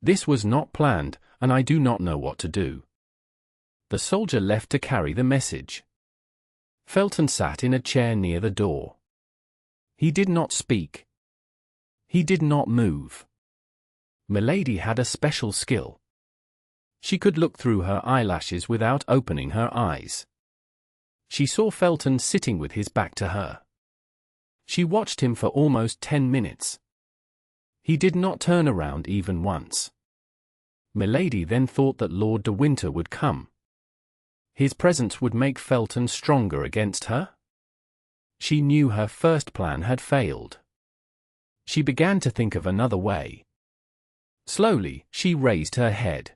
S3: This was not planned, and I do not know what to do. The soldier left to carry the message. Felton sat in a chair near the door. He did not speak. He did not move. Milady had a special skill. She could look through her eyelashes without opening her eyes. She saw Felton sitting with his back to her. She watched him for almost 10 minutes. He did not turn around even once. Milady then thought that Lord de Winter would come. His presence would make Felton stronger against her. She knew her first plan had failed. She began to think of another way. Slowly, she raised her head.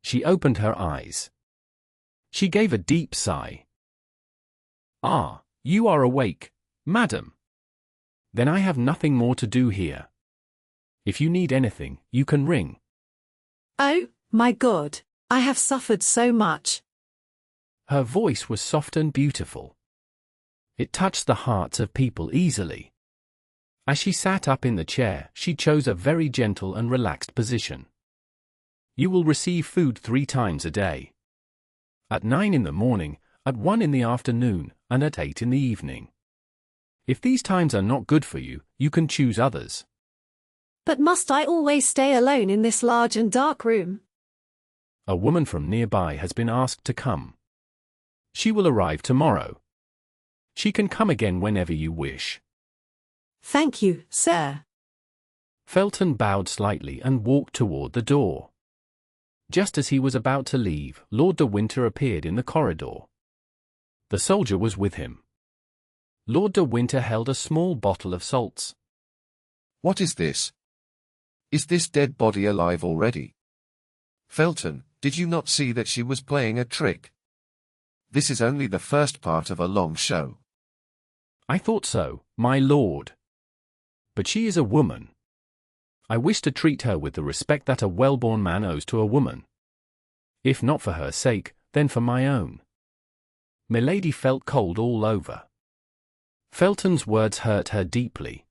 S3: She opened her eyes. She gave a deep sigh. Ah, you are awake, madam. Then I have nothing more to do here. If you need anything, you can ring.
S1: Oh, my God, I have suffered so much.
S3: Her voice was soft and beautiful. It touched the hearts of people easily. As she sat up in the chair, she chose a very gentle and relaxed position. You will receive food 3 times a day. At 9 in the morning, at 1 in the afternoon, and at 8 in the evening. If these times are not good for you, you can choose others.
S1: But must I always stay alone in this large and dark room?
S3: A woman from nearby has been asked to come. She will arrive tomorrow. She can come again whenever you wish.
S1: Thank you, sir.
S3: Felton bowed slightly and walked toward the door. Just as he was about to leave, Lord de Winter appeared in the corridor. The soldier was with him. Lord de Winter held a small bottle of salts.
S6: What is this? Is this dead body alive already? Felton, Did you not see that she was playing a trick? This is only the first part of a long show.
S3: I thought so, my lord. But she is a woman. I wish to treat her with the respect that a well-born man owes to a woman. If not for her sake, then for my own. Milady felt cold all over. Felton's words hurt her deeply.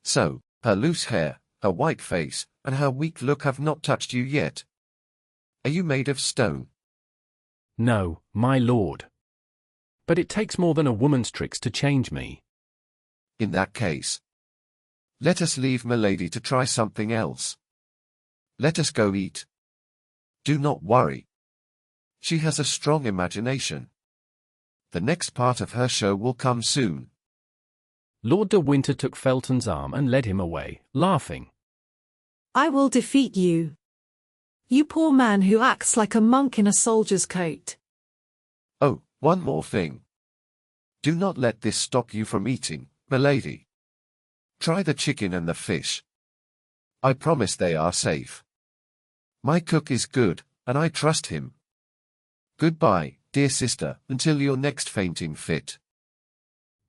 S6: So, her loose hair, her white face, and her weak look have not touched you yet. Are you made of stone?
S3: No, my lord. But it takes more than a woman's tricks to change me.
S6: In that case, let us leave Milady to try something else. Let us go eat. Do not worry. She has a strong imagination. The next part of her show will come soon.
S3: Lord de Winter took Felton's arm and led him away, laughing.
S1: I will defeat you. You poor man who acts like a monk in a soldier's coat.
S6: Oh, one more thing. Do not let this stop you from eating, Milady. Try the chicken and the fish. I promise they are safe. My cook is good, and I trust him. Goodbye, dear sister, until your next fainting fit.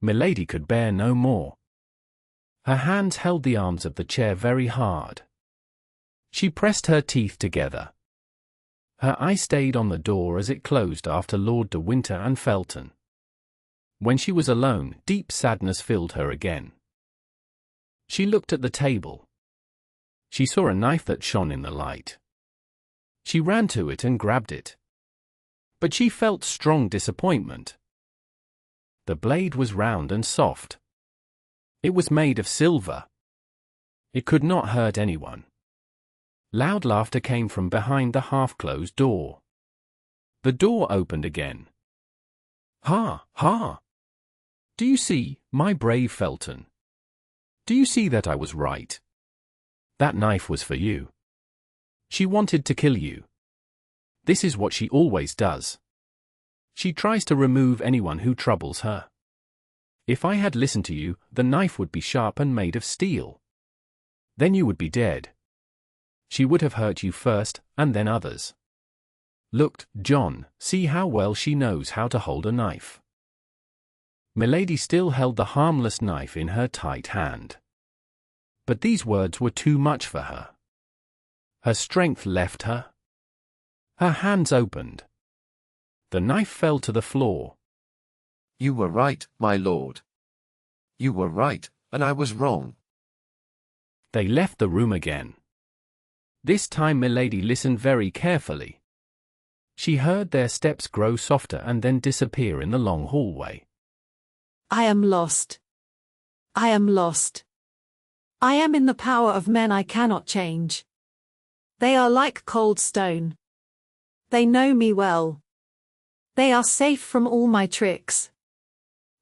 S3: Milady could bear no more. Her hands held the arms of the chair very hard. She pressed her teeth together. Her eye stayed on the door as it closed after Lord de Winter and Felton. When she was alone, deep sadness filled her again. She looked at the table. She saw a knife that shone in the light. She ran to it and grabbed it. But she felt strong disappointment. The blade was round and soft. It was made of silver. It could not hurt anyone. Loud laughter came from behind the half-closed door. The door opened again. Ha, ha! Do you see, my brave Felton? Do you see that I was right? That knife was for you. She wanted to kill you. This is what she always does. She tries to remove anyone who troubles her. If I had listened to you, the knife would be sharp and made of steel. Then you would be dead. She would have hurt you first, and then others. Look, John, see how well she knows how to hold a knife. Milady still held the harmless knife in her tight hand. But these words were too much for her. Her strength left her. Her hands opened. The knife fell to the floor.
S6: You were right, my lord. You were right, and I was wrong.
S3: They left the room again. This time Milady listened very carefully. She heard their steps grow softer and then disappear in the long hallway.
S1: I am lost. I am lost. I am in the power of men I cannot change. They are like cold stone. They know me well. They are safe from all my tricks.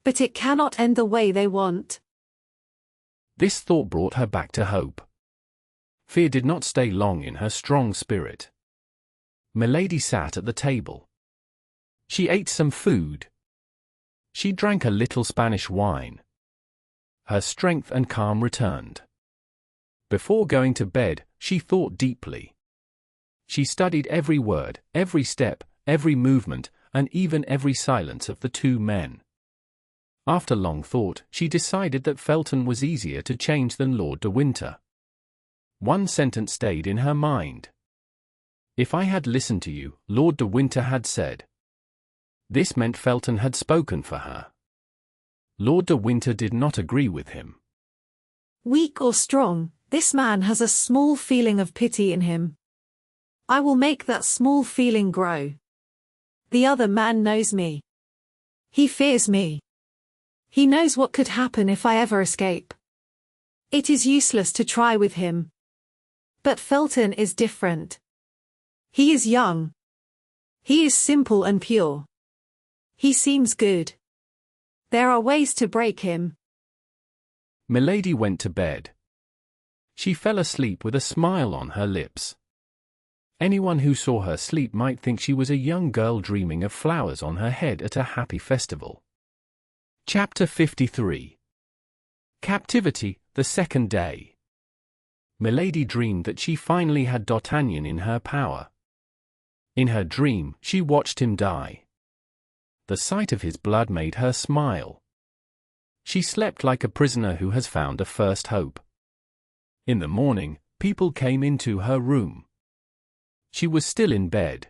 S1: But it cannot end the way they want.
S3: This thought brought her back to hope. Fear did not stay long in her strong spirit. Milady sat at the table. She ate some food. She drank a little Spanish wine. Her strength and calm returned. Before going to bed, she thought deeply. She studied every word, every step, every movement, and even every silence of the two men. After long thought, she decided that Felton was easier to change than Lord de Winter. One sentence stayed in her mind. If I had listened to you, Lord de Winter had said. This meant Felton had spoken for her. Lord de Winter did not agree with him.
S1: Weak or strong, this man has a small feeling of pity in him. I will make that small feeling grow. The other man knows me. He fears me. He knows what could happen if I ever escape. It is useless to try with him. But Felton is different. He is young. He is simple and pure. He seems good. There are ways to break him.
S3: Milady went to bed. She fell asleep with a smile on her lips. Anyone who saw her sleep might think she was a young girl dreaming of flowers on her head at a happy festival. Chapter 53. Captivity, the second day. Milady dreamed that she finally had D'Artagnan in her power. In her dream, she watched him die. The sight of his blood made her smile. She slept like a prisoner who has found a first hope. In the morning, people came into her room. She was still in bed.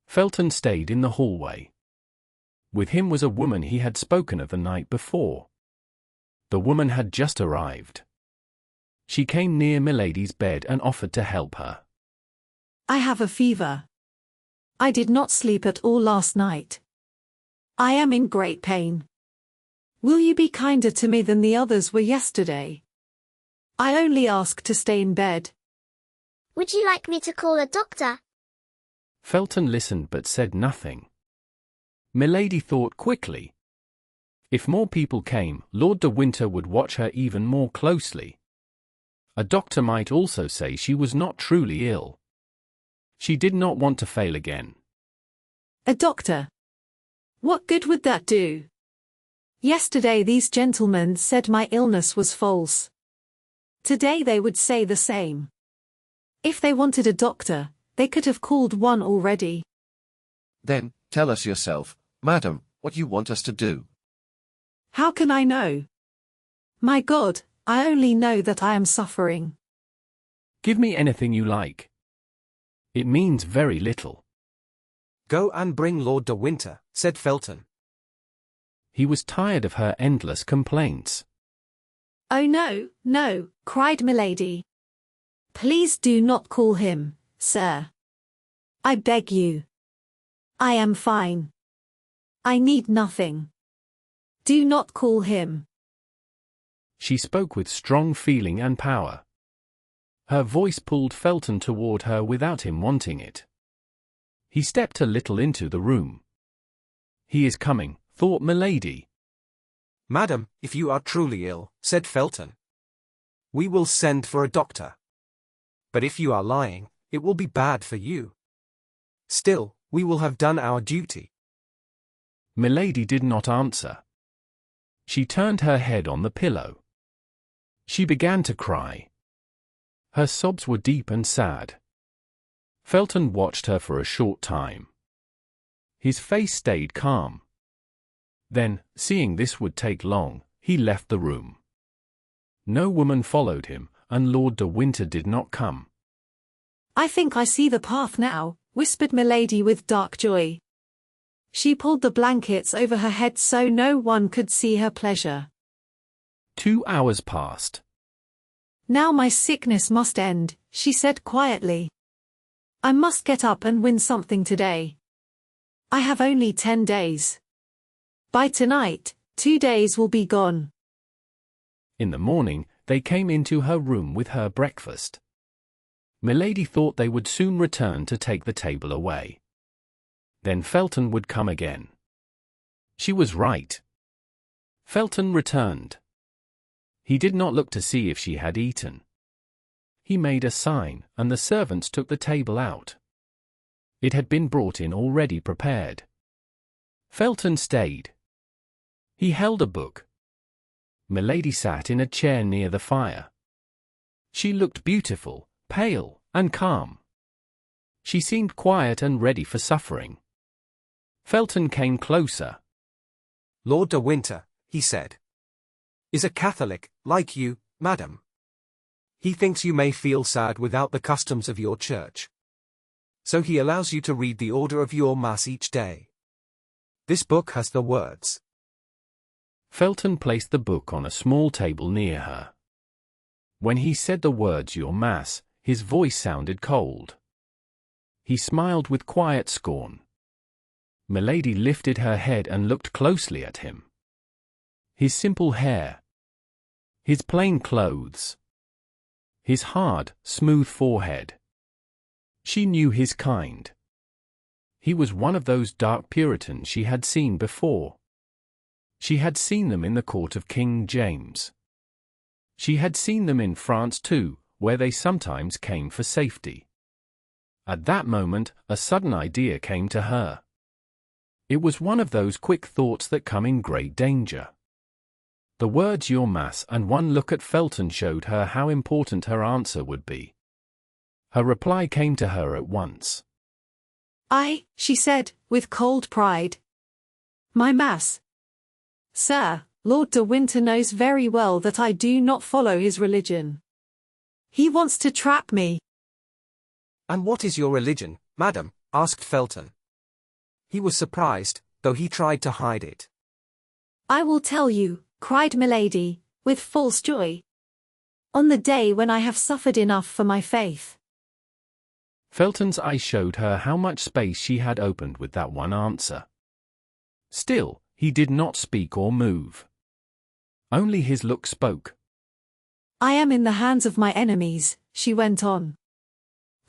S3: Felton stayed in the hallway. With him was a woman he had spoken of the night before. The woman had just arrived. She came near Milady's bed and offered to help her.
S1: I have a fever. I did not sleep at all last night. I am in great pain. Will you be kinder to me than the others were yesterday? I only ask to stay in bed.
S4: Would you like me to call a doctor?
S3: Felton listened but said nothing. Milady thought quickly. If more people came, Lord de Winter would watch her even more closely. A doctor might also say she was not truly ill. She did not want to fail again.
S1: A doctor? What good would that do? Yesterday these gentlemen said my illness was false. Today they would say the same. If they wanted a doctor, they could have called one already.
S6: Then, tell us yourself, madam, what you want us to do.
S1: How can I know? My God, I only know that I am suffering.
S3: Give me anything you like. It means very little.
S7: Go and bring Lord de Winter, said Felton.
S3: He was tired of her endless complaints.
S1: Oh no, no, cried Milady. Please do not call him, sir. I beg you. I am fine. I need nothing. Do not call him.
S3: She spoke with strong feeling and power. Her voice pulled Felton toward her without him wanting it. He stepped a little into the room. He is coming, thought Milady.
S7: Madam, if you are truly ill, said Felton, we will send for a doctor. But if you are lying, it will be bad for you. Still, we will have done our duty.
S3: Milady did not answer. She turned her head on the pillow. She began to cry. Her sobs were deep and sad. Felton watched her for a short time. His face stayed calm. Then, seeing this would take long, he left the room. No woman followed him, and Lord de Winter did not come.
S1: I think I see the path now, whispered Milady with dark joy. She pulled the blankets over her head so no one could see her pleasure.
S3: 2 hours passed.
S1: Now my sickness must end, she said quietly. I must get up and win something today. I have only 10 days. By tonight, 2 days will be gone.
S3: In the morning, they came into her room with her breakfast. Milady thought they would soon return to take the table away. Then Felton would come again. She was right. Felton returned. He did not look to see if she had eaten. He made a sign, and the servants took the table out. It had been brought in already prepared. Felton stayed. He held a book. Milady sat in a chair near the fire. She looked beautiful, pale, and calm. She seemed quiet and ready for suffering. Felton came closer.
S7: Lord de Winter, he said, is a Catholic, like you, madam. He thinks you may feel sad without the customs of your church. So he allows you to read the order of your Mass each day. This book has the words.
S3: Felton placed the book on a small table near her. When he said the words Your Mass, his voice sounded cold. He smiled with quiet scorn. Milady lifted her head and looked closely at him. His simple hair. His plain clothes. His hard, smooth forehead. She knew his kind. He was one of those dark Puritans she had seen before. She had seen them in the court of King James. She had seen them in France too, where they sometimes came for safety. At that moment, a sudden idea came to her. It was one of those quick thoughts that come in great danger. The words Your Mass and one look at Felton showed her how important her answer would be. Her reply came to her at once.
S1: She said, with cold pride. My mass. Sir, Lord de Winter knows very well that I do not follow his religion. He wants to trap me.
S7: And what is your religion, madam? Asked Felton. He was surprised, though he tried to hide it.
S1: I will tell you, cried Milady, with false joy. On the day when I have suffered enough for my faith.
S3: Felton's eyes showed her how much space she had opened with that one answer. Still, he did not speak or move. Only his look spoke.
S1: I am in the hands of my enemies, she went on.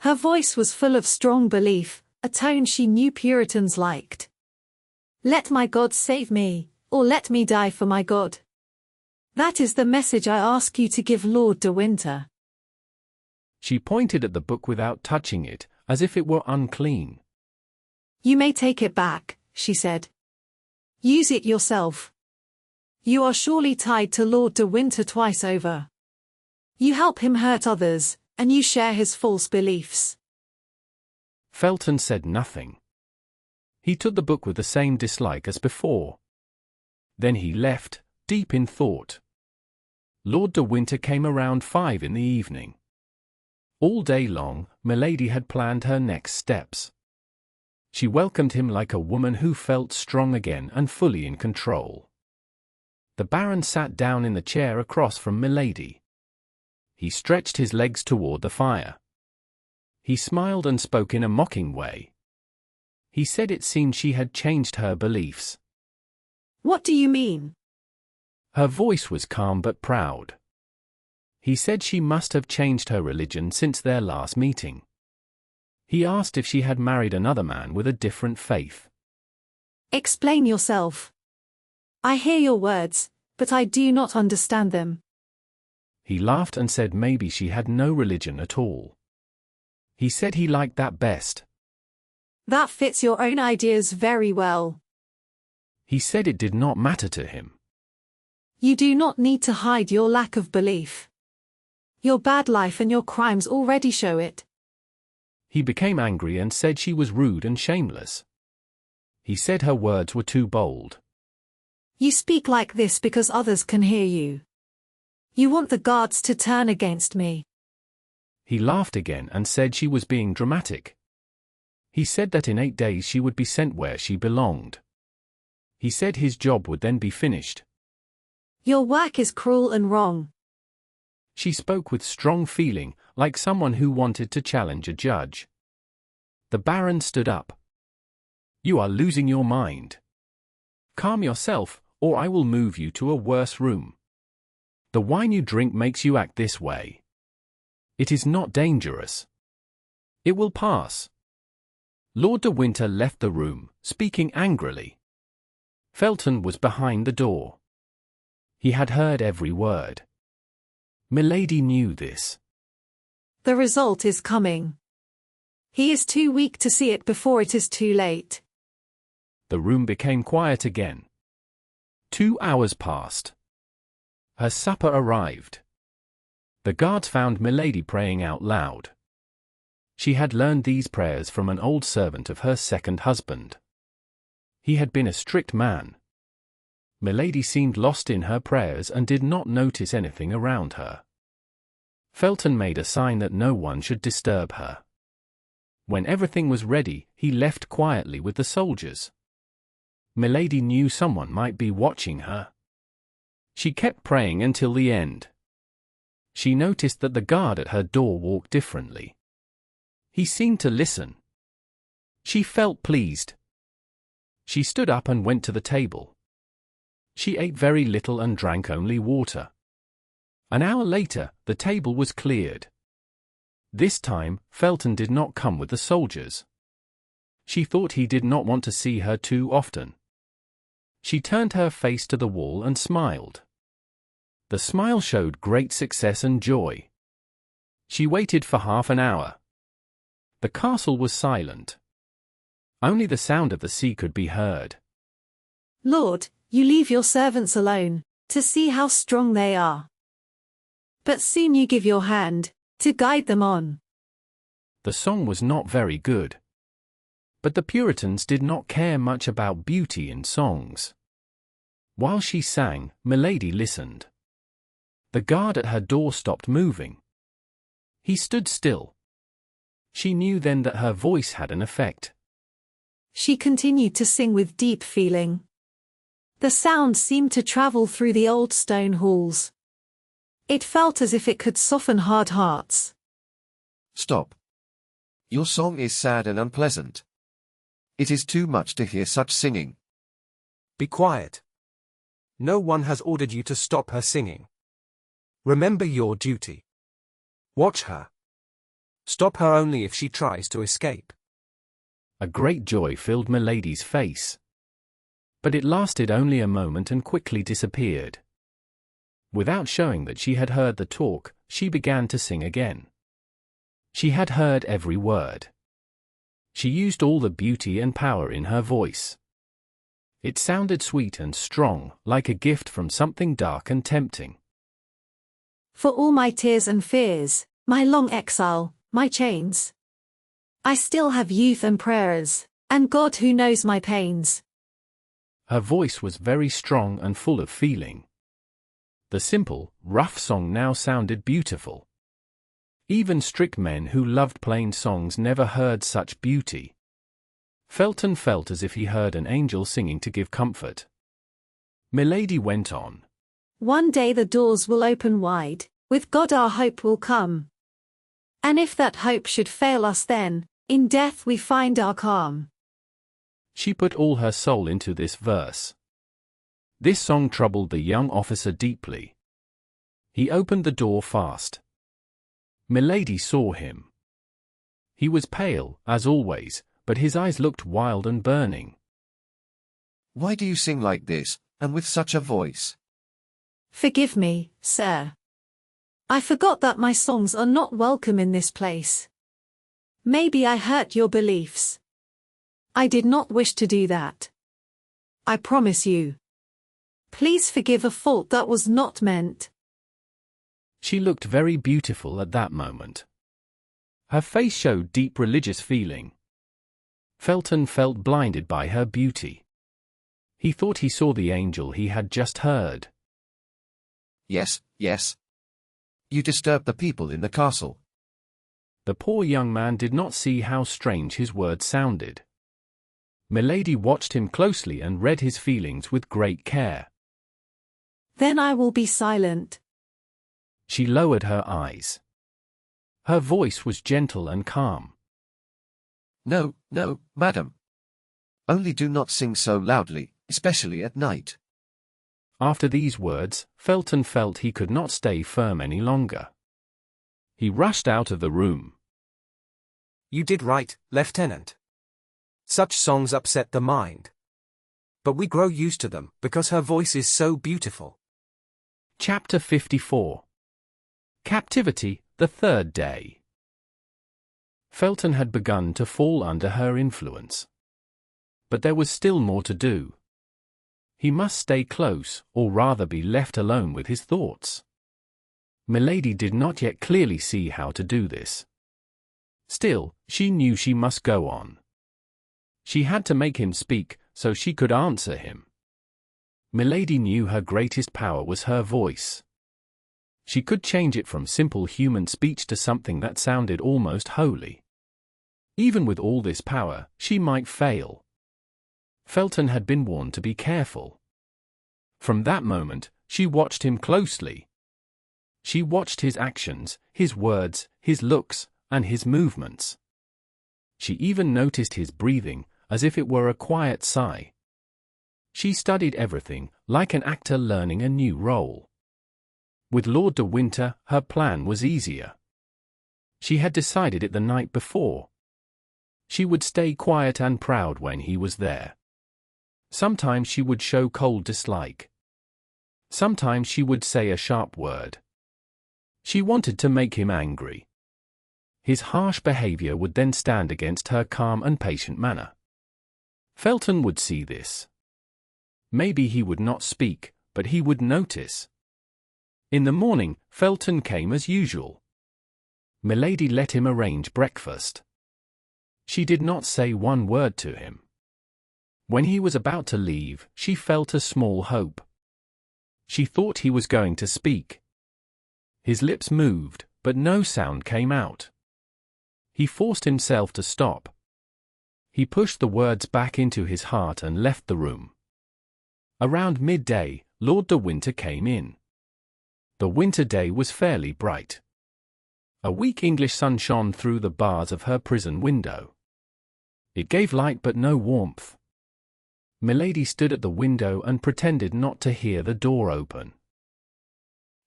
S1: Her voice was full of strong belief, a tone she knew Puritans liked. Let my God save me, or let me die for my God. That is the message I ask you to give Lord de Winter.
S3: She pointed at the book without touching it, as if it were unclean.
S1: You may take it back, she said. Use it yourself. You are surely tied to Lord de Winter twice over. You help him hurt others, and you share his false beliefs.
S3: Felton said nothing. He took the book with the same dislike as before. Then he left, deep in thought. Lord de Winter came around 5 in the evening. All day long, Milady had planned her next steps. She welcomed him like a woman who felt strong again and fully in control. The Baron sat down in the chair across from Milady. He stretched his legs toward the fire. He smiled and spoke in a mocking way. He said it seemed she had changed her beliefs.
S1: What do you mean?
S3: Her voice was calm but proud. He said she must have changed her religion since their last meeting. He asked if she had married another man with a different faith.
S1: Explain yourself. I hear your words, but I do not understand them.
S3: He laughed and said maybe she had no religion at all. He said he liked that best.
S1: That fits your own ideas very well.
S3: He said it did not matter to him.
S1: You do not need to hide your lack of belief. Your bad life and your crimes already show it.
S3: He became angry and said she was rude and shameless. He said her words were too bold.
S1: You speak like this because others can hear you. You want the guards to turn against me.
S3: He laughed again and said she was being dramatic. He said that in 8 days she would be sent where she belonged. He said his job would then be finished.
S1: Your work is cruel and wrong.
S3: She spoke with strong feeling, like someone who wanted to challenge a judge. The Baron stood up. You are losing your mind. Calm yourself, or I will move you to a worse room. The wine you drink makes you act this way. It is not dangerous. It will pass. Lord de Winter left the room, speaking angrily. Felton was behind the door. He had heard every word. Milady knew this.
S1: The result is coming. He is too weak to see it before it is too late.
S3: The room became quiet again. 2 hours passed. Her supper arrived. The guards found Milady praying out loud. She had learned these prayers from an old servant of her second husband. He had been a strict man. Milady seemed lost in her prayers and did not notice anything around her. Felton made a sign that no one should disturb her. When everything was ready, he left quietly with the soldiers. Milady knew someone might be watching her. She kept praying until the end. She noticed that the guard at her door walked differently. He seemed to listen. She felt pleased. She stood up and went to the table. She ate very little and drank only water. An hour later, the table was cleared. This time, Felton did not come with the soldiers. She thought he did not want to see her too often. She turned her face to the wall and smiled. The smile showed great success and joy. She waited for half an hour. The castle was silent. Only the sound of the sea could be heard.
S1: Lord, you leave your servants alone, to see how strong they are. But soon you give your hand, to guide them on.
S3: The song was not very good. But the Puritans did not care much about beauty in songs. While she sang, Milady listened. The guard at her door stopped moving. He stood still. She knew then that her voice had an effect.
S1: She continued to sing with deep feeling. The sound seemed to travel through the old stone halls. It felt as if it could soften hard hearts.
S6: Stop. Your song is sad and unpleasant. It is too much to hear such singing.
S7: Be quiet. No one has ordered you to stop her singing. Remember your duty. Watch her. Stop her only if she tries to escape.
S3: A great joy filled Milady's face. But it lasted only a moment and quickly disappeared. Without showing that she had heard the talk, she began to sing again. She had heard every word. She used all the beauty and power in her voice. It sounded sweet and strong, like a gift from something dark and tempting.
S1: For all my tears and fears, my long exile, my chains, I still have youth and prayers, and God who knows my pains.
S3: Her voice was very strong and full of feeling. The simple, rough song now sounded beautiful. Even strict men who loved plain songs never heard such beauty. Felton felt as if he heard an angel singing to give comfort. Milady went on.
S1: One day the doors will open wide, with God our hope will come. And if that hope should fail us then, in death we find our calm.
S3: She put all her soul into this verse. This song troubled the young officer deeply. He opened the door fast. Milady saw him. He was pale, as always, but his eyes looked wild and burning.
S6: Why do you sing like this, and with such a voice?
S1: Forgive me, sir. I forgot that my songs are not welcome in this place. Maybe I hurt your beliefs. I did not wish to do that. I promise you. Please forgive a fault that was not meant.
S3: She looked very beautiful at that moment. Her face showed deep religious feeling. Felton felt blinded by her beauty. He thought he saw the angel he had just heard.
S6: Yes, yes. You disturbed the people in the castle.
S3: The poor young man did not see how strange his words sounded. Milady watched him closely and read his feelings with great care.
S1: Then I will be silent.
S3: She lowered her eyes. Her voice was gentle and calm.
S6: No, no, madam. Only do not sing so loudly, especially at night.
S3: After these words, Felton felt he could not stay firm any longer. He rushed out of the room.
S7: You did right, Lieutenant. Such songs upset the mind. But we grow used to them, because her voice is so beautiful.
S3: Chapter 54. Captivity, the third day. Felton had begun to fall under her influence. But there was still more to do. He must stay close, or rather be left alone with his thoughts. Milady did not yet clearly see how to do this. Still, she knew she must go on. She had to make him speak, so she could answer him. Milady knew her greatest power was her voice. She could change it from simple human speech to something that sounded almost holy. Even with all this power, she might fail. Felton had been warned to be careful. From that moment, she watched him closely. She watched his actions, his words, his looks, and his movements. She even noticed his breathing, as if it were a quiet sigh. She studied everything, like an actor learning a new role. With Lord de Winter, her plan was easier. She had decided it the night before. She would stay quiet and proud when he was there. Sometimes she would show cold dislike. Sometimes she would say a sharp word. She wanted to make him angry. His harsh behavior would then stand against her calm and patient manner. Felton would see this. Maybe he would not speak, but he would notice. In the morning, Felton came as usual. Milady let him arrange breakfast. She did not say one word to him. When he was about to leave, she felt a small hope. She thought he was going to speak. His lips moved, but no sound came out. He forced himself to stop. He pushed the words back into his heart and left the room. Around midday, Lord de Winter came in. The winter day was fairly bright. A weak English sun shone through the bars of her prison window. It gave light but no warmth. Milady stood at the window and pretended not to hear the door open.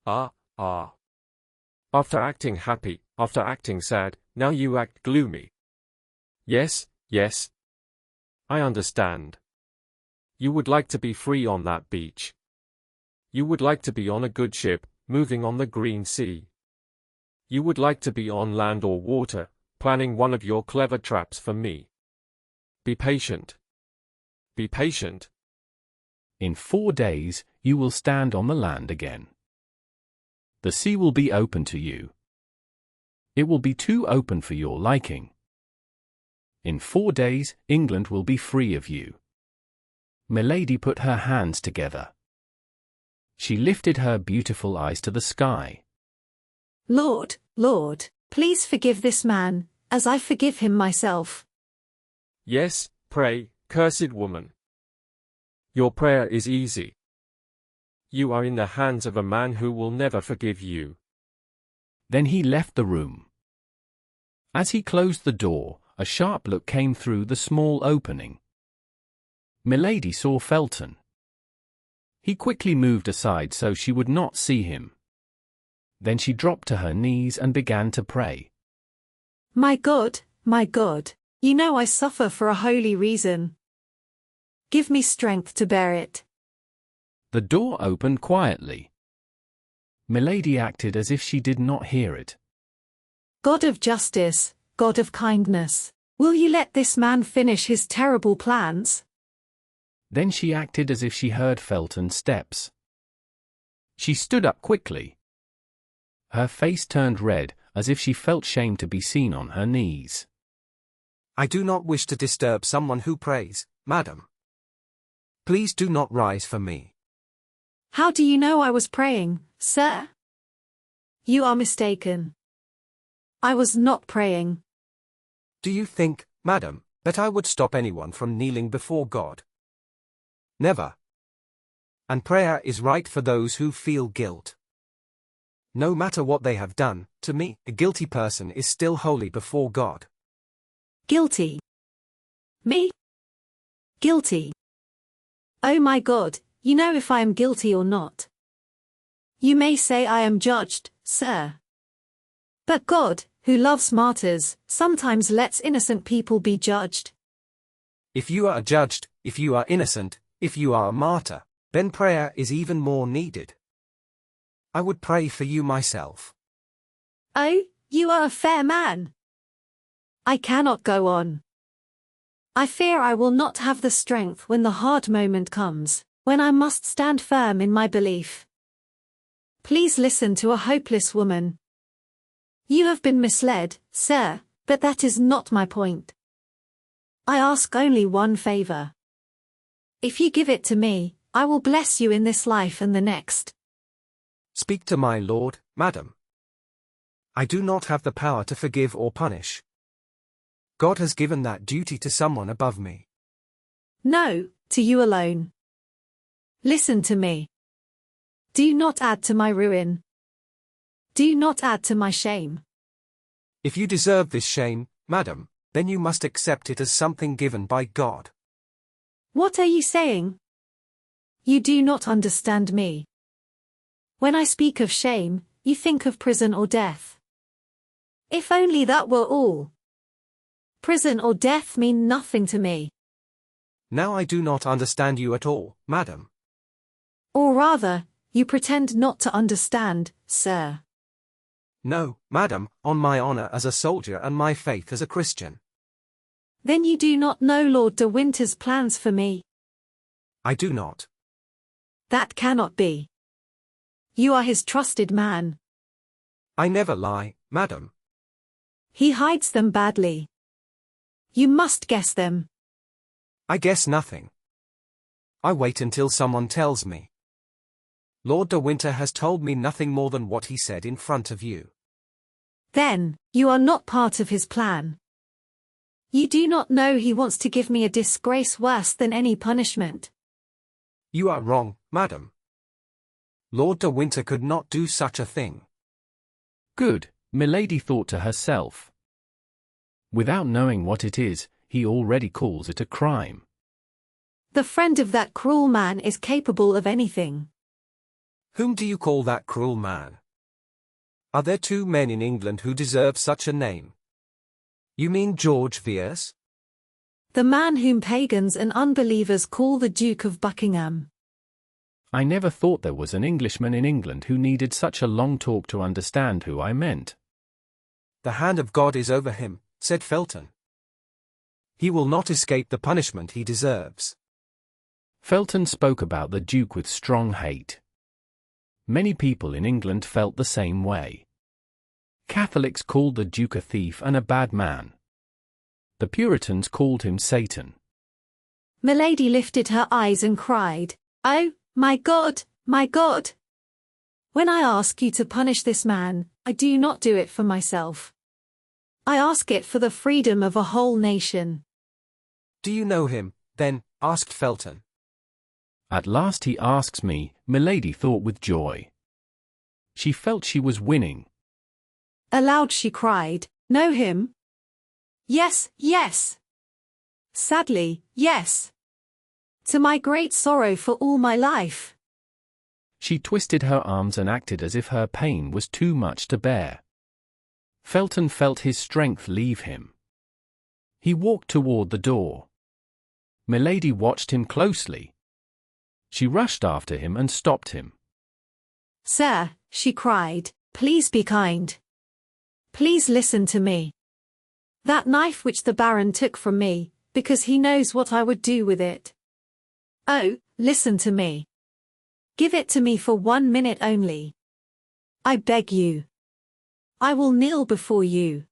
S5: After acting happy, after acting sad, now you act gloomy. Yes, yes. I understand. You would like to be free on that beach. You would like to be on a good ship, moving on the green sea. You would like to be on land or water, planning one of your clever traps for me. Be patient. Be patient.
S3: In 4 days, you will stand on the land again. The sea will be open to you. It will be too open for your liking. In 4 days, England will be free of you. Milady put her hands together. She lifted her beautiful eyes to the sky.
S1: Lord, Lord, please forgive this man, as I forgive him myself.
S5: Yes, pray, cursed woman. Your prayer is easy. You are in the hands of a man who will never forgive you.
S3: Then he left the room. As he closed the door, a sharp look came through the small opening. Milady saw Felton. He quickly moved aside so she would not see him. Then she dropped to her knees and began to pray.
S1: My God, you know I suffer for a holy reason. Give me strength to bear it.
S3: The door opened quietly. Milady acted as if she did not hear it.
S1: God of justice, God of kindness, will you let this man finish his terrible plans?
S3: Then she acted as if she heard Felton's steps. She stood up quickly. Her face turned red, as if she felt shame to be seen on her knees.
S7: I do not wish to disturb someone who prays, madam. Please do not rise for me.
S1: How do you know I was praying, sir? You are mistaken. I was not praying.
S7: Do you think, madam, that I would stop anyone from kneeling before God? Never. And prayer is right for those who feel guilt. No matter what they have done, to me, a guilty person is still holy before God.
S1: Guilty? Me? Guilty? Oh my God, you know if I am guilty or not. You may say I am judged, sir. But God, who loves martyrs, sometimes lets innocent people be judged.
S7: If you are judged, if you are innocent, if you are a martyr, then prayer is even more needed. I would pray for you myself.
S1: Oh, you are a fair man. I cannot go on. I fear I will not have the strength when the hard moment comes, when I must stand firm in my belief. Please listen to a hopeless woman. You have been misled, sir, but that is not my point. I ask only one favor. If you give it to me, I will bless you in this life and the next.
S7: Speak to my lord, madam. I do not have the power to forgive or punish. God has given that duty to someone above me.
S1: No, to you alone. Listen to me. Do not add to my ruin. Do not add to my shame.
S7: If you deserve this shame, madam, then you must accept it as something given by God.
S1: What are you saying? You do not understand me. When I speak of shame, you think of prison or death. If only that were all. Prison or death mean nothing to me.
S7: Now I do not understand you at all, madam.
S1: Or rather, you pretend not to understand, sir.
S7: No, madam, on my honor as a soldier and my faith as a Christian.
S1: Then you do not know Lord de Winter's plans for me.
S7: I do not.
S1: That cannot be. You are his trusted man.
S7: I never lie, madam.
S1: He hides them badly. You must guess them.
S7: I guess nothing. I wait until someone tells me. Lord de Winter has told me nothing more than what he said in front of you.
S1: Then, you are not part of his plan. You do not know he wants to give me a disgrace worse than any punishment.
S7: You are wrong, madam. Lord de Winter could not do such a thing.
S3: Good, Milady thought to herself. Without knowing what it is, he already calls it a crime.
S1: The friend of that cruel man is capable of anything.
S7: Whom do you call that cruel man? Are there two men in England who deserve such a name? You mean George Villiers?
S1: The man whom pagans and unbelievers call the Duke of Buckingham.
S3: I never thought there was an Englishman in England who needed such a long talk to understand who I meant.
S7: The hand of God is over him, said Felton. He will not escape the punishment he deserves.
S3: Felton spoke about the Duke with strong hate. Many people in England felt the same way. Catholics called the Duke a thief and a bad man. The Puritans called him Satan.
S1: Milady lifted her eyes and cried, "Oh, my God, my God! When I ask you to punish this man, I do not do it for myself. I ask it for the freedom of a whole nation."
S7: Do you know him, then? Asked Felton.
S3: At last he asks me, Milady thought with joy. She felt she was winning.
S1: Aloud she cried, "Know him? Yes, yes. Sadly, yes. To my great sorrow for all my life."
S3: She twisted her arms and acted as if her pain was too much to bear. Felton felt his strength leave him. He walked toward the door. Milady watched him closely. She rushed after him and stopped him.
S1: "Sir," she cried, "please be kind. Please listen to me. That knife which the Baron took from me, because he knows what I would do with it. Oh, listen to me. Give it to me for 1 minute only. I beg you. I will kneel before you.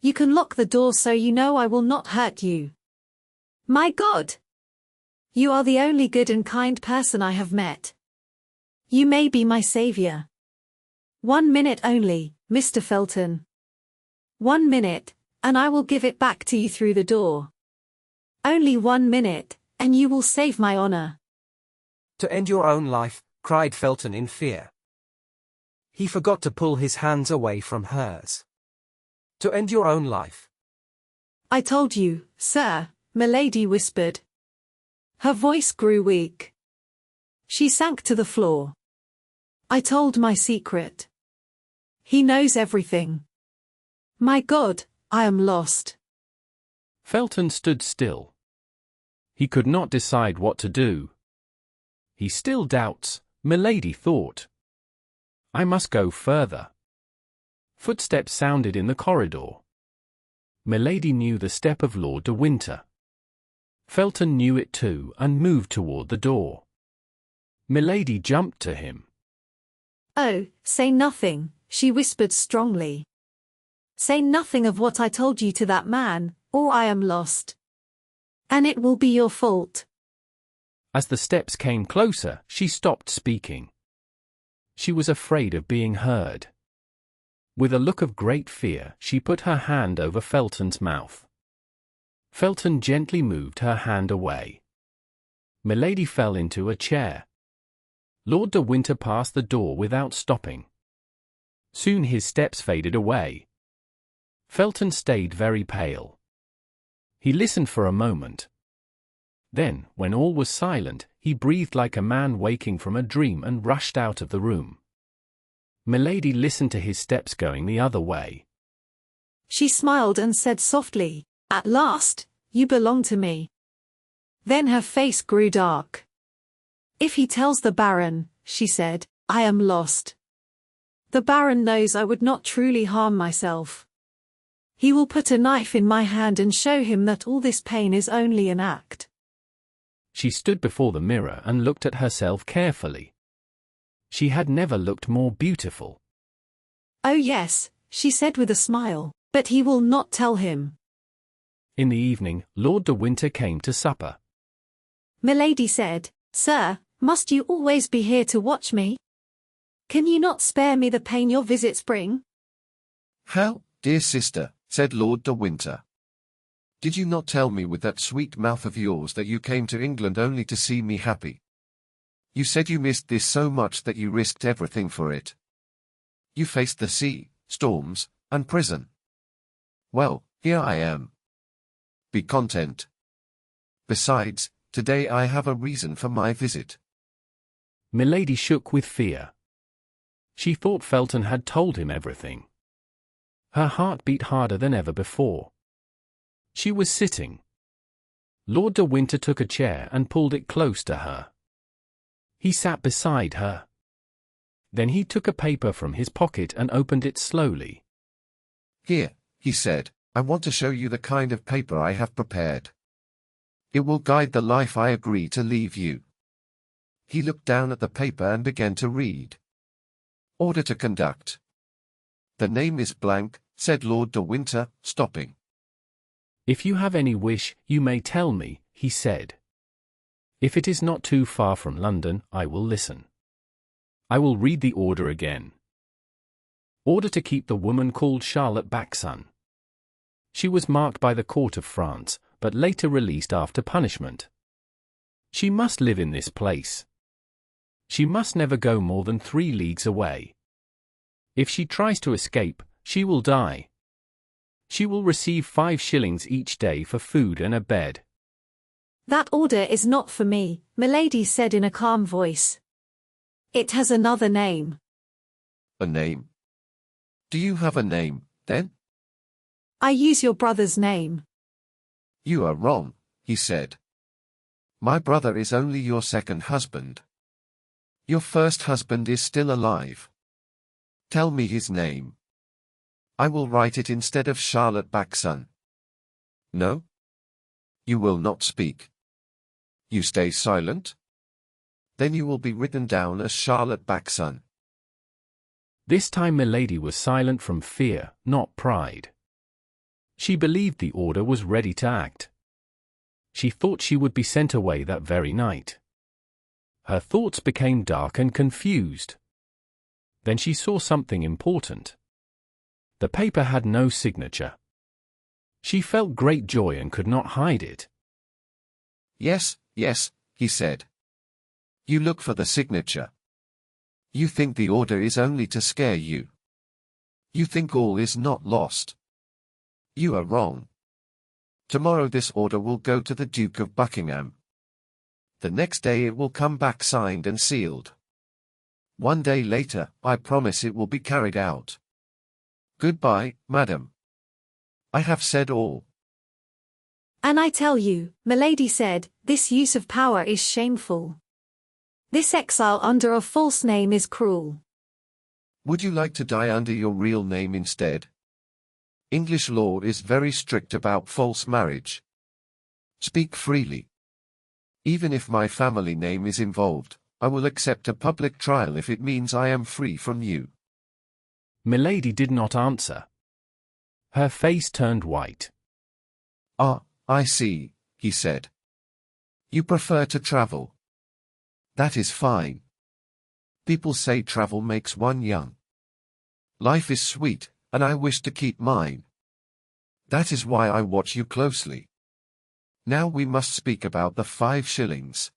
S1: You can lock the door so you know I will not hurt you. My God! You are the only good and kind person I have met. You may be my savior. 1 minute only, Mr. Felton. 1 minute, and I will give it back to you through the door. Only 1 minute, and you will save my honor."
S7: To end your own life, cried Felton in fear. He forgot to pull his hands away from hers. To end your own life.
S1: "I told you, sir," Milady whispered. Her voice grew weak. She sank to the floor. "I told my secret. He knows everything. My God, I am lost."
S3: Felton stood still. He could not decide what to do. He still doubts, Milady thought. I must go further. Footsteps sounded in the corridor. Milady knew the step of Lord de Winter. Felton knew it too and moved toward the door. Milady jumped to him.
S1: "Oh, say nothing," she whispered strongly. "Say nothing of what I told you to that man, or I am lost. And it will be your fault."
S3: As the steps came closer, she stopped speaking. She was afraid of being heard. With a look of great fear, she put her hand over Felton's mouth. Felton gently moved her hand away. Milady fell into a chair. Lord de Winter passed the door without stopping. Soon his steps faded away. Felton stayed very pale. He listened for a moment. Then, when all was silent, he breathed like a man waking from a dream and rushed out of the room. Milady listened to his steps going the other way.
S1: She smiled and said softly, "At last, you belong to me." Then her face grew dark. "If he tells the Baron," she said, "I am lost. The Baron knows I would not truly harm myself. He will put a knife in my hand and show him that all this pain is only an act."
S3: She stood before the mirror and looked at herself carefully. She had never looked more beautiful.
S1: "Oh yes," she said with a smile, "but he will not tell him."
S3: In the evening, Lord de Winter came to supper.
S1: Milady said, "Sir, must you always be here to watch me? Can you not spare me the pain your visits bring?"
S6: "How, dear sister," said Lord de Winter. "Did you not tell me with that sweet mouth of yours that you came to England only to see me happy? You said you missed this so much that you risked everything for it. You faced the sea, storms, and prison. Well, here I am. Be content. Besides, today I have a reason for my visit."
S3: Milady shook with fear. She thought Felton had told him everything. Her heart beat harder than ever before. She was sitting. Lord de Winter took a chair and pulled it close to her. He sat beside her. Then he took a paper from his pocket and opened it slowly.
S6: "Here," he said, "I want to show you the kind of paper I have prepared. It will guide the life I agree to leave you." He looked down at the paper and began to read. "Order to conduct. The name is blank," said Lord de Winter, stopping.
S3: "If you have any wish, you may tell me," he said. "If it is not too far from London, I will listen. I will read the order again. Order to keep the woman called Charlotte Backson. She was marked by the court of France, but later released after punishment. She must live in this place. She must never go more than 3 leagues away. If she tries to escape, she will die. She will receive 5 shillings each day for food and a bed."
S1: "That order is not for me," Milady said in a calm voice. "It has another name."
S6: "A name? Do you have a name, then?"
S1: "I use your brother's name."
S6: "You are wrong," he said. "My brother is only your second husband. Your first husband is still alive. Tell me his name. I will write it instead of Charlotte Backson." "No? You will not speak. You stay silent? Then you will be written down as Charlotte Backson."
S3: This time Milady was silent from fear, not pride. She believed the order was ready to act. She thought she would be sent away that very night. Her thoughts became dark and confused. Then she saw something important. The paper had no signature. She felt great joy and could not hide it.
S6: "Yes, yes," he said. "You look for the signature. You think the order is only to scare you. You think all is not lost. You are wrong. Tomorrow this order will go to the Duke of Buckingham. The next day it will come back signed and sealed. One day later, I promise it will be carried out. Goodbye, madam. I have said all."
S1: "And I tell you," Milady said, "this use of power is shameful. This exile under a false name is cruel."
S6: "Would you like to die under your real name instead? English law is very strict about false marriage. Speak freely. Even if my family name is involved, I will accept a public trial if it means I am free from you."
S3: Milady did not answer. Her face turned white.
S6: "Ah, I see," he said. "You prefer to travel. That is fine. People say travel makes one young. Life is sweet, and I wish to keep mine. That is why I watch you closely. Now we must speak about the 5 shillings.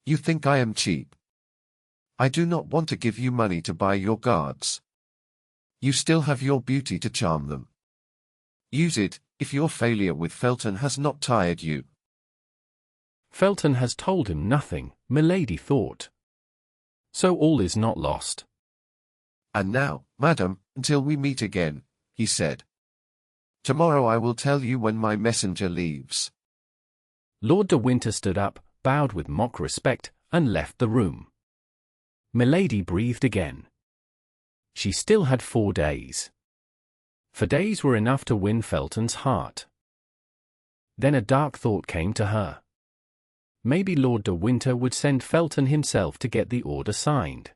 S6: You think I am cheap. I do not want to give you money to buy your guards. You still have your beauty to charm them. Use it, if your failure with Felton has not tired you."
S3: Felton has told him nothing, Milady thought. So all is not lost.
S6: "And now, madam, until we meet again," he said. "Tomorrow I will tell you when my messenger leaves."
S3: Lord de Winter stood up, bowed with mock respect, and left the room. Milady breathed again. She still had 4 days. 4 days were enough to win Felton's heart. Then a dark thought came to her. Maybe Lord de Winter would send Felton himself to get the order signed.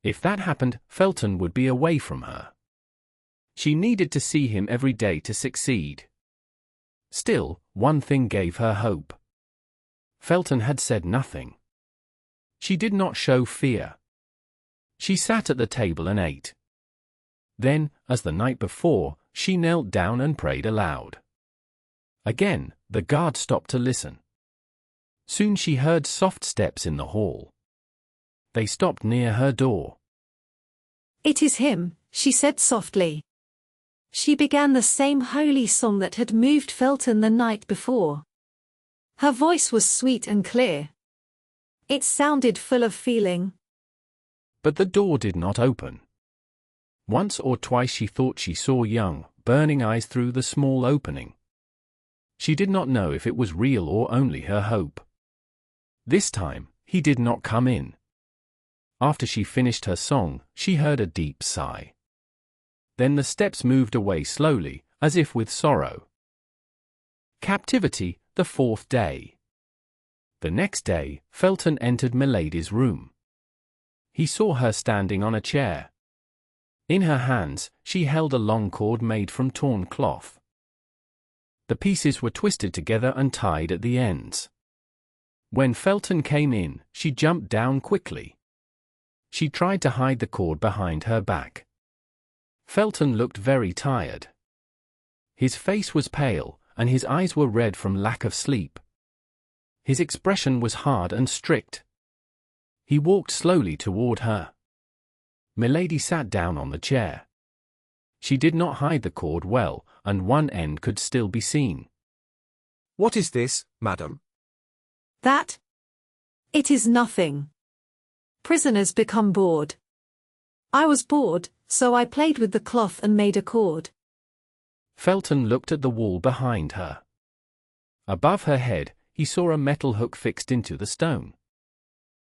S3: If that happened, Felton would be away from her. She needed to see him every day to succeed. Still, one thing gave her hope. Felton had said nothing. She did not show fear. She sat at the table and ate. Then, as the night before, she knelt down and prayed aloud. Again, the guard stopped to listen. Soon she heard soft steps in the hall. They stopped near her door.
S1: "It is him," she said softly. She began the same holy song that had moved Felton the night before. Her voice was sweet and clear. It sounded full of feeling.
S3: But the door did not open. Once or twice she thought she saw young, burning eyes through the small opening. She did not know if it was real or only her hope. This time, he did not come in. After she finished her song, she heard a deep sigh. Then the steps moved away slowly, as if with sorrow. Captivity, the 4th day. The next day, Felton entered Milady's room. He saw her standing on a chair. In her hands, she held a long cord made from torn cloth. The pieces were twisted together and tied at the ends. When Felton came in, she jumped down quickly. She tried to hide the cord behind her back. Felton looked very tired. His face was pale, and his eyes were red from lack of sleep. His expression was hard and strict. He walked slowly toward her. Milady sat down on the chair. She did not hide the cord well, and one end could still be seen.
S7: "What is this, madam?"
S1: "That? It is nothing. Prisoners become bored. I was bored, so I played with the cloth and made a cord."
S3: Felton looked at the wall behind her. Above her head, he saw a metal hook fixed into the stone.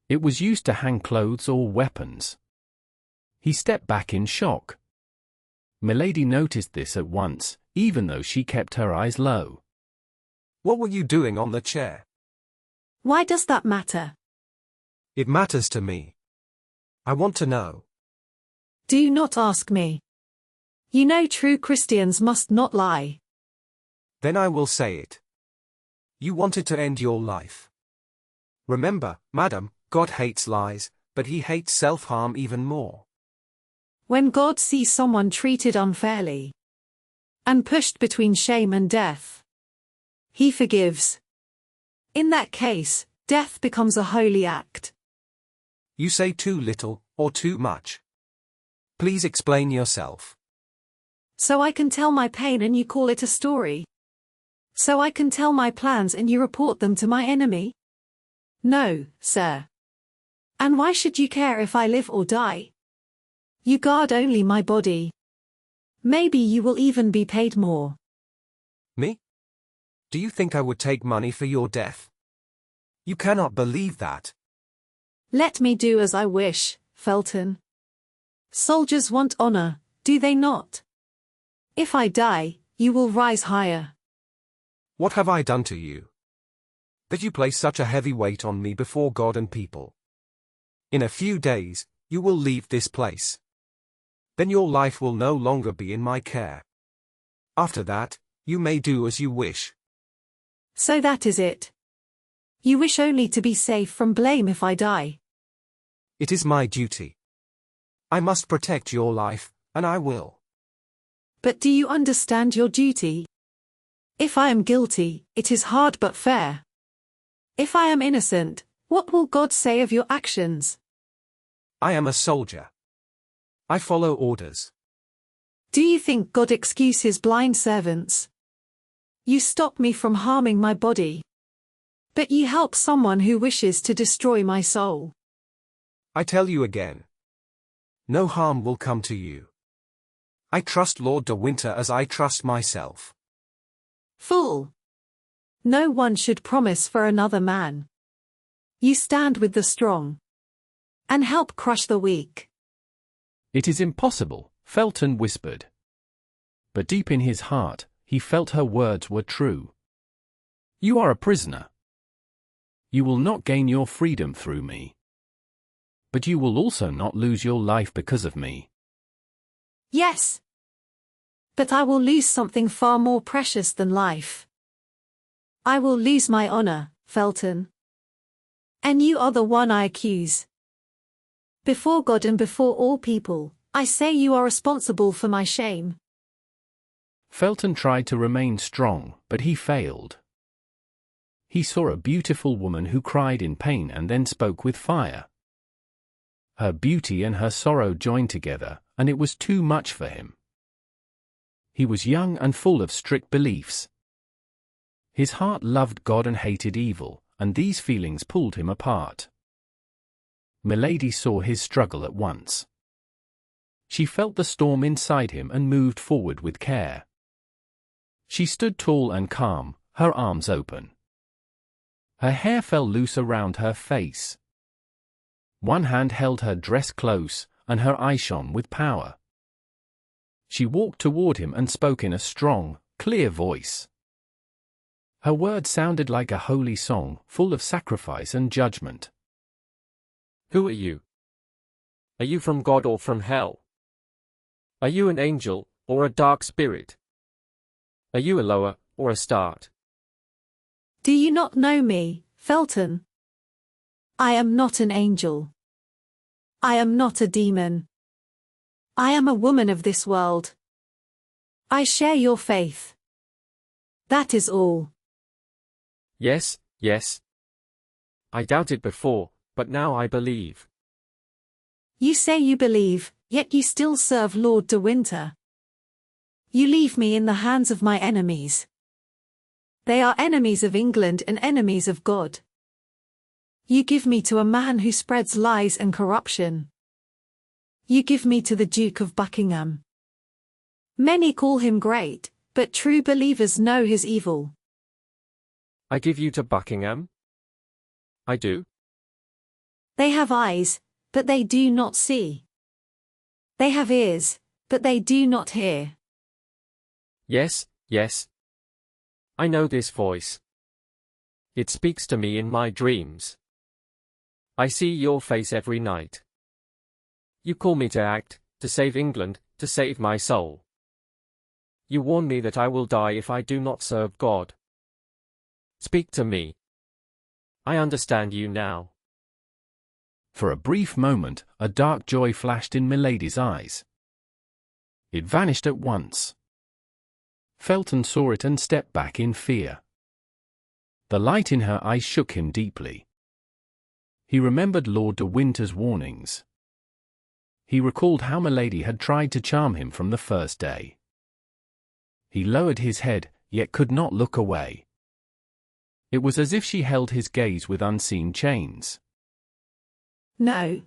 S3: It was used to hang clothes or weapons. He stepped back in shock. Milady noticed this at once, even though she kept her eyes low.
S7: "What were you doing on the chair?"
S1: "Why does that matter?"
S7: "It matters to me. I want to know."
S1: "Do not ask me. You know true Christians must not lie."
S7: "Then I will say it. You wanted to end your life. Remember, madam, God hates lies, but he hates self-harm even more."
S1: When God sees someone treated unfairly and pushed between shame and death, he forgives. In that case, death becomes a holy act.
S7: "You say too little, or too much. Please explain yourself."
S1: So I can tell my pain and you call it a story? So I can tell my plans and you report them to my enemy? No, sir. And why should you care if I live or die? You guard only my body. Maybe you will even be paid more.
S7: "Me? Do you think I would take money for your death? You cannot believe that."
S1: Let me do as I wish, Felton. Soldiers want honor, do they not? If I die, you will rise higher.
S7: "What have I done to you? That you place such a heavy weight on me before God and people? In a few days, you will leave this place. Then your life will no longer be in my care. After that, you may do as you wish."
S1: So that is it. You wish only to be safe from blame if I die.
S7: "It is my duty. I must protect your life, and I will."
S1: But do you understand your duty? If I am guilty, it is hard but fair. If I am innocent, what will God say of your actions?
S7: "I am a soldier. I follow orders."
S1: Do you think God excuses blind servants? You stop me from harming my body. But you help someone who wishes to destroy my soul.
S7: "I tell you again. No harm will come to you. I trust Lord de Winter as I trust myself."
S1: Fool! No one should promise for another man. You stand with the strong and help crush the weak.
S3: "It is impossible," Felton whispered. But deep in his heart, he felt her words were true. "You are a prisoner. You will not gain your freedom through me. But you will also not lose your life because of me."
S1: Yes. But I will lose something far more precious than life. I will lose my honor, Felton. And you are the one I accuse. Before God and before all people, I say you are responsible for my shame.
S3: Felton tried to remain strong, but he failed. He saw a beautiful woman who cried in pain and then spoke with fire. Her beauty and her sorrow joined together, and it was too much for him. He was young and full of strict beliefs. His heart loved God and hated evil, and these feelings pulled him apart. Milady saw his struggle at once. She felt the storm inside him and moved forward with care. She stood tall and calm, her arms open. Her hair fell loose around her face. One hand held her dress close, and her eye shone with power. She walked toward him and spoke in a strong, clear voice. Her words sounded like a holy song, full of sacrifice and judgment.
S5: Who are you? Are you from God or from hell? Are you an angel, or a dark spirit? Are you a lower, or a start?
S1: Do you not know me, Felton? I am not an angel. I am not a demon. I am a woman of this world. I share your faith. That is all.
S5: Yes, yes. I doubted before, but now I believe.
S1: You say you believe, yet you still serve Lord de Winter. You leave me in the hands of my enemies. They are enemies of England and enemies of God. You give me to a man who spreads lies and corruption. You give me to the Duke of Buckingham. Many call him great, but true believers know his evil.
S5: I give you to Buckingham? I do.
S1: They have eyes, but they do not see. They have ears, but they do not hear.
S5: Yes, yes. I know this voice. It speaks to me in my dreams. I see your face every night. You call me to act, to save England, to save my soul. You warn me that I will die if I do not serve God. Speak to me. I understand you now.
S3: For a brief moment, a dark joy flashed in Milady's eyes. It vanished at once. Felton saw it and stepped back in fear. The light in her eyes shook him deeply. He remembered Lord de Winter's warnings. He recalled how Milady had tried to charm him from the first day. He lowered his head, yet could not look away. It was as if she held his gaze with unseen chains.
S1: No.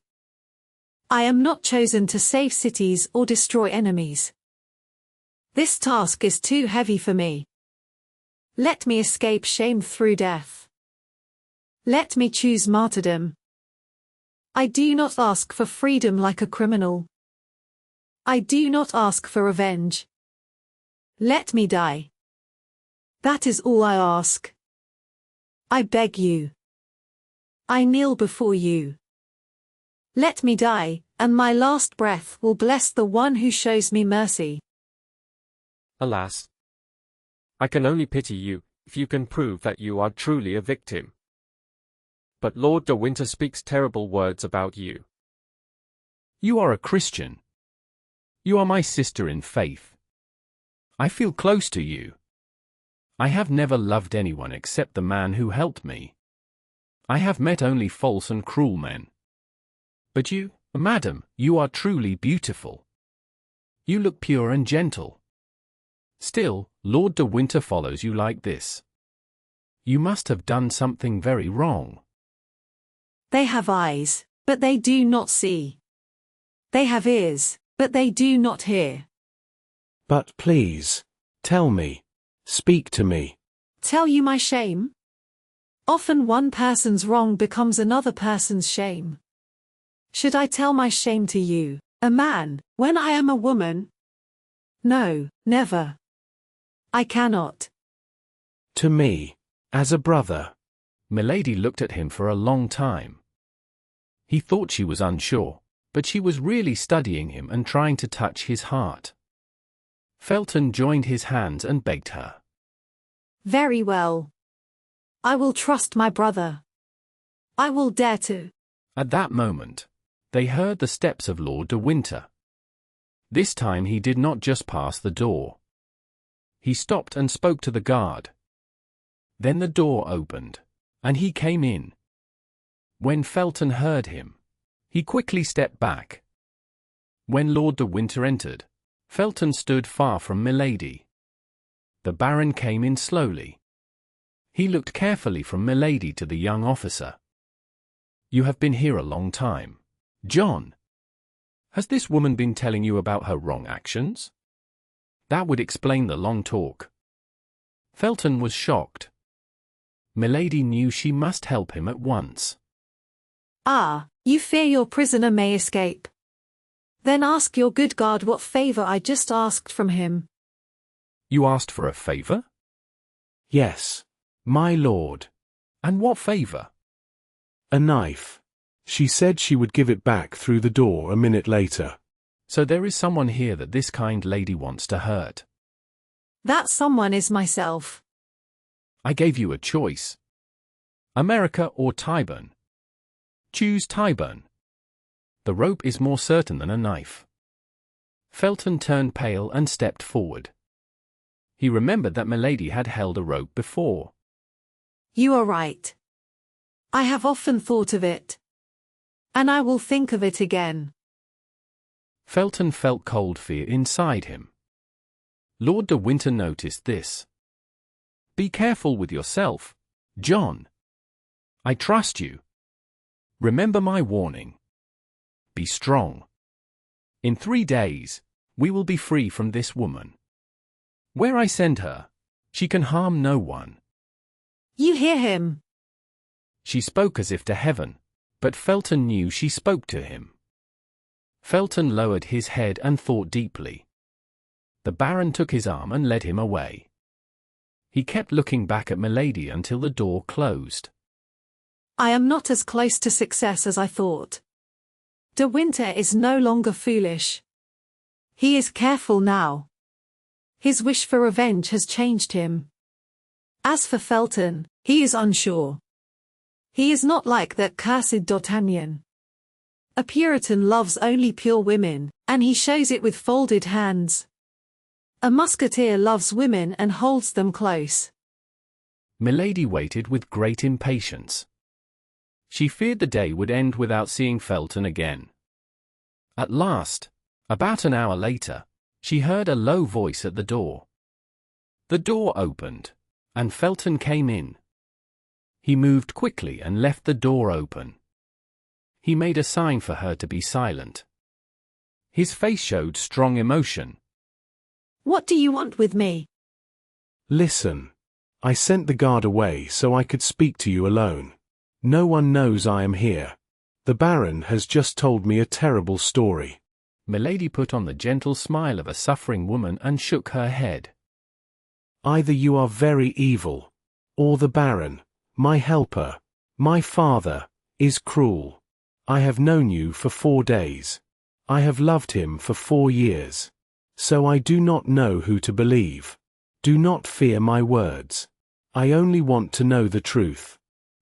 S1: I am not chosen to save cities or destroy enemies. This task is too heavy for me. Let me escape shame through death. Let me choose martyrdom. I do not ask for freedom like a criminal. I do not ask for revenge. Let me die. That is all I ask. I beg you. I kneel before you. Let me die, and my last breath will bless the one who shows me mercy.
S5: Alas. I can only pity you, if you can prove that you are truly a victim. But Lord de Winter speaks terrible words about you.
S3: You are a Christian. You are my sister in faith. I feel close to you. I have never loved anyone except the man who helped me. I have met only false and cruel men. But you, madam, you are truly beautiful. You look pure and gentle. Still, Lord de Winter follows you like this. You must have done something very wrong.
S1: They have eyes, but they do not see. They have ears, but they do not hear.
S2: But please, tell me. Speak to me.
S1: Tell you my shame? Often one person's wrong becomes another person's shame. Should I tell my shame to you, a man, when I am a woman? No, never. I cannot.
S2: To me, as a brother.
S3: Milady looked at him for a long time. He thought she was unsure, but she was really studying him and trying to touch his heart. Felton joined his hands and begged her.
S1: Very well. I will trust my brother. I will dare to.
S3: At that moment, they heard the steps of Lord de Winter. This time he did not just pass the door. He stopped and spoke to the guard. Then the door opened, and he came in. When Felton heard him, he quickly stepped back. When Lord de Winter entered, Felton stood far from Milady. The Baron came in slowly. He looked carefully from Milady to the young officer. "You have been here a long time, John. Has this woman been telling you about her wrong actions?" That would explain the long talk. Felton was shocked. Milady knew she must help him at once.
S1: "Ah, you fear your prisoner may escape. Then ask your good guard what favor I just asked from him."
S3: "You asked for a favor?"
S2: Yes, my lord.
S3: "And what favor?"
S2: A knife. She said she would give it back through the door a minute later.
S3: "So there is someone here that this kind lady wants to hurt."
S1: "That someone is myself."
S3: "I gave you a choice. America or Tyburn. Choose Tyburn. The rope is more certain than a knife." Felton turned pale and stepped forward. He remembered that Milady had held a rope before.
S1: "You are right. I have often thought of it. And I will think of it again."
S3: Felton felt cold fear inside him. Lord de Winter noticed this. "Be careful with yourself, John. I trust you. Remember my warning. Be strong. In 3 days, we will be free from this woman. Where I send her, she can harm no one."
S1: "You hear him?"
S3: She spoke as if to heaven, but Felton knew she spoke to him. Felton lowered his head and thought deeply. The Baron took his arm and led him away. He kept looking back at Milady until the door closed.
S1: "I am not as close to success as I thought. De Winter is no longer foolish. He is careful now. His wish for revenge has changed him. As for Felton, he is unsure. He is not like that cursed D'Artagnan. A Puritan loves only pure women, and he shows it with folded hands. A musketeer loves women and holds them close."
S3: Milady waited with great impatience. She feared the day would end without seeing Felton again. At last, about an hour later, she heard a low voice at the door. The door opened, and Felton came in. He moved quickly and left the door open. He made a sign for her to be silent. His face showed strong emotion.
S1: "What do you want with me?"
S2: Listen. I sent the guard away so I could speak to you alone. No one knows I am here. The Baron has just told me a terrible story.
S3: Milady put on the gentle smile of a suffering woman and shook her head.
S2: Either you are very evil, or the Baron, my helper, my father, is cruel. I have known you for 4 days. I have loved him for 4 years. So I do not know who to believe. Do not fear my words. I only want to know the truth.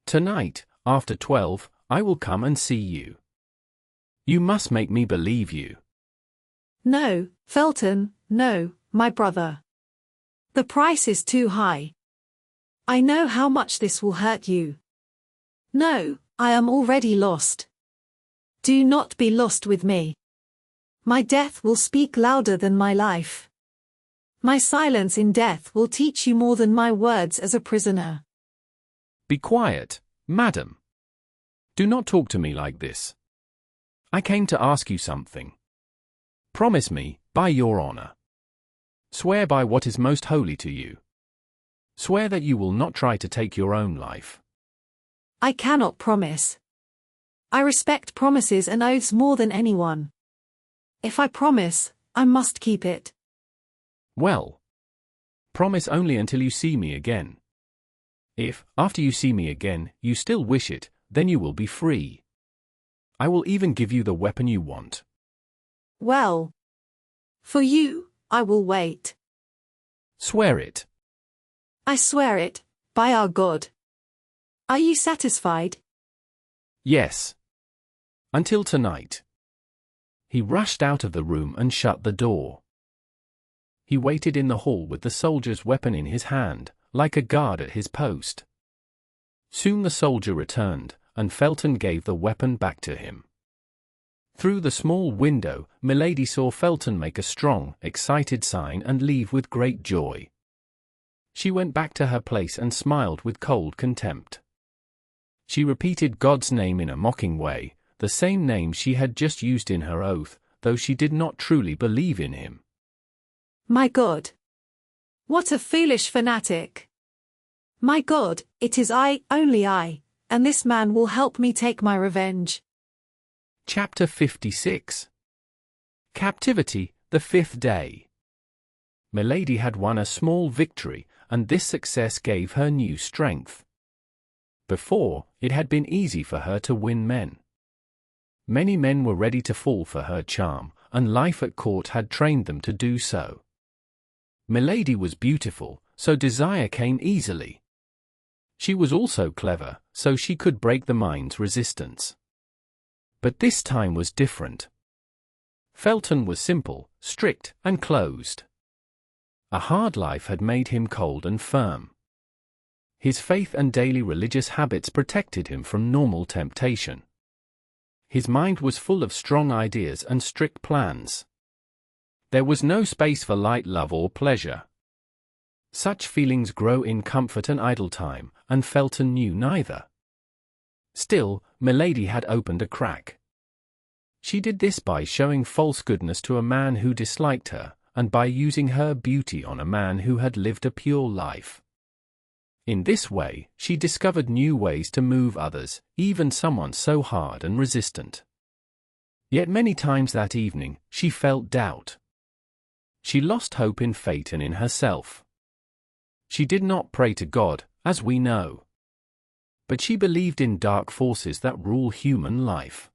S3: Tonight, after 12, I will come and see you. You must make me believe you.
S1: "No, Felton, no, my brother. The price is too high. I know how much this will hurt you. No, I am already lost. Do not be lost with me. My death will speak louder than my life. My silence in death will teach you more than my words as a prisoner."
S3: Be quiet, madam. Do not talk to me like this. I came to ask you something. Promise me, by your honor. Swear by what is most holy to you. Swear that you will not try to take your own life.
S1: "I cannot promise. I respect promises and oaths more than anyone. If I promise, I must keep it."
S3: Well, promise only until you see me again. If, after you see me again, you still wish it, then you will be free. I will even give you the weapon you want.
S1: "Well, for you, I will wait."
S3: Swear it.
S1: "I swear it, by our God." Are you satisfied?
S3: Yes. Until tonight. He rushed out of the room and shut the door. He waited in the hall with the soldier's weapon in his hand, like a guard at his post. Soon the soldier returned, and Felton gave the weapon back to him. Through the small window, Milady saw Felton make a strong, excited sign and leave with great joy. She went back to her place and smiled with cold contempt. She repeated God's name in a mocking way, the same name she had just used in her oath, though she did not truly believe in him.
S1: My God! What a foolish fanatic! My God, it is I, only I, and this man will help me take my revenge.
S3: Chapter 56. Captivity, the fifth day. Milady had won a small victory, and this success gave her new strength. Before, it had been easy for her to win men. Many men were ready to fall for her charm, and life at court had trained them to do so. Milady was beautiful, so desire came easily. She was also clever, so she could break the mind's resistance. But this time was different. Felton was simple, strict, and closed. A hard life had made him cold and firm. His faith and daily religious habits protected him from normal temptation. His mind was full of strong ideas and strict plans. There was no space for light love or pleasure. Such feelings grow in comfort and idle time, and Felton knew neither. Still, Milady had opened a crack. She did this by showing false goodness to a man who disliked her, and by using her beauty on a man who had lived a pure life. In this way, she discovered new ways to move others, even someone so hard and resistant. Yet many times that evening, she felt doubt. She lost hope in fate and in herself. She did not pray to God, as we know. But she believed in dark forces that rule human life.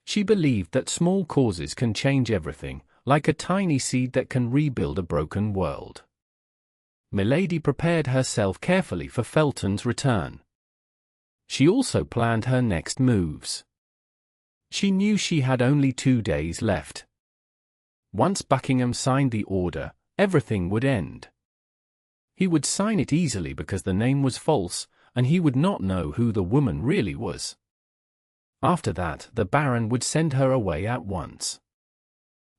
S3: She believed that small causes can change everything, like a tiny seed that can rebuild a broken world. Milady prepared herself carefully for Felton's return. She also planned her next moves. She knew she had only 2 days left. Once Buckingham signed the order, everything would end. He would sign it easily because the name was false, and he would not know who the woman really was. After that, the Baron would send her away at once.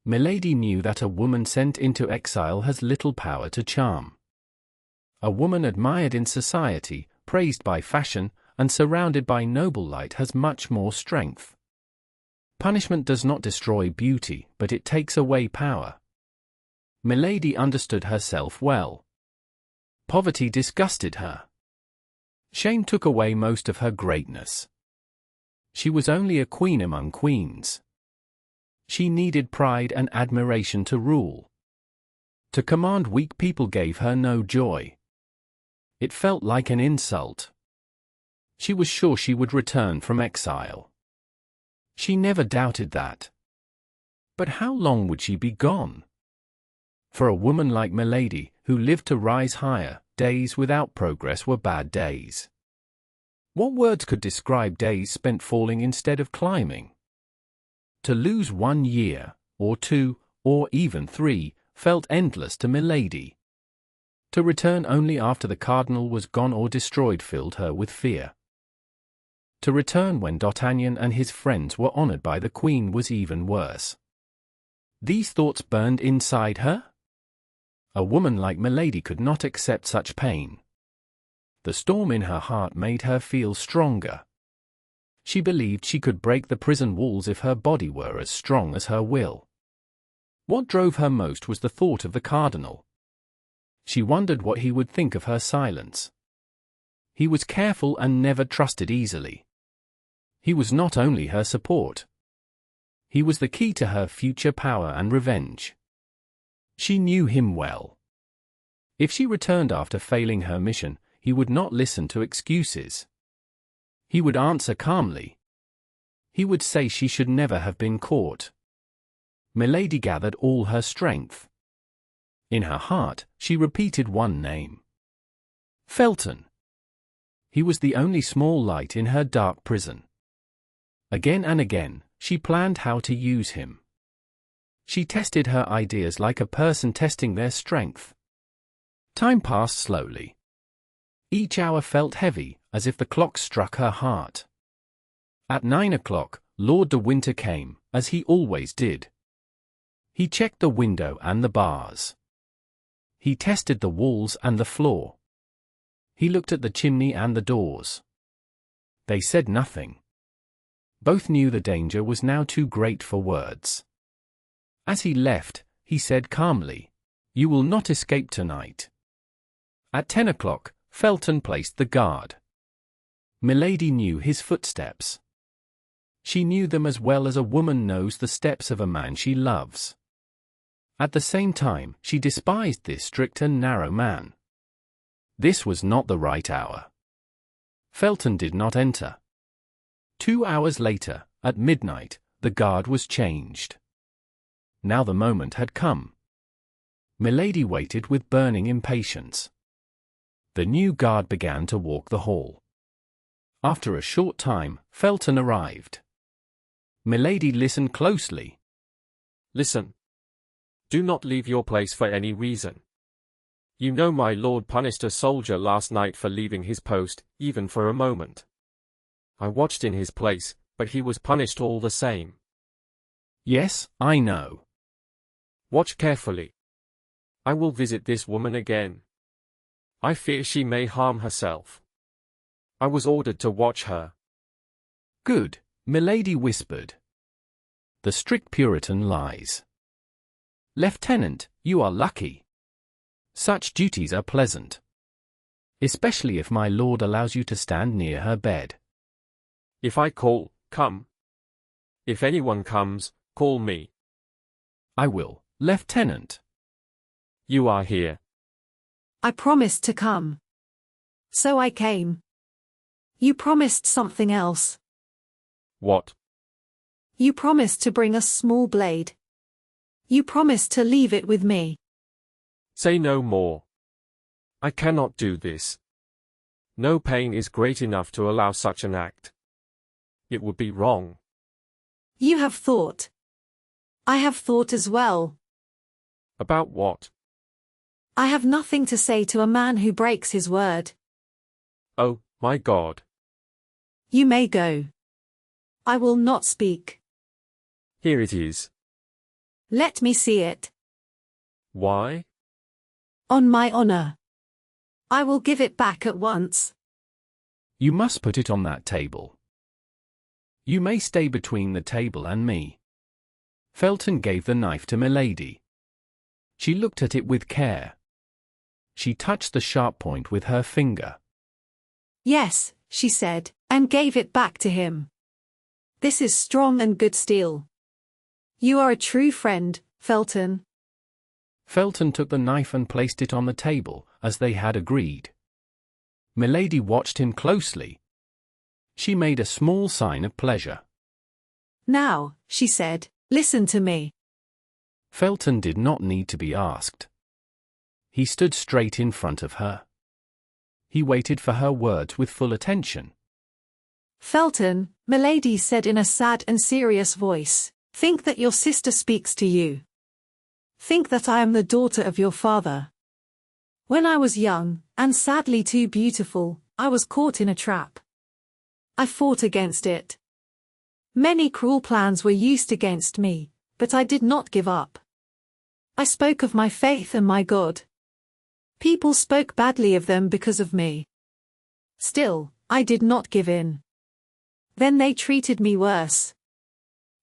S3: Milady knew that a woman sent into exile has little power to charm. A woman admired in society, praised by fashion, and surrounded by noble light has much more strength. Punishment does not destroy beauty, but it takes away power. Milady understood herself well. Poverty disgusted her. Shame took away most of her greatness. She was only a queen among queens. She needed pride and admiration to rule. To command weak people gave her no joy. It felt like an insult. She was sure she would return from exile. She never doubted that. But how long would she be gone? For a woman like Milady, who lived to rise higher, days without progress were bad days. What words could describe days spent falling instead of climbing? To lose 1 year, or 2, or even 3, felt endless to Milady. To return only after the cardinal was gone or destroyed filled her with fear. To return when D'Artagnan and his friends were honored by the queen was even worse. These thoughts burned inside her. A woman like Milady could not accept such pain. The storm in her heart made her feel stronger. She believed she could break the prison walls if her body were as strong as her will. What drove her most was the thought of the cardinal. She wondered what he would think of her silence. He was careful and never trusted easily. He was not only her support. He was the key to her future power and revenge. She knew him well. If she returned after failing her mission, he would not listen to excuses. He would answer calmly. He would say she should never have been caught. Milady gathered all her strength. In her heart, she repeated one name. Felton. He was the only small light in her dark prison. Again and again, she planned how to use him. She tested her ideas like a person testing their strength. Time passed slowly. Each hour felt heavy, as if the clock struck her heart. At 9 o'clock, Lord de Winter came, as he always did. He checked the window and the bars. He tested the walls and the floor. He looked at the chimney and the doors. They said nothing. Both knew the danger was now too great for words. As he left, he said calmly, "You will not escape tonight." At 10 o'clock, Felton placed the guard. Milady knew his footsteps. She knew them as well as a woman knows the steps of a man she loves. At the same time, she despised this strict and narrow man. This was not the right hour. Felton did not enter. 2 hours later, at midnight, the guard was changed. Now the moment had come. Milady waited with burning impatience. The new guard began to walk the hall. After a short time, Felton arrived. Milady listened closely.
S5: Listen. Do not leave your place for any reason. You know my lord punished a soldier last night for leaving his post, even for a moment. I watched in his place, but he was punished all the same.
S3: Yes, I know.
S5: Watch carefully. I will visit this woman again. I fear she may harm herself. I was ordered to watch her.
S3: Good, Milady whispered. The strict Puritan lies. Lieutenant, you are lucky. Such duties are pleasant. Especially if my lord allows you to stand near her bed.
S5: If I call, come. If anyone comes, call me.
S3: I will, Lieutenant.
S5: You are here.
S1: I promised to come. So I came. You promised something else.
S5: What?
S1: You promised to bring a small blade. You promised to leave it with me.
S5: Say no more. I cannot do this. No pain is great enough to allow such an act. It would be wrong.
S1: You have thought. I have thought as well.
S5: About what?
S1: I have nothing to say to a man who breaks his word.
S5: Oh, my God.
S1: You may go. I will not speak.
S5: Here it is.
S1: Let me see it.
S5: Why?
S1: On my honor. I will give it back at once.
S3: You must put it on that table. You may stay between the table and me. Felton gave the knife to Milady. She looked at it with care. She touched the sharp point with her finger.
S1: Yes, she said, and gave it back to him. This is strong and good steel. You are a true friend, Felton.
S3: Felton took the knife and placed it on the table, as they had agreed. Milady watched him closely. She made a small sign of pleasure.
S1: Now, she said, listen to me.
S3: Felton did not need to be asked. He stood straight in front of her. He waited for her words with full attention.
S1: Felton, Milady said in a sad and serious voice, think that your sister speaks to you. Think that I am the daughter of your father. When I was young, and sadly too beautiful, I was caught in a trap. I fought against it. Many cruel plans were used against me, but I did not give up. I spoke of my faith and my God. People spoke badly of them because of me. Still, I did not give in. Then they treated me worse.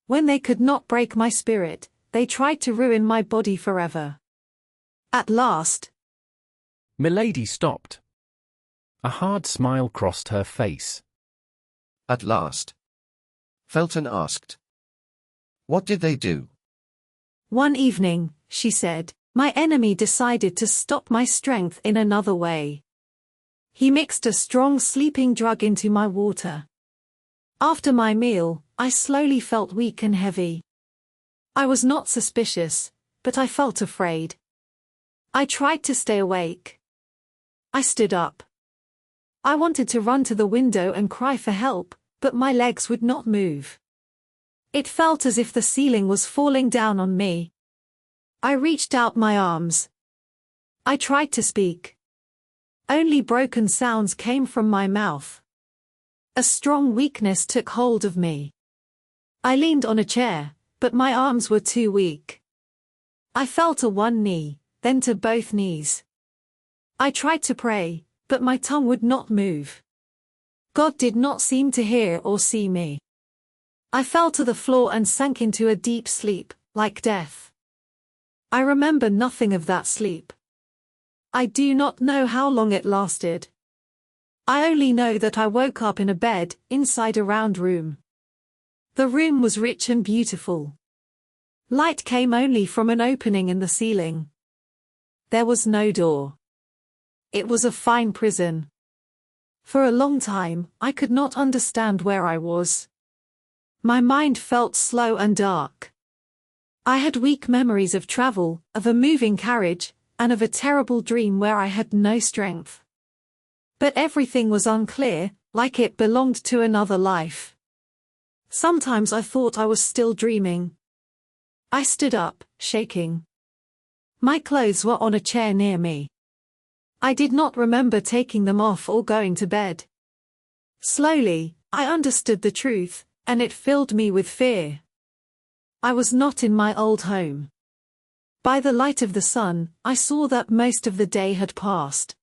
S1: When they could not break my spirit, they tried to ruin my body forever. At last,
S3: Milady stopped. A hard smile crossed her face.
S6: At last. Felton asked. What did they do?
S1: one evening, she said, my enemy decided to stop my strength in another way. He mixed a strong sleeping drug into my water. After my meal, I slowly felt weak and heavy. I was not suspicious, but I felt afraid. I tried to stay awake. I stood up. I wanted to run to the window and cry for help, but my legs would not move. It felt as if the ceiling was falling down on me. I reached out my arms. I tried to speak. Only broken sounds came from my mouth. A strong weakness took hold of me. I leaned on a chair, but my arms were too weak. I fell to one knee, then to both knees. I tried to pray, but my tongue would not move. God did not seem to hear or see me. I fell to the floor and sank into a deep sleep, like death. I remember nothing of that sleep. I do not know how long it lasted. I only know that I woke up in a bed, inside a round room. The room was rich and beautiful. Light came only from an opening in the ceiling. There was no door. It was a fine prison. For a long time, I could not understand where I was. My mind felt slow and dark. I had weak memories of travel, of a moving carriage, and of a terrible dream where I had no strength. But everything was unclear, like it belonged to another life. Sometimes I thought I was still dreaming. I stood up, shaking. My clothes were on a chair near me. I did not remember taking them off or going to bed. Slowly, I understood the truth, and it filled me with fear. I was not in my old home. By the light of the sun, I saw that most of the day had passed.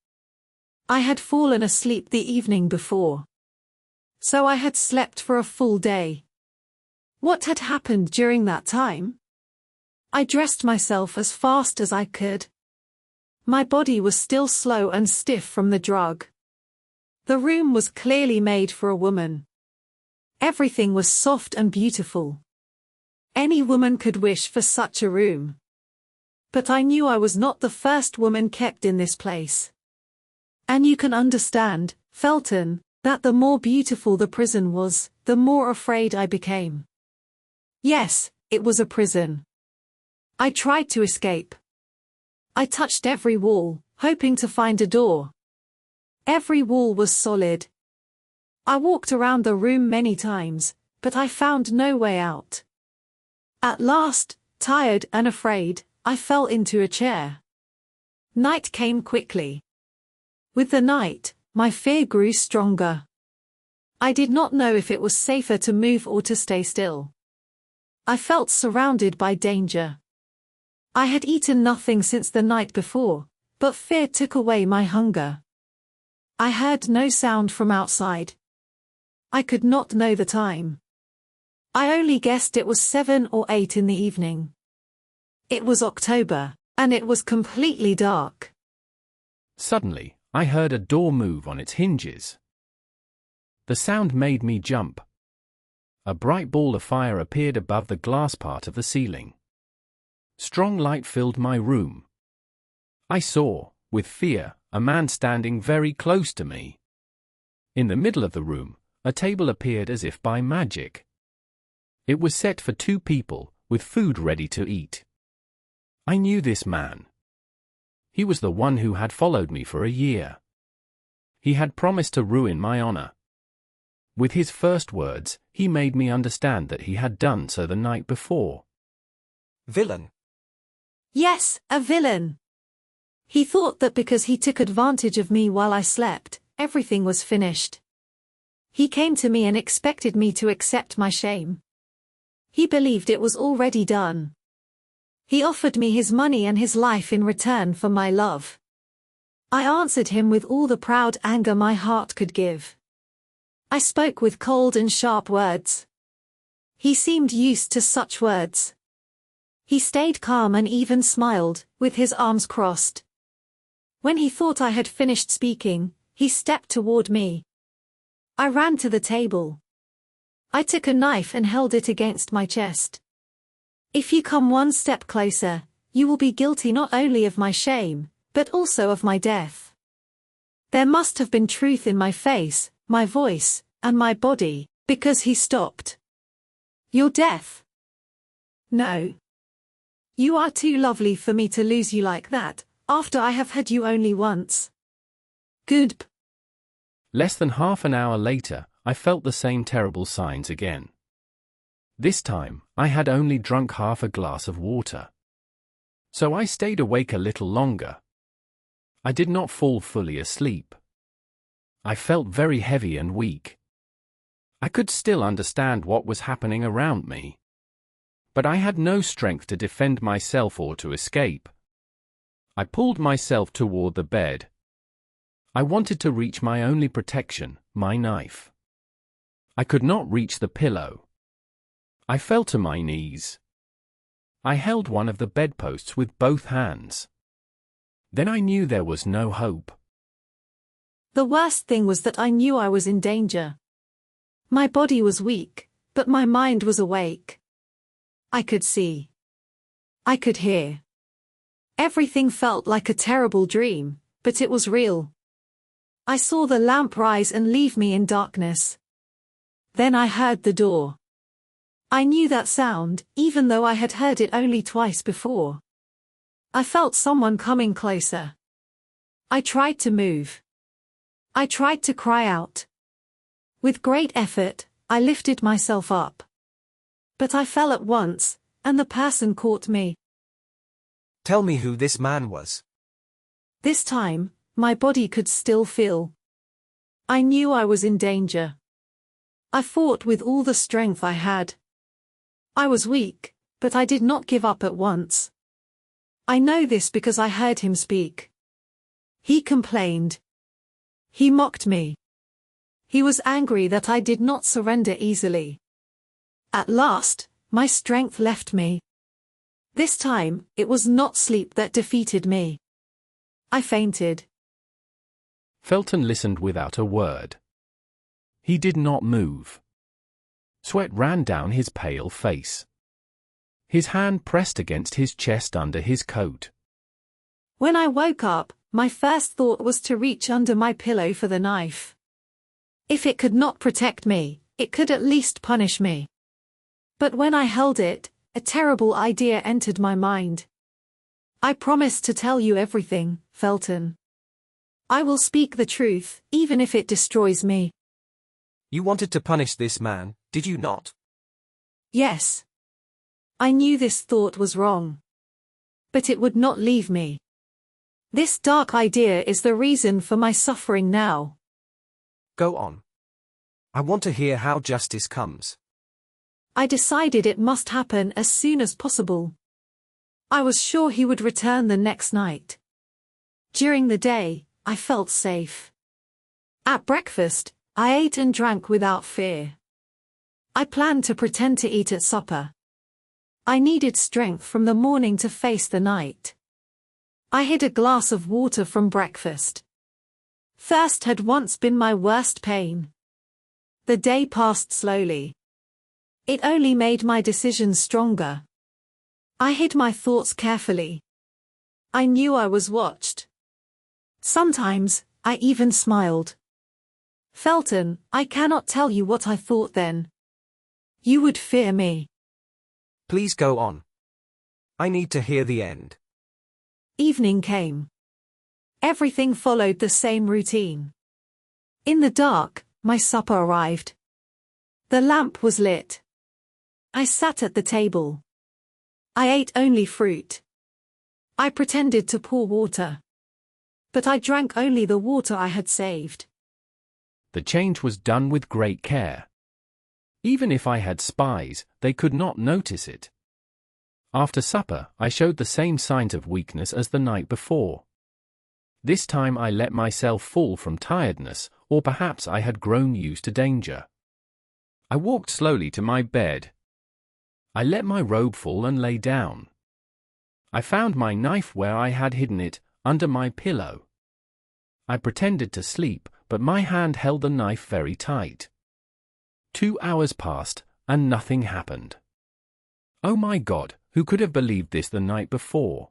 S1: I had fallen asleep the evening before. So I had slept for a full day. What had happened during that time? I dressed myself as fast as I could. My body was still slow and stiff from the drug. The room was clearly made for a woman. Everything was soft and beautiful. Any woman could wish for such a room. But I knew I was not the first woman kept in this place. And you can understand, Felton, that the more beautiful the prison was, the more afraid I became. Yes, it was a prison. I tried to escape. I touched every wall, hoping to find a door. Every wall was solid. I walked around the room many times, but I found no way out. At last, tired and afraid, I fell into a chair. Night came quickly. With the night, my fear grew stronger. I did not know if it was safer to move or to stay still. I felt surrounded by danger. I had eaten nothing since the night before, but fear took away my hunger. I heard no sound from outside. I could not know the time. I only guessed it was 7 or 8 in the evening. It was October, and it was completely dark.
S3: Suddenly, I heard a door move on its hinges. The sound made me jump. A bright ball of fire appeared above the glass part of the ceiling. Strong light filled my room. I saw, with fear, a man standing very close to me. In the middle of the room, a table appeared as if by magic. It was set for 2 people, with food ready to eat. I knew this man. He was the one who had followed me for a year. He had promised to ruin my honor. With his first words, he made me understand that he had done so the night before.
S7: Villain.
S1: Yes, a villain. He thought that because he took advantage of me while I slept, everything was finished. He came to me and expected me to accept my shame. He believed it was already done. He offered me his money and his life in return for my love. I answered him with all the proud anger my heart could give. I spoke with cold and sharp words. He seemed used to such words. He stayed calm and even smiled, with his arms crossed. When he thought I had finished speaking, he stepped toward me. I ran to the table. I took a knife and held it against my chest. If you come one step closer, you will be guilty not only of my shame, but also of my death. There must have been truth in my face, my voice, and my body, because he stopped. Your death? No. You are too lovely for me to lose you like that, after I have had you only once. Good.
S3: Less than half an hour later, I felt the same terrible signs again. This time, I had only drunk half a glass of water. So I stayed awake a little longer. I did not fall fully asleep. I felt very heavy and weak. I could still understand what was happening around me. But I had no strength to defend myself or to escape. I pulled myself toward the bed. I wanted to reach my only protection, my knife. I could not reach the pillow. I fell to my knees. I held one of the bedposts with both hands. Then I knew there was no hope.
S1: The worst thing was that I knew I was in danger. My body was weak, but my mind was awake. I could see. I could hear. Everything felt like a terrible dream, but it was real. I saw the lamp rise and leave me in darkness. Then I heard the door. I knew that sound, even though I had heard it only twice before. I felt someone coming closer. I tried to move. I tried to cry out. With great effort, I lifted myself up. But I fell at once, and the person caught me.
S7: Tell me who this man was.
S1: This time, my body could still feel. I knew I was in danger. I fought with all the strength I had. I was weak, but I did not give up at once. I know this because I heard him speak. He complained. He mocked me. He was angry that I did not surrender easily. At last, my strength left me. This time, it was not sleep that defeated me. I fainted.
S3: Felton listened without a word. He did not move. Sweat ran down his pale face. His hand pressed against his chest under his coat.
S1: When I woke up, my first thought was to reach under my pillow for the knife. If it could not protect me, it could at least punish me. But when I held it, a terrible idea entered my mind. I promise to tell you everything, Felton. I will speak the truth, even if it destroys me.
S7: You wanted to punish this man, did you not?
S1: Yes. I knew this thought was wrong. But it would not leave me. This dark idea is the reason for my suffering now.
S7: Go on. I want to hear how justice comes.
S1: I decided it must happen as soon as possible. I was sure he would return the next night. During the day, I felt safe. At breakfast, I ate and drank without fear. I planned to pretend to eat at supper. I needed strength from the morning to face the night. I hid a glass of water from breakfast. Thirst had once been my worst pain. The day passed slowly. It only made my decisions stronger. I hid my thoughts carefully. I knew I was watched. Sometimes, I even smiled. Felton, I cannot tell you what I thought then. You would fear me.
S7: Please go on. I need to hear the end.
S1: Evening came. Everything followed the same routine. In the dark, my supper arrived. The lamp was lit. I sat at the table. I ate only fruit. I pretended to pour water. But I drank only the water I had saved.
S3: The change was done with great care. Even if I had spies, they could not notice it. After supper, I showed the same signs of weakness as the night before. This time I let myself fall from tiredness, or perhaps I had grown used to danger. I walked slowly to my bed. I let my robe fall and lay down. I found my knife where I had hidden it, under my pillow. I pretended to sleep, but my hand held the knife very tight. 2 hours passed, and nothing happened. Oh my God, who could have believed this the night before?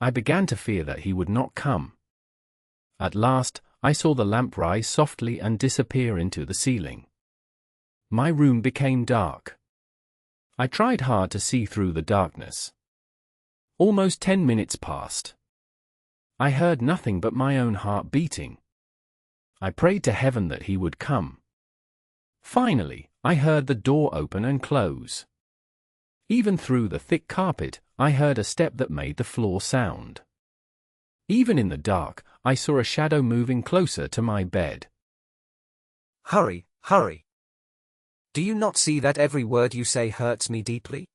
S3: I began to fear that he would not come. At last, I saw the lamp rise softly and disappear into the ceiling. My room became dark. I tried hard to see through the darkness. Almost 10 minutes passed. I heard nothing but my own heart beating. I prayed to heaven that he would come. Finally, I heard the door open and close. Even through the thick carpet, I heard a step that made the floor sound. Even in the dark, I saw a shadow moving closer to my bed.
S7: Hurry, hurry. Do you not see that every word you say hurts me deeply?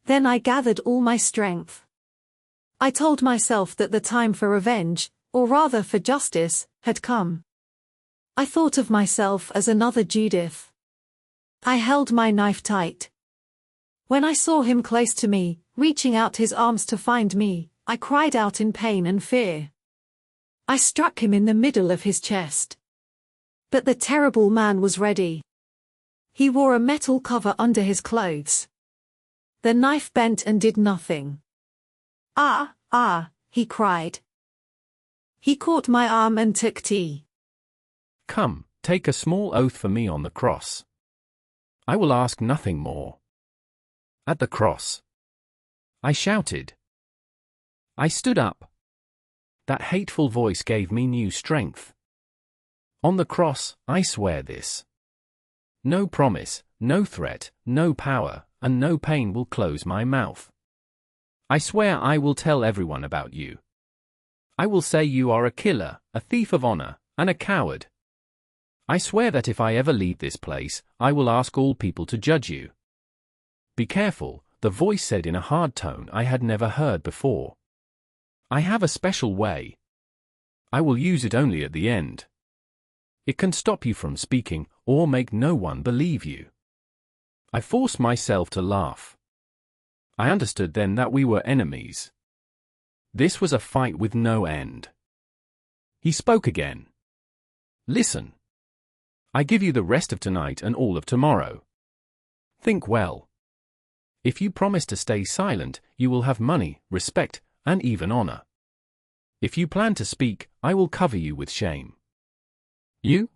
S1: Then I gathered all my strength. I told myself that the time for revenge, or rather for justice, had come. I thought of myself as another Judith. I held my knife tight. When I saw him close to me, reaching out his arms to find me, I cried out in pain and fear. I struck him in the middle of his chest. But the terrible man was ready. He wore a metal cover under his clothes. The knife bent and did nothing. "Ah, ah," he cried. He caught my arm and took tea.
S3: Come, take a small oath for me on the cross. I will ask nothing more. At the cross. I shouted. I stood up. That hateful voice gave me new strength. On the cross, I swear this. No promise, no threat, no power, and no pain will close my mouth. I swear I will tell everyone about you. I will say you are a killer, a thief of honor, and a coward. I swear that if I ever leave this place, I will ask all people to judge you. Be careful, the voice said in a hard tone I had never heard before. I have a special way. I will use it only at the end. It can stop you from speaking, or make no one believe you. I forced myself to laugh. I understood then that we were enemies. This was a fight with no end. He spoke again. Listen. I give you the rest of tonight and all of tomorrow. Think well. If you promise to stay silent, you will have money, respect, and even honor. If you plan to speak, I will cover you with shame. You?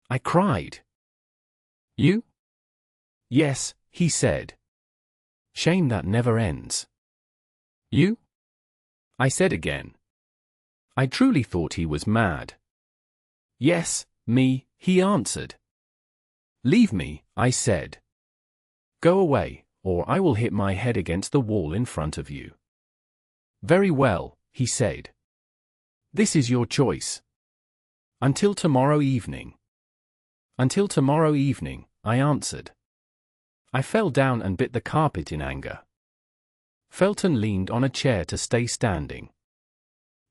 S3: I cried. You? Yes, he said. Shame that never ends. You? I said again. I truly thought he was mad. Yes, me, he answered. Leave me, I said. Go away, or I will hit my head against the wall in front of you. Very well, he said. This is your choice. Until tomorrow evening. Until tomorrow evening, I answered. I fell down and bit the carpet in anger. Felton leaned on a chair to stay standing.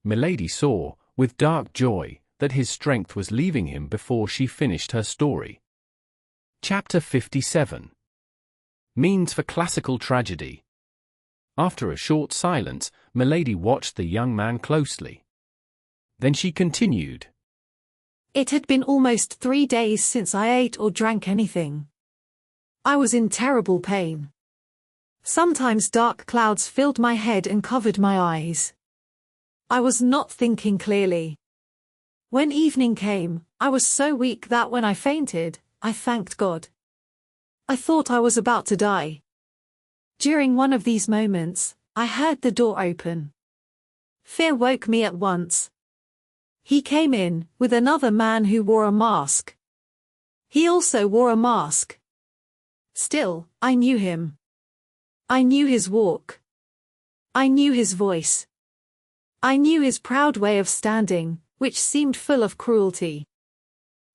S3: Milady saw, with dark joy, that his strength was leaving him before she finished her story. Chapter 57. Means for classical tragedy. After a short silence, Milady watched the young man closely. Then she continued.
S1: It had been almost 3 days since I ate or drank anything. I was in terrible pain. Sometimes dark clouds filled my head and covered my eyes. I was not thinking clearly. When evening came, I was so weak that when I fainted, I thanked God. I thought I was about to die. During one of these moments, I heard the door open. Fear woke me at once. He came in, with another man who wore a mask. He also wore a mask. Still, I knew him. I knew his walk. I knew his voice. I knew his proud way of standing, which seemed full of cruelty.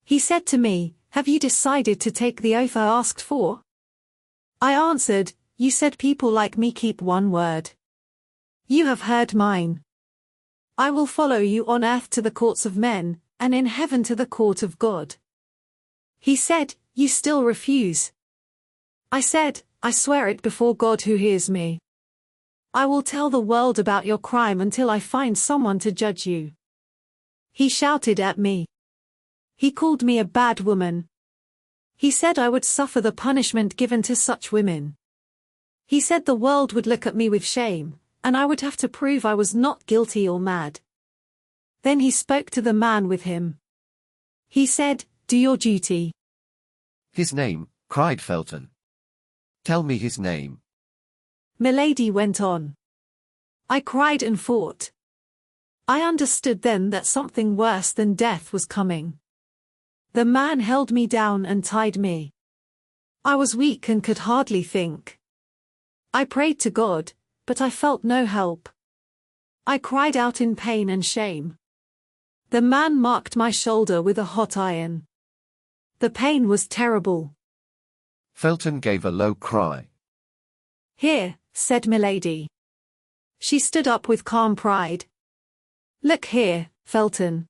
S1: He said to me, "Have you decided to take the oath I asked for?" I answered, "You said people like me keep one word. You have heard mine. I will follow you on earth to the courts of men, and in heaven to the court of God." He said, "You still refuse." I said, "I swear it before God who hears me. I will tell the world about your crime until I find someone to judge you." He shouted at me. He called me a bad woman. He said I would suffer the punishment given to such women. He said the world would look at me with shame, and I would have to prove I was not guilty or mad. Then he spoke to the man with him. He said, "Do your duty."
S6: His name, cried Felton. Tell me his name.
S1: Milady went on. I cried and fought. I understood then that something worse than death was coming. The man held me down and tied me. I was weak and could hardly think. I prayed to God, but I felt no help. I cried out in pain and shame. The man marked my shoulder with a hot iron. The pain was terrible.
S6: Felton gave a low cry.
S1: Here, said Milady. She stood up with calm pride. Look here, Felton.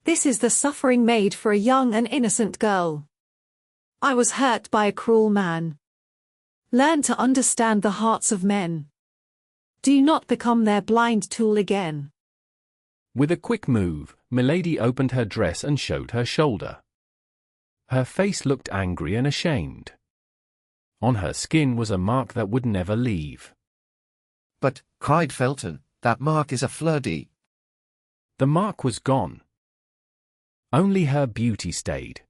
S1: This is the suffering made for a young and innocent girl. I was hurt by a cruel man. Learn to understand the hearts of men. Do not become their blind tool again.
S3: With a quick move, Milady opened her dress and showed her shoulder. Her face looked angry and ashamed. On her skin was a mark that would never leave.
S6: But, cried Felton, that mark is a fleur-de.
S3: The mark was gone. Only her beauty stayed.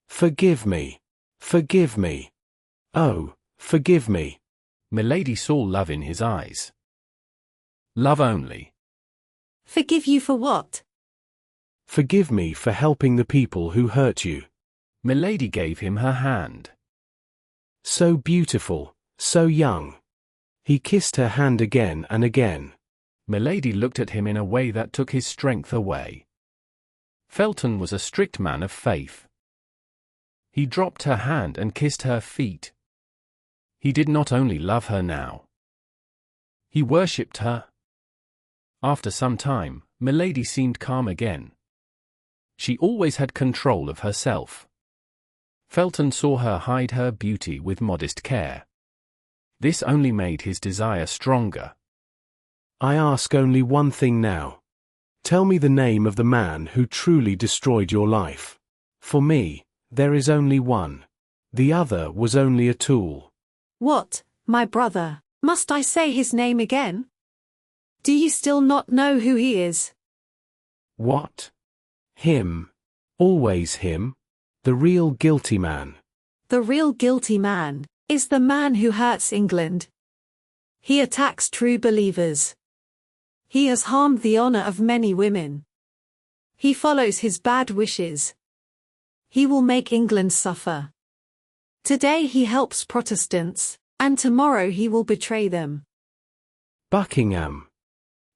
S2: Forgive me. Forgive me. Oh, forgive me.
S3: Milady saw love in his eyes. Love only.
S1: Forgive you for what?
S2: Forgive me for helping the people who hurt you.
S3: Milady gave him her hand.
S2: So beautiful, so young. He kissed her hand again and again.
S3: Milady looked at him in a way that took his strength away. Felton was a strict man of faith. He dropped her hand and kissed her feet. He did not only love her now. He worshipped her. After some time, Milady seemed calm again. She always had control of herself. Felton saw her hide her beauty with modest care. This only made his desire stronger.
S2: I ask only one thing now. Tell me the name of the man who truly destroyed your life. For me, there is only one. The other was only a tool.
S1: What, my brother, must I say his name again? Do you still not know who he is?
S2: What? Him. Always him. The real guilty man.
S1: The real guilty man is the man who hurts England. He attacks true believers. He has harmed the honor of many women. He follows his bad wishes. He will make England suffer. Today he helps Protestants, and tomorrow he will betray them.
S2: Buckingham.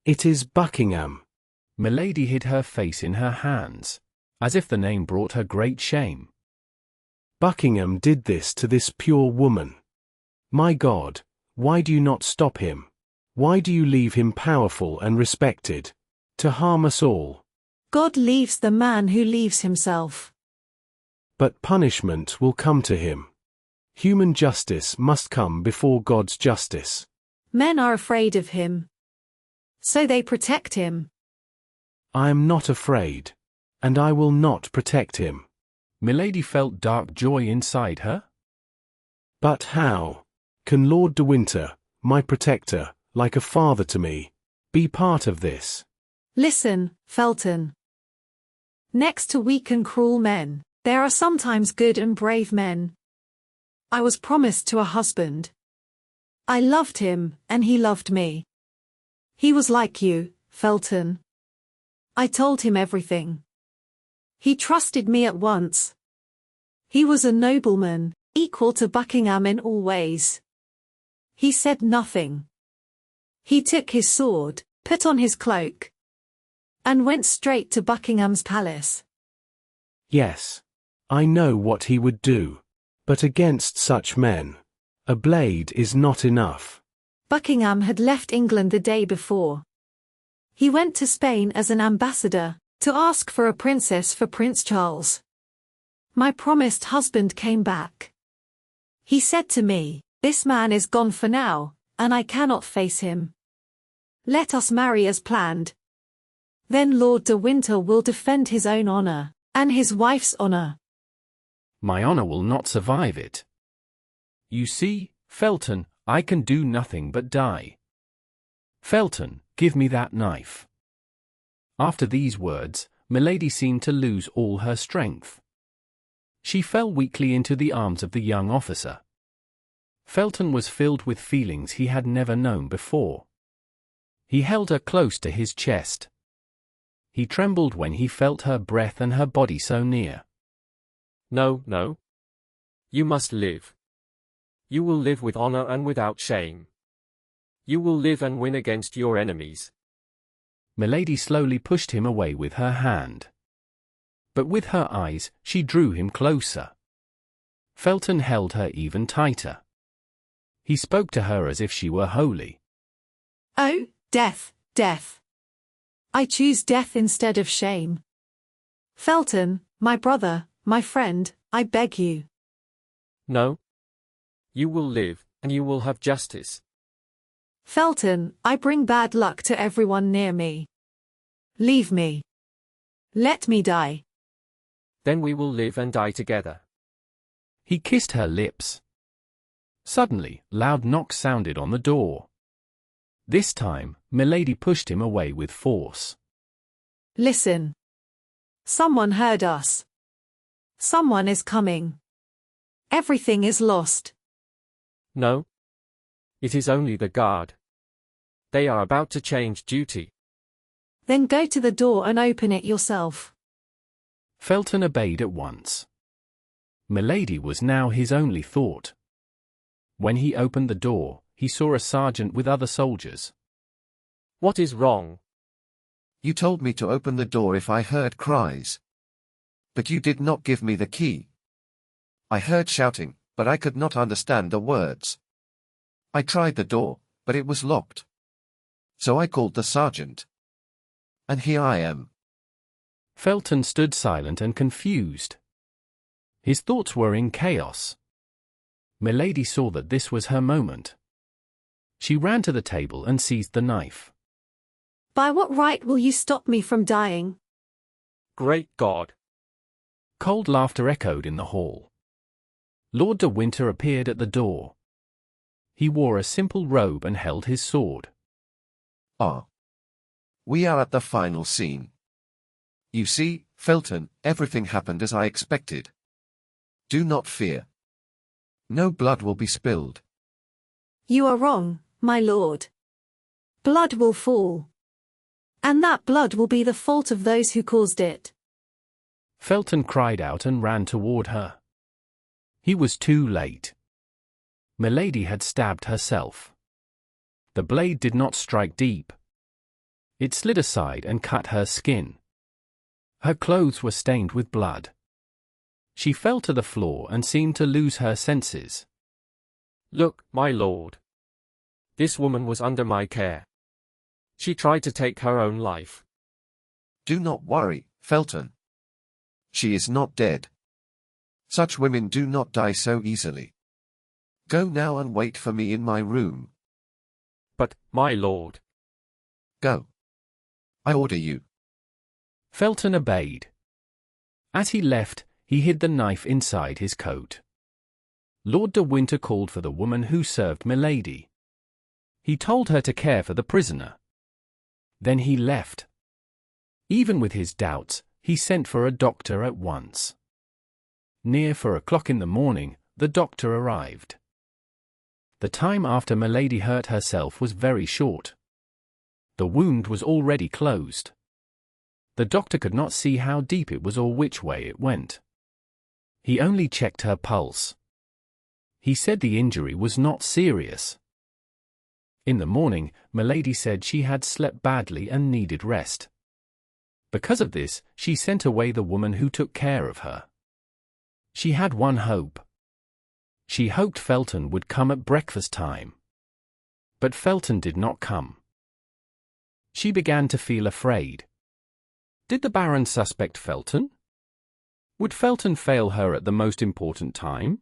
S2: It is Buckingham.
S3: Milady hid her face in her hands, as if the name brought her great shame.
S2: Buckingham did this to this pure woman. My God, why do you not stop him? Why do you leave him powerful and respected? To harm us all.
S1: God leaves the man who leaves himself.
S2: But punishment will come to him. Human justice must come before God's justice.
S1: Men are afraid of him. So they protect him.
S2: I am not afraid. And I will not protect him.
S3: Milady felt dark joy inside her.
S2: But how can Lord de Winter, my protector, like a father to me, be part of this?
S1: Listen, Felton. Next to weak and cruel men, there are sometimes good and brave men. I was promised to a husband. I loved him, and he loved me. He was like you, Felton. I told him everything. He trusted me at once. He was a nobleman, equal to Buckingham in all ways. He said nothing. He took his sword, put on his cloak, and went straight to Buckingham's palace.
S2: Yes. I know what he would do. But against such men, a blade is not enough.
S1: Buckingham had left England the day before. He went to Spain as an ambassador, to ask for a princess for Prince Charles. My promised husband came back. He said to me, "This man is gone for now, and I cannot face him. Let us marry as planned. Then Lord de Winter will defend his own honor, and his wife's honor."
S3: My honor will not survive it. You see, Felton, I can do nothing but die. Felton, give me that knife. After these words, Milady seemed to lose all her strength. She fell weakly into the arms of the young officer. Felton was filled with feelings he had never known before. He held her close to his chest. He trembled when he felt her breath and her body so near.
S5: No, no. You must live. You will live with honor and without shame. You will live and win against your enemies.
S3: Milady slowly pushed him away with her hand. But with her eyes, she drew him closer. Felton held her even tighter. He spoke to her as if she were holy.
S1: Oh, death, death. I choose death instead of shame. Felton, my brother, my friend, I beg you.
S5: No. You will live, and you will have justice.
S1: Felton, I bring bad luck to everyone near me. Leave me. Let me die.
S5: Then we will live and die together.
S3: He kissed her lips. Suddenly, loud knocks sounded on the door. This time, Milady pushed him away with force.
S1: Listen. Someone heard us. Someone is coming. Everything is lost.
S5: No. It is only the guard. They are about to change duty.
S1: Then go to the door and open it yourself.
S3: Felton obeyed at once. Milady was now his only thought. When he opened the door, he saw a sergeant with other soldiers.
S5: What is wrong?
S6: You told me to open the door if I heard cries. But you did not give me the key. I heard shouting, but I could not understand the words. I tried the door, but it was locked. So I called the sergeant. And here I am.
S3: Felton stood silent and confused. His thoughts were in chaos. Milady saw that this was her moment. She ran to the table and seized the knife.
S1: By what right will you stop me from dying?
S5: Great God!
S3: Cold laughter echoed in the hall. Lord de Winter appeared at the door. He wore a simple robe and held his sword.
S6: Ah. We are at the final scene. You see, Felton, everything happened as I expected. Do not fear. No blood will be spilled.
S1: You are wrong, my lord. Blood will fall. And that blood will be the fault of those who caused it.
S3: Felton cried out and ran toward her. He was too late. Milady had stabbed herself. The blade did not strike deep. It slid aside and cut her skin. Her clothes were stained with blood. She fell to the floor and seemed to lose her senses.
S5: Look, my lord. This woman was under my care. She tried to take her own life.
S6: Do not worry, Felton. She is not dead. Such women do not die so easily. Go now and wait for me in my room.
S5: But, my lord.
S6: Go. I order you.
S3: Felton obeyed. As he left, he hid the knife inside his coat. Lord de Winter called for the woman who served Milady. He told her to care for the prisoner. Then he left. Even with his doubts, he sent for a doctor at once. Near 4 o'clock in the morning, the doctor arrived. The time after Milady hurt herself was very short. The wound was already closed. The doctor could not see how deep it was or which way it went. He only checked her pulse. He said the injury was not serious. In the morning, Milady said she had slept badly and needed rest. Because of this, she sent away the woman who took care of her. She had one hope. She hoped Felton would come at breakfast time. But Felton did not come. She began to feel afraid. Did the Baron suspect Felton? Would Felton fail her at the most important time?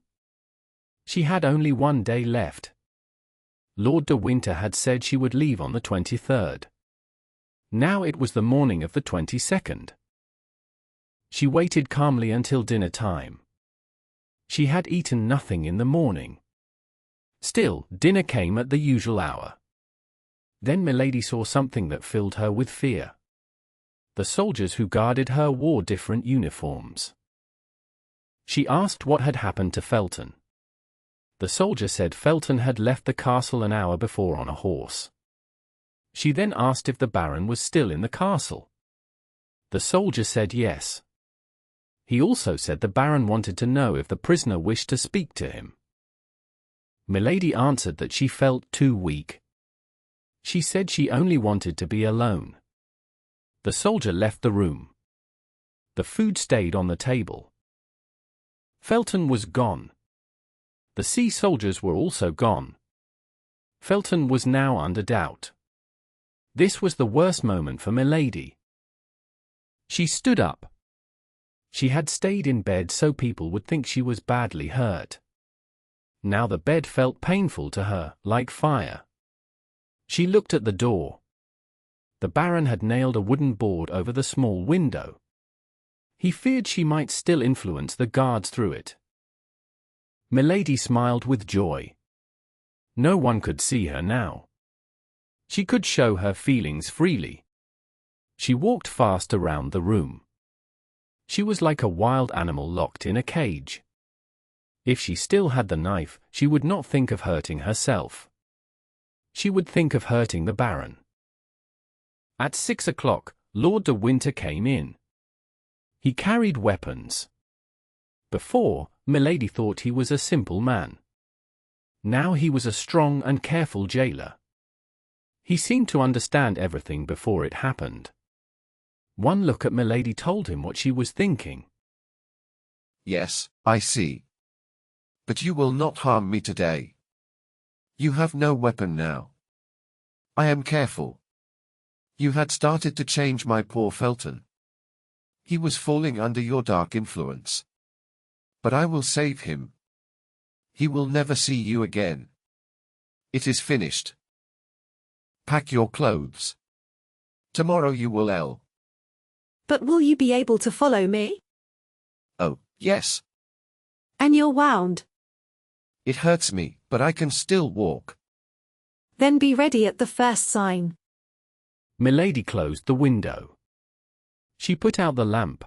S3: She had only 1 day left. Lord de Winter had said she would leave on the 23rd. Now it was the morning of the 22nd. She waited calmly until dinner time. She had eaten nothing in the morning. Still, dinner came at the usual hour. Then Milady saw something that filled her with fear. The soldiers who guarded her wore different uniforms. She asked what had happened to Felton. The soldier said Felton had left the castle an hour before on a horse. She then asked if the Baron was still in the castle. The soldier said yes. He also said the Baron wanted to know if the prisoner wished to speak to him. Milady answered that she felt too weak. She said she only wanted to be alone. The soldier left the room. The food stayed on the table. Felton was gone. The sea soldiers were also gone. Felton was now under doubt. This was the worst moment for Milady. She stood up. She had stayed in bed so people would think she was badly hurt. Now the bed felt painful to her, like fire. She looked at the door. The Baron had nailed a wooden board over the small window. He feared she might still influence the guards through it. Milady smiled with joy. No one could see her now. She could show her feelings freely. She walked fast around the room. She was like a wild animal locked in a cage. If she still had the knife, she would not think of hurting herself. She would think of hurting the Baron. At 6 o'clock, Lord de Winter came in. He carried weapons. Before, Milady thought he was a simple man. Now he was a strong and careful jailer. He seemed to understand everything before it happened. One look at Milady told him what she was thinking.
S6: Yes, I see. But you will not harm me today. You have no weapon now. I am careful. You had started to change my poor Felton. He was falling under your dark influence. But I will save him. He will never see you again. It is finished. Pack your clothes. Tomorrow you will L.
S1: But will you be able to follow me?
S6: Oh, yes.
S1: And you're wound.
S6: It hurts me, but I can still walk.
S1: Then be ready at the first sign.
S3: Milady closed the window. She put out the lamp.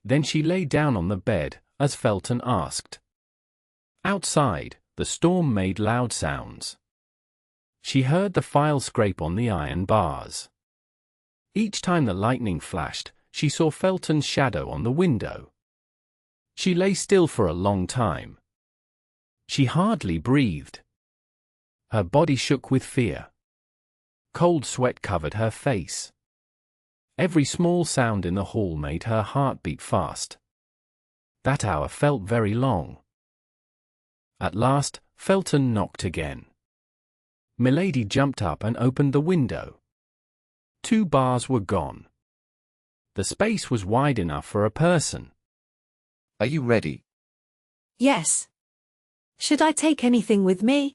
S3: Then she lay down on the bed, as Felton asked. Outside, the storm made loud sounds. She heard the file scrape on the iron bars. Each time the lightning flashed, she saw Felton's shadow on the window. She lay still for a long time. She hardly breathed. Her body shook with fear. Cold sweat covered her face. Every small sound in the hall made her heart beat fast. That hour felt very long. At last, Felton knocked again. Milady jumped up and opened the window. 2 bars were gone. The space was wide enough for a person.
S6: Are you ready?
S1: Yes. Should I take anything with me?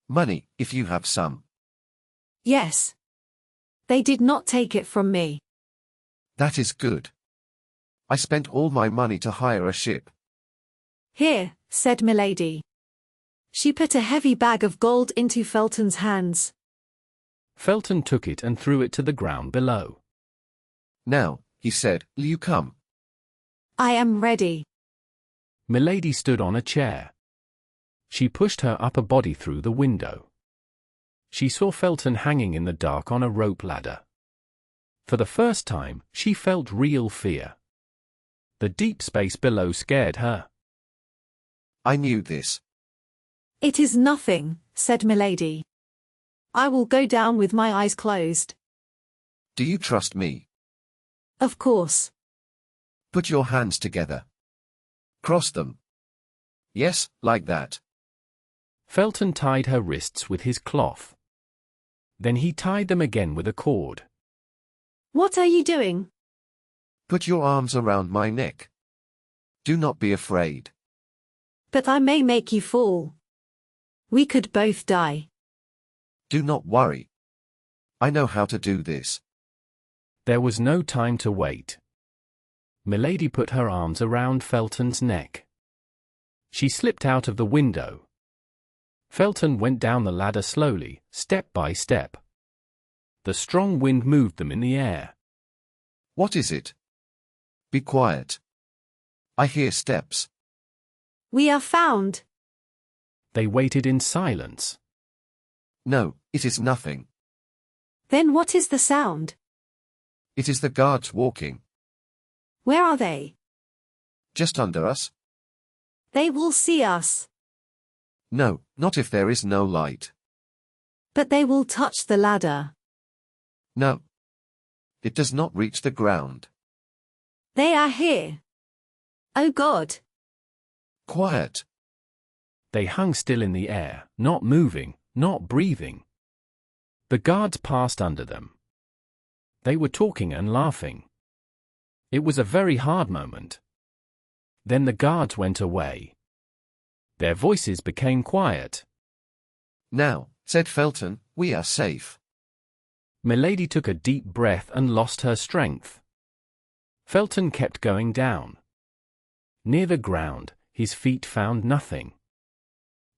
S6: Money, if you have some.
S1: Yes. They did not take it from me.
S6: That is good. I spent all my money to hire a ship.
S1: Here, said Milady. She put a heavy bag of gold into Felton's hands.
S3: Felton took it and threw it to the ground below.
S6: Now, he said, will you come?
S1: I am ready.
S3: Milady stood on a chair. She pushed her upper body through the window. She saw Felton hanging in the dark on a rope ladder. For the first time, she felt real fear. The deep space below scared her.
S6: I knew this.
S1: It is nothing, said Milady. I will go down with my eyes closed.
S6: Do you trust me?
S1: Of course.
S6: Put your hands together. Cross them. Yes, like that.
S3: Felton tied her wrists with his cloth. Then he tied them again with a cord.
S1: What are you doing?
S6: Put your arms around my neck. Do not be afraid.
S1: But I may make you fall. We could both die.
S6: Do not worry. I know how to do this.
S3: There was no time to wait. Milady put her arms around Felton's neck. She slipped out of the window. Felton went down the ladder slowly, step by step. The strong wind moved them in the air.
S6: What is it? Be quiet. I hear steps.
S1: We are found.
S3: They waited in silence.
S6: No, it is nothing.
S1: Then what is the sound?
S6: It is the guards walking.
S1: Where are they?
S6: Just under us?
S1: They will see us.
S6: No, not if there is no light.
S1: But they will touch the ladder.
S6: No. It does not reach the ground.
S1: They are here. Oh God.
S6: Quiet.
S3: They hung still in the air, not moving, not breathing. The guards passed under them. They were talking and laughing. It was a very hard moment. Then the guards went away. Their voices became quiet.
S6: Now, said Felton, we are safe.
S3: Milady took a deep breath and lost her strength. Felton kept going down. Near the ground, his feet found nothing.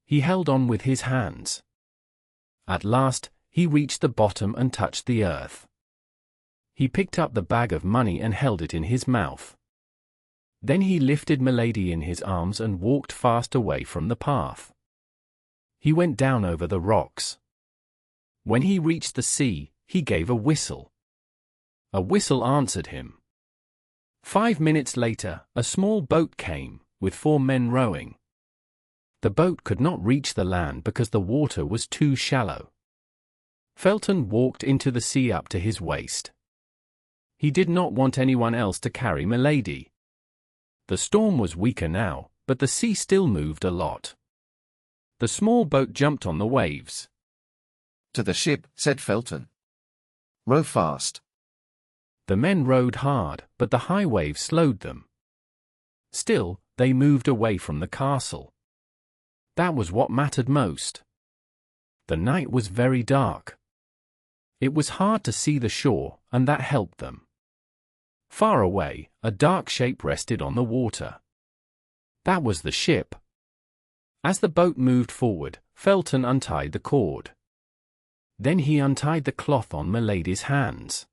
S3: He held on with his hands. At last, he reached the bottom and touched the earth. He picked up the bag of money and held it in his mouth. Then he lifted Milady in his arms and walked fast away from the path. He went down over the rocks. When he reached the sea, he gave a whistle. A whistle answered him. 5 minutes later, a small boat came, with 4 men rowing. The boat could not reach the land because the water was too shallow. Felton walked into the sea up to his waist. He did not want anyone else to carry Milady. The storm was weaker now, but the sea still moved a lot. The small boat jumped on the waves.
S6: To the ship, said Felton. Row fast.
S3: The men rowed hard, but the high waves slowed them. Still, they moved away from the castle. That was what mattered most. The night was very dark. It was hard to see the shore, and that helped them. Far away, a dark shape rested on the water. That was the ship. As the boat moved forward, Felton untied the cord. Then he untied the cloth on Milady's hands.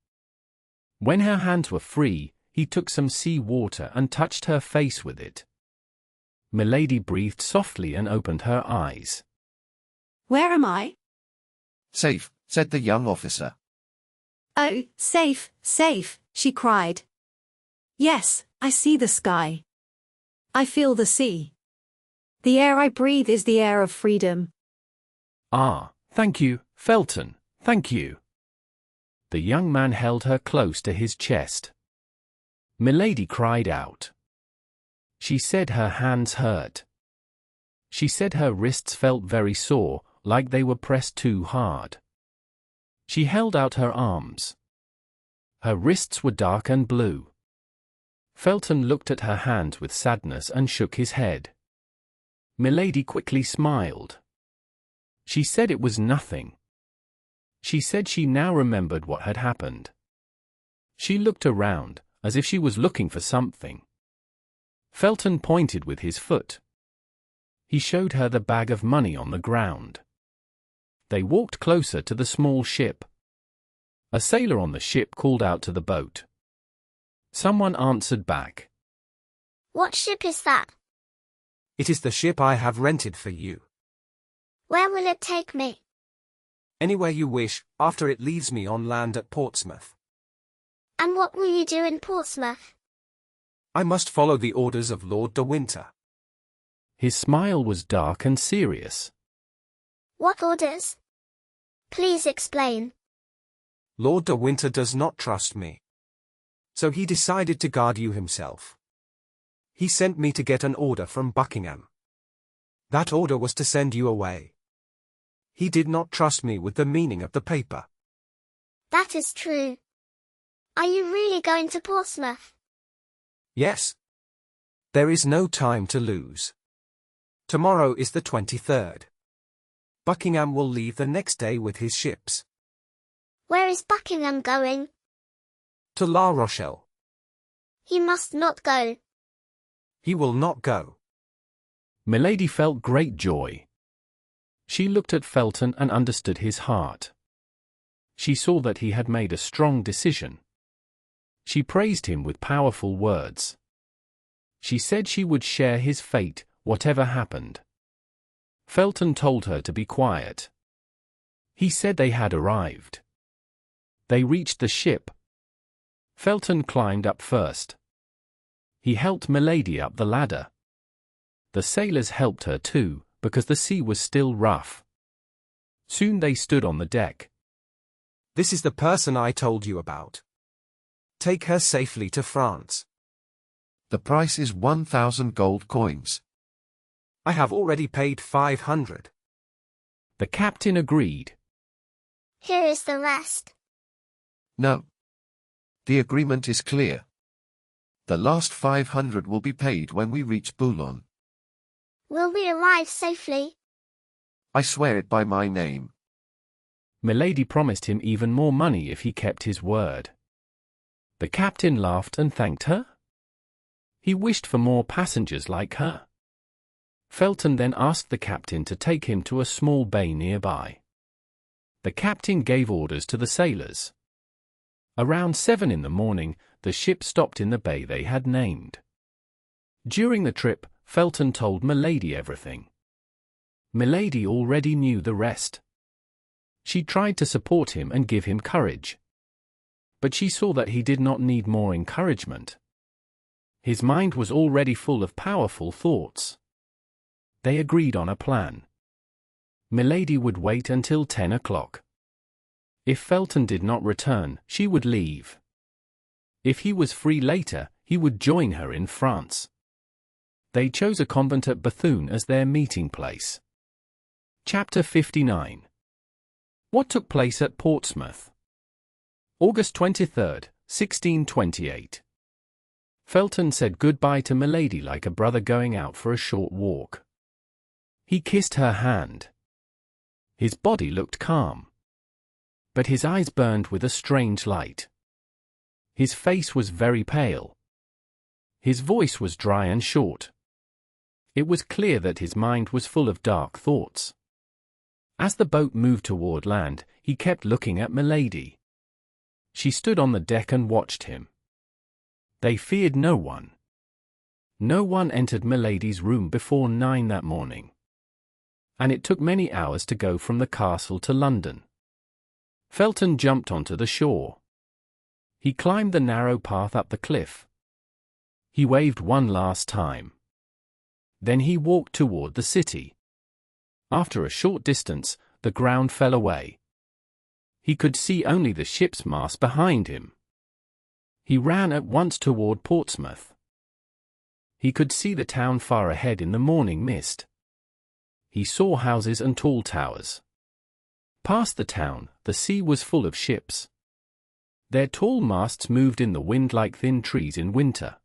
S3: When her hands were free, he took some sea water and touched her face with it. Milady breathed softly and opened her eyes.
S1: Where am I?
S6: Safe, said the young officer.
S1: Oh, safe, safe, she cried. Yes, I see the sky. I feel the sea. The air I breathe is the air of freedom.
S3: Ah, thank you, Felton, thank you. The young man held her close to his chest. Milady cried out. She said her hands hurt. She said her wrists felt very sore, like they were pressed too hard. She held out her arms. Her wrists were dark and blue. Felton looked at her hands with sadness and shook his head. Milady quickly smiled. She said it was nothing. She said she now remembered what had happened. She looked around, as if she was looking for something. Felton pointed with his foot. He showed her the bag of money on the ground. They walked closer to the small ship. A sailor on the ship called out to the boat. Someone answered back.
S4: What ship is that?
S7: It is the ship I have rented for you.
S4: Where will it take me?
S7: Anywhere you wish, after it leaves me on land at Portsmouth.
S4: And what will you do in Portsmouth?
S7: I must follow the orders of Lord de Winter.
S3: His smile was dark and serious.
S4: What orders? Please explain.
S7: Lord de Winter does not trust me. So he decided to guard you himself. He sent me to get an order from Buckingham. That order was to send you away. He did not trust me with the meaning of the paper.
S4: That is true. Are you really going to Portsmouth?
S7: Yes. There is no time to lose. Tomorrow is the 23rd. Buckingham will leave the next day with his ships.
S4: Where is Buckingham going?
S7: To La Rochelle.
S4: He must not go.
S7: He will not go.
S3: Milady felt great joy. She looked at Felton and understood his heart. She saw that he had made a strong decision. She praised him with powerful words. She said she would share his fate, whatever happened. Felton told her to be quiet. He said they had arrived. They reached the ship. Felton climbed up first. He helped Milady up the ladder. The sailors helped her too, because the sea was still rough. Soon they stood on the deck.
S7: This is the person I told you about. Take her safely to France.
S6: The price is 1,000 gold coins.
S7: I have already paid 500.
S3: The captain agreed.
S4: Here is the rest.
S6: No. The agreement is clear. The last 500 will be paid when we reach Boulogne.
S4: Will we arrive safely?
S6: I swear it by my name.
S3: Milady promised him even more money if he kept his word. The captain laughed and thanked her. He wished for more passengers like her. Felton then asked the captain to take him to a small bay nearby. The captain gave orders to the sailors. Around 7 in the morning, the ship stopped in the bay they had named. During the trip, Felton told Milady everything. Milady already knew the rest. She tried to support him and give him courage. But she saw that he did not need more encouragement. His mind was already full of powerful thoughts. They agreed on a plan. Milady would wait until 10 o'clock. If Felton did not return, she would leave. If he was free later, he would join her in France. They chose a convent at Bethune as their meeting place. Chapter 59. What took place at Portsmouth? August 23, 1628. Felton said goodbye to Milady like a brother going out for a short walk. He kissed her hand. His body looked calm. But his eyes burned with a strange light. His face was very pale. His voice was dry and short. It was clear that his mind was full of dark thoughts. As the boat moved toward land, he kept looking at Milady. She stood on the deck and watched him. They feared no one. No one entered Milady's room before 9 that morning. And it took many hours to go from the castle to London. Felton jumped onto the shore. He climbed the narrow path up the cliff. He waved one last time. Then he walked toward the city. After a short distance, the ground fell away. He could see only the ship's mast behind him. He ran at once toward Portsmouth. He could see the town far ahead in the morning mist. He saw houses and tall towers. Past the town, the sea was full of ships. Their tall masts moved in the wind like thin trees in winter.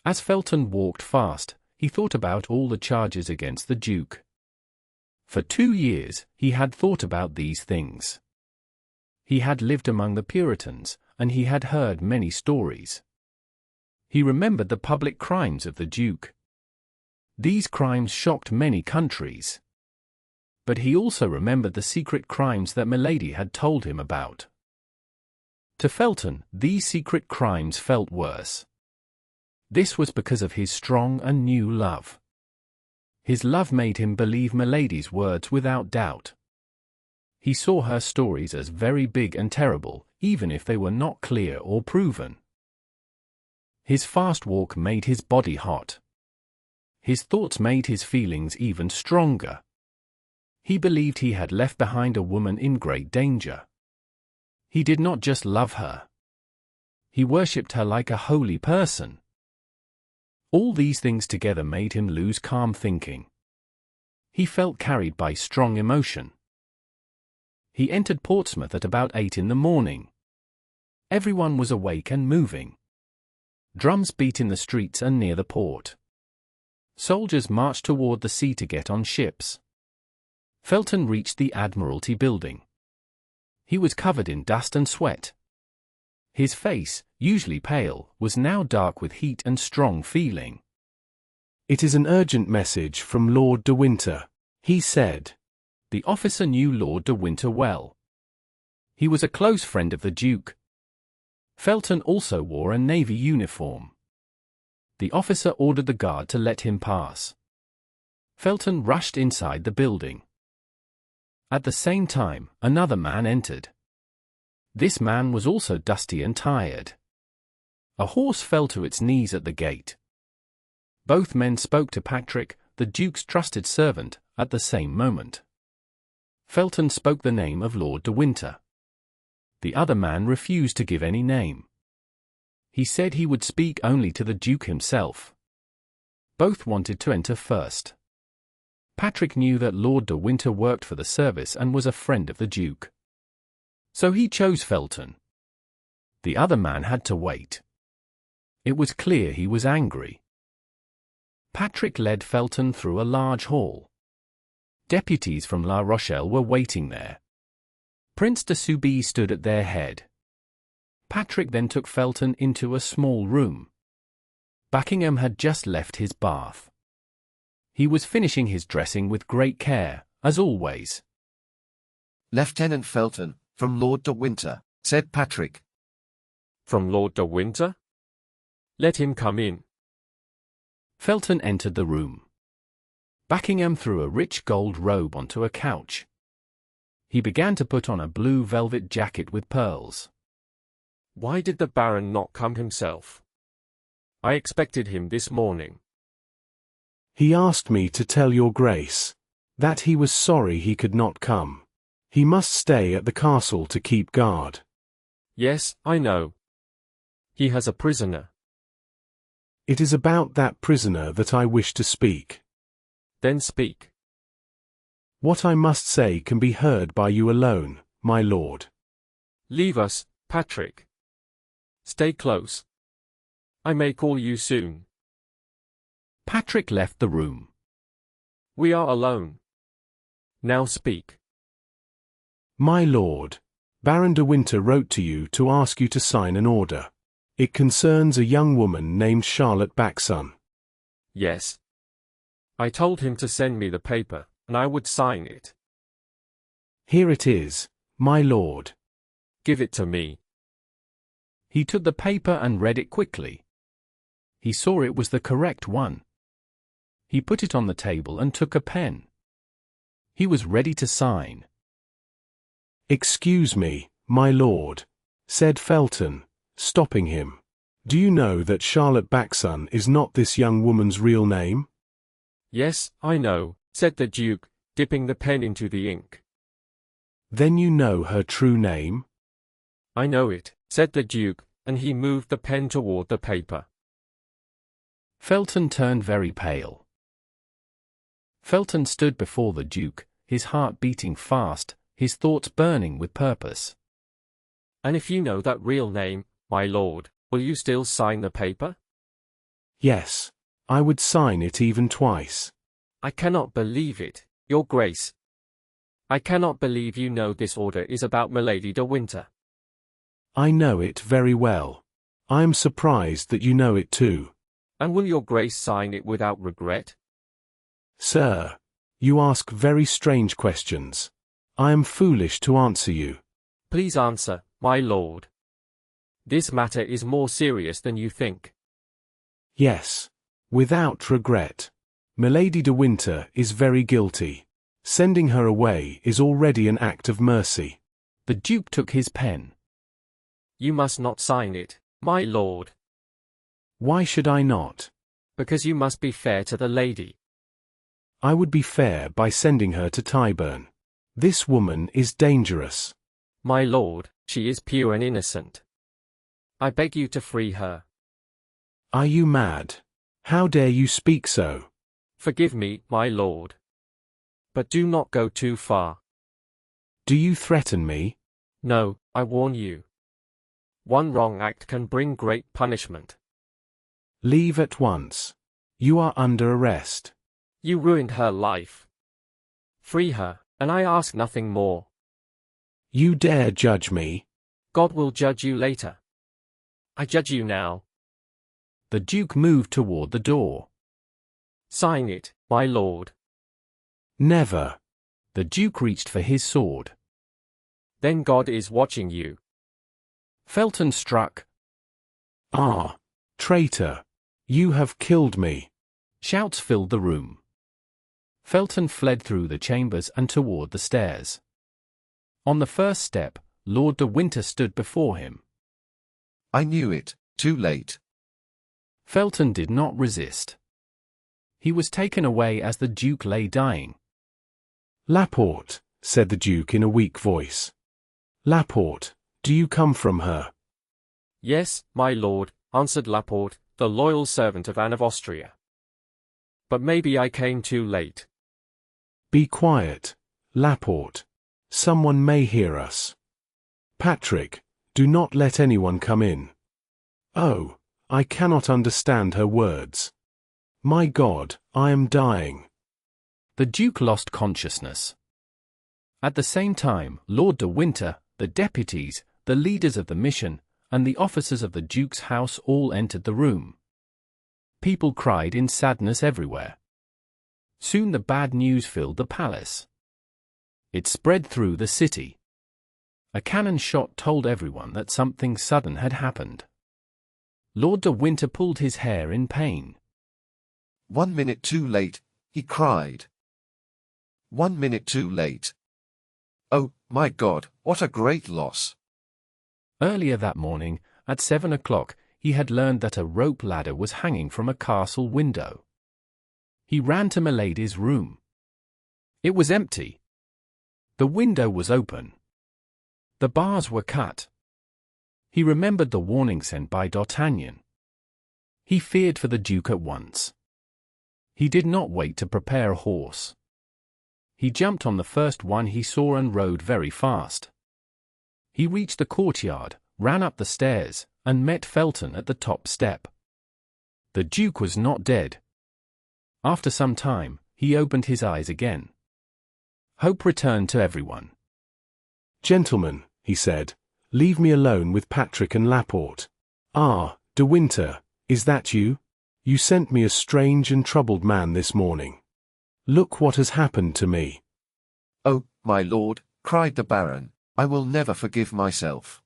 S3: As Felton walked fast, he thought about all the charges against the Duke. For 2 years, he had thought about these things. He had lived among the Puritans, and he had heard many stories. He remembered the public crimes of the Duke. These crimes shocked many countries. But he also remembered the secret crimes that Milady had told him about. To Felton, these secret crimes felt worse. This was because of his strong and new love. His love made him believe Milady's words without doubt. He saw her stories as very big and terrible, even if they were not clear or proven. His fast walk made his body hot. His thoughts made his feelings even stronger. He believed he had left behind a woman in great danger. He did not just love her. He worshipped her like a holy person. All these things together made him lose calm thinking. He felt carried by strong emotion. He entered Portsmouth at about 8 in the morning. Everyone was awake and moving. Drums beat in the streets and near the port. Soldiers marched toward the sea to get on ships. Felton reached the Admiralty building. He was covered in dust and sweat. His face, usually pale, was now dark with heat and strong feeling.
S2: "It is an urgent message from Lord de Winter," he said.
S3: The officer knew Lord de Winter well. He was a close friend of the Duke. Felton also wore a navy uniform. The officer ordered the guard to let him pass. Felton rushed inside the building. At the same time, another man entered. This man was also dusty and tired. A horse fell to its knees at the gate. Both men spoke to Patrick, the Duke's trusted servant, at the same moment. Felton spoke the name of Lord de Winter. The other man refused to give any name. He said he would speak only to the Duke himself. Both wanted to enter first. Patrick knew that Lord de Winter worked for the service and was a friend of the Duke. So he chose Felton. The other man had to wait. It was clear he was angry. Patrick led Felton through a large hall. Deputies from La Rochelle were waiting there. Prince de Soubise stood at their head. Patrick then took Felton into a small room. Buckingham had just left his bath. He was finishing his dressing with great care, as always.
S6: Lieutenant Felton, from Lord de Winter, said Patrick.
S5: From Lord de Winter? Let him come in.
S3: Felton entered the room. Buckingham threw a rich gold robe onto a couch. He began to put on a blue velvet jacket with pearls.
S5: Why did the Baron not come himself? I expected him this morning.
S2: He asked me to tell your grace that he was sorry he could not come. He must stay at the castle to keep guard.
S5: Yes, I know. He has a prisoner.
S2: It is about that prisoner that I wish to speak.
S5: Then speak.
S2: What I must say can be heard by you alone, my lord.
S5: Leave us, Patrick. Stay close. I may call you soon.
S3: Patrick left the room.
S5: We are alone. Now speak.
S2: My lord, Baron de Winter wrote to you to ask you to sign an order. It concerns a young woman named Charlotte Backson.
S5: Yes. I told him to send me the paper, and I would sign it.
S2: Here it is, my lord.
S5: Give it to me.
S3: He took the paper and read it quickly. He saw it was the correct one. He put it on the table and took a pen. He was ready to sign.
S2: Excuse me, my lord, said Felton, stopping him. Do you know that Charlotte Backson is not this young woman's real name?
S5: Yes, I know, said the Duke, dipping the pen into the ink.
S2: Then you know her true name?
S5: I know it, said the Duke, and he moved the pen toward the paper.
S3: Felton turned very pale. Felton stood before the Duke, his heart beating fast, his thoughts burning with purpose.
S5: And if you know that real name, my lord, will you still sign the paper?
S2: Yes, I would sign it even twice.
S5: I cannot believe it, your grace. I cannot believe you know this order is about Milady de Winter.
S2: I know it very well. I am surprised that you know it too.
S5: And will your grace sign it without regret?
S2: Sir, you ask very strange questions. I am foolish to answer you.
S5: Please answer, my lord. This matter is more serious than you think.
S2: Yes, without regret. Milady de Winter is very guilty. Sending her away is already an act of mercy.
S3: The Duke took his pen.
S5: You must not sign it, my lord.
S2: Why should I not?
S5: Because you must be fair to the lady.
S2: I would be fair by sending her to Tyburn. This woman is dangerous.
S5: My lord, she is pure and innocent. I beg you to free her.
S2: Are you mad? How dare you speak so?
S5: Forgive me, my lord. But do not go too far.
S2: Do you threaten me?
S5: No, I warn you. One wrong act can bring great punishment.
S2: Leave at once. You are under arrest.
S5: You ruined her life. Free her, and I ask nothing more.
S2: You dare judge me?
S5: God will judge you later. I judge you now.
S3: The Duke moved toward the door.
S5: Sign it, my lord.
S2: Never.
S3: The Duke reached for his sword.
S5: Then God is watching you.
S3: Felton struck.
S2: Ah, traitor. You have killed me.
S3: Shouts filled the room. Felton fled through the chambers and toward the stairs. On the first step, Lord de Winter stood before him.
S6: I knew it, too late.
S3: Felton did not resist. He was taken away as the Duke lay dying.
S2: Laporte, said the Duke in a weak voice. Laporte, do you come from her?
S5: Yes, my lord, answered Laporte, the loyal servant of Anne of Austria. But maybe I came too late.
S2: Be quiet, Laporte. Someone may hear us. Patrick, do not let anyone come in. Oh, I cannot understand her words. My God, I am dying.
S3: The Duke lost consciousness. At the same time, Lord de Winter, the deputies, the leaders of the mission, and the officers of the Duke's house all entered the room. People cried in sadness everywhere. Soon the bad news filled the palace. It spread through the city. A cannon shot told everyone that something sudden had happened. Lord de Winter pulled his hair in pain.
S6: 1 minute too late, he cried. 1 minute too late. Oh, my God, what a great loss.
S3: Earlier that morning, at 7 o'clock, he had learned that a rope ladder was hanging from a castle window. He ran to Milady's room. It was empty. The window was open. The bars were cut. He remembered the warning sent by D'Artagnan. He feared for the Duke at once. He did not wait to prepare a horse. He jumped on the first one he saw and rode very fast. He reached the courtyard, ran up the stairs, and met Felton at the top step. The Duke was not dead. After some time, he opened his eyes again. Hope returned to everyone.
S2: Gentlemen, he said, leave me alone with Patrick and Laporte. Ah, de Winter, is that you? You sent me a strange and troubled man this morning. Look what has happened to me.
S6: Oh, my lord, cried the Baron, I will never forgive myself.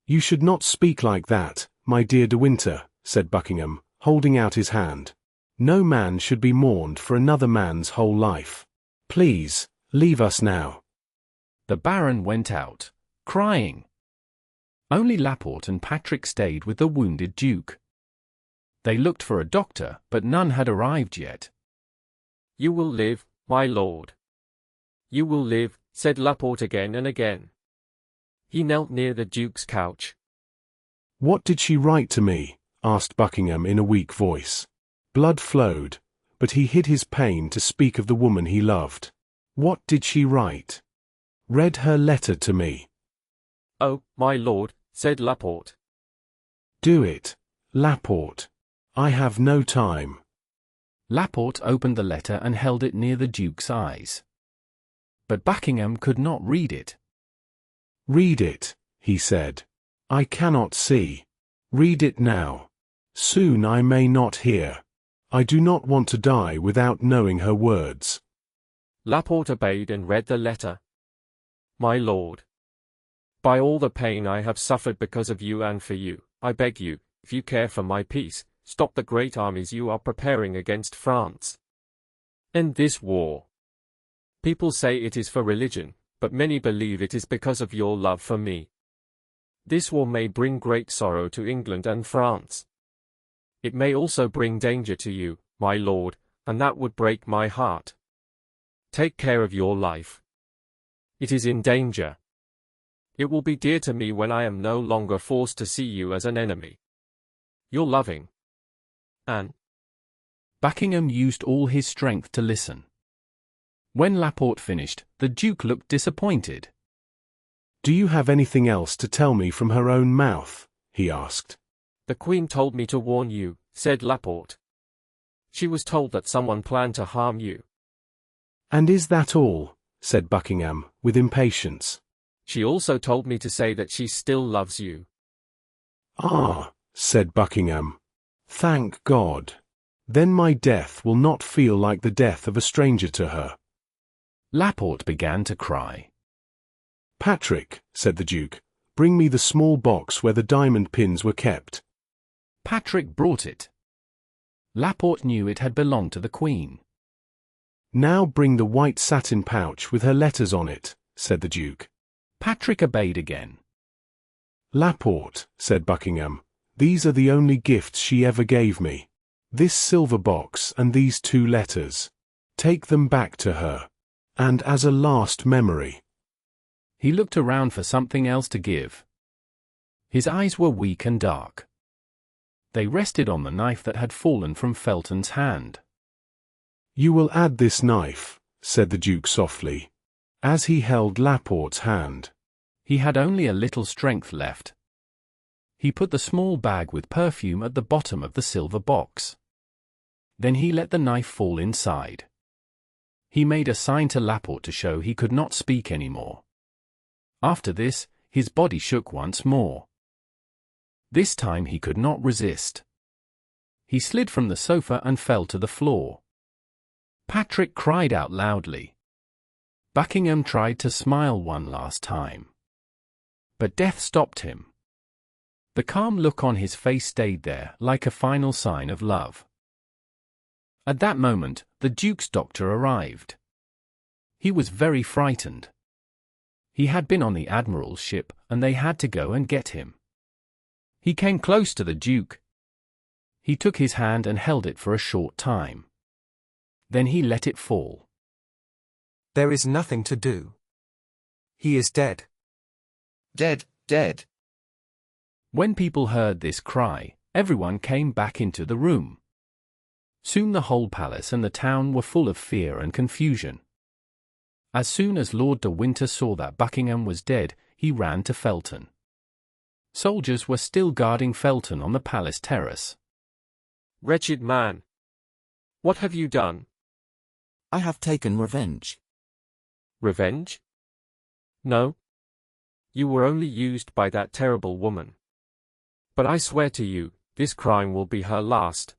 S2: You should not speak like that, my dear de Winter, said Buckingham, holding out his hand. No man should be mourned for another man's whole life. Please, leave us now.
S3: The Baron went out, crying. Only Laporte and Patrick stayed with the wounded Duke. They looked for a doctor, but none had arrived yet.
S5: You will live, my lord. You will live, said Laporte again and again. He knelt near the Duke's couch.
S2: What did she write to me? Asked Buckingham in a weak voice. Blood flowed, but he hid his pain to speak of the woman he loved. What did she write? Read her letter to me.
S5: Oh, my lord, said Laporte.
S2: Do it, Laporte. I have no time.
S3: Laporte opened the letter and held it near the Duke's eyes. But Buckingham could not read it.
S2: Read it, he said. I cannot see. Read it now. Soon I may not hear. I do not want to die without knowing her words.
S5: Laporte obeyed and read the letter. My lord, by all the pain I have suffered because of you and for you, I beg you, if you care for my peace, stop the great armies you are preparing against France. End this war. People say it is for religion, but many believe it is because of your love for me. This war may bring great sorrow to England and France. It may also bring danger to you, my lord, and that would break my heart. Take care of your life. It is in danger. It will be dear to me when I am no longer forced to see you as an enemy. Your loving, Anne.
S3: Buckingham used all his strength to listen. When Laporte finished, the Duke looked disappointed.
S2: Do you have anything else to tell me from her own mouth? He asked.
S5: The Queen told me to warn you, said Laporte. She was told that someone planned to harm you.
S2: And is that all? Said Buckingham, with impatience.
S5: She also told me to say that she still loves you.
S2: Ah, said Buckingham. Thank God. Then my death will not feel like the death of a stranger to her.
S3: Laporte began to cry.
S2: Patrick, said the Duke, bring me the small box where the diamond pins were kept.
S3: Patrick brought it. Laporte knew it had belonged to the Queen.
S2: Now bring the white satin pouch with her letters on it, said the Duke.
S3: Patrick obeyed again.
S2: Laporte, said Buckingham, these are the only gifts she ever gave me. This silver box and these 2 letters. Take them back to her. And as a last memory.
S3: He looked around for something else to give. His eyes were weak and dark. They rested on the knife that had fallen from Felton's hand.
S2: You will add this knife, said the Duke softly, as he held Laporte's hand.
S3: He had only a little strength left. He put the small bag with perfume at the bottom of the silver box. Then he let the knife fall inside. He made a sign to Laporte to show he could not speak any more. After this, his body shook once more. This time he could not resist. He slid from the sofa and fell to the floor. Patrick cried out loudly. Buckingham tried to smile one last time. But death stopped him. The calm look on his face stayed there like a final sign of love. At that moment, the Duke's doctor arrived. He was very frightened. He had been on the Admiral's ship, and they had to go and get him. He came close to the Duke. He took his hand and held it for a short time. Then he let it fall.
S7: There is nothing to do. He is dead.
S6: Dead, dead.
S3: When people heard this cry, everyone came back into the room. Soon the whole palace and the town were full of fear and confusion. As soon as Lord de Winter saw that Buckingham was dead, he ran to Felton. Soldiers were still guarding Felton on the palace terrace.
S5: Wretched man! What have you done?
S9: I have taken revenge.
S5: Revenge? No. You were only used by that terrible woman. But I swear to you, this crime will be her last.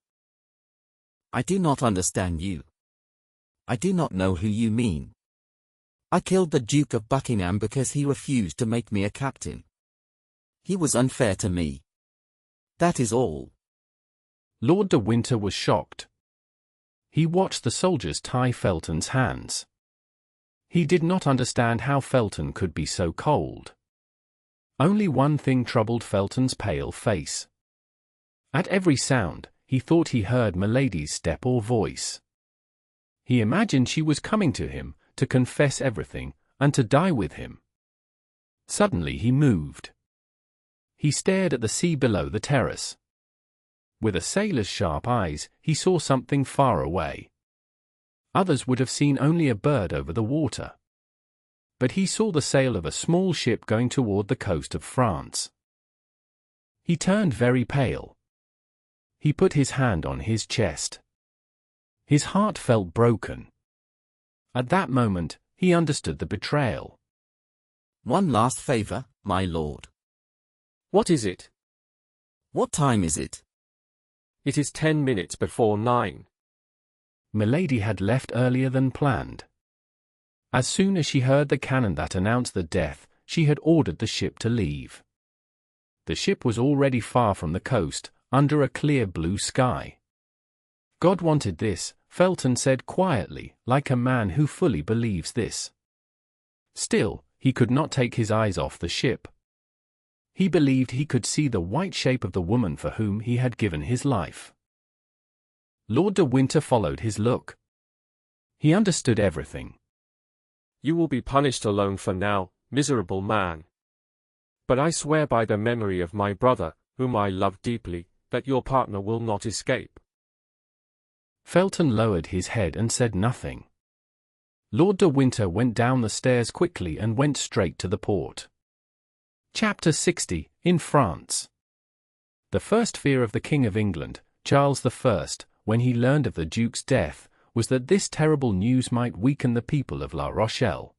S9: I do not understand you. I do not know who you mean. I killed the Duke of Buckingham because he refused to make me a captain. He was unfair to me. That is all.
S3: Lord de Winter was shocked. He watched the soldiers tie Felton's hands. He did not understand how Felton could be so cold. Only one thing troubled Felton's pale face. At every sound, he thought he heard Milady's step or voice. He imagined she was coming to him, to confess everything, and to die with him. Suddenly he moved. He stared at the sea below the terrace. With a sailor's sharp eyes, he saw something far away. Others would have seen only a bird over the water. But he saw the sail of a small ship going toward the coast of France. He turned very pale. He put his hand on his chest. His heart felt broken. At that moment, he understood the betrayal.
S9: One last favor, my lord.
S5: What is it?
S9: What time is it?
S5: It is 10 minutes before 9.
S3: Milady had left earlier than planned. As soon as she heard the cannon that announced the death, she had ordered the ship to leave. The ship was already far from the coast, under a clear blue sky. God wanted this, Felton said quietly, like a man who fully believes this. Still, he could not take his eyes off the ship. He believed he could see the white shape of the woman for whom he had given his life. Lord de Winter followed his look. He understood everything.
S5: You will be punished alone for now, miserable man. But I swear by the memory of my brother, whom I love deeply, that your partner will not escape.
S3: Felton lowered his head and said nothing. Lord de Winter went down the stairs quickly and went straight to the port. Chapter 60, in France. The first fear of the King of England, Charles I, when he learned of the Duke's death, was that this terrible news might weaken the people of La Rochelle.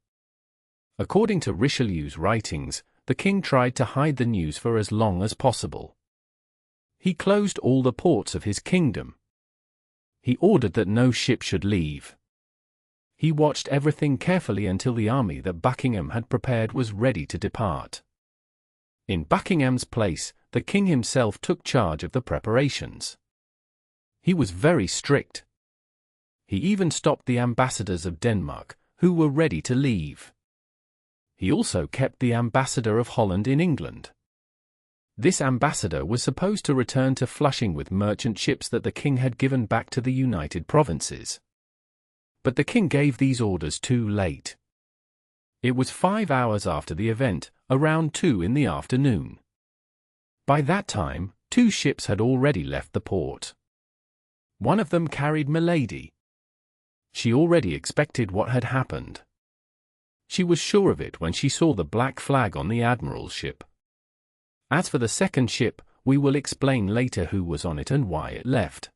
S3: According to Richelieu's writings, the king tried to hide the news for as long as possible. He closed all the ports of his kingdom. He ordered that no ship should leave. He watched everything carefully until the army that Buckingham had prepared was ready to depart. In Buckingham's place, the king himself took charge of the preparations. He was very strict. He even stopped the ambassadors of Denmark, who were ready to leave. He also kept the ambassador of Holland in England. This ambassador was supposed to return to Flushing with merchant ships that the king had given back to the United Provinces. But the king gave these orders too late. It was 5 hours after the event, around 2 in the afternoon. By that time, 2 ships had already left the port. One of them carried Milady. She already expected what had happened. She was sure of it when she saw the black flag on the admiral's ship. As for the second ship, we will explain later who was on it and why it left.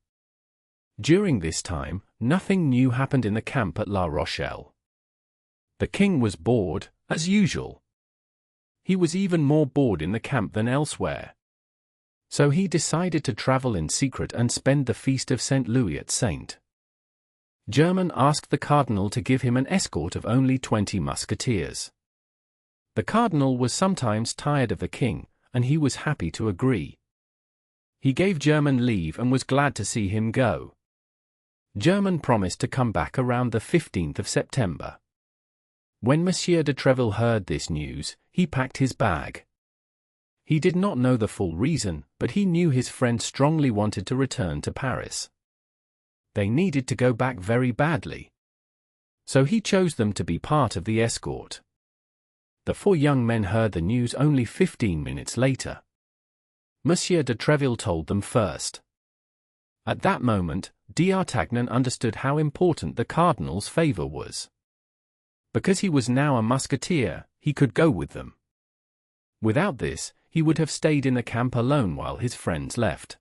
S3: During this time, nothing new happened in the camp at La Rochelle. The king was bored, as usual. He was even more bored in the camp than elsewhere. So he decided to travel in secret and spend the feast of St. Louis at St. Germain asked the cardinal to give him an escort of only 20 musketeers. The cardinal was sometimes tired of the king, and he was happy to agree. He gave Germain leave and was glad to see him go. Germain promised to come back around the 15th of September. When Monsieur de Treville heard this news, he packed his bag. He did not know the full reason, but he knew his friend strongly wanted to return to Paris. They needed to go back very badly. So he chose them to be part of the escort. The 4 young men heard the news only 15 minutes later. Monsieur de Treville told them first. At that moment, D'Artagnan understood how important the cardinal's favor was. Because he was now a musketeer, he could go with them. Without this, he would have stayed in the camp alone while his friends left.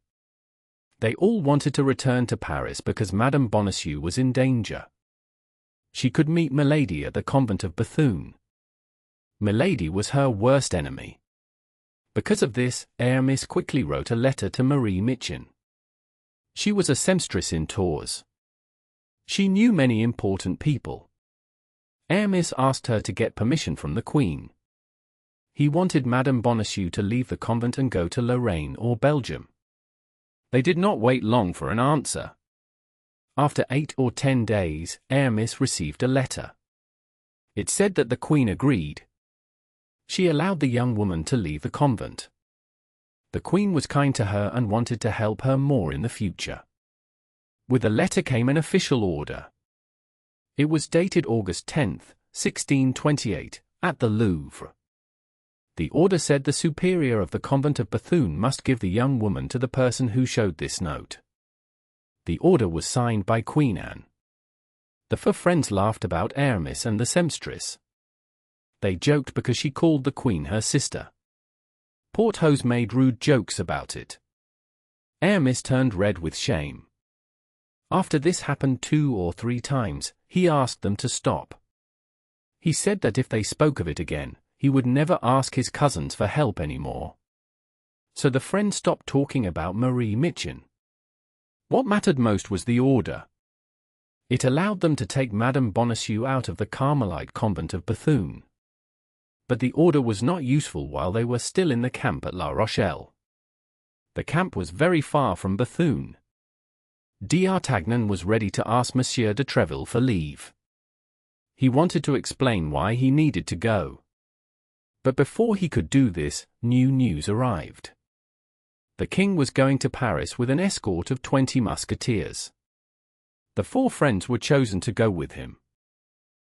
S3: They all wanted to return to Paris because Madame Bonacieux was in danger. She could meet Milady at the convent of Bethune. Milady was her worst enemy. Because of this, Aramis quickly wrote a letter to Marie Michon. She was a seamstress in Tours. She knew many important people. Aramis asked her to get permission from the Queen. He wanted Madame Bonacieux to leave the convent and go to Lorraine or Belgium. They did not wait long for an answer. After 8 or 10 days, Aramis received a letter. It said that the Queen agreed. She allowed the young woman to leave the convent. The Queen was kind to her and wanted to help her more in the future. With the letter came an official order. It was dated August 10, 1628, at the Louvre. The order said the superior of the convent of Bethune must give the young woman to the person who showed this note. The order was signed by Queen Anne. The 4 friends laughed about Aramis and the seamstress. They joked because she called the Queen her sister. Porthos made rude jokes about it. Aramis turned red with shame. After this happened 2 or 3 times, he asked them to stop. He said that if they spoke of it again, he would never ask his cousins for help anymore. So the friends stopped talking about Marie Michon. What mattered most was the order. It allowed them to take Madame Bonacieux out of the Carmelite convent of Bethune. But the order was not useful while they were still in the camp at La Rochelle. The camp was very far from Bethune. D'Artagnan was ready to ask Monsieur de Treville for leave. He wanted to explain why he needed to go. But before he could do this, new news arrived. The king was going to Paris with an escort of 20 musketeers. The 4 friends were chosen to go with him.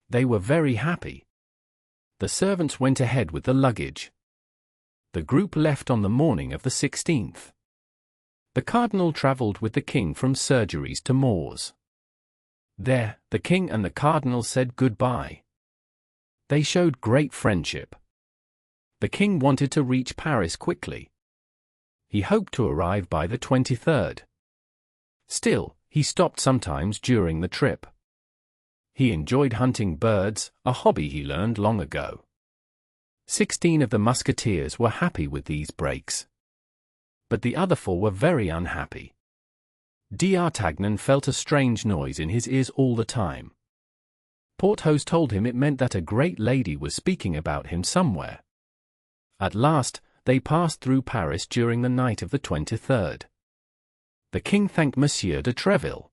S3: They were very happy. The servants went ahead with the luggage. The group left on the morning of the 16th. The cardinal travelled with the king from Surgeries to Moors. There, the king and the cardinal said goodbye. They showed great friendship. The king wanted to reach Paris quickly. He hoped to arrive by the 23rd. Still, he stopped sometimes during the trip. He enjoyed hunting birds, a hobby he learned long ago. 16 of the musketeers were happy with these breaks. But the other 4 were very unhappy. D'Artagnan felt a strange noise in his ears all the time. Porthos told him it meant that a great lady was speaking about him somewhere. At last, they passed through Paris during the night of the 23rd. The king thanked Monsieur de Treville.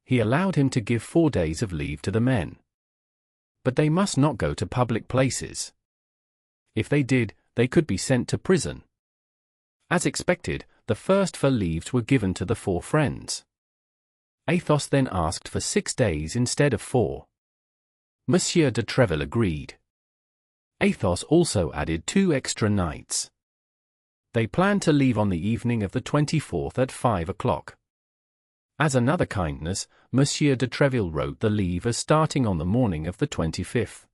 S3: He allowed him to give 4 days of leave to the men. But they must not go to public places. If they did, they could be sent to prison. As expected, the first 4 leaves were given to the 4 friends. Athos then asked for 6 days instead of 4. Monsieur de Treville agreed. Athos also added 2 extra nights. They planned to leave on the evening of the 24th at 5 o'clock. As another kindness, Monsieur de Treville wrote the leave as starting on the morning of the 25th.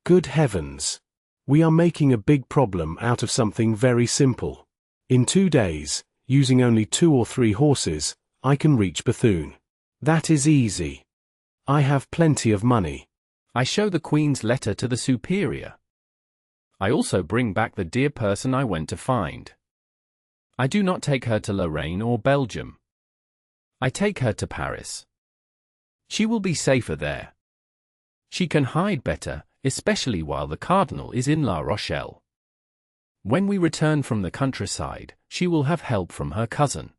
S2: Good heavens! We are making a big problem out of something very simple. In 2 days, using only 2 or 3 horses, I can reach Bethune. That is easy. I have plenty of money.
S3: I show the Queen's letter to the superior. I also bring back the dear person I went to find. I do not take her to Lorraine or Belgium. I take her to Paris. She will be safer there. She can hide better, especially while the Cardinal is in La Rochelle. When we return from the countryside, she will have help from her cousin.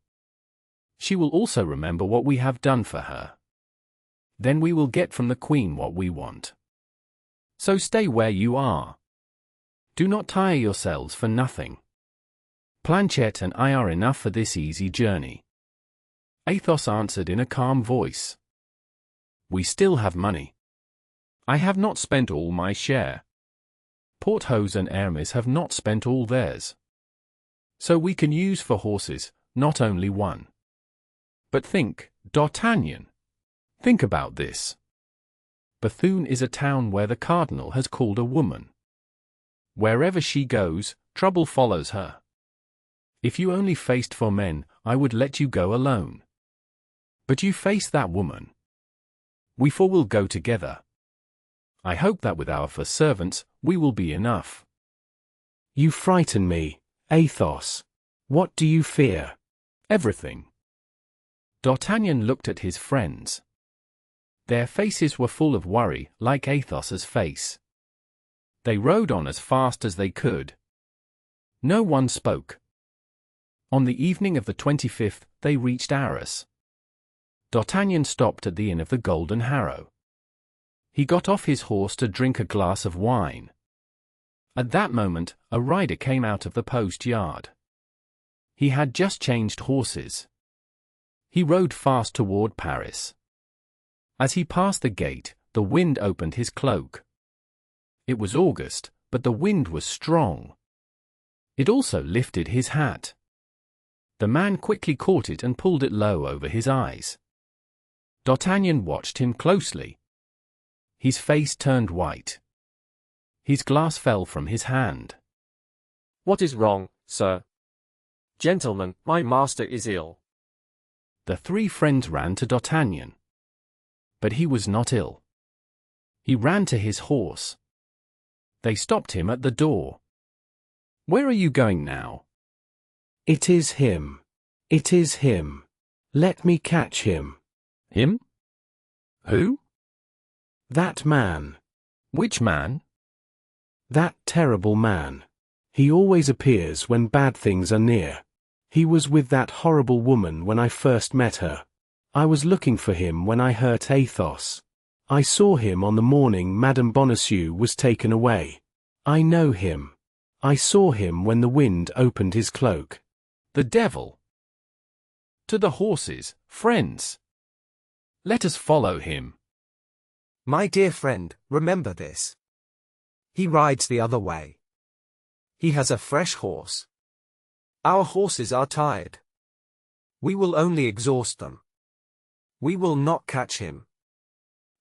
S3: She will also remember what we have done for her. Then we will get from the Queen what we want. So stay where you are. Do not tire yourselves for nothing. Planchet and I are enough for this easy journey. Athos answered in a calm voice. We still have money. I have not spent all my share. Porthos and Aramis have not spent all theirs. So we can use for horses, not only 1. But think, D'Artagnan. Think about this. Bethune is a town where the Cardinal has called a woman. Wherever she goes, trouble follows her. If you only faced 4 men, I would let you go alone. But you face that woman. We 4 will go together. I hope that with our 4 servants, we will be enough.
S2: You frighten me, Athos. What do you fear?
S3: Everything. D'Artagnan looked at his friends. Their faces were full of worry, like Athos's face. They rode on as fast as they could. No one spoke. On the evening of the 25th, they reached Arras. D'Artagnan stopped at the Inn of the Golden Harrow. He got off his horse to drink a glass of wine. At that moment, a rider came out of the post-yard. He had just changed horses. He rode fast toward Paris. As he passed the gate, the wind opened his cloak. It was August, but the wind was strong. It also lifted his hat. The man quickly caught it and pulled it low over his eyes. D'Artagnan watched him closely. His face turned white. His glass fell from his hand.
S5: What is wrong, sir? Gentlemen, my master is ill.
S3: The 3 friends ran to D'Artagnan. But he was not ill. He ran to his horse. They stopped him at the door. Where are you going now?
S2: It is him. It is him. Let me catch him.
S3: Him? Who?
S2: That man.
S3: Which man?
S2: That terrible man. He always appears when bad things are near. He was with that horrible woman when I first met her. I was looking for him when I hurt Athos. I saw him on the morning Madame Bonacieux was taken away. I know him. I saw him when the wind opened his cloak.
S3: The devil! To the horses, friends! Let us follow him.
S7: My dear friend, remember this. He rides the other way. He has a fresh horse. Our horses are tired. We will only exhaust them. We will not catch him.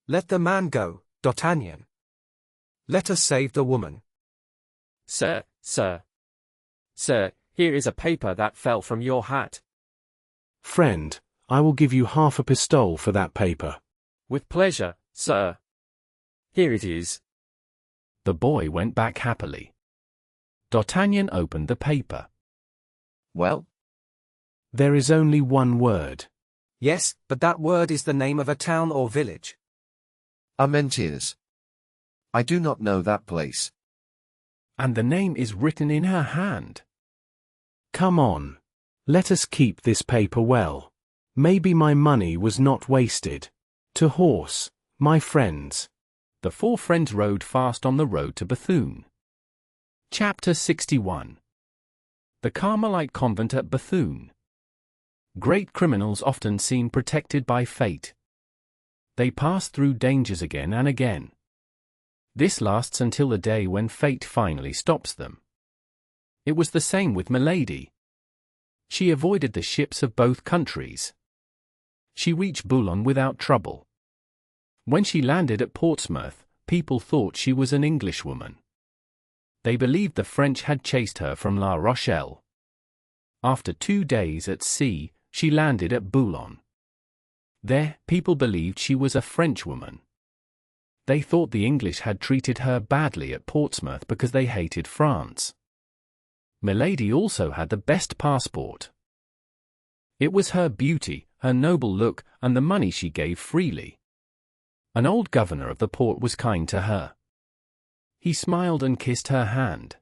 S7: Let the man go, D'Artagnan. Let us save the woman.
S5: Sir, here is a paper that fell from your hat.
S2: Friend, I will give you half a pistole for that paper.
S5: With pleasure, sir. Here it is.
S3: The boy went back happily. D'Artagnan opened the paper.
S6: Well?
S2: There is only 1 word.
S7: Yes, but that word is the name of a town or village.
S6: Armentières. I do not know that place.
S3: And the name is written in her hand.
S2: Come on. Let us keep this paper well. Maybe my money was not wasted. To horse, my friends.
S3: The four friends rode fast on the road to Bethune. Chapter 61. The Carmelite Convent at Bethune. Great criminals often seem protected by fate. They pass through dangers again and again. This lasts until the day when fate finally stops them. It was the same with Milady. She avoided the ships of both countries. She reached Boulogne without trouble. When she landed at Portsmouth, people thought she was an Englishwoman. They believed the French had chased her from La Rochelle. After 2 days at sea, she landed at Boulogne. There, people believed she was a Frenchwoman. They thought the English had treated her badly at Portsmouth because they hated France. Milady also had the best passport. It was her beauty, her noble look, and the money she gave freely. An old governor of the port was kind to her. He smiled and kissed her hand.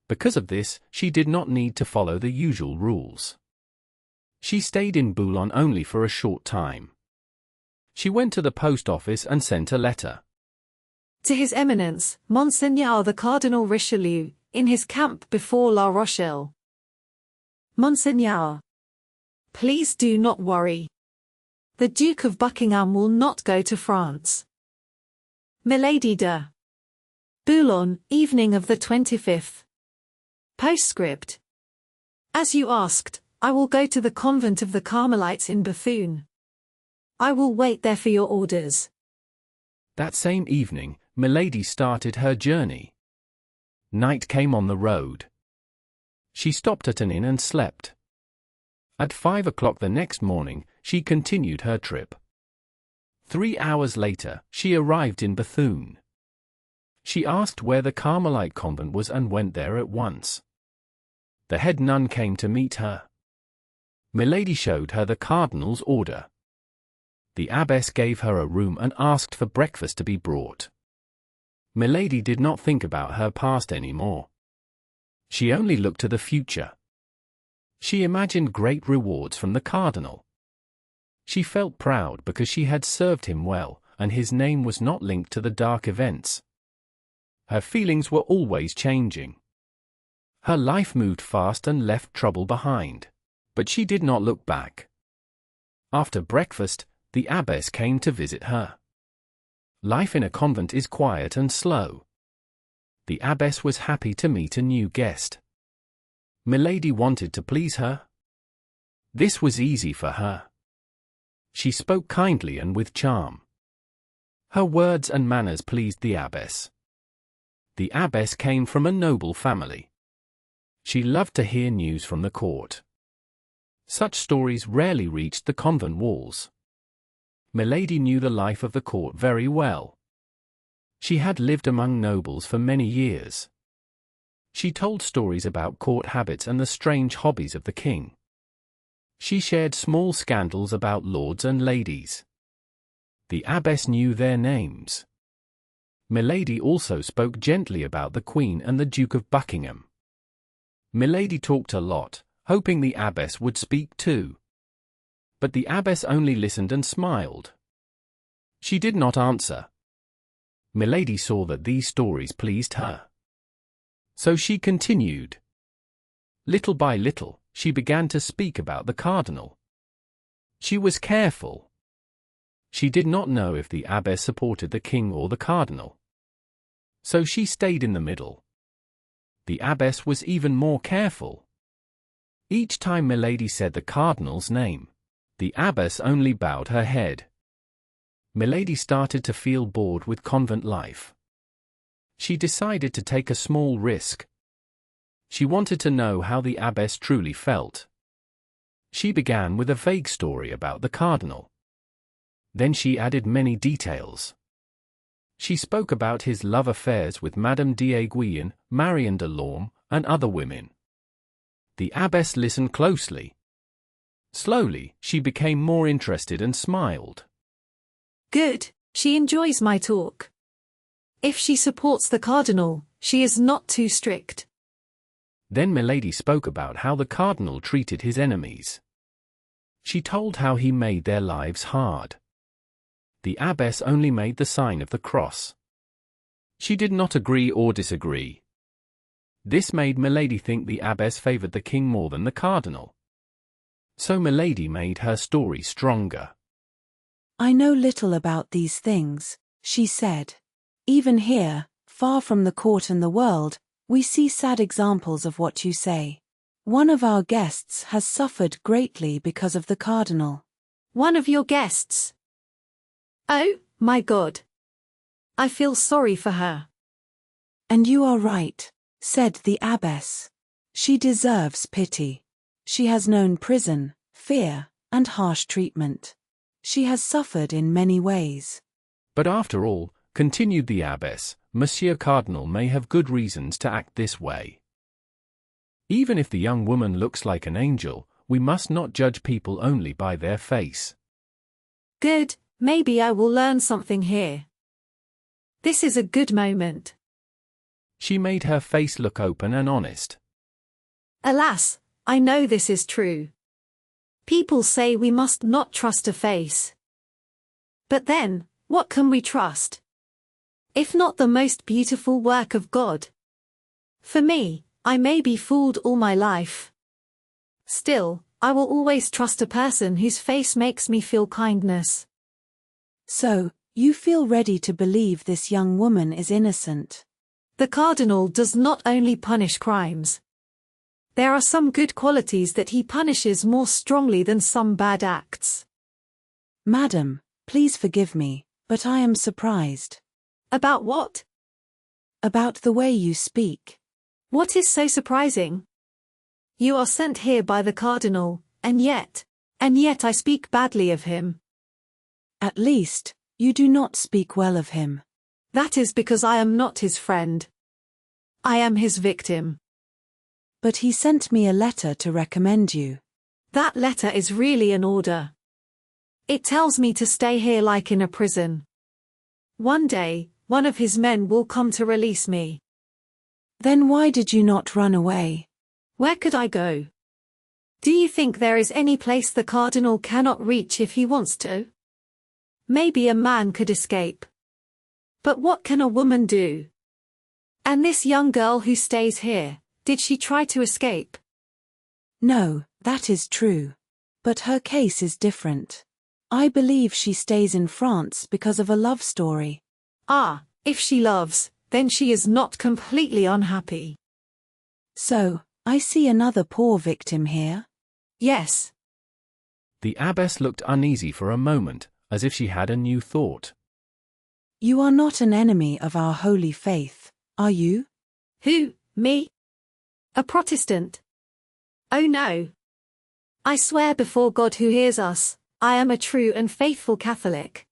S3: Because of this, she did not need to follow the usual rules. She stayed in Boulogne only for a short time. She went to the post office and sent a letter.
S1: To His Eminence, Monseigneur the Cardinal Richelieu, in his camp before La Rochelle. Monseigneur, please do not worry. The Duke of Buckingham will not go to France. Milady de Boulogne, evening of the 25th. Postscript. As you asked, I will go to the convent of the Carmelites in Bethune. I will wait there for your orders.
S3: That same evening, Milady started her journey. Night came on the road. She stopped at an inn and slept. At 5 o'clock the next morning, she continued her trip. 3 hours later, she arrived in Bethune. She asked where the Carmelite convent was and went there at once. The head nun came to meet her. Milady showed her the cardinal's order. The abbess gave her a room and asked for breakfast to be brought. Milady did not think about her past anymore. She only looked to the future. She imagined great rewards from the cardinal. She felt proud because she had served him well, and his name was not linked to the dark events. Her feelings were always changing. Her life moved fast and left trouble behind. But she did not look back. After breakfast, the abbess came to visit her. Life in a convent is quiet and slow. The abbess was happy to meet a new guest. Milady wanted to please her. This was easy for her. She spoke kindly and with charm. Her words and manners pleased the abbess. The abbess came from a noble family. She loved to hear news from the court. Such stories rarely reached the convent walls. Milady knew the life of the court very well. She had lived among nobles for many years. She told stories about court habits and the strange hobbies of the king. She shared small scandals about lords and ladies. The abbess knew their names. Milady also spoke gently about the Queen and the Duke of Buckingham. Milady talked a lot, hoping the abbess would speak too. But the abbess only listened and smiled. She did not answer. Milady saw that these stories pleased her. So she continued. Little by little, she began to speak about the cardinal. She was careful. She did not know if the abbess supported the king or the cardinal. So she stayed in the middle. The abbess was even more careful. Each time Milady said the cardinal's name, the abbess only bowed her head. Milady started to feel bored with convent life. She decided to take a small risk. She wanted to know how the abbess truly felt. She began with a vague story about the cardinal. Then she added many details. She spoke about his love affairs with Madame d'Aiguillon, Marion de Lorme, and other women. The abbess listened closely. Slowly, she became more interested and smiled.
S1: Good, she enjoys my talk. If she supports the cardinal, she is not too strict.
S3: Then Milady spoke about how the cardinal treated his enemies. She told how he made their lives hard. The abbess only made the sign of the cross. She did not agree or disagree. This made Milady think the abbess favored the king more than the cardinal. So Milady made her story stronger.
S10: I know little about these things, she said. Even here, far from the court and the world, we see sad examples of what you say. One of our guests has suffered greatly because of the cardinal.
S1: One of your guests? Oh, my God. I feel sorry for her.
S10: And you are right, said the abbess. She deserves pity. She has known prison, fear, and harsh treatment. She has suffered in many ways.
S3: But after all, continued the abbess, Monsieur Cardinal may have good reasons to act this way. Even if the young woman looks like an angel, we must not judge people only by their face.
S1: Good, maybe I will learn something here. This is a good moment.
S3: She made her face look open and honest.
S1: Alas, I know this is true. People say we must not trust a face. But then, what can we trust? If not the most beautiful work of God. For me, I may be fooled all my life. Still, I will always trust a person whose face makes me feel kindness.
S10: So, you feel ready to believe this young woman is innocent?
S1: The cardinal does not only punish crimes. There are some good qualities that he punishes more strongly than some bad acts.
S10: Madam, please forgive me, but I am surprised.
S1: About what?
S10: About the way you speak.
S1: What is so surprising? You are sent here by the cardinal, and yet I speak badly of him.
S10: At least, you do not speak well of him.
S1: That is because I am not his friend. I am his victim.
S10: But he sent me a letter to recommend you.
S1: That letter is really an order. It tells me to stay here like in a prison. One day, one of his men will come to release me.
S10: Then why did you not run away?
S1: Where could I go? Do you think there is any place the cardinal cannot reach if he wants to? Maybe a man could escape. But what can a woman do? And this young girl who stays here, did she try to escape?
S10: No, that is true. But her case is different. I believe she stays in France because of a love story.
S1: Ah, if she loves, then she is not completely unhappy.
S10: So, I see another poor victim here?
S1: Yes.
S3: The abbess looked uneasy for a moment, as if she had a new thought.
S10: You are not an enemy of our holy faith, are you?
S1: Who, me? A Protestant? Oh no. I swear before God who hears us, I am a true and faithful Catholic.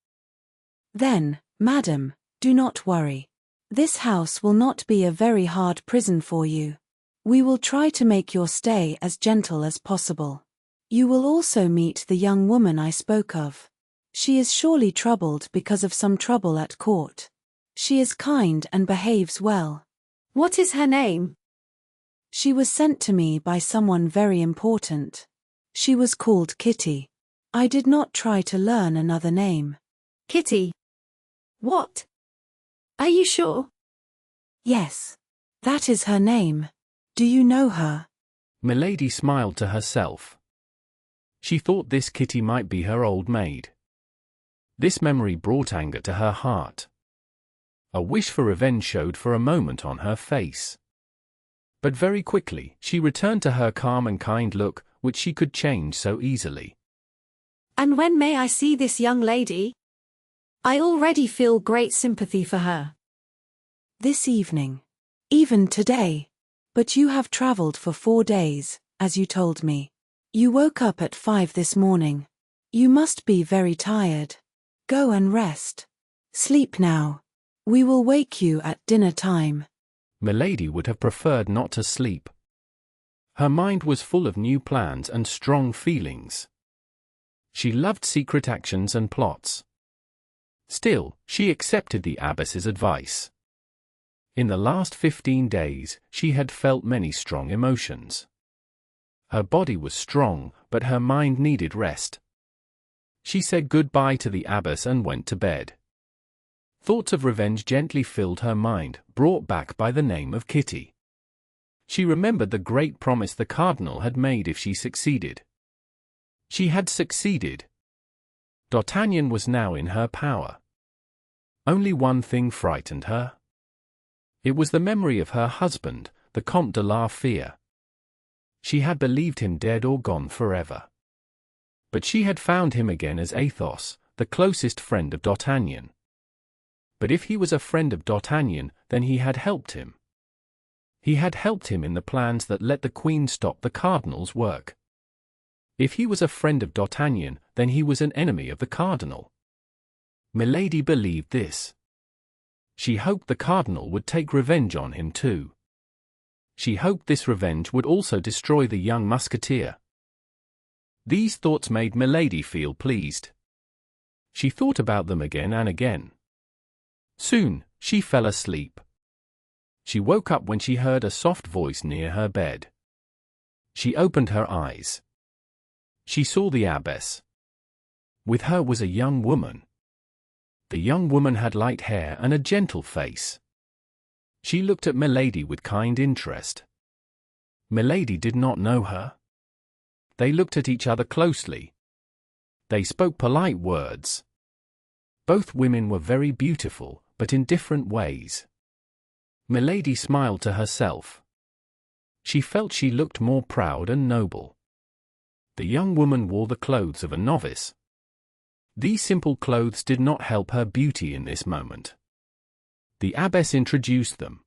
S10: Then, madam, do not worry. This house will not be a very hard prison for you. We will try to make your stay as gentle as possible. You will also meet the young woman I spoke of. She is surely troubled because of some trouble at court. She is kind and behaves well.
S1: What is her name?
S10: She was sent to me by someone very important. She was called Kitty. I did not try to learn another name.
S1: Kitty? What? Are you sure?
S10: Yes. That is her name. Do you know her?
S3: Milady smiled to herself. She thought this Kitty might be her old maid. This memory brought anger to her heart. A wish for revenge showed for a moment on her face. But very quickly, she returned to her calm and kind look, which she could change so easily.
S1: And when may I see this young lady? I already feel great sympathy for her.
S10: This evening. Even today. But you have traveled for 4 days, as you told me. You woke up at 5 this morning. You must be very tired. Go and rest. Sleep now. We will wake you at dinner time.
S3: Milady would have preferred not to sleep. Her mind was full of new plans and strong feelings. She loved secret actions and plots. Still, she accepted the abbess's advice. In the last 15 days, she had felt many strong emotions. Her body was strong, but her mind needed rest. She said goodbye to the abbess and went to bed. Thoughts of revenge gently filled her mind, brought back by the name of Kitty. She remembered the great promise the cardinal had made if she succeeded. She had succeeded. D'Artagnan was now in her power. Only one thing frightened her. It was the memory of her husband, the Comte de la Fère. She had believed him dead or gone forever. But she had found him again as Athos, the closest friend of D'Artagnan. But if he was a friend of D'Artagnan, then he had helped him. He had helped him in the plans that let the Queen stop the cardinal's work. If he was a friend of D'Artagnan, then he was an enemy of the cardinal. Milady believed this. She hoped the cardinal would take revenge on him too. She hoped this revenge would also destroy the young musketeer. These thoughts made Milady feel pleased. She thought about them again and again. Soon, she fell asleep. She woke up when she heard a soft voice near her bed. She opened her eyes. She saw the abbess. With her was a young woman. The young woman had light hair and a gentle face. She looked at Milady with kind interest. Milady did not know her. They looked at each other closely. They spoke polite words. Both women were very beautiful, but in different ways. Milady smiled to herself. She felt she looked more proud and noble. The young woman wore the clothes of a novice. These simple clothes did not help her beauty in this moment. The abbess introduced them.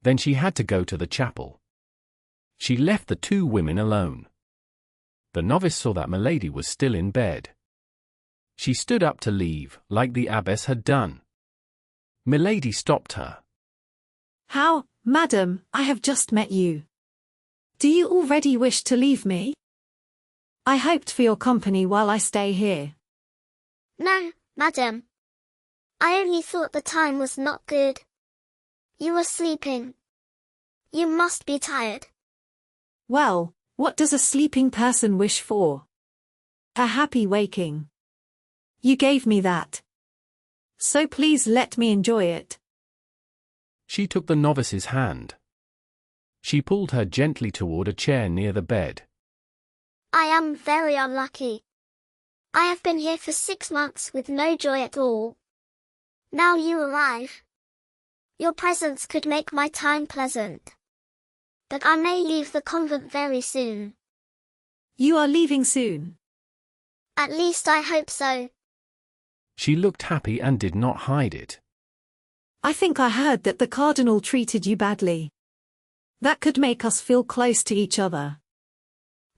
S3: Then she had to go to the chapel. She left the two women alone. The novice saw that Milady was still in bed. She stood up to leave, like the abbess had done. Milady stopped her.
S1: How, madam, I have just met you. Do you already wish to leave me? I hoped for your company while I stay here.
S4: No, madam. I only thought the time was not good. You were sleeping. You must be tired.
S1: Well, what does a sleeping person wish for? A happy waking. You gave me that. So please let me enjoy it.
S3: She took the novice's hand. She pulled her gently toward a chair near the bed.
S4: I am very unlucky. I have been here for 6 months with no joy at all. Now you arrive. Your presence could make my time pleasant. But I may leave the convent very soon.
S1: You are leaving soon.
S4: At least I hope so.
S3: She looked happy and did not hide it.
S1: I think I heard that the cardinal treated you badly. That could make us feel close to each other.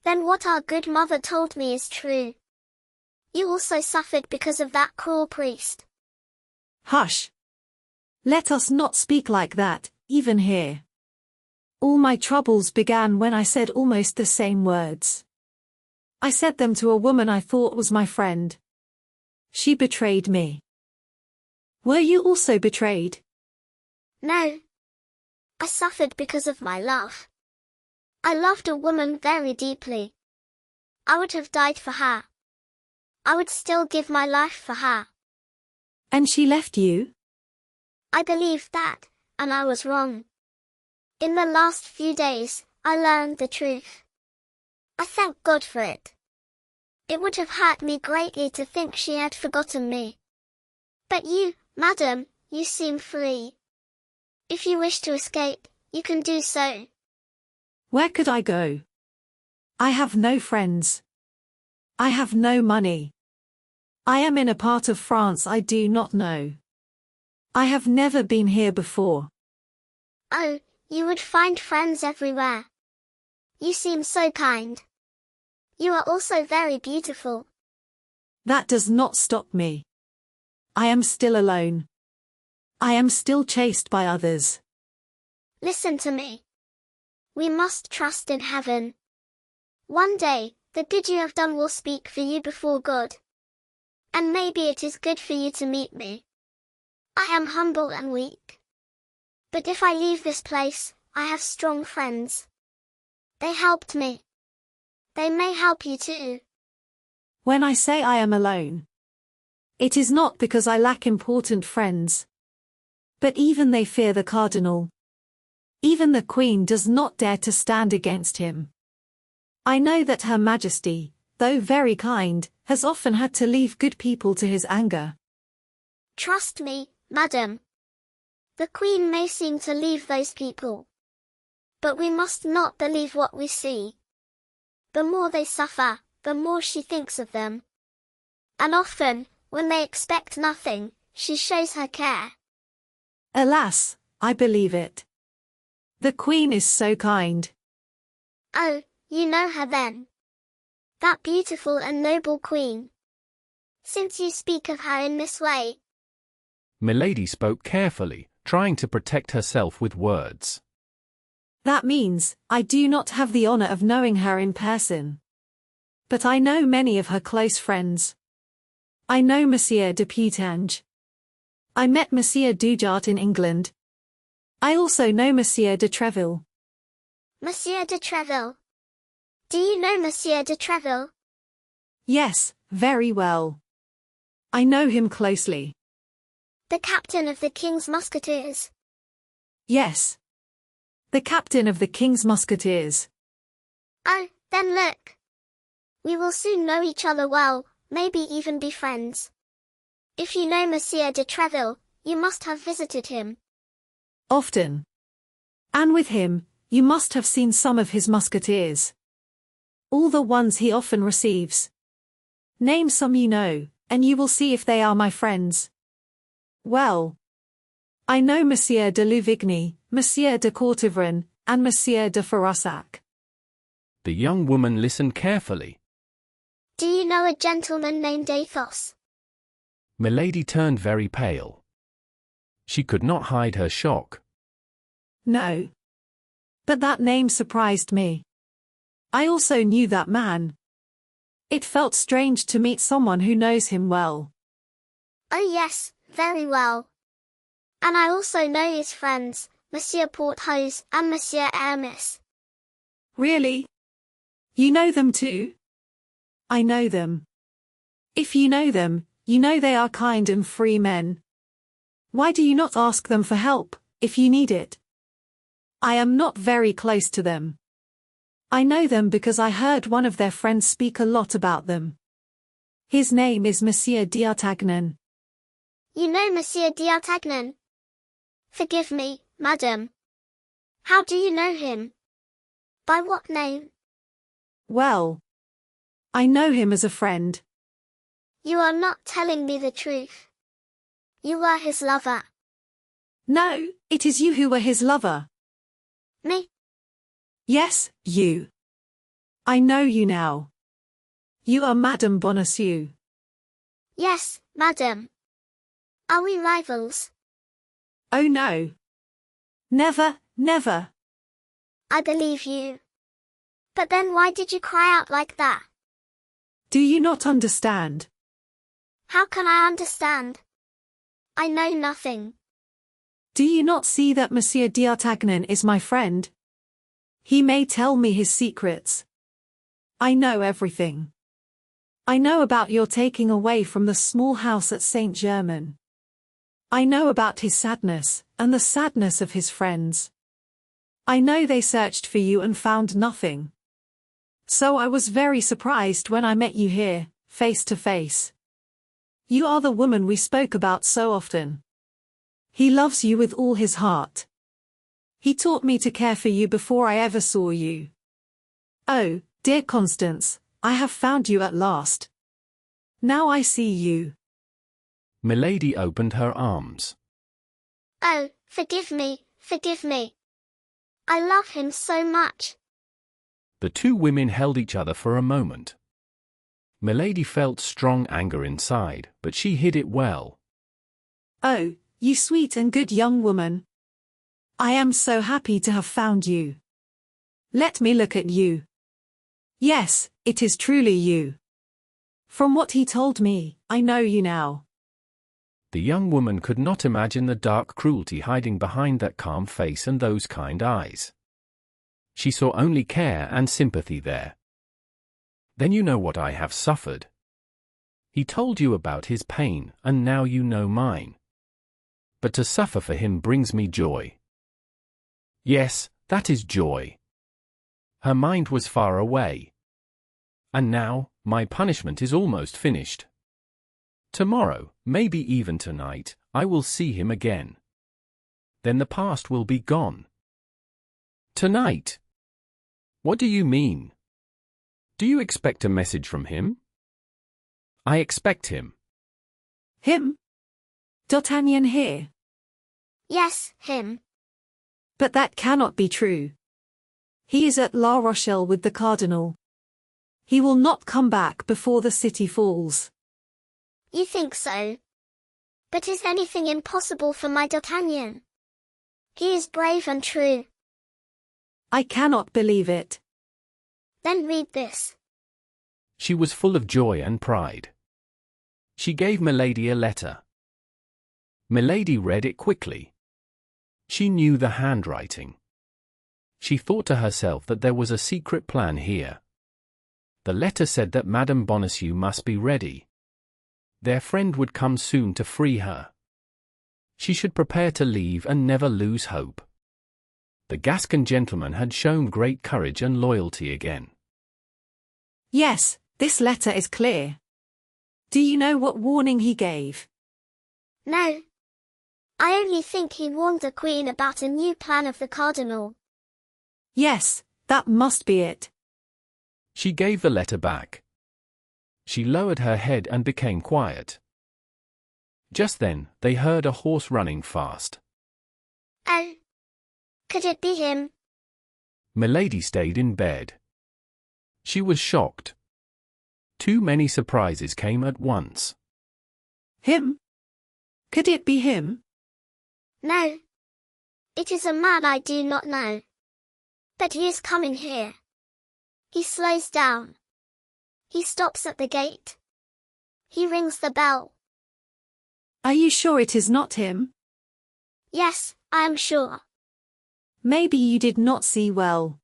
S4: Then what our good mother told me is true. You also suffered because of that cruel priest.
S1: Hush. Let us not speak like that, even here. All my troubles began when I said almost the same words. I said them to a woman I thought was my friend. She betrayed me. Were you also betrayed?
S4: No. I suffered because of my love. I loved a woman very deeply. I would have died for her. I would still give my life for her.
S1: And she left you?
S4: I believed that, and I was wrong. In the last few days, I learned the truth. I thank God for it. It would have hurt me greatly to think she had forgotten me. But you, madam, you seem free. If you wish to escape, you can do so.
S1: Where could I go? I have no friends. I have no money. I am in a part of France I do not know. I have never been here before.
S4: Oh, you would find friends everywhere. You seem so kind. You are also very beautiful.
S1: That does not stop me. I am still alone. I am still chased by others.
S4: Listen to me. We must trust in heaven. One day, the good you have done will speak for you before God. And maybe it is good for you to meet me. I am humble and weak. But if I leave this place, I have strong friends. They helped me. They may help you too.
S1: When I say I am alone, it is not because I lack important friends. But even they fear the cardinal. Even the queen does not dare to stand against him. I know that Her Majesty, though very kind, has often had to leave good people to his anger.
S4: Trust me, madam. The queen may seem to leave those people. But we must not believe what we see. The more they suffer, the more she thinks of them. And often, when they expect nothing, she shows her care.
S1: Alas, I believe it. The queen is so kind.
S4: Oh, you know her then. That beautiful and noble queen. Since you speak of her in this way.
S3: Milady spoke carefully, trying to protect herself with words.
S1: That means, I do not have the honor of knowing her in person. But I know many of her close friends. I know Monsieur de Putange. I met Monsieur Dujart in England. I also know Monsieur de Treville.
S4: Monsieur de Treville. Do you know Monsieur de Treville?
S1: Yes, very well. I know him closely.
S4: The captain of the King's Musketeers.
S1: Yes. The captain of the King's Musketeers.
S4: Oh, then look. We will soon know each other well, maybe even be friends. If you know Monsieur de Treville, you must have visited him.
S1: Often. And with him, you must have seen some of his musketeers. All the ones he often receives. Name some you know, and you will see if they are my friends. Well, I know Monsieur de Louvigny, Monsieur de Courtivran, and Monsieur de Ferrassac.
S3: The young woman listened carefully.
S4: Do you know a gentleman named Athos?
S3: Milady turned very pale. She could not hide her shock.
S1: No. But that name surprised me. I also knew that man. It felt strange to meet someone who knows him well.
S4: Oh yes, very well. And I also know his friends, Monsieur Porthos and Monsieur Aramis.
S1: Really? You know them too? I know them. If you know them, you know they are kind and free men. Why do you not ask them for help, if you need it? I am not very close to them. I know them because I heard one of their friends speak a lot about them. His name is Monsieur d'Artagnan.
S4: You know Monsieur d'Artagnan? Forgive me, madam. How do you know him? By what name?
S1: Well, I know him as a friend.
S4: You are not telling me the truth. You were his lover.
S1: No, it is you who were his lover.
S4: Me?
S1: Yes, you. I know you now. You are Madame Bonacieux.
S4: Yes, madam. Are we rivals?
S1: Oh no. Never, never.
S4: I believe you. But then why did you cry out like that?
S1: Do you not understand?
S4: How can I understand? I know nothing.
S1: Do you not see that Monsieur d'Artagnan is my friend? He may tell me his secrets. I know everything. I know about your taking away from the small house at Saint-Germain. I know about his sadness, and the sadness of his friends. I know they searched for you and found nothing. So I was very surprised when I met you here, face to face. You are the woman we spoke about so often. He loves you with all his heart. He taught me to care for you before I ever saw you. Oh, dear Constance, I have found you at last. Now I see you.
S3: Milady opened her arms.
S4: Oh, forgive me, forgive me. I love him so much.
S3: The two women held each other for a moment. Milady felt strong anger inside, but she hid it well.
S1: Oh, you sweet and good young woman. I am so happy to have found you. Let me look at you. Yes, it is truly you. From what he told me, I know you now.
S3: The young woman could not imagine the dark cruelty hiding behind that calm face and those kind eyes. She saw only care and sympathy there. Then you know what I have suffered. He told you about his pain, and now you know mine. But to suffer for him brings me joy. Yes, that is joy. Her mind was far away. And now, my punishment is almost finished. Tomorrow, maybe even tonight, I will see him again. Then the past will be gone. Tonight? What do you mean? Do you expect a message from him? I expect him.
S1: Him? D'Artagnan here.
S4: Yes, him.
S1: But that cannot be true. He is at La Rochelle with the cardinal. He will not come back before the city falls.
S4: You think so? But is anything impossible for my D'Artagnan? He is brave and true.
S1: I cannot believe it.
S4: Then read this.
S3: She was full of joy and pride. She gave Milady a letter. Milady read it quickly. She knew the handwriting. She thought to herself that there was a secret plan here. The letter said that Madame Bonacieux must be ready. Their friend would come soon to free her. She should prepare to leave and never lose hope. The Gascon gentleman had shown great courage and loyalty again.
S1: Yes, this letter is clear. Do you know what warning he gave?
S4: No. I only think he warned the Queen about a new plan of the cardinal.
S1: Yes, that must be it.
S3: She gave the letter back. She lowered her head and became quiet. Just then, they heard a horse running fast.
S4: Oh. Could it be him?
S3: Milady stayed in bed. She was shocked. Too many surprises came at once.
S1: Him? Could it be him?
S4: No. It is a man I do not know. But he is coming here. He slows down. He stops at the gate. He rings the bell.
S1: Are you sure it is not him?
S4: Yes, I am sure.
S1: Maybe you did not see well.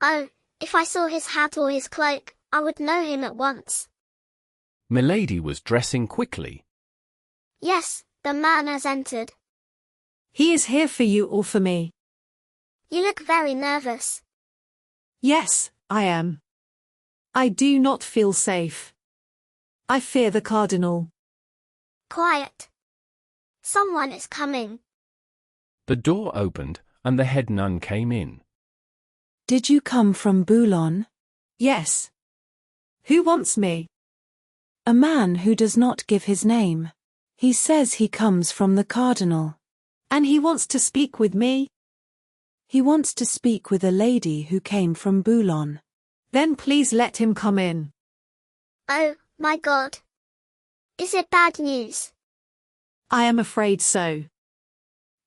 S4: Oh, if I saw his hat or his cloak, I would know him at once.
S3: Milady was dressing quickly.
S4: Yes, the man has entered.
S1: He is here for you or for me.
S4: You look very nervous.
S1: Yes, I am. I do not feel safe. I fear the cardinal.
S4: Quiet. Someone is coming.
S3: The door opened, and the head nun came in.
S10: Did you come from Boulogne?
S1: Yes. Who wants me?
S10: A man who does not give his name. He says he comes from the cardinal.
S1: And he wants to speak with me?
S10: He wants to speak with a lady who came from Boulogne.
S1: Then please let him come in.
S4: Oh, my God. Is it bad news?
S1: I am afraid so.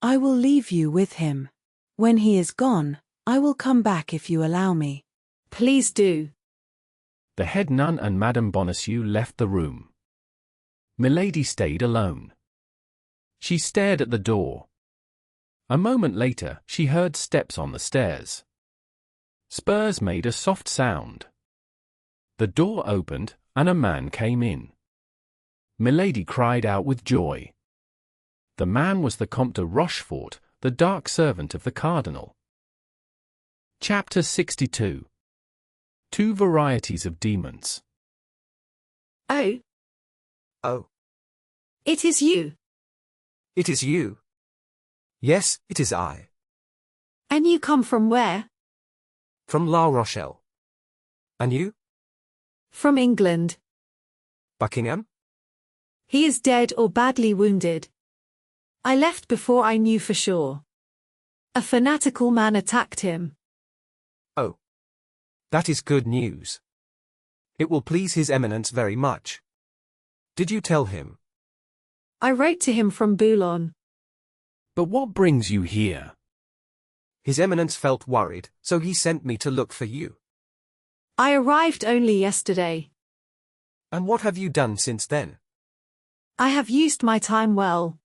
S10: I will leave you with him. When he is gone, I will come back if you allow me.
S1: Please do.
S3: The head nun and Madame Bonacieux left the room. Milady stayed alone. She stared at the door. A moment later, she heard steps on the stairs. Spurs made a soft sound. The door opened, and a man came in. Milady cried out with joy. The man was the Comte de Rochefort, the dark servant of the cardinal. Chapter 62. Two Varieties of Demons.
S1: Oh.
S7: Oh.
S1: It is you.
S7: It is you. Yes, it is I.
S1: And you come from where?
S7: From La Rochelle. And you?
S1: From England.
S7: Buckingham?
S1: He is dead or badly wounded. I left before I knew for sure. A fanatical man attacked him.
S7: Oh. That is good news. It will please His Eminence very much. Did you tell him?
S1: I wrote to him from Boulogne.
S3: But what brings you here?
S7: His Eminence felt worried, so he sent me to look for you.
S1: I arrived only yesterday.
S7: And what have you done since then?
S1: I have used my time well.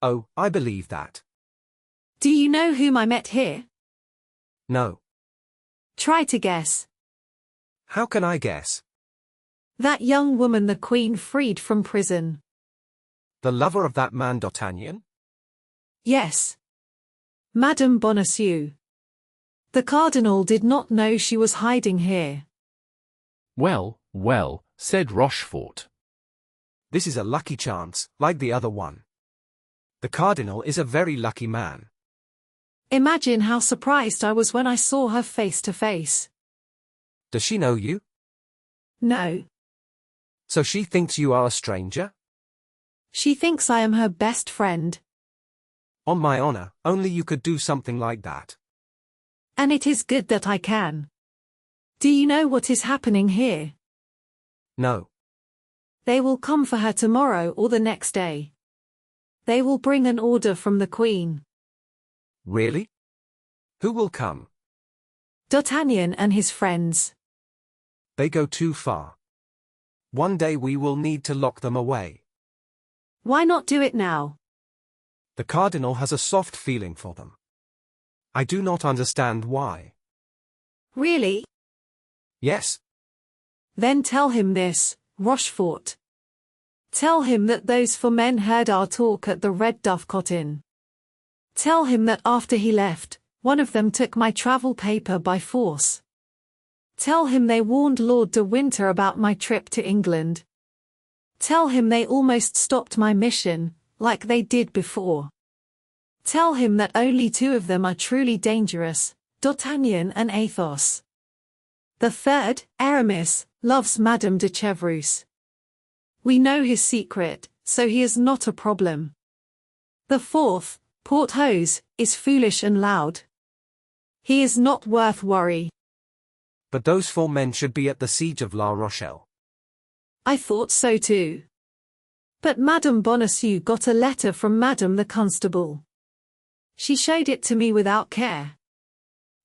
S7: Oh, I believe that.
S1: Do you know whom I met here?
S7: No.
S1: Try to guess.
S7: How can I guess?
S1: That young woman the Queen freed from prison.
S7: The lover of that man D'Artagnan?
S1: Yes. Madame Bonacieux. The Cardinal did not know she was hiding here.
S3: Well, well, said Rochefort.
S7: This is a lucky chance, like the other one. The Cardinal is a very lucky man.
S1: Imagine how surprised I was when I saw her face to face.
S7: Does she know you?
S1: No.
S7: So she thinks you are a stranger?
S1: She thinks I am her best friend.
S7: On my honor, only you could do something like that.
S1: And it is good that I can. Do you know what is happening here?
S7: No.
S1: They will come for her tomorrow or the next day. They will bring an order from the Queen.
S7: Really? Who will come?
S1: D'Artagnan and his friends.
S7: They go too far. One day we will need to lock them away.
S1: Why not do it now?
S7: The Cardinal has a soft feeling for them. I do not understand why.
S1: Really?
S7: Yes.
S1: Then tell him this, Rochefort. Tell him that those 4 men heard our talk at the Red Dovecot Inn. Tell him that after he left, one of them took my travel paper by force. Tell him they warned Lord de Winter about my trip to England. Tell him they almost stopped my mission, like they did before. Tell him that only 2 of them are truly dangerous, D'Artagnan and Athos. The third, Aramis, loves Madame de Chevreuse. We know his secret, so he is not a problem. The fourth, Porthos, is foolish and loud. He is not worth worry.
S7: But those 4 men should be at the siege of La Rochelle.
S1: I thought so too. But Madame Bonacieux got a letter from Madame the Constable. She showed it to me without care.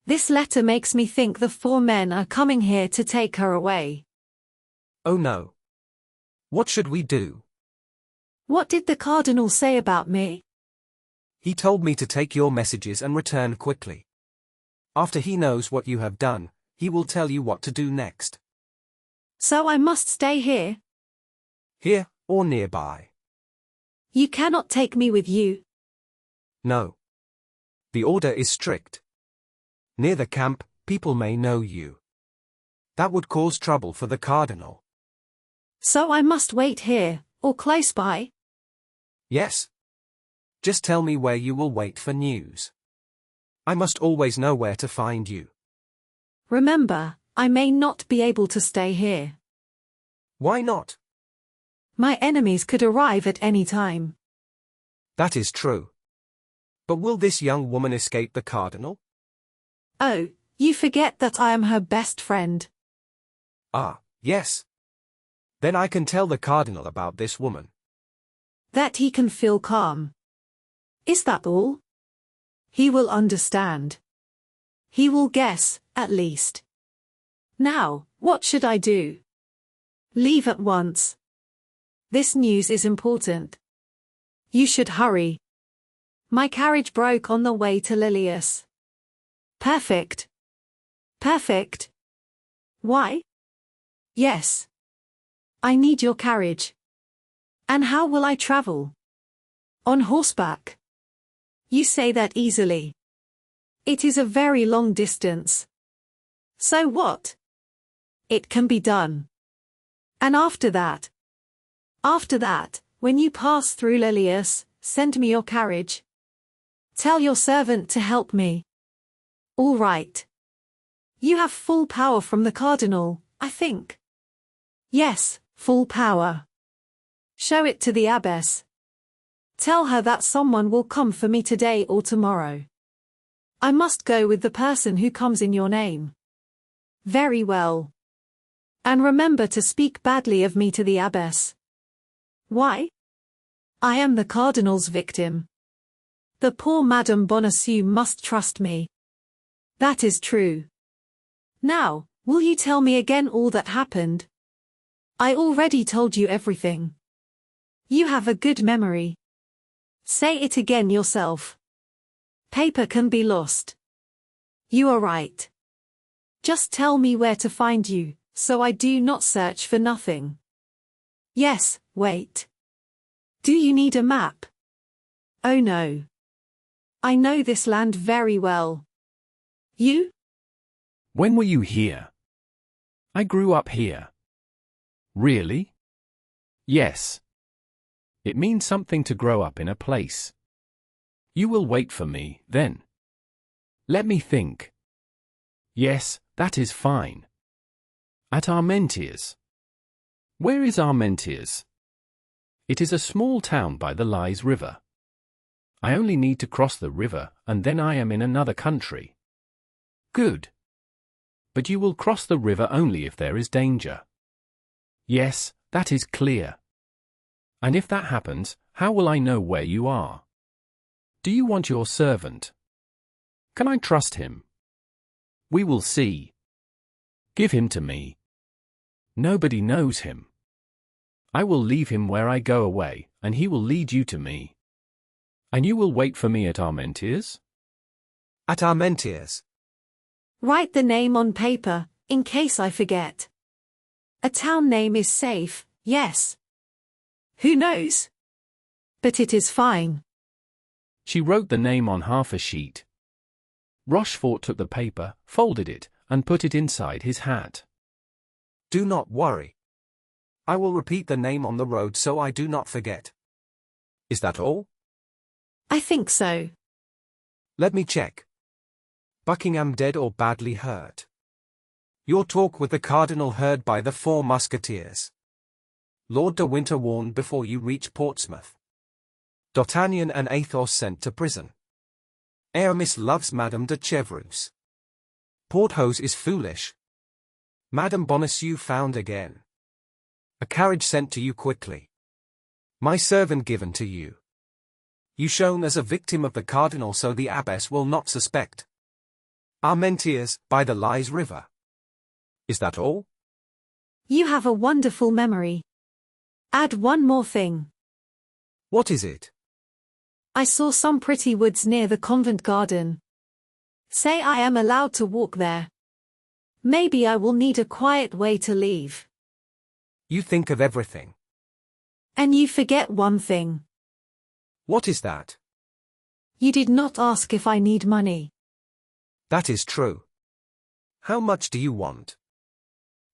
S1: This letter makes me think the 4 men are coming here to take her away.
S7: Oh no. What should we do?
S1: What did the Cardinal say about me?
S7: He told me to take your messages and return quickly. After he knows what you have done, he will tell you what to do next.
S1: So I must stay here?
S7: Here, or nearby.
S1: You cannot take me with you.
S7: No. The order is strict. Near the camp, people may know you. That would cause trouble for the Cardinal.
S1: So I must wait here, or close by?
S7: Yes. Just tell me where you will wait for news. I must always know where to find you.
S1: Remember, I may not be able to stay here.
S7: Why not?
S1: My enemies could arrive at any time.
S7: That is true. But will this young woman escape the Cardinal?
S1: Oh, you forget that I am her best friend.
S7: Ah, yes. Then I can tell the Cardinal about this woman.
S1: That he can feel calm. Is that all? He will understand. He will guess, at least. Now, what should I do? Leave at once. This news is important. You should hurry. My carriage broke on the way to Lilius. Perfect. Perfect. Why? Yes. I need your carriage. And how will I travel? On horseback. You say that easily. It is a very long distance. So what? It can be done. And after that, when you pass through Lilius, send me your carriage. Tell your servant to help me. All right. You have full power from the Cardinal, I think. Yes, full power. Show it to the abbess. Tell her that someone will come for me today or tomorrow. I must go with the person who comes in your name. Very well. And remember to speak badly of me to the abbess. Why? I am the Cardinal's victim. The poor Madame Bonacieux must trust me. That is true. Now, will you tell me again all that happened? I already told you everything. You have a good memory. Say it again yourself. Paper can be lost. You are right. Just tell me where to find you, so I do not search for nothing. Yes, wait. Do you need a map? Oh no. I know this land very well. You?
S3: When were you here? I grew up here. Really? Yes. It means something to grow up in a place. You will wait for me, then. Let me think. Yes, that is fine. At Armentières. Where is Armentières? It is a small town by the Lys River. I only need to cross the river, and then I am in another country. Good. But you will cross the river only if there is danger. Yes, that is clear. And if that happens, how will I know where you are? Do you want your servant? Can I trust him? We will see. Give him to me. Nobody knows him. I will leave him where I go away, and he will lead you to me. And you will wait for me at Armentières?
S7: At Armentières.
S1: Write the name on paper, in case I forget. A town name is safe, yes. Who knows? But it is fine.
S3: She wrote the name on half a sheet. Rochefort took the paper, folded it, and put it inside his hat.
S7: Do not worry. I will repeat the name on the road so I do not forget. Is that all?
S1: I think so.
S7: Let me check. Buckingham dead or badly hurt. Your talk with the cardinal heard by the Four Musketeers. Lord de Winter warned before you reach Portsmouth. D'Artagnan and Athos sent to prison. Aramis loves Madame de Chevreuse. Porthos is foolish. Madame Bonacieux found again. A carriage sent to you quickly. My servant given to you. You shown as a victim of the cardinal so the abbess will not suspect. Armentières, by the Lys River. Is that all?
S1: You have a wonderful memory. Add one more thing.
S7: What is it?
S1: I saw some pretty woods near the convent garden. Say I am allowed to walk there. Maybe I will need a quiet way to leave.
S7: You think of everything.
S1: And you forget one thing.
S7: What is that?
S1: You did not ask if I need money.
S7: That is true. How much do you want?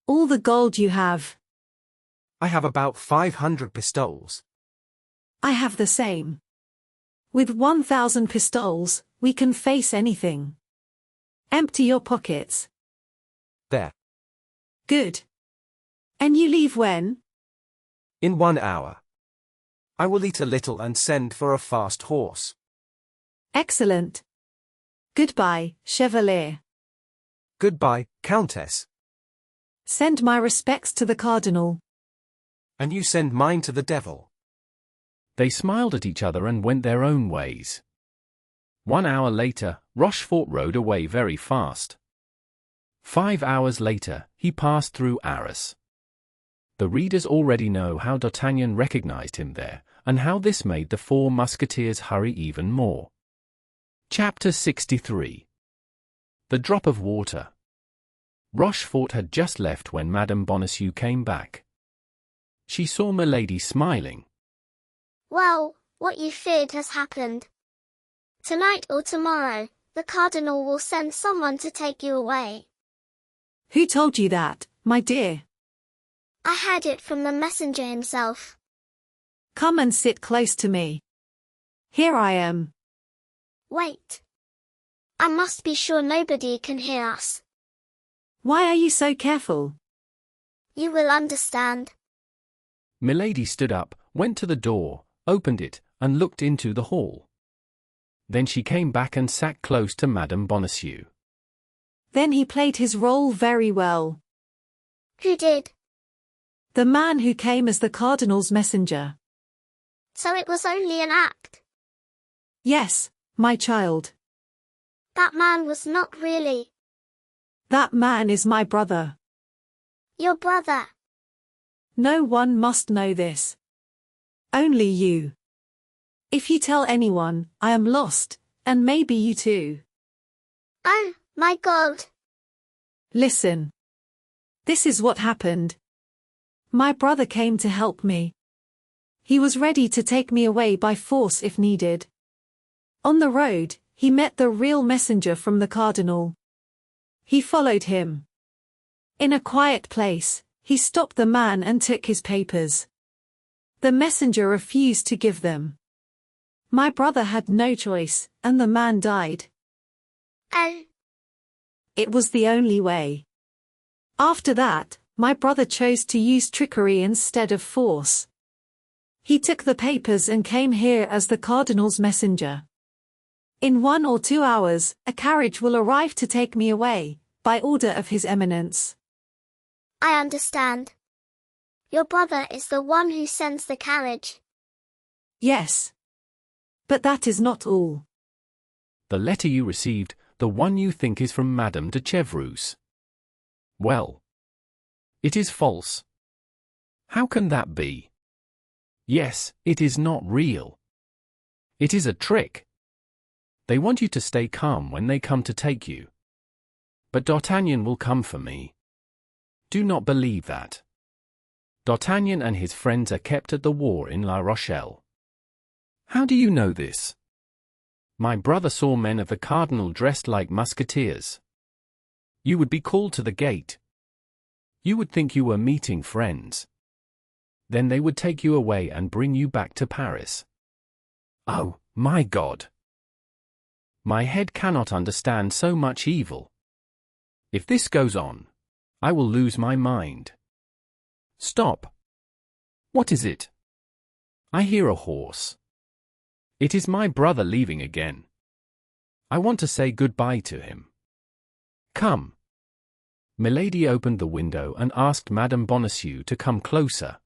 S1: All the gold you have.
S7: I have about 500 pistoles.
S1: I have the same. With 1,000 pistoles, we can face anything. Empty your pockets.
S7: There.
S1: Good. And you leave when?
S7: In 1 hour. I will eat a little and send for a fast horse.
S1: Excellent. Goodbye, Chevalier.
S7: Goodbye, Countess.
S1: Send my respects to the cardinal.
S7: And you send mine to the devil.
S3: They smiled at each other and went their own ways. 1 hour later, Rochefort rode away very fast. 5 hours later, he passed through Arras. The readers already know how D'Artagnan recognized him there, and how this made the Four Musketeers hurry even more. Chapter 63. The Drop of Water. Rochefort had just left when Madame Bonacieux came back. She saw Milady smiling.
S4: Well, what you feared has happened. Tonight or tomorrow, the cardinal will send someone to take you away.
S1: Who told you that, my dear?
S4: I heard it from the messenger himself.
S1: Come and sit close to me. Here I am.
S4: Wait. I must be sure nobody can hear us.
S1: Why are you so careful?
S4: You will understand.
S3: Milady stood up, went to the door, opened it, and looked into the hall. Then she came back and sat close to Madame Bonacieux.
S1: Then he played his role very well.
S4: Who did?
S1: The man who came as the cardinal's messenger.
S4: So it was only an act.
S1: Yes, my child.
S4: That man was not really.
S1: That man is my brother.
S4: Your brother.
S1: No one must know this. Only you. If you tell anyone, I am lost, and maybe you too.
S4: Oh, my God.
S1: Listen. This is what happened. My brother came to help me. He was ready to take me away by force if needed. On the road, he met the real messenger from the cardinal. He followed him. In a quiet place, he stopped the man and took his papers. The messenger refused to give them. My brother had no choice, and the man died.
S4: Oh.
S1: It was the only way. After that, my brother chose to use trickery instead of force. He took the papers and came here as the cardinal's messenger. In 1 or 2 hours, a carriage will arrive to take me away, by order of His Eminence.
S4: I understand. Your brother is the one who sends the carriage.
S1: Yes. But that is not all.
S3: The letter you received, the one you think is from Madame de Chevreuse. Well, it is false. How can that be? Yes, it is not real. It is a trick. They want you to stay calm when they come to take you. But D'Artagnan will come for me. Do not believe that. D'Artagnan and his friends are kept at the war in La Rochelle. How do you know this? My brother saw men of the cardinal dressed like musketeers. You would be called to the gate. You would think you were meeting friends. Then they would take you away and bring you back to Paris. Oh, my God! My head cannot understand so much evil. If this goes on, I will lose my mind. Stop! What is it? I hear a horse. It is my brother leaving again. I want to say goodbye to him. Come. Milady opened the window and asked Madame Bonacieux to come closer.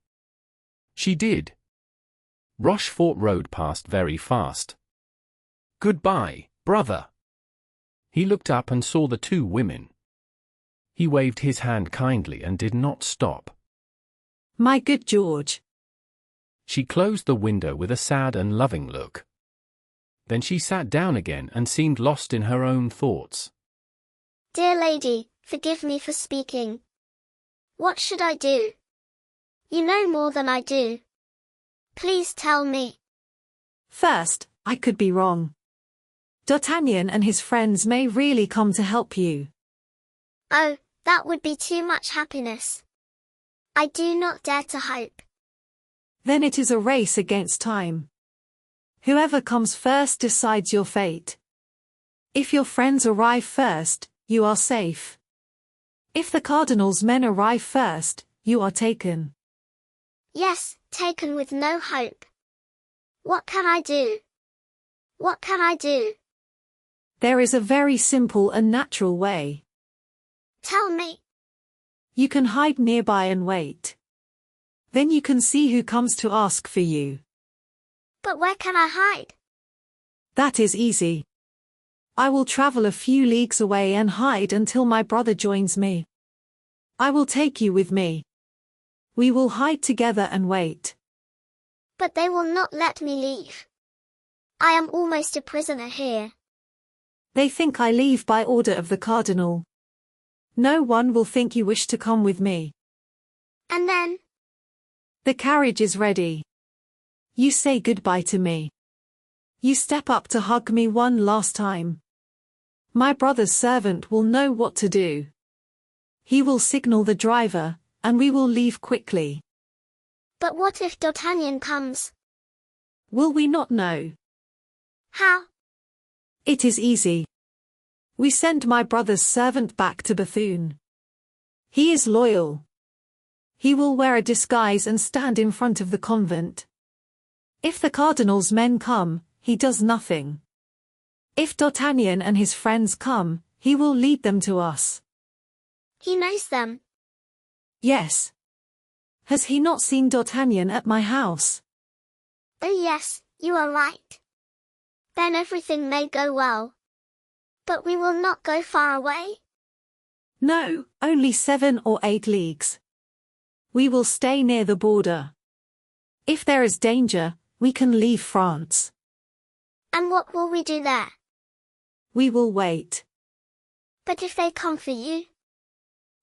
S3: She did. Rochefort rode past very fast. Goodbye, brother. He looked up and saw the 2 women. He waved his hand kindly and did not stop.
S1: My good George.
S3: She closed the window with a sad and loving look. Then she sat down again and seemed lost in her own thoughts.
S4: Dear lady, forgive me for speaking. What should I do? You know more than I do. Please tell me.
S1: First, I could be wrong. D'Artagnan and his friends may really come to help you.
S4: Oh, that would be too much happiness. I do not dare to hope.
S1: Then it is a race against time. Whoever comes first decides your fate. If your friends arrive first, you are safe. If the cardinal's men arrive first, you are taken.
S4: Yes, taken with no hope. What can I do? What can I do?
S1: There is a very simple and natural way.
S4: Tell me.
S1: You can hide nearby and wait. Then you can see who comes to ask for you.
S4: But where can I hide?
S1: That is easy. I will travel a few leagues away and hide until my brother joins me. I will take you with me. We will hide together and wait.
S4: But they will not let me leave. I am almost a prisoner here.
S1: They think I leave by order of the cardinal. No one will think you wish to come with me.
S4: And then?
S1: The carriage is ready. You say goodbye to me. You step up to hug me one last time. My brother's servant will know what to do. He will signal the driver, and we will leave quickly.
S4: But what if D'Artagnan comes?
S1: Will we not know?
S4: How?
S1: It is easy. We send my brother's servant back to Bethune. He is loyal. He will wear a disguise and stand in front of the convent. If the cardinal's men come, he does nothing. If D'Artagnan and his friends come, he will lead them to us.
S4: He knows them.
S1: Yes. Has he not seen D'Artagnan at my house?
S4: Oh yes, you are right. Then everything may go well. But we will not go far away?
S1: No, only 7 or 8 leagues. We will stay near the border. If there is danger, we can leave France.
S4: And what will we do there?
S1: We will wait.
S4: But if they come for you?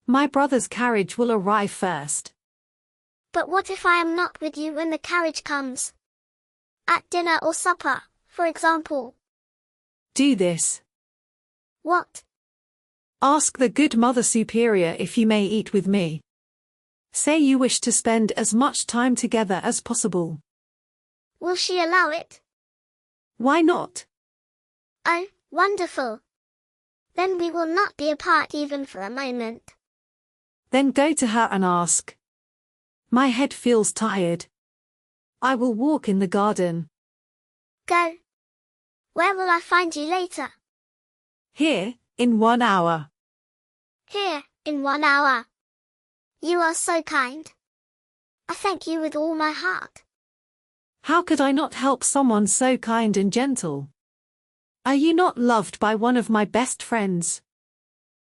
S1: My brother's carriage will arrive first.
S4: But what if I am not with you when the carriage comes? At dinner or supper, for example.
S1: Do this.
S4: What?
S1: Ask the good Mother Superior if you may eat with me. Say you wish to spend as much time together as possible.
S4: Will she allow it?
S1: Why not?
S4: Oh, wonderful. Then we will not be apart even for a moment.
S1: Then go to her and ask. My head feels tired. I will walk in the garden.
S4: Go. Where will I find you later?
S1: Here, in 1 hour.
S4: Here, in 1 hour. You are so kind. I thank you with all my heart.
S1: How could I not help someone so kind and gentle? Are you not loved by one of my best friends?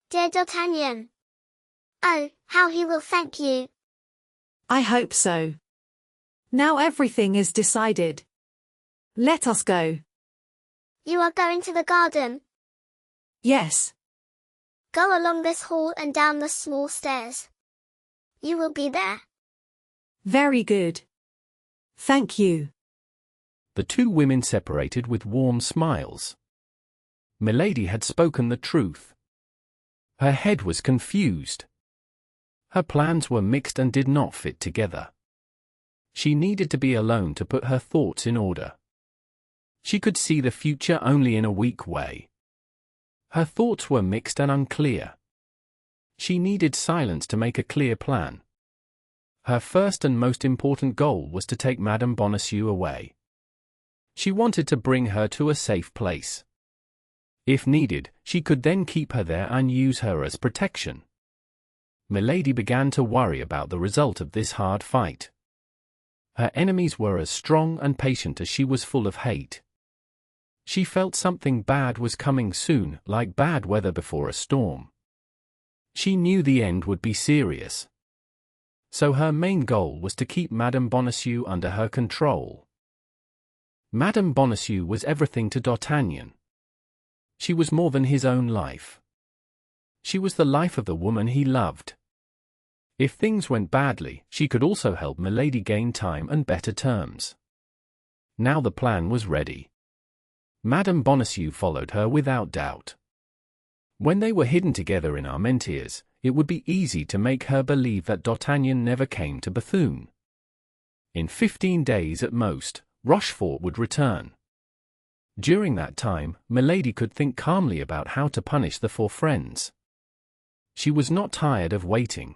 S4: Dear D'Artagnan. Oh, how he will thank you.
S1: I hope so. Now everything is decided. Let us go.
S4: You are going to the garden?
S1: Yes.
S4: Go along this hall and down the small stairs. You will be there.
S1: Very good. Thank you.
S3: The two women separated with warm smiles. Milady had spoken the truth. Her head was confused. Her plans were mixed and did not fit together. She needed to be alone to put her thoughts in order. She could see the future only in a weak way. Her thoughts were mixed and unclear. She needed silence to make a clear plan. Her first and most important goal was to take Madame Bonacieux away. She wanted to bring her to a safe place. If needed, she could then keep her there and use her as protection. Milady began to worry about the result of this hard fight. Her enemies were as strong and patient as she was full of hate. She felt something bad was coming soon, like bad weather before a storm. She knew the end would be serious. So her main goal was to keep Madame Bonacieux under her control. Madame Bonacieux was everything to D'Artagnan. She was more than his own life. She was the life of the woman he loved. If things went badly, she could also help Milady gain time and better terms. Now the plan was ready. Madame Bonacieux followed her without doubt. When they were hidden together in Armentières, it would be easy to make her believe that D'Artagnan never came to Bethune. In 15 days at most, Rochefort would return. During that time, Milady could think calmly about how to punish the four friends. She was not tired of waiting.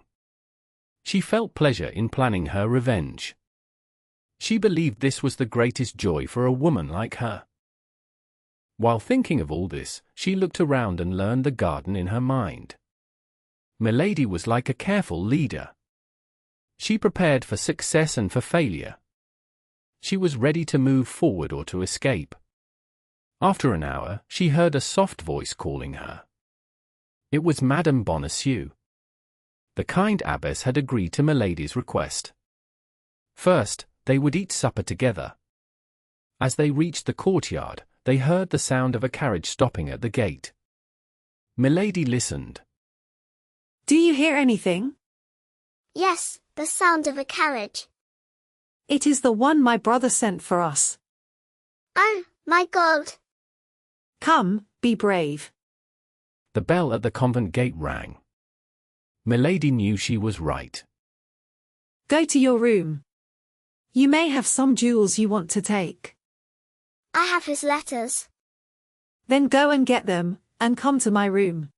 S3: She felt pleasure in planning her revenge. She believed this was the greatest joy for a woman like her. While thinking of all this, she looked around and learned the garden in her mind. Milady was like a careful leader. She prepared for success and for failure. She was ready to move forward or to escape. After an hour, she heard a soft voice calling her. It was Madame Bonacieux. The kind abbess had agreed to Milady's request. First, they would eat supper together. As they reached the courtyard, they heard the sound of a carriage stopping at the gate. Milady listened.
S1: Do you hear anything?
S4: Yes, the sound of a carriage.
S1: It is the one my brother sent for us.
S4: Oh, my God!
S1: Come, be brave.
S3: The bell at the convent gate rang. Milady knew she was right.
S1: Go to your room. You may have some jewels you want to take.
S4: I have his letters.
S1: Then go and get them, and come to my room.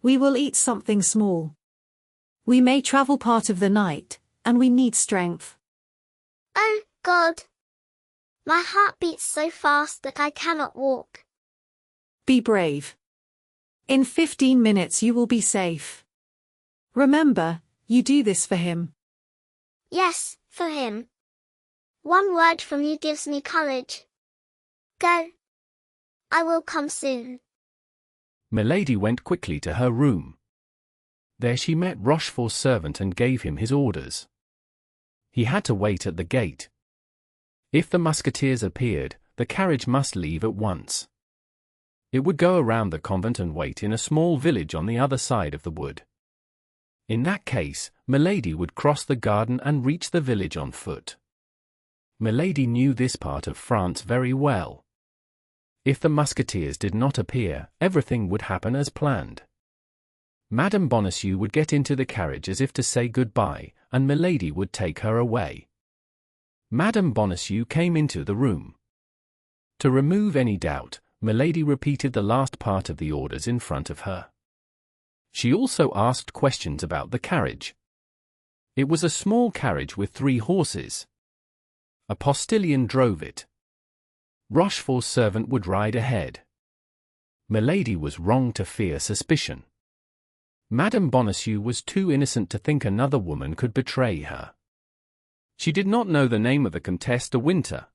S1: We will eat something small. We may travel part of the night, and we need strength.
S4: Oh, God! My heart beats so fast that I cannot walk.
S1: Be brave. In 15 minutes you will be safe. Remember, you do this for him.
S4: Yes, for him. One word from you gives me courage. Go. I will come soon.
S3: Milady went quickly to her room. There she met Rochefort's servant and gave him his orders. He had to wait at the gate. If the musketeers appeared, the carriage must leave at once. It would go around the convent and wait in a small village on the other side of the wood. In that case, Milady would cross the garden and reach the village on foot. Milady knew this part of France very well. If the Musketeers did not appear, everything would happen as planned. Madame Bonacieux would get into the carriage as if to say goodbye, and Milady would take her away. Madame Bonacieux came into the room. To remove any doubt, Milady repeated the last part of the orders in front of her. She also asked questions about the carriage. It was a small carriage with 3 horses. A postilion drove it. Rochefort's servant would ride ahead. Milady was wrong to fear suspicion. Madame Bonacieux was too innocent to think another woman could betray her. She did not know the name of the Comtesse de Winter.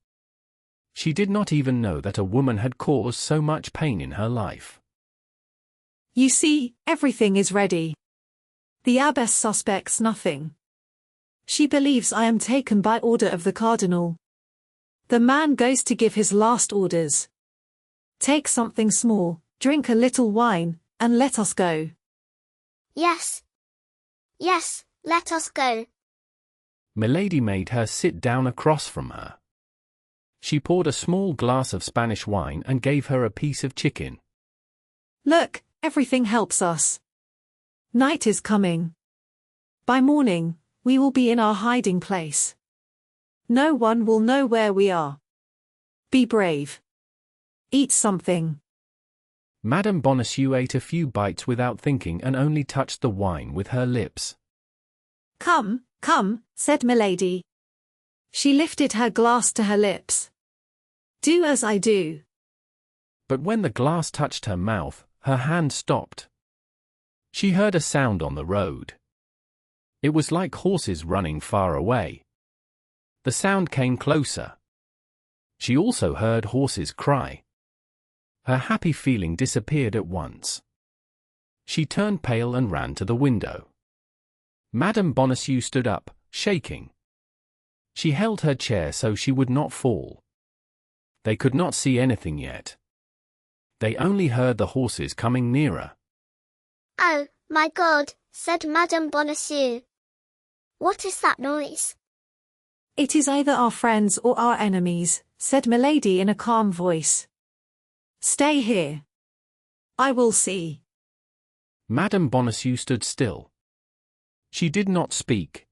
S3: She did not even know that a woman had caused so much pain in her life.
S1: You see, everything is ready. The abbess suspects nothing. She believes I am taken by order of the cardinal. The man goes to give his last orders. Take something small, drink a little wine, and let us go.
S4: Yes. Yes, let us go.
S3: Milady made her sit down across from her. She poured a small glass of Spanish wine and gave her a piece of chicken.
S1: Look, everything helps us. Night is coming. By morning, we will be in our hiding place. No one will know where we are. Be brave. Eat something.
S3: Madame Bonacieux ate a few bites without thinking and only touched the wine with her lips.
S1: Come, come, said Milady. She lifted her glass to her lips. Do as I do.
S3: But when the glass touched her mouth, her hand stopped. She heard a sound on the road. It was like horses running far away. The sound came closer. She also heard horses cry. Her happy feeling disappeared at once. She turned pale and ran to the window. Madame Bonacieux stood up, shaking. She held her chair so she would not fall. They could not see anything yet. They only heard the horses coming nearer.
S4: Oh, my God, said Madame Bonacieux. What is that noise?
S1: It is either our friends or our enemies, said Milady in a calm voice. Stay here. I will see.
S3: Madame Bonacieux stood still. She did not speak.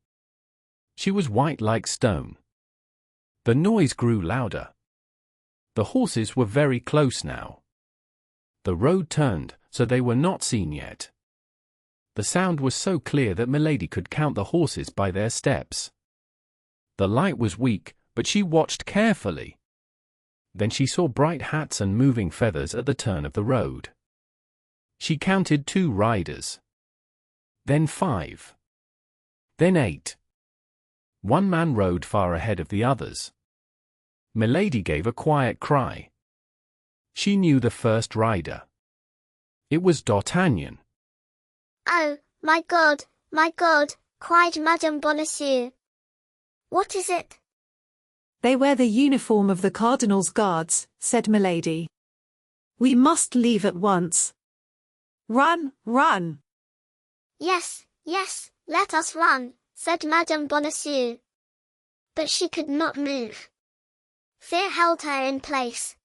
S3: She was white like stone. The noise grew louder. The horses were very close now. The road turned, so they were not seen yet. The sound was so clear that Milady could count the horses by their steps. The light was weak, but she watched carefully. Then she saw bright hats and moving feathers at the turn of the road. She counted 2 riders. Then 5. Then 8. One man rode far ahead of the others. Milady gave a quiet cry. She knew the first rider. It was D'Artagnan.
S4: Oh, my God, cried Madame Bonacieux. What is it?
S1: They wear the uniform of the cardinal's guards, said Milady. We must leave at once. Run, run!
S4: Yes, yes, let us run, said Madame Bonacieux. But she could not move. Fear held her in place.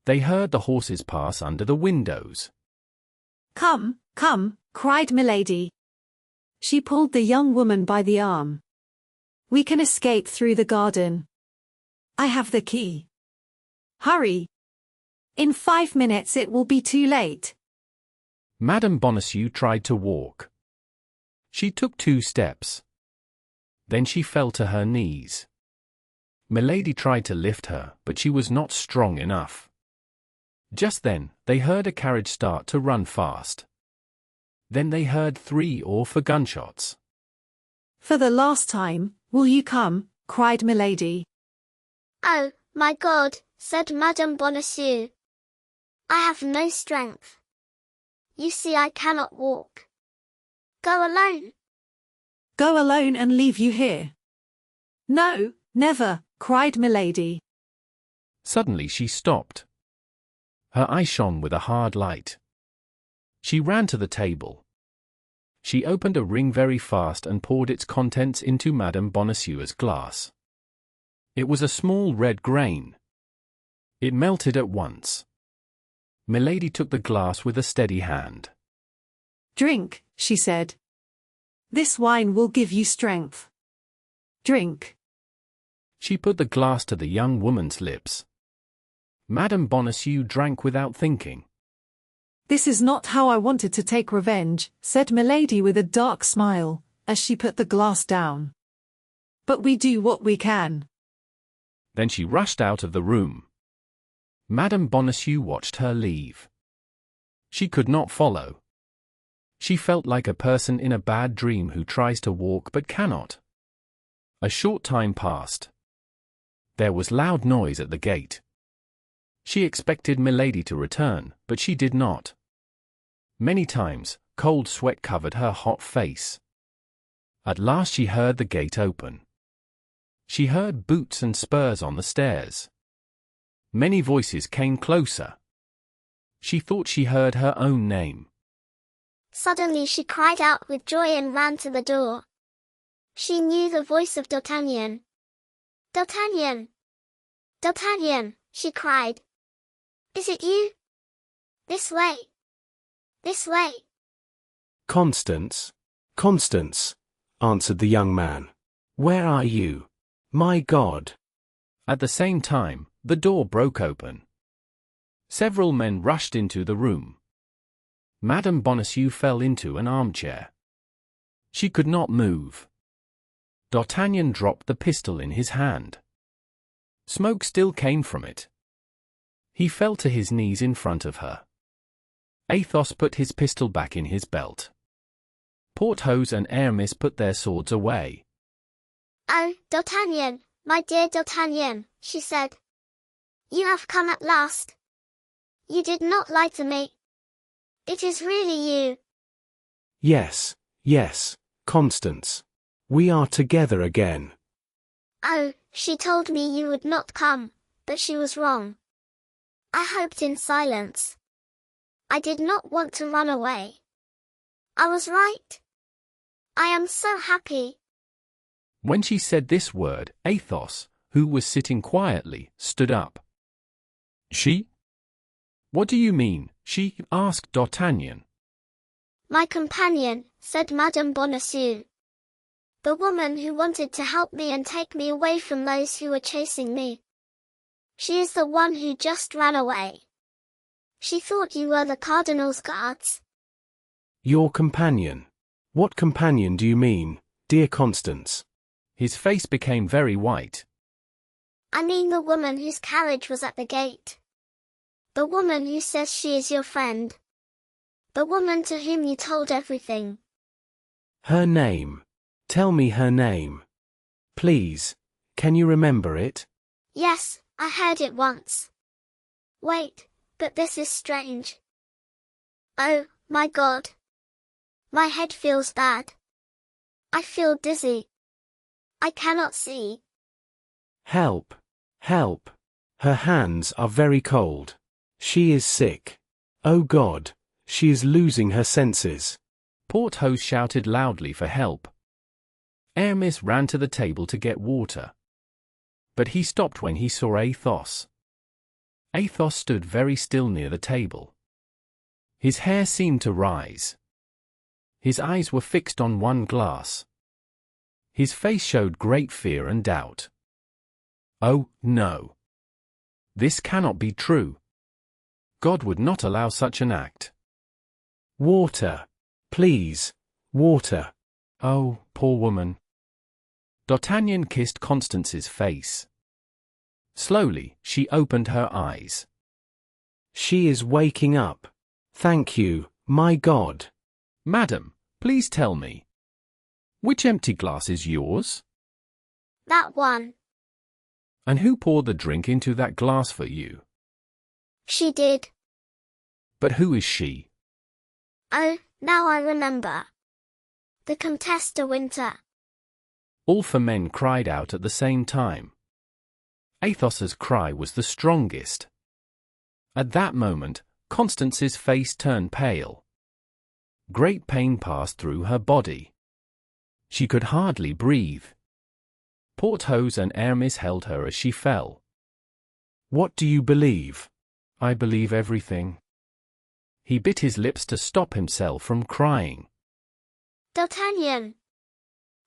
S3: They heard the horses pass under the windows.
S1: Come, come, cried Milady. She pulled the young woman by the arm. We can escape through the garden. I have the key. Hurry. In 5 minutes it will be too late.
S3: Madame Bonacieux tried to walk. She took 2 steps. Then she fell to her knees. Milady tried to lift her, but she was not strong enough. Just then, they heard a carriage start to run fast. Then they heard 3 or 4 gunshots.
S1: For the last time, will you come? Cried Milady.
S4: Oh, my God, said Madame Bonacieux. I have no strength. You see I cannot walk. Go alone.
S1: Go alone and leave you here. No, never, cried Milady.
S3: Suddenly she stopped. Her eye shone with a hard light. She ran to the table. She opened a ring very fast and poured its contents into Madame Bonacieux's glass. It was a small red grain. It melted at once. Milady took the glass with a steady hand.
S1: Drink, she said. This wine will give you strength. Drink.
S3: She put the glass to the young woman's lips. Madame Bonacieux drank without thinking.
S1: This is not how I wanted to take revenge, said Milady with a dark smile, as she put the glass down. But we do what we can.
S3: Then she rushed out of the room. Madame Bonacieux watched her leave. She could not follow. She felt like a person in a bad dream who tries to walk but cannot. A short time passed. There was loud noise at the gate. She expected Milady to return, but she did not. Many times, cold sweat covered her hot face. At last she heard the gate open. She heard boots and spurs on the stairs. Many voices came closer. She thought she heard her own name.
S4: Suddenly she cried out with joy and ran to the door. She knew the voice of D'Artagnan. D'Artagnan! D'Artagnan, she cried. Is it you? This way. This way.
S2: Constance, Constance, answered the young man. Where are you? My God!
S3: At the same time, the door broke open. Several men rushed into the room. Madame Bonacieux fell into an armchair. She could not move. D'Artagnan dropped the pistol in his hand. Smoke still came from it. He fell to his knees in front of her. Athos put his pistol back in his belt. Porthos and Aramis put their swords away.
S4: Oh, D'Artagnan, my dear D'Artagnan, she said. You have come at last. You did not lie to me. It is really you.
S2: Yes, yes, Constance. We are together again.
S4: Oh, she told me you would not come, but she was wrong. I hoped in silence. I did not want to run away. I was right. I am so happy.
S3: When she said this word, Athos, who was sitting quietly, stood up. She? What do you mean, she? Asked D'Artagnan.
S4: My companion, said Madame Bonacieux. The woman who wanted to help me and take me away from those who were chasing me. She is the one who just ran away. She thought you were the cardinal's guards.
S2: Your companion? What companion do you mean, dear Constance?
S3: His face became very white.
S4: I mean the woman whose carriage was at the gate. The woman who says she is your friend. The woman to whom you told everything.
S2: Her name. Tell me her name. Please, can you remember it?
S4: Yes, I heard it once. Wait, but this is strange. Oh, my God. My head feels bad. I feel dizzy. I cannot see.
S2: Help! Help! Her hands are very cold. She is sick. Oh God, she is losing her senses.
S3: Porthos shouted loudly for help. Aramis ran to the table to get water. But he stopped when he saw Athos. Athos stood very still near the table. His hair seemed to rise. His eyes were fixed on one glass. His face showed great fear and doubt. Oh, no. This cannot be true. God would not allow such an act.
S2: Water. Please, water.
S3: Oh, poor woman. D'Artagnan kissed Constance's face. Slowly, she opened her eyes.
S2: She is waking up. Thank you, my God.
S3: Madam, please tell me. Which empty glass is yours?
S4: That one.
S3: And who poured the drink into that glass for you?
S4: She did.
S3: But who is she?
S4: Oh, now I remember. The Comtesse de Winter.
S3: All four men cried out at the same time. Athos's cry was the strongest. At that moment, Constance's face turned pale. Great pain passed through her body. She could hardly breathe. Porthos and Aramis held her as she fell.
S2: What do you believe?
S3: I believe everything. He bit his lips to stop himself from crying.
S4: D'Artagnan!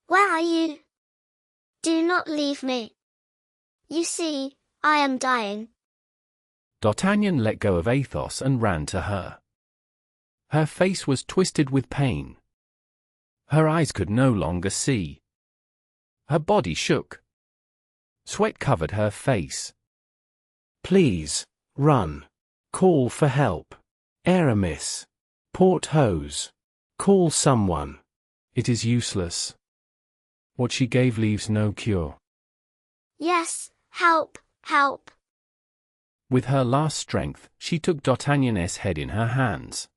S4: Where are you? Do not leave me. You see, I am dying.
S3: D'Artagnan let go of Athos and ran to her. Her face was twisted with pain. Her eyes could no longer see. Her body shook. Sweat covered her face.
S2: Please, run. Call for help. Aramis. Porthos. Call someone.
S3: It is useless. What she gave leaves no cure.
S4: Yes, help, help.
S3: With her last strength, she took D'Artagnan's head in her hands.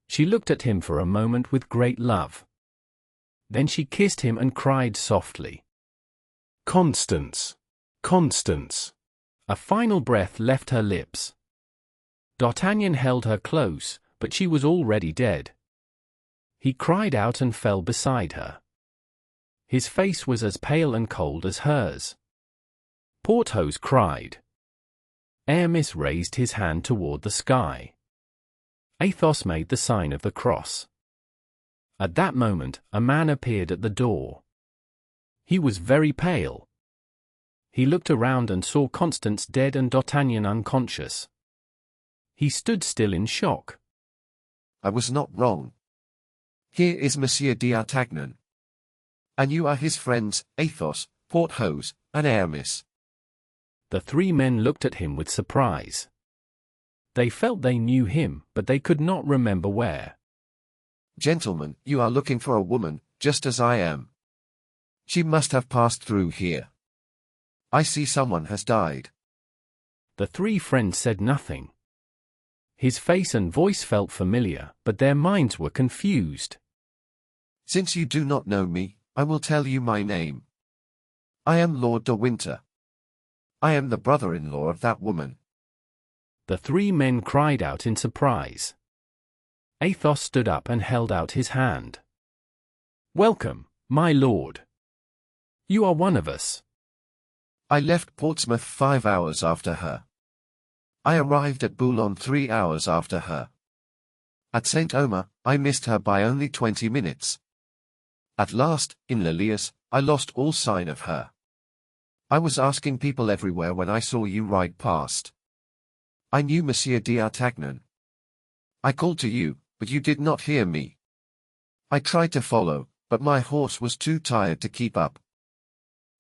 S3: She looked at him for a moment with great love. Then she kissed him and cried softly.
S2: Constance! Constance!
S3: A final breath left her lips. D'Artagnan held her close, but she was already dead. He cried out and fell beside her. His face was as pale and cold as hers. Porthos cried. Aramis raised his hand toward the sky. Athos made the sign of the cross. At that moment, a man appeared at the door. He was very pale. He looked around and saw Constance dead and D'Artagnan unconscious. He stood still in shock.
S6: I was not wrong. Here is Monsieur d'Artagnan. And you are his friends, Athos, Porthos, and Aramis.
S3: The three men looked at him with surprise. They felt they knew him, but they could not remember where.
S6: Gentlemen, you are looking for a woman, just as I am. She must have passed through here. I see someone has died.
S3: The three friends said nothing. His face and voice felt familiar, but their minds were confused.
S6: Since you do not know me, I will tell you my name. I am Lord de Winter. I am the brother-in-law of that woman.
S3: The three men cried out in surprise. Athos stood up and held out his hand. Welcome, my lord. You are one of us.
S6: I left Portsmouth 5 hours after her. I arrived at Boulogne 3 hours after her. At St. Omer, I missed her by only 20 minutes. At last, in Lilias, I lost all sign of her. I was asking people everywhere when I saw you ride past. I knew Monsieur d'Artagnan. I called to you, but you did not hear me. I tried to follow, but my horse was too tired to keep up.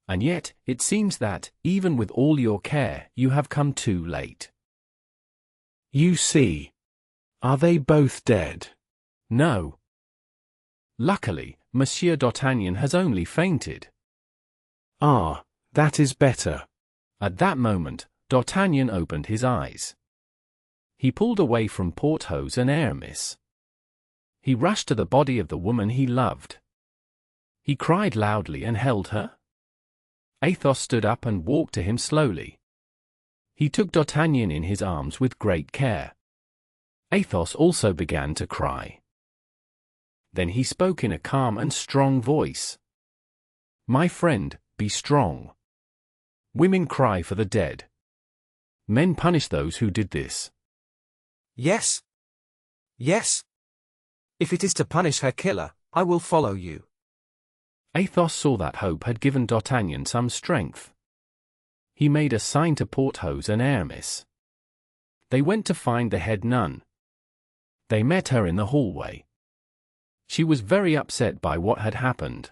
S3: And yet, it seems that, even with all your care, you have come too late.
S2: You see. Are they both dead?
S3: No. Luckily, Monsieur d'Artagnan has only fainted.
S2: Ah, that is better.
S3: At that moment, D'Artagnan opened his eyes. He pulled away from Porthos and Aramis. He rushed to the body of the woman he loved. He cried loudly and held her. Athos stood up and walked to him slowly. He took D'Artagnan in his arms with great care. Athos also began to cry. Then he spoke in a calm and strong voice. My friend, be strong. Women cry for the dead. Men punish those who did this.
S7: Yes. Yes. If it is to punish her killer, I will follow you.
S3: Athos saw that hope had given D'Artagnan some strength. He made a sign to Porthos and Aramis. They went to find the head nun. They met her in the hallway. She was very upset by what had happened.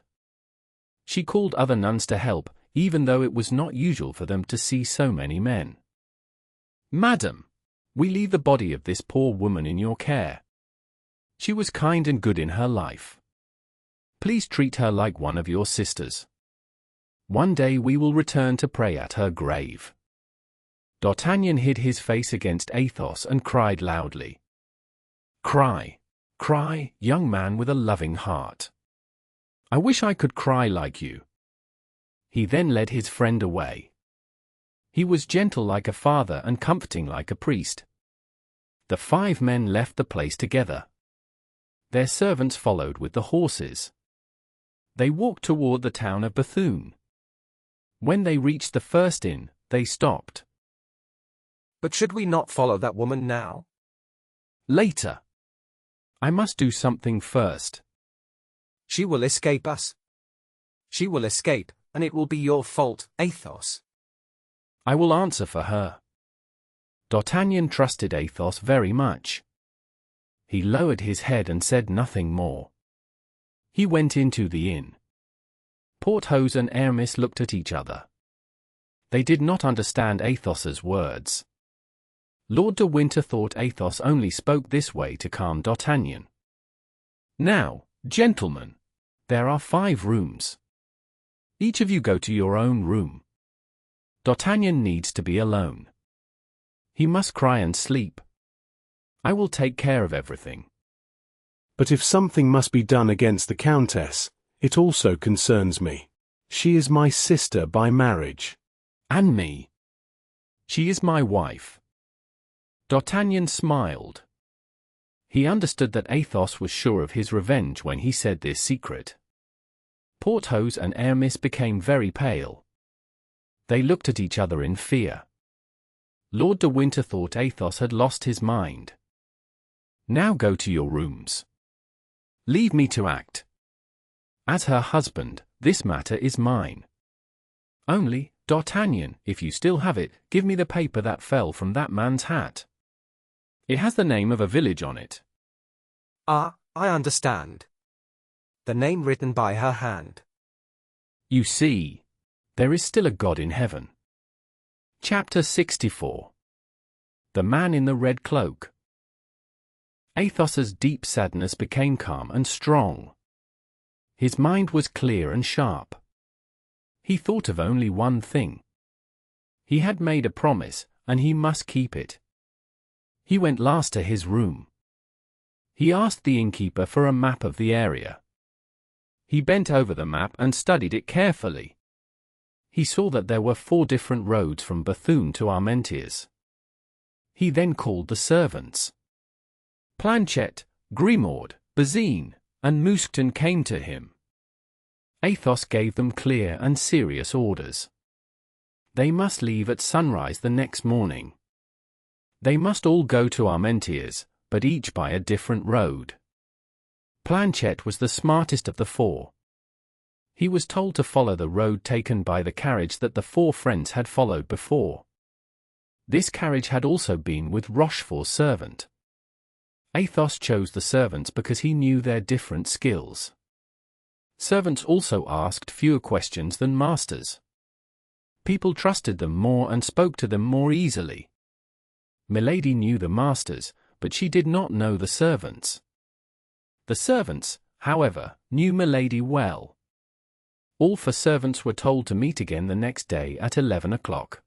S3: She called other nuns to help, even though it was not usual for them to see so many men. Madam, we leave the body of this poor woman in your care. She was kind and good in her life. Please treat her like one of your sisters. One day we will return to pray at her grave. D'Artagnan hid his face against Athos and cried loudly. Cry, cry, young man with a loving heart. I wish I could cry like you. He then led his friend away. He was gentle like a father and comforting like a priest. The 5 men left the place together. Their servants followed with the horses. They walked toward the town of Bethune. When they reached the first inn, they stopped.
S7: But should we not follow that woman now?
S3: Later. I must do something first.
S7: She will escape us. She will escape, and it will be your fault, Athos.
S3: I will answer for her. D'Artagnan trusted Athos very much. He lowered his head and said nothing more. He went into the inn. Porthos and Aramis looked at each other. They did not understand Athos's words. Lord de Winter thought Athos only spoke this way to calm D'Artagnan. Now, gentlemen, there are 5 rooms. Each of you go to your own room. D'Artagnan needs to be alone. He must cry and sleep. I will take care of everything.
S2: But if something must be done against the Countess, it also concerns me. She is my sister by marriage.
S3: And me. She is my wife. D'Artagnan smiled. He understood that Athos was sure of his revenge when he said this secret. Porthos and Aramis became very pale. They looked at each other in fear. Lord de Winter thought Athos had lost his mind. Now go to your rooms. Leave me to act. As her husband, this matter is mine. Only, D'Artagnan, if you still have it, give me the paper that fell from that man's hat. It has the name of a village on it.
S7: Ah, I understand. The name written by her hand.
S3: You see, there is still a God in heaven. Chapter 64. The Man in the Red Cloak. Athos's deep sadness became calm and strong. His mind was clear and sharp. He thought of only one thing. He had made a promise, and he must keep it. He went last to his room. He asked the innkeeper for a map of the area. He bent over the map and studied it carefully. He saw that there were 4 different roads from Bethune to Armentières. He then called the servants. Planchet, Grimaud, Bazin, and Mousqueton came to him. Athos gave them clear and serious orders. They must leave at sunrise the next morning. They must all go to Armentières, but each by a different road. Planchet was the smartest of the 4. He was told to follow the road taken by the carriage that the 4 friends had followed before. This carriage had also been with Rochefort's servant. Athos chose the servants because he knew their different skills. Servants also asked fewer questions than masters. People trusted them more and spoke to them more easily. Milady knew the masters, but she did not know the servants. The servants, however, knew Milady well. All 4 servants were told to meet again the next day at 11 o'clock.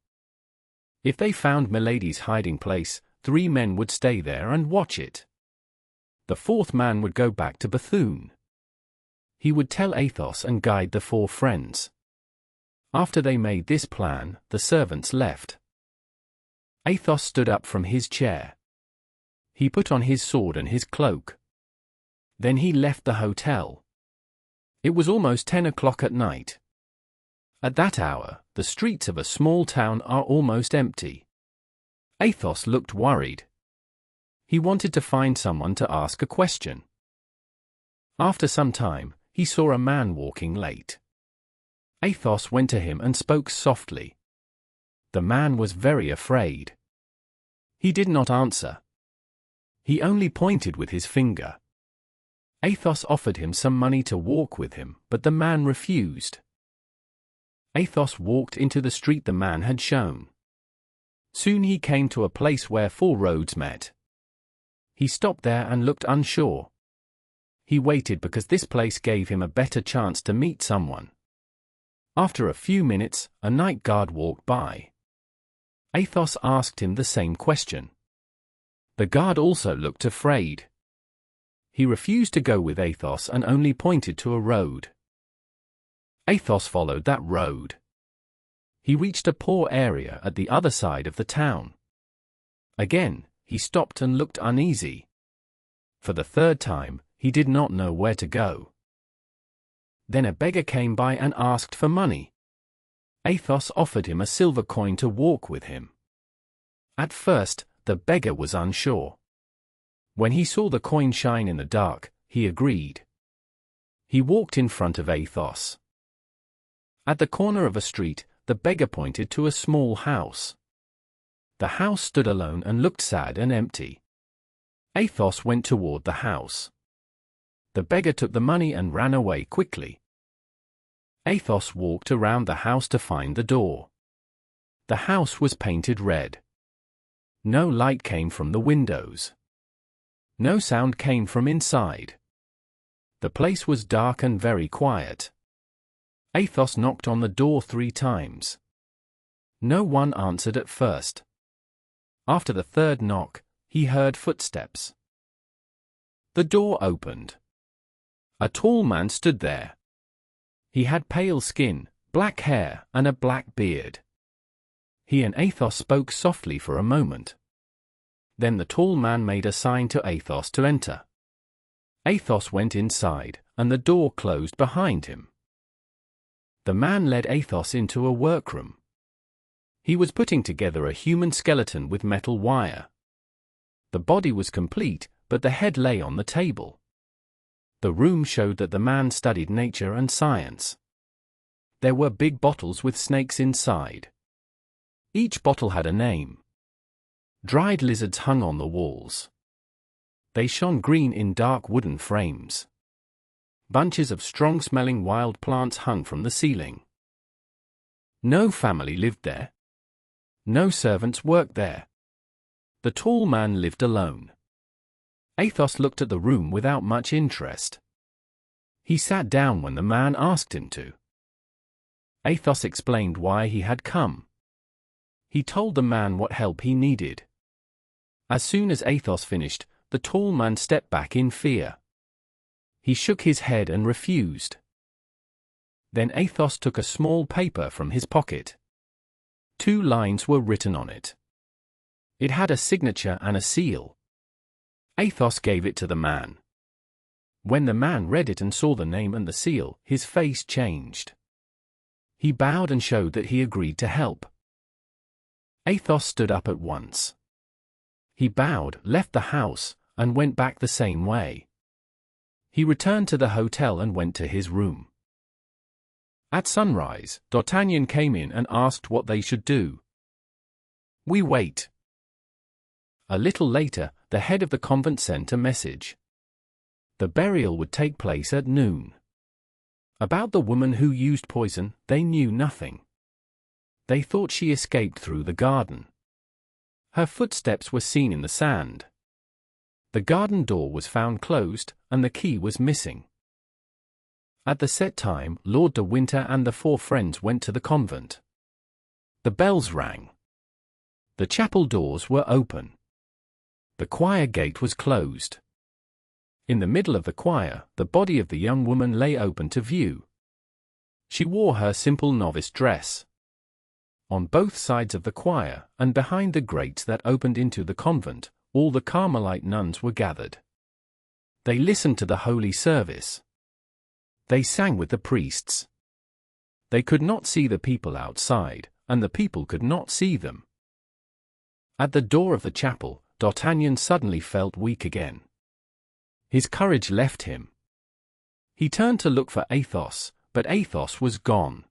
S3: If they found Milady's hiding place, 3 men would stay there and watch it. The 4th man would go back to Bethune. He would tell Athos and guide the 4 friends. After they made this plan, the servants left. Athos stood up from his chair. He put on his sword and his cloak. Then he left the hotel. It was almost 10 o'clock at night. At that hour, the streets of a small town are almost empty. Athos looked worried. He wanted to find someone to ask a question. After some time, he saw a man walking late. Athos went to him and spoke softly. The man was very afraid. He did not answer. He only pointed with his finger. Athos offered him some money to walk with him, but the man refused. Athos walked into the street the man had shown. Soon he came to a place where 4 roads met. He stopped there and looked unsure. He waited because this place gave him a better chance to meet someone. After a few minutes, a night guard walked by. Athos asked him the same question. The guard also looked afraid. He refused to go with Athos and only pointed to a road. Athos followed that road. He reached a poor area at the other side of the town. Again, he stopped and looked uneasy. For the 3rd time, he did not know where to go. Then a beggar came by and asked for money. Athos offered him a silver coin to walk with him. At first, the beggar was unsure. When he saw the coin shine in the dark, he agreed. He walked in front of Athos. At the corner of a street, the beggar pointed to a small house. The house stood alone and looked sad and empty. Athos went toward the house. The beggar took the money and ran away quickly. Athos walked around the house to find the door. The house was painted red. No light came from the windows. No sound came from inside. The place was dark and very quiet. Athos knocked on the door 3 times. No one answered at first. After the 3rd knock, he heard footsteps. The door opened. A tall man stood there. He had pale skin, black hair, and a black beard. He and Athos spoke softly for a moment. Then the tall man made a sign to Athos to enter. Athos went inside, and the door closed behind him. The man led Athos into a workroom. He was putting together a human skeleton with metal wire. The body was complete, but the head lay on the table. The room showed that the man studied nature and science. There were big bottles with snakes inside. Each bottle had a name. Dried lizards hung on the walls. They shone green in dark wooden frames. Bunches of strong-smelling wild plants hung from the ceiling. No family lived there. No servants worked there. The tall man lived alone. Athos looked at the room without much interest. He sat down when the man asked him to. Athos explained why he had come. He told the man what help he needed. As soon as Athos finished, the tall man stepped back in fear. He shook his head and refused. Then Athos took a small paper from his pocket. 2 lines were written on it. It had a signature and a seal. Athos gave it to the man. When the man read it and saw the name and the seal, his face changed. He bowed and showed that he agreed to help. Athos stood up at once. He bowed, left the house, and went back the same way. He returned to the hotel and went to his room. At sunrise, D'Artagnan came in and asked what they should do. "We wait." A little later, the head of the convent sent a message. The burial would take place at noon. About the woman who used poison, they knew nothing. They thought she escaped through the garden. Her footsteps were seen in the sand. The garden door was found closed, and the key was missing. At the set time, Lord de Winter and the 4 friends went to the convent. The bells rang. The chapel doors were open. The choir gate was closed. In the middle of the choir, the body of the young woman lay open to view. She wore her simple novice dress. On both sides of the choir, and behind the grates that opened into the convent, all the Carmelite nuns were gathered. They listened to the holy service. They sang with the priests. They could not see the people outside, and the people could not see them. At the door of the chapel, D'Artagnan suddenly felt weak again. His courage left him. He turned to look for Athos, but Athos was gone.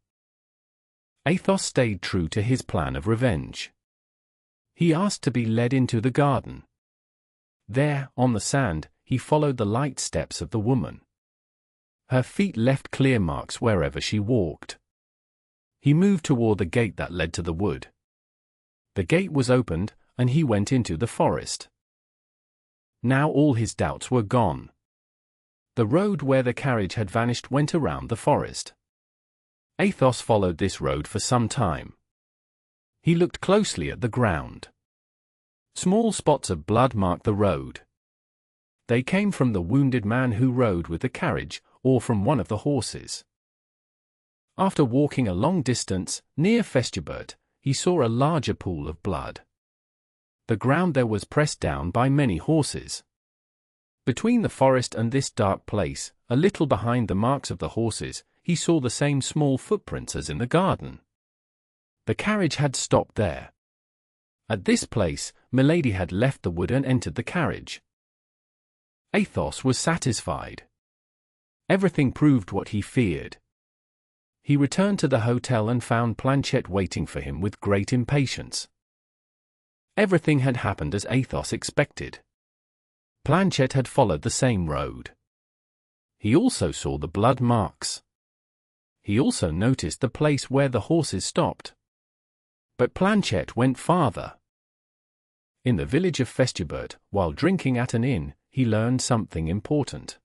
S3: Athos stayed true to his plan of revenge. He asked to be led into the garden. There, on the sand, he followed the light steps of the woman. Her feet left clear marks wherever she walked. He moved toward the gate that led to the wood. The gate was opened, and he went into the forest. Now all his doubts were gone. The road where the carriage had vanished went around the forest. Athos followed this road for some time. He looked closely at the ground. Small spots of blood marked the road. They came from the wounded man who rode with the carriage, or from one of the horses. After walking a long distance, near Festubert, he saw a larger pool of blood. The ground there was pressed down by many horses. Between the forest and this dark place, a little behind the marks of the horses, he saw the same small footprints as in the garden. The carriage had stopped there. At this place, Milady had left the wood and entered the carriage. Athos was satisfied. Everything proved what he feared. He returned to the hotel and found Planchet waiting for him with great impatience. Everything had happened as Athos expected. Planchet had followed the same road. He also saw the blood marks. He also noticed the place where the horses stopped. But Planchet went farther. In the village of Festubert, while drinking at an inn, he learned something important.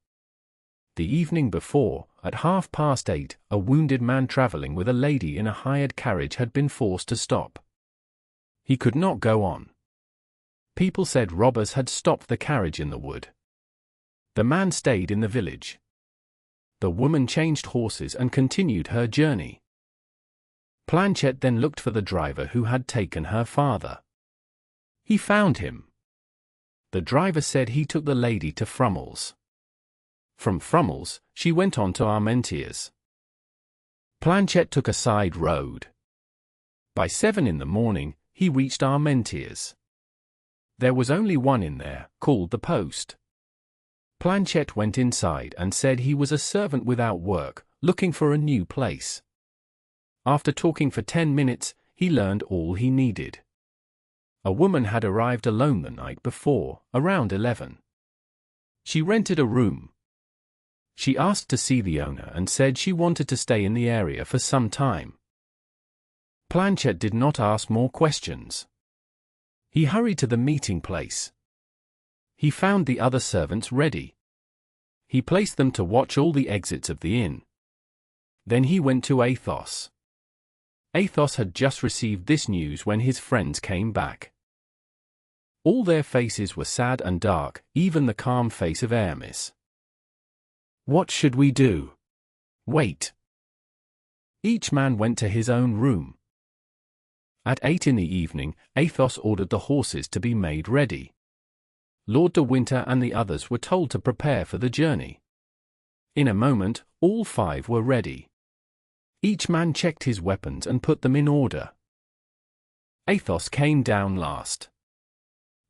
S3: The evening before, at 8:30, a wounded man traveling with a lady in a hired carriage had been forced to stop. He could not go on. People said robbers had stopped the carriage in the wood. The man stayed in the village. The woman changed horses and continued her journey. Planchet then looked for the driver who had taken her father. He found him. The driver said he took the lady to Frummel's. From Frummel's, she went on to Armentières. Planchet took a side road. By 7 in the morning, he reached Armentières. There was only one in there, called the post. Planchet went inside and said he was a servant without work, looking for a new place. After talking for 10 minutes, he learned all he needed. A woman had arrived alone the night before, around 11. She rented a room. She asked to see the owner and said she wanted to stay in the area for some time. Planchet did not ask more questions. He hurried to the meeting place. He found the other servants ready. He placed them to watch all the exits of the inn. Then he went to Athos. Athos had just received this news when his friends came back. All their faces were sad and dark, even the calm face of Aramis.
S2: What should we do?
S3: Wait. Each man went to his own room. At 8 in the evening, Athos ordered the horses to be made ready. Lord de Winter and the others were told to prepare for the journey. In a moment, all 5 were ready. Each man checked his weapons and put them in order. Athos came down last.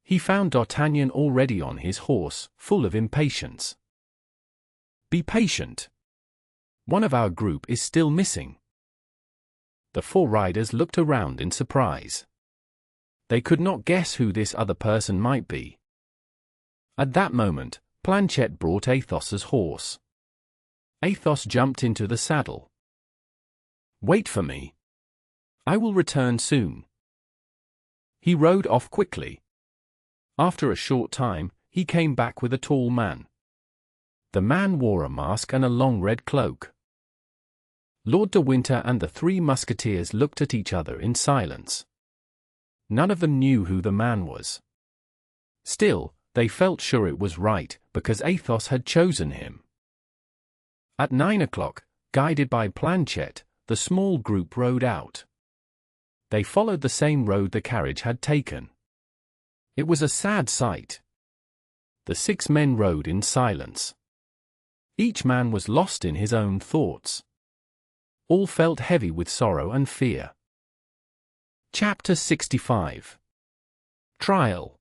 S3: He found D'Artagnan already on his horse, full of impatience. "Be patient. One of our group is still missing." The 4 riders looked around in surprise. They could not guess who this other person might be. At that moment, Planchet brought Athos's horse. Athos jumped into the saddle. "Wait for me. I will return soon." He rode off quickly. After a short time, he came back with a tall man. The man wore a mask and a long red cloak. Lord de Winter and the 3 Musketeers looked at each other in silence. None of them knew who the man was. Still, they felt sure it was right, because Athos had chosen him. At 9 o'clock, guided by Planchet, the small group rode out. They followed the same road the carriage had taken. It was a sad sight. The 6 men rode in silence. Each man was lost in his own thoughts. All felt heavy with sorrow and fear. Chapter 65. Trial.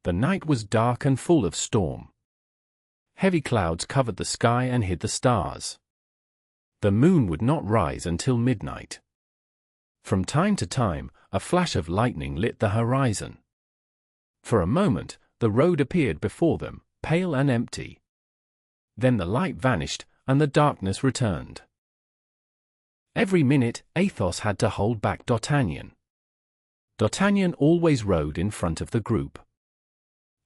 S3: The night was dark and full of storm. Heavy clouds covered the sky and hid the stars. The moon would not rise until midnight. From time to time, a flash of lightning lit the horizon. For a moment, the road appeared before them, pale and empty. Then the light vanished, and the darkness returned. Every minute, Athos had to hold back D'Artagnan. D'Artagnan always rode in front of the group.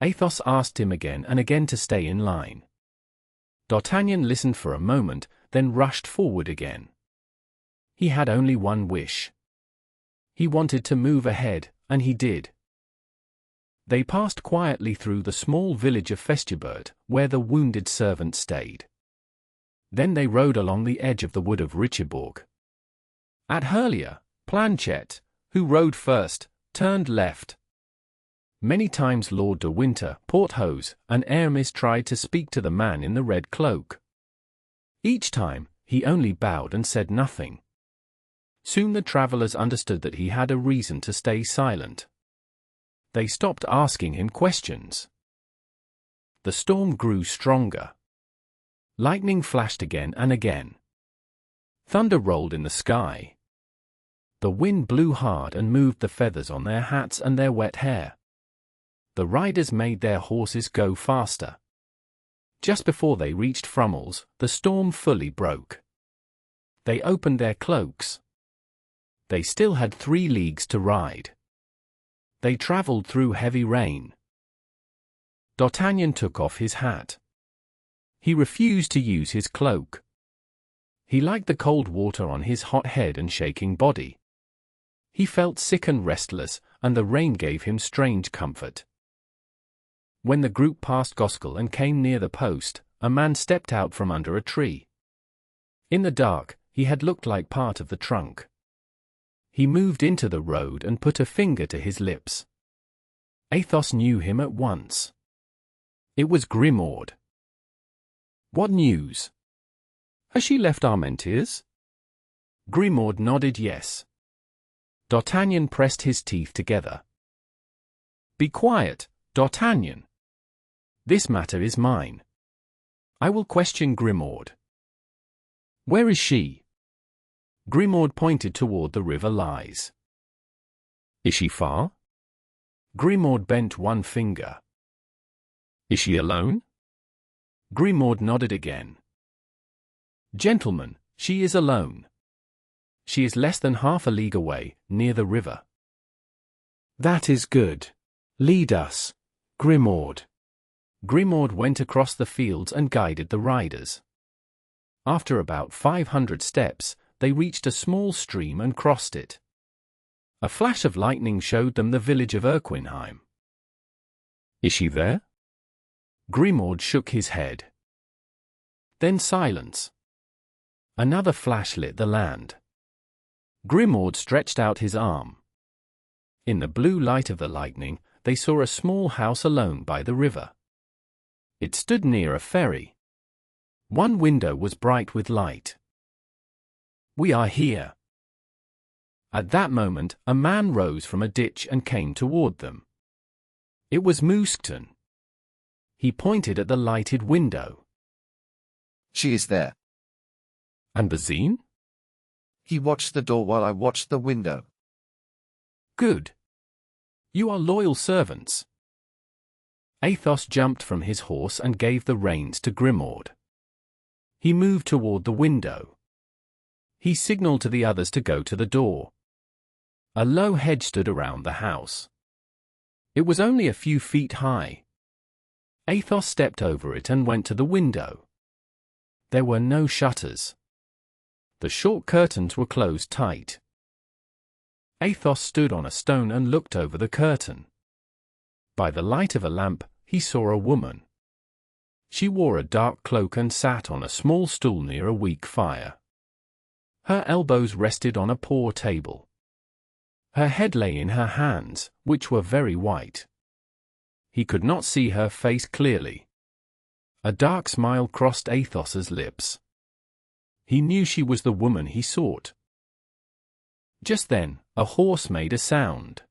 S3: Athos asked him again and again to stay in line. D'Artagnan listened for a moment, then rushed forward again. He had only one wish. He wanted to move ahead, and he did. They passed quietly through the small village of Festubert, where the wounded servant stayed. Then they rode along the edge of the wood of Richebourg. At Hurlier, Planchet, who rode first, turned left. Many times Lord de Winter, Porthos, and Aramis tried to speak to the man in the red cloak. Each time, he only bowed and said nothing. Soon the travelers understood that he had a reason to stay silent. They stopped asking him questions. The storm grew stronger. Lightning flashed again and again. Thunder rolled in the sky. The wind blew hard and moved the feathers on their hats and their wet hair. The riders made their horses go faster. Just before they reached Frummel's, the storm fully broke. They opened their cloaks. They still had 3 leagues to ride. They travelled through heavy rain. D'Artagnan took off his hat. He refused to use his cloak. He liked the cold water on his hot head and shaking body. He felt sick and restless, and the rain gave him strange comfort. When the group passed Goskell and came near the post, a man stepped out from under a tree. In the dark, he had looked like part of the trunk. He moved into the road and put a finger to his lips. Athos knew him at once. It was Grimaud. "What news? Has she left Armentières?" Grimaud nodded yes. D'Artagnan pressed his teeth together. "Be quiet, D'Artagnan. This matter is mine. I will question Grimaud." "Where is she?" Grimaud pointed toward the river Lys. "Is she far?" Grimaud bent one finger. "Is she alone?" Grimaud nodded again. "Gentlemen, she is alone. She is less than half a league away, near the river."
S2: "That is good. Lead us, Grimaud."
S3: Grimaud went across the fields and guided the riders. After about 500 steps, they reached a small stream and crossed it. A flash of lightning showed them the village of Erquinheim. "Is she there?" Grimaud shook his head. Then silence. Another flash lit the land. Grimaud stretched out his arm. In the blue light of the lightning, they saw a small house alone by the river. It stood near a ferry. One window was bright with light. "We are here." At that moment, a man rose from a ditch and came toward them. It was Mousqueton. He pointed at the lighted window.
S6: She is there.
S3: "And Bazin?"
S6: He watched the door while I watched the window.
S3: "Good. You are loyal servants." Athos jumped from his horse and gave the reins to Grimaud. He moved toward the window. He signaled to the others to go to the door. A low hedge stood around the house. It was only a few feet high. Athos stepped over it and went to the window. There were no shutters. The short curtains were closed tight. Athos stood on a stone and looked over the curtain. By the light of a lamp, he saw a woman. She wore a dark cloak and sat on a small stool near a weak fire. Her elbows rested on a poor table. Her head lay in her hands, which were very white. He could not see her face clearly. A dark smile crossed Athos's lips. He knew she was the woman he sought. Just then, a horse made a sound.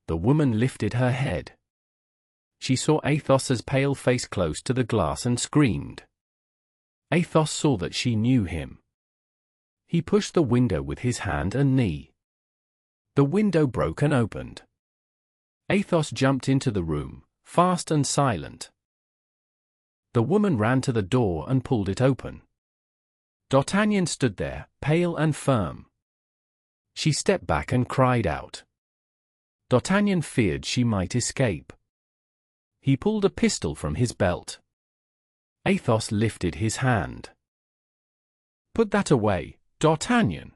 S3: The woman lifted her head. She saw Athos's pale face close to the glass and screamed. Athos saw that she knew him. He pushed the window with his hand and knee. The window broke and opened. Athos jumped into the room, fast and silent. The woman ran to the door and pulled it open. D'Artagnan stood there, pale and firm. She stepped back and cried out. D'Artagnan feared she might escape. He pulled a pistol from his belt. Athos lifted his hand. "Put that away, D'Artagnan.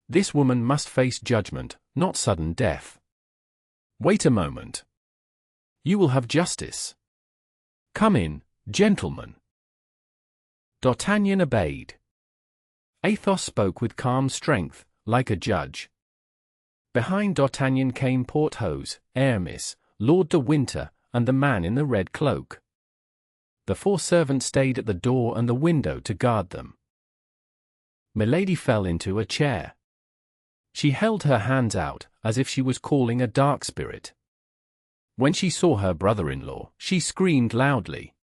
S3: This woman must face judgment, not sudden death. Wait a moment. You will have justice. Come in, gentlemen." D'Artagnan obeyed. Athos spoke with calm strength, like a judge. Behind D'Artagnan came Porthos, Aramis, Lord de Winter, and the man in the red cloak. The 4 servants stayed at the door and the window to guard them. Milady fell into a chair. She held her hands out, as if she was calling a dark spirit. When she saw her brother-in-law, she screamed loudly.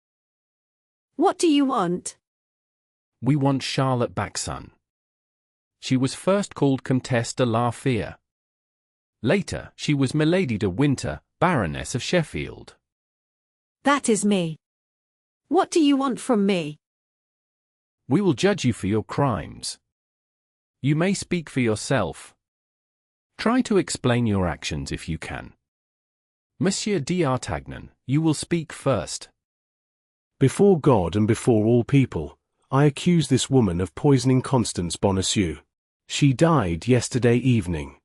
S1: What do you want?
S3: We want Charlotte back, son. She was first called Comtesse de la Fere. Later, she was Milady de Winter, Baroness of Sheffield.
S1: That is me. What do you want from me?
S3: We will judge you for your crimes. You may speak for yourself. Try to explain your actions if you can. Monsieur d'Artagnan, you will speak first.
S2: Before God and before all people, I accuse this woman of poisoning Constance Bonacieux. She died yesterday evening.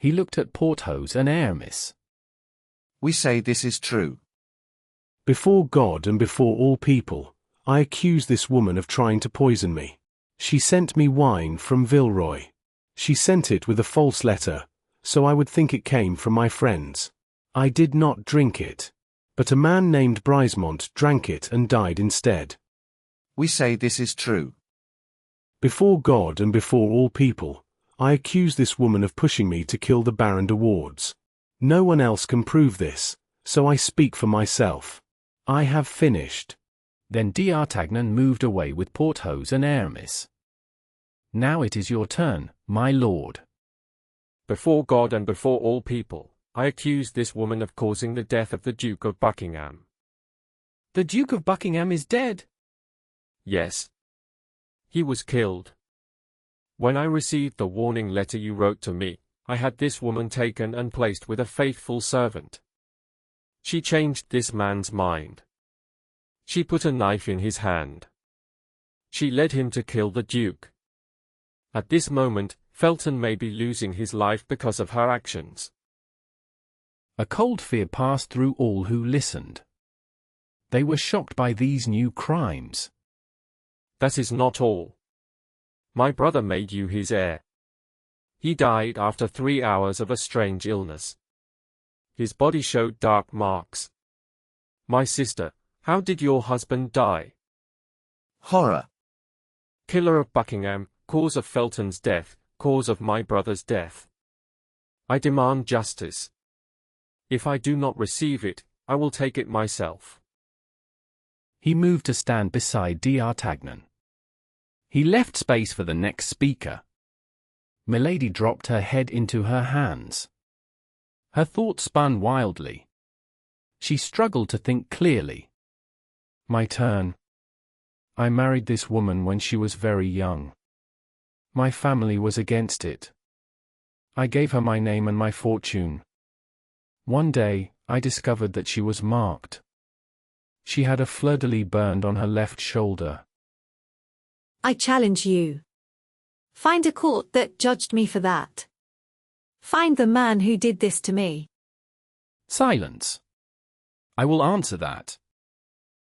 S3: He looked at Porthos and Aramis.
S6: We say this is true.
S2: Before God and before all people, I accuse this woman of trying to poison me. She sent me wine from Villeroy. She sent it with a false letter, so I would think it came from my friends. I did not drink it. But a man named Brisemont drank it and died instead.
S6: We say this is true.
S2: Before God and before all people, I accuse this woman of pushing me to kill the Baron de Wardes. No one else can prove this, so I speak for myself. I have finished.
S3: Then d'Artagnan moved away with Porthos and Aramis. Now it is your turn, my lord.
S5: Before God and before all people, I accuse this woman of causing the death of the Duke of Buckingham.
S3: The Duke of Buckingham is dead?
S5: Yes. He was killed. When I received the warning letter you wrote to me, I had this woman taken and placed with a faithful servant. She changed this man's mind. She put a knife in his hand. She led him to kill the Duke. At this moment, Felton may be losing his life because of her actions.
S3: A cold fear passed through all who listened. They were shocked by these new crimes.
S5: That is not all. My brother made you his heir. He died after 3 hours of a strange illness. His body showed dark marks. My sister, how did your husband die?
S6: Horror.
S5: Killer of Buckingham, cause of Felton's death, cause of my brother's death. I demand justice. If I do not receive it, I will take it myself.
S3: He moved to stand beside d'Artagnan. He left space for the next speaker. Milady dropped her head into her hands. Her thoughts spun wildly. She struggled to think clearly. My turn. I married this woman when she was very young. My family was against it. I gave her my name and my fortune. One day, I discovered that she was marked. She had a fleur-de-lis burned on her left shoulder.
S1: I challenge you. Find a court that judged me for that. Find the man who did this to me.
S3: Silence. I will answer that.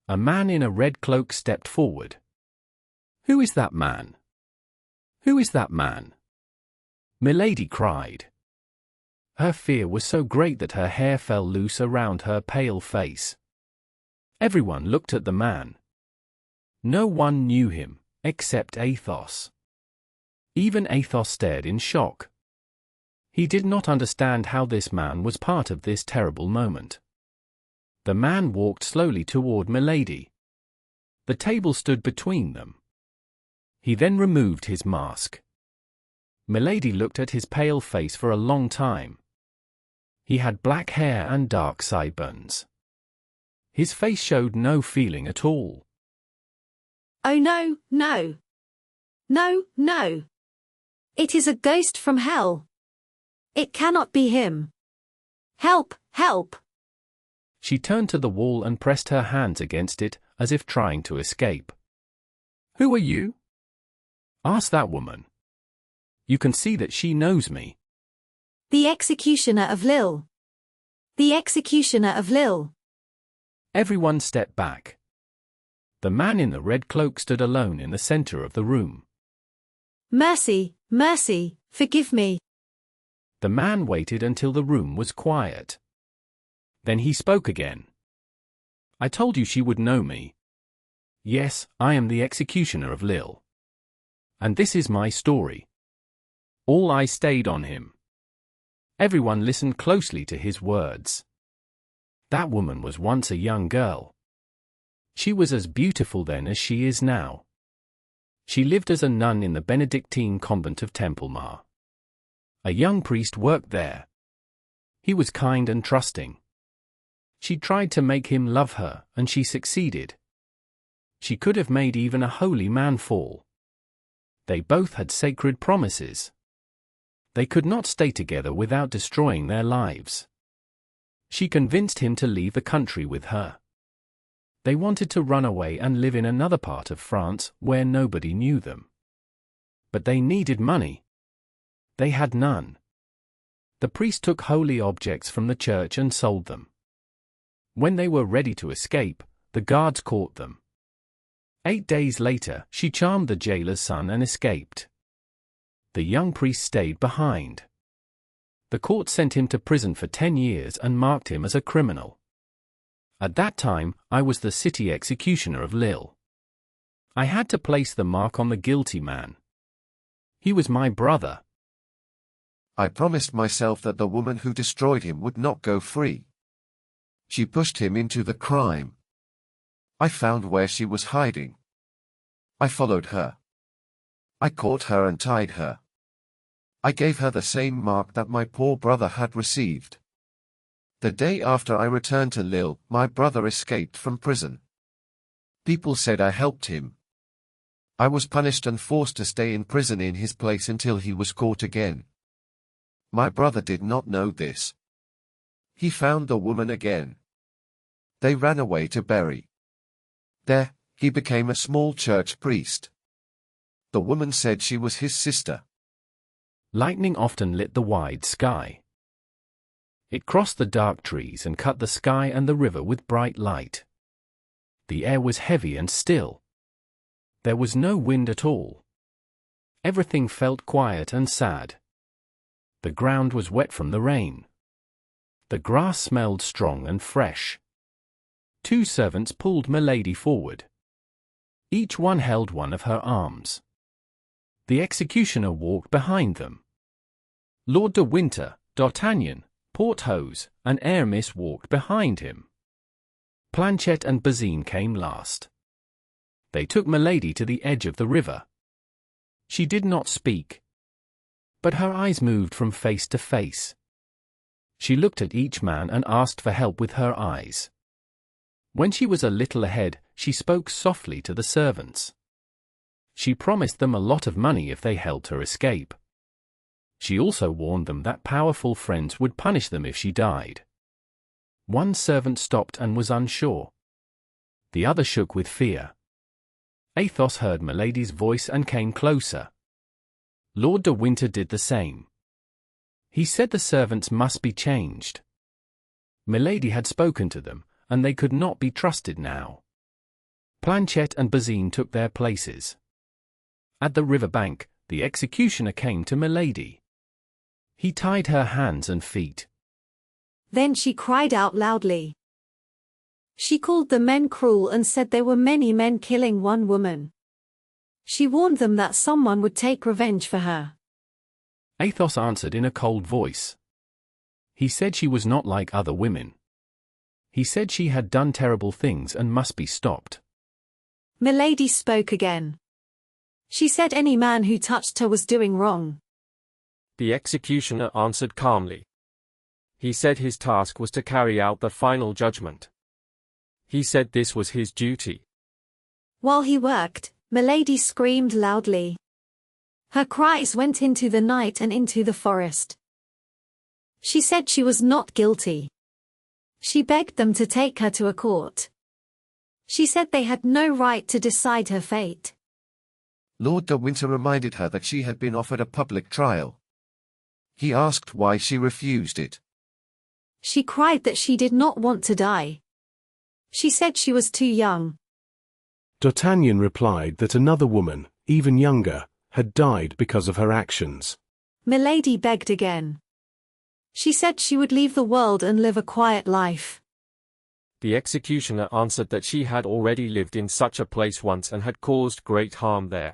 S3: A man in a red cloak stepped forward. Who is that man? Who is that man? Milady cried. Her fear was so great that her hair fell loose around her pale face. Everyone looked at the man. No one knew him, except Athos. Even Athos stared in shock. He did not understand how this man was part of this terrible moment. The man walked slowly toward Milady. The table stood between them. He then removed his mask. Milady looked at his pale face for a long time. He had black hair and dark sideburns. His face showed no feeling at all.
S1: Oh no, no. No, no. It is a ghost from hell. It cannot be him. Help, help.
S3: She turned to the wall and pressed her hands against it, as if trying to escape. Who are you? Ask that woman. You can see that she knows me.
S1: The executioner of Lille. The executioner of Lille.
S3: Everyone stepped back. The man in the red cloak stood alone in the center of the room.
S1: Mercy, mercy, forgive me.
S3: The man waited until the room was quiet. Then he spoke again. I told you she would know me. Yes, I am the executioner of Lille. And this is my story. All eyes stayed on him. Everyone listened closely to his words. That woman was once a young girl. She was as beautiful then as she is now. She lived as a nun in the Benedictine convent of Templemar. A young priest worked there. He was kind and trusting. She tried to make him love her, and she succeeded. She could have made even a holy man fall. They both had sacred promises. They could not stay together without destroying their lives. She convinced him to leave the country with her. They wanted to run away and live in another part of France where nobody knew them. But they needed money. They had none. The priest took holy objects from the church and sold them. When they were ready to escape, the guards caught them. 8 days later, she charmed the jailer's son and escaped. The young priest stayed behind. The court sent him to prison for 10 years and marked him as a criminal. At that time, I was the city executioner of Lille. I had to place the mark on the guilty man. He was my brother.
S6: I promised myself that the woman who destroyed him would not go free. She pushed him into the crime. I found where she was hiding. I followed her. I caught her and tied her. I gave her the same mark that my poor brother had received. The day after I returned to Lille, my brother escaped from prison. People said I helped him. I was punished and forced to stay in prison in his place until he was caught again. My brother did not know this. He found the woman again. They ran away to Berry. There, he became a small church priest. The woman said she was his sister.
S3: Lightning often lit the wide sky. It crossed the dark trees and cut the sky and the river with bright light. The air was heavy and still. There was no wind at all. Everything felt quiet and sad. The ground was wet from the rain. The grass smelled strong and fresh. 2 servants pulled Milady forward. Each one held one of her arms. The executioner walked behind them. Lord de Winter, D'Artagnan, Porthos, and Aramis walked behind him. Planchet and Bazin came last. They took Milady to the edge of the river. She did not speak, but her eyes moved from face to face. She looked at each man and asked for help with her eyes. When she was a little ahead, she spoke softly to the servants. She promised them a lot of money if they helped her escape. She also warned them that powerful friends would punish them if she died. One servant stopped and was unsure. The other shook with fear. Athos heard Milady's voice and came closer. Lord de Winter did the same. He said the servants must be changed. Milady had spoken to them, and they could not be trusted now. Planchet and Bazin took their places. At the river bank, the executioner came to Milady. He tied her hands and feet.
S1: Then she cried out loudly. She called the men cruel and said there were many men killing one woman. She warned them that someone would take revenge for her.
S3: Athos answered in a cold voice. He said she was not like other women. He said she had done terrible things and must be stopped.
S1: Milady spoke again. She said any man who touched her was doing wrong.
S5: The executioner answered calmly. He said his task was to carry out the final judgment. He said this was his duty.
S1: While he worked, Milady screamed loudly. Her cries went into the night and into the forest. She said she was not guilty. She begged them to take her to a court. She said they had no right to decide her fate.
S6: Lord de Winter reminded her that she had been offered a public trial. He asked why she refused it.
S1: She cried that she did not want to die. She said she was too young.
S2: D'Artagnan replied that another woman, even younger, had died because of her actions.
S1: Milady begged again. She said she would leave the world and live a quiet life.
S5: The executioner answered that she had already lived in such a place once and had caused great harm there.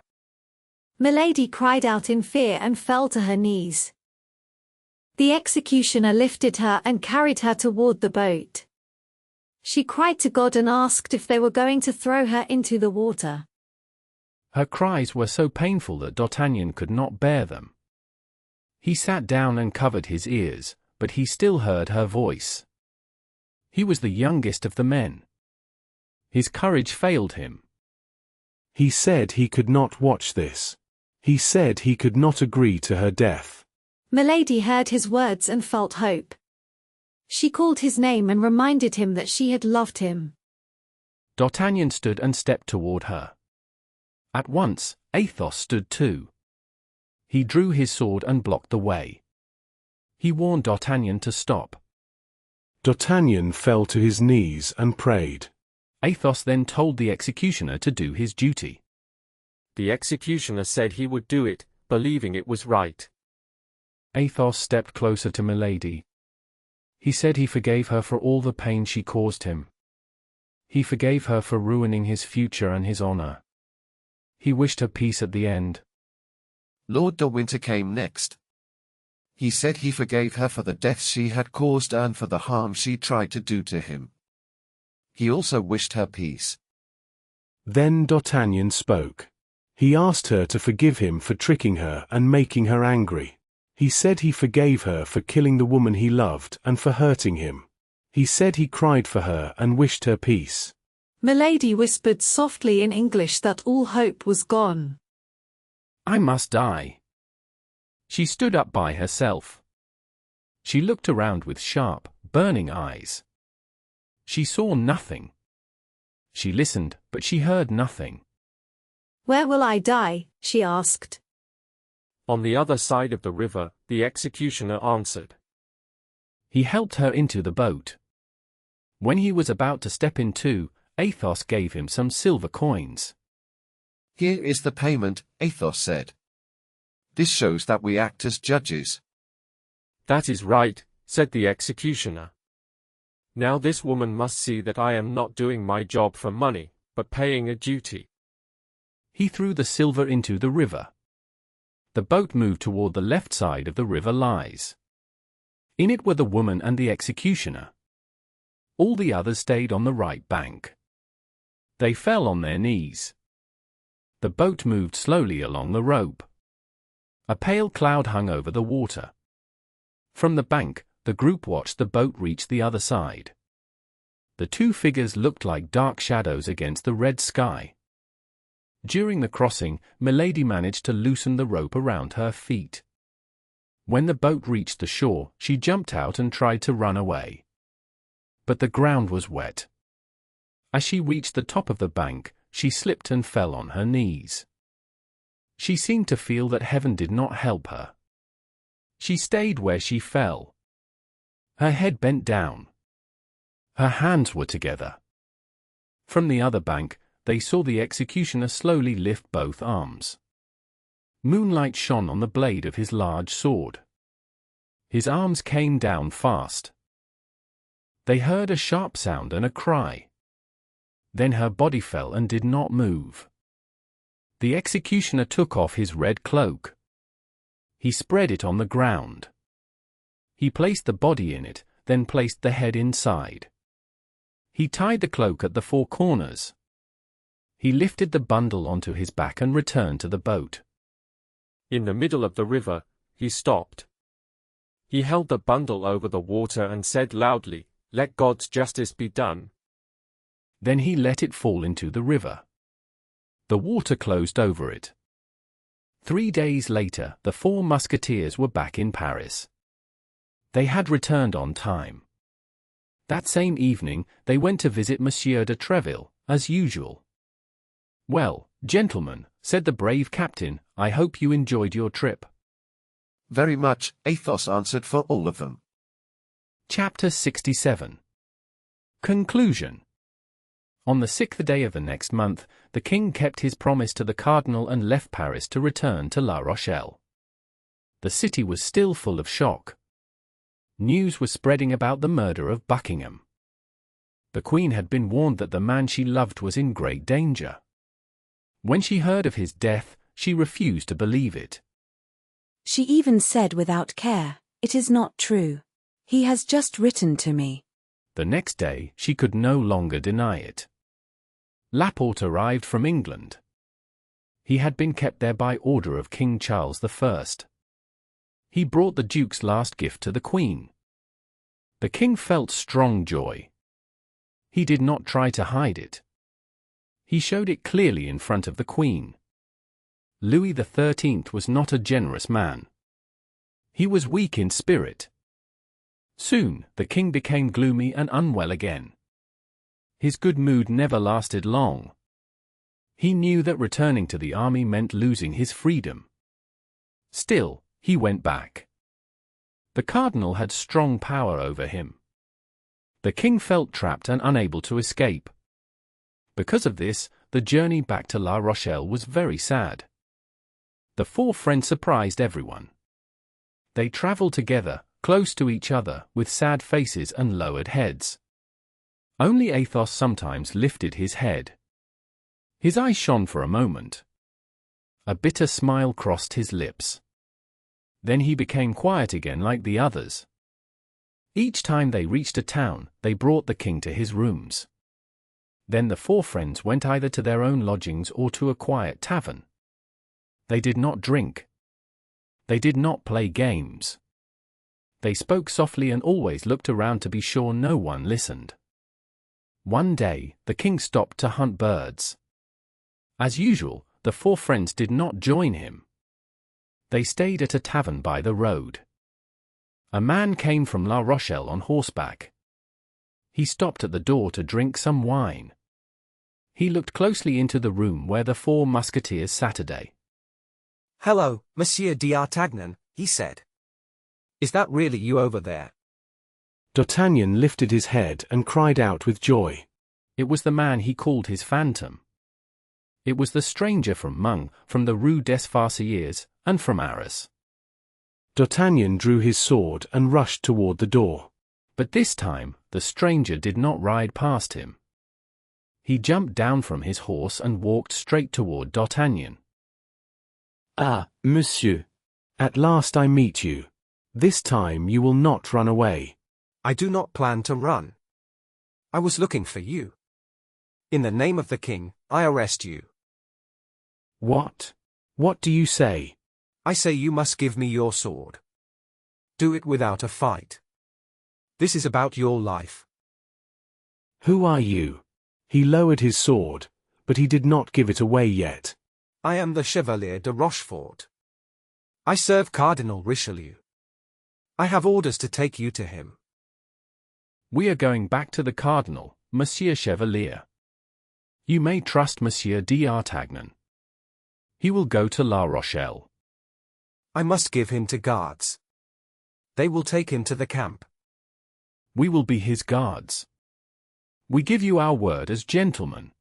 S1: Milady cried out in fear and fell to her knees. The executioner lifted her and carried her toward the boat. She cried to God and asked if they were going to throw her into the water.
S3: Her cries were so painful that D'Artagnan could not bear them. He sat down and covered his ears, but he still heard her voice. He was the youngest of the men. His courage failed him.
S2: He said he could not watch this. He said he could not agree to her death.
S1: Milady heard his words and felt hope. She called his name and reminded him that she had loved him.
S3: D'Artagnan stood and stepped toward her. At once, Athos stood too. He drew his sword and blocked the way. He warned D'Artagnan to stop.
S2: D'Artagnan fell to his knees and prayed.
S3: Athos then told the executioner to do his duty.
S5: The executioner said he would do it, believing it was right.
S3: Athos stepped closer to Milady. He said he forgave her for all the pain she caused him. He forgave her for ruining his future and his honor. He wished her peace at the end.
S6: Lord de Winter came next. He said he forgave her for the death she had caused and for the harm she tried to do to him. He also wished her peace.
S2: Then D'Artagnan spoke. He asked her to forgive him for tricking her and making her angry. He said he forgave her for killing the woman he loved and for hurting him. He said he cried for her and wished her peace.
S1: Milady whispered softly in English that all hope was gone.
S3: I must die. She stood up by herself. She looked around with sharp, burning eyes. She saw nothing. She listened, but she heard nothing.
S1: Where will I die? She asked.
S5: On the other side of the river, the executioner answered.
S3: He helped her into the boat. When he was about to step in too, Athos gave him some silver coins.
S6: Here is the payment, Athos said. This shows that we act as judges.
S5: That is right, said the executioner. Now this woman must see that I am not doing my job for money, but paying a duty.
S3: He threw the silver into the river. The boat moved toward the left side of the river lies. In it were the woman and the executioner. All the others stayed on the right bank. They fell on their knees. The boat moved slowly along the rope. A pale cloud hung over the water. From the bank, the group watched the boat reach the other side. The two figures looked like dark shadows against the red sky. During the crossing, Milady managed to loosen the rope around her feet. When the boat reached the shore, she jumped out and tried to run away. But the ground was wet. As she reached the top of the bank, she slipped and fell on her knees. She seemed to feel that heaven did not help her. She stayed where she fell. Her head bent down. Her hands were together. From the other bank, they saw the executioner slowly lift both arms. Moonlight shone on the blade of his large sword. His arms came down fast. They heard a sharp sound and a cry. Then her body fell and did not move. The executioner took off his red cloak. He spread it on the ground. He placed the body in it, then placed the head inside. He tied the cloak at the four corners. He lifted the bundle onto his back and returned to the boat.
S5: In the middle of the river, he stopped. He held the bundle over the water and said loudly, "Let God's justice be done."
S3: Then he let it fall into the river. The water closed over it. 3 days later, the four Musketeers were back in Paris. They had returned on time. That same evening, they went to visit Monsieur de Treville, as usual. "Well, gentlemen," said the brave captain, "I hope you enjoyed your trip."
S6: Very much, Athos answered for all of them.
S3: Chapter 67. Conclusion. On the 6th day of the next month, the king kept his promise to the cardinal and left Paris to return to La Rochelle. The city was still full of shock. News was spreading about the murder of Buckingham. The Queen had been warned that the man she loved was in great danger. When she heard of his death, she refused to believe it.
S10: She even said without care, "It is not true. He has just written to me."
S3: The next day, she could no longer deny it. Laporte arrived from England. He had been kept there by order of King Charles I. He brought the Duke's last gift to the Queen. The King felt strong joy. He did not try to hide it. He showed it clearly in front of the Queen. Louis XIII was not a generous man. He was weak in spirit. Soon, the King became gloomy and unwell again. His good mood never lasted long. He knew that returning to the army meant losing his freedom. Still, he went back. The cardinal had strong power over him. The king felt trapped and unable to escape. Because of this, the journey back to La Rochelle was very sad. The four friends surprised everyone. They traveled together, close to each other, with sad faces and lowered heads. Only Athos sometimes lifted his head. His eyes shone for a moment. A bitter smile crossed his lips. Then he became quiet again like the others. Each time they reached a town, they brought the king to his rooms. Then the four friends went either to their own lodgings or to a quiet tavern. They did not drink. They did not play games. They spoke softly and always looked around to be sure no one listened. One day, the king stopped to hunt birds. As usual, the four friends did not join him. They stayed at a tavern by the road. A man came from La Rochelle on horseback. He stopped at the door to drink some wine. He looked closely into the room where the four musketeers sat today.
S7: "Hello, Monsieur d'Artagnan," he said. "Is that really you over there?"
S2: D'Artagnan lifted his head and cried out with joy.
S3: It was the man he called his phantom. It was the stranger from Meung, from the Rue des Farceurs, and from Arras.
S2: D'Artagnan drew his sword and rushed toward the door.
S3: But this time, the stranger did not ride past him. He jumped down from his horse and walked straight toward D'Artagnan.
S2: "Ah, monsieur. At last I meet you. This time you will not run away."
S7: "I do not plan to run. I was looking for you. In the name of the king, I arrest you."
S2: "What? What do you say?"
S7: "I say you must give me your sword. Do it without a fight. This is about your life."
S2: "Who are you?" He lowered his sword, but he did not give it away yet.
S7: "I am the Chevalier de Rochefort. I serve Cardinal Richelieu. I have orders to take you to him."
S3: "We are going back to the cardinal, Monsieur Chevalier. You may trust Monsieur d'Artagnan. He will go to La Rochelle."
S7: "I must give him to guards. They will take him to the camp."
S3: "We will be his guards. We give you our word as gentlemen.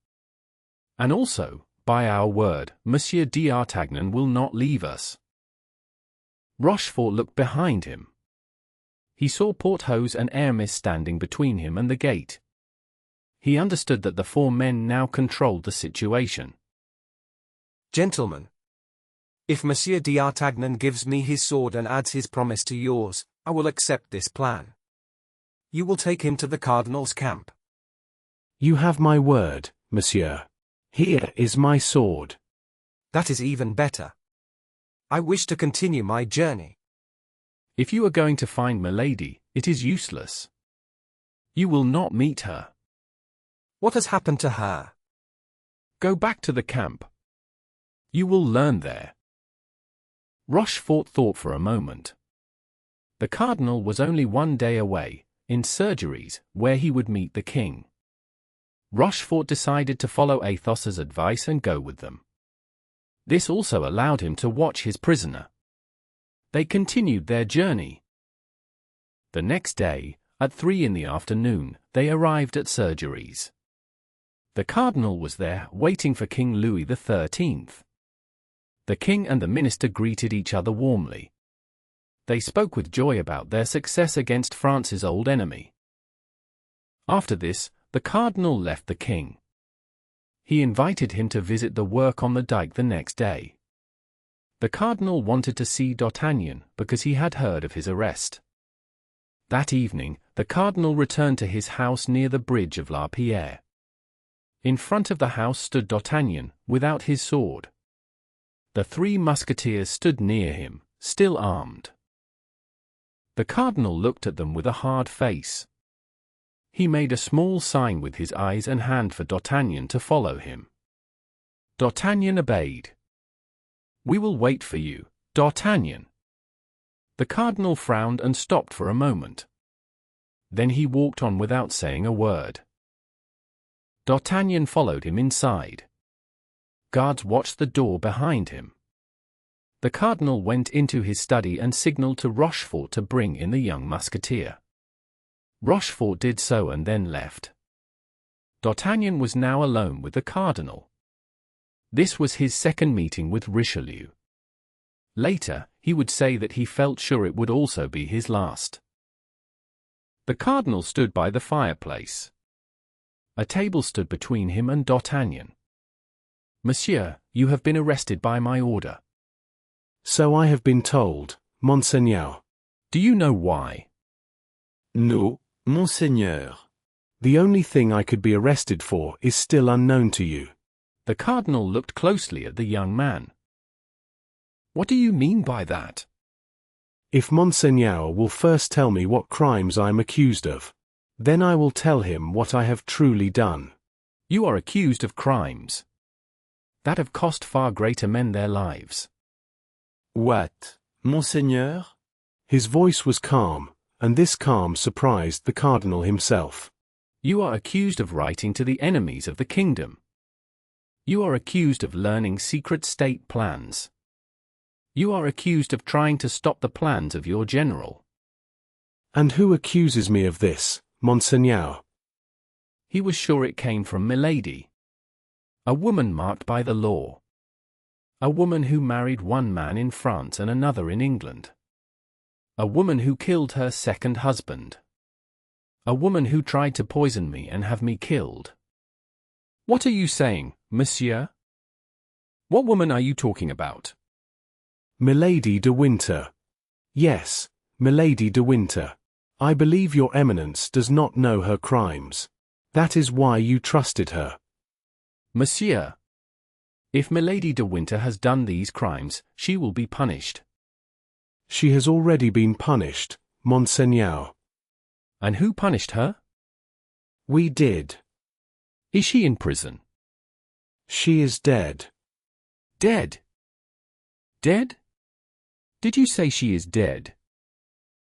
S3: And also, by our word, Monsieur d'Artagnan will not leave us." Rochefort looked behind him. He saw Porthos and Aramis standing between him and the gate. He understood that the four men now controlled the situation.
S7: "Gentlemen, if Monsieur d'Artagnan gives me his sword and adds his promise to yours, I will accept this plan. You will take him to the cardinal's camp."
S2: "You have my word, monsieur. Here is my sword."
S7: "That is even better. I wish to continue my journey."
S3: "If you are going to find Milady, it is useless. You will not meet her.
S7: "What has happened to her?"
S3: Go back to the camp. You will learn there." Rochefort thought for a moment. The cardinal was only one day away, in surgeries, where he would meet the king. Rochefort decided to follow Athos's advice and go with them. This also allowed him to watch his prisoner. They continued their journey. The next day, at 3 in the afternoon, they arrived at surgeries. The cardinal was there, waiting for King Louis XIII. The king and the minister greeted each other warmly. They spoke with joy about their success against France's old enemy. After this, the cardinal left the king. He invited him to visit the work on the dike the next day. The cardinal wanted to see D'Artagnan because he had heard of his arrest. That evening, the cardinal returned to his house near the bridge of La Pierre. In front of the house stood D'Artagnan, without his sword. The three musketeers stood near him, still armed. The cardinal looked at them with a hard face. He made a small sign with his eyes and hand for D'Artagnan to follow him. D'Artagnan obeyed. "We will wait for you, D'Artagnan." The cardinal frowned and stopped for a moment. Then he walked on without saying a word. D'Artagnan followed him inside. Guards watched the door behind him. The cardinal went into his study and signaled to Rochefort to bring in the young musketeer. Rochefort did so and then left. D'Artagnan was now alone with the cardinal. This was his second meeting with Richelieu. Later, he would say that he felt sure it would also be his last. The cardinal stood by the fireplace. A table stood between him and D'Artagnan. "Monsieur, you have been arrested by my order."
S2: "So I have been told, Monseigneur."
S3: "Do you know why?"
S8: No, Monseigneur.
S2: "The only thing I could be arrested for is still unknown to you."
S3: The cardinal looked closely at the young man. "What do you mean by that?"
S2: "If Monseigneur will first tell me what crimes I am accused of, then I will tell him what I have truly done."
S3: "You are accused of crimes that have cost far greater men their lives."
S8: What, Monseigneur?
S2: His voice was calm, and this calm surprised the cardinal himself.
S3: "You are accused of writing to the enemies of the kingdom. You are accused of learning secret state plans. You are accused of trying to stop the plans of your general."
S2: "And who accuses me of this, Monseigneur?"
S3: He was sure it came from Milady. A woman marked by the law. A woman who married one man in France and another in England. A woman who killed her second husband. A woman who tried to poison me and have me killed. "What are you saying, monsieur? What woman are you talking about?"
S2: "Milady de Winter. Yes, Milady de Winter. I believe your eminence does not know her crimes. That is why you trusted her."
S3: "Monsieur, if Milady de Winter has done these crimes, she will be punished."
S2: "She has already been punished, Monseigneur."
S3: "And who punished her?"
S2: "We did."
S3: "Is she in prison?"
S2: "She is dead."
S3: "Dead? Dead? Did you say she is dead?"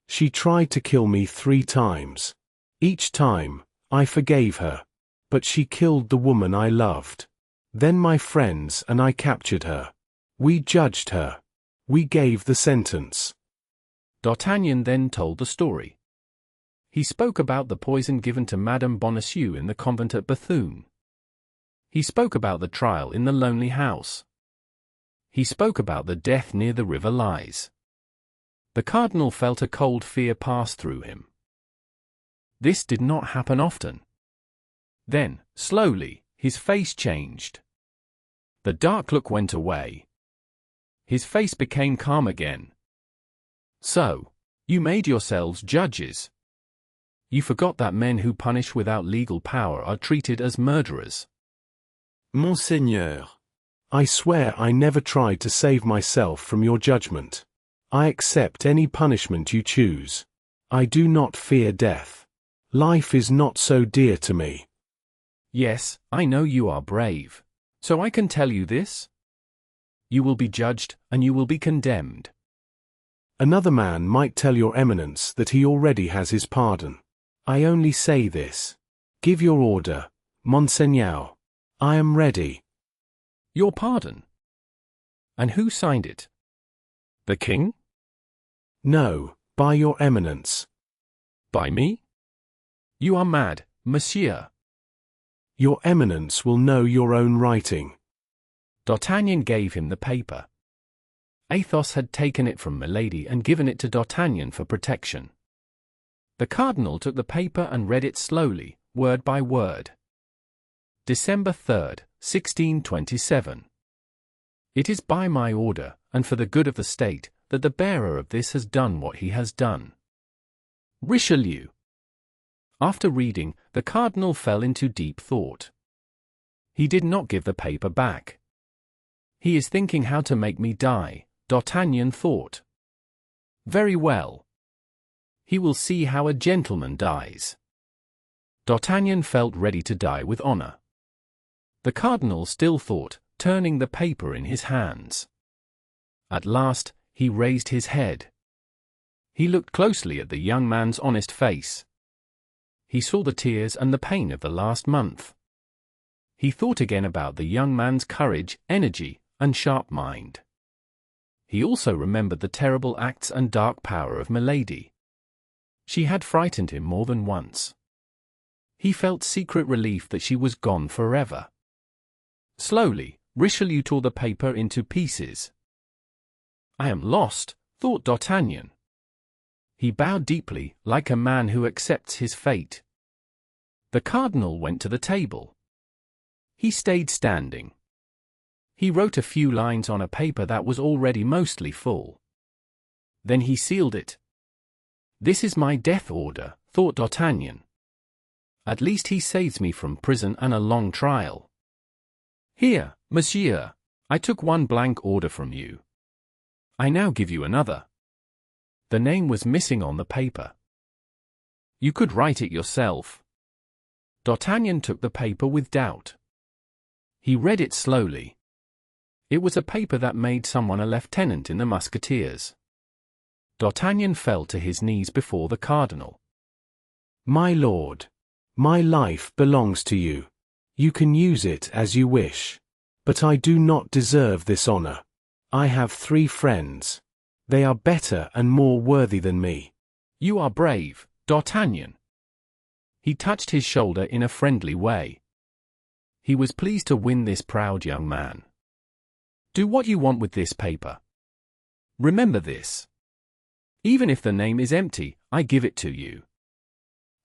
S2: "She tried to kill me 3 times. Each time, I forgave her. But she killed the woman I loved. Then my friends and I captured her. We judged her. We gave the sentence."
S3: D'Artagnan then told the story. He spoke about the poison given to Madame Bonacieux in the convent at Bethune. He spoke about the trial in the lonely house. He spoke about the death near the river Lys. The cardinal felt a cold fear pass through him. This did not happen often. Then, slowly, his face changed. The dark look went away. His face became calm again. "So, you made yourselves judges. You forgot that men who punish without legal power are treated as murderers."
S8: Monseigneur.
S2: "I swear I never tried to save myself from your judgment. I accept any punishment you choose. I do not fear death. Life is not so dear to me."
S3: "Yes, I know you are brave. So I can tell you this. You will be judged, and you will be condemned."
S2: "Another man might tell your eminence that he already has his pardon. I only say this. Give your order, Monseigneur. I am ready."
S3: "Your pardon? And who signed it? The king?"
S2: "No, by your eminence."
S3: "By me? You are mad, monsieur."
S2: "Your eminence will know your own writing."
S3: D'Artagnan gave him the paper. Athos had taken it from Milady and given it to D'Artagnan for protection. The cardinal took the paper and read it slowly, word by word. December 3rd, 1627. It is by my order, and for the good of the state, that the bearer of this has done what he has done. Richelieu. After reading, the cardinal fell into deep thought. He did not give the paper back. He is thinking how to make me die, D'Artagnan thought. Very well. He will see how a gentleman dies. D'Artagnan felt ready to die with honor. The cardinal still thought, turning the paper in his hands. At last, he raised his head. He looked closely at the young man's honest face. He saw the tears and the pain of the last month. He thought again about the young man's courage, energy, and sharp mind. He also remembered the terrible acts and dark power of Milady. She had frightened him more than once. He felt secret relief that she was gone forever. Slowly, Richelieu tore the paper into pieces. I am lost, thought D'Artagnan. He bowed deeply, like a man who accepts his fate. The cardinal went to the table. He stayed standing. He wrote a few lines on a paper that was already mostly full. Then he sealed it. This is my death order, thought D'Artagnan. At least he saves me from prison and a long trial. Here, monsieur, I took one blank order from you. I now give you another. The name was missing on the paper. You could write it yourself. D'Artagnan took the paper with doubt. He read it slowly. It was a paper that made someone a lieutenant in the Musketeers. D'Artagnan fell to his knees before the cardinal.
S2: My lord, my life belongs to you. You can use it as you wish. But I do not deserve this honor. I have 3 friends. They are better and more worthy than me.
S3: You are brave, D'Artagnan. He touched his shoulder in a friendly way. He was pleased to win this proud young man. Do what you want with this paper. Remember this. Even if the name is empty, I give it to you.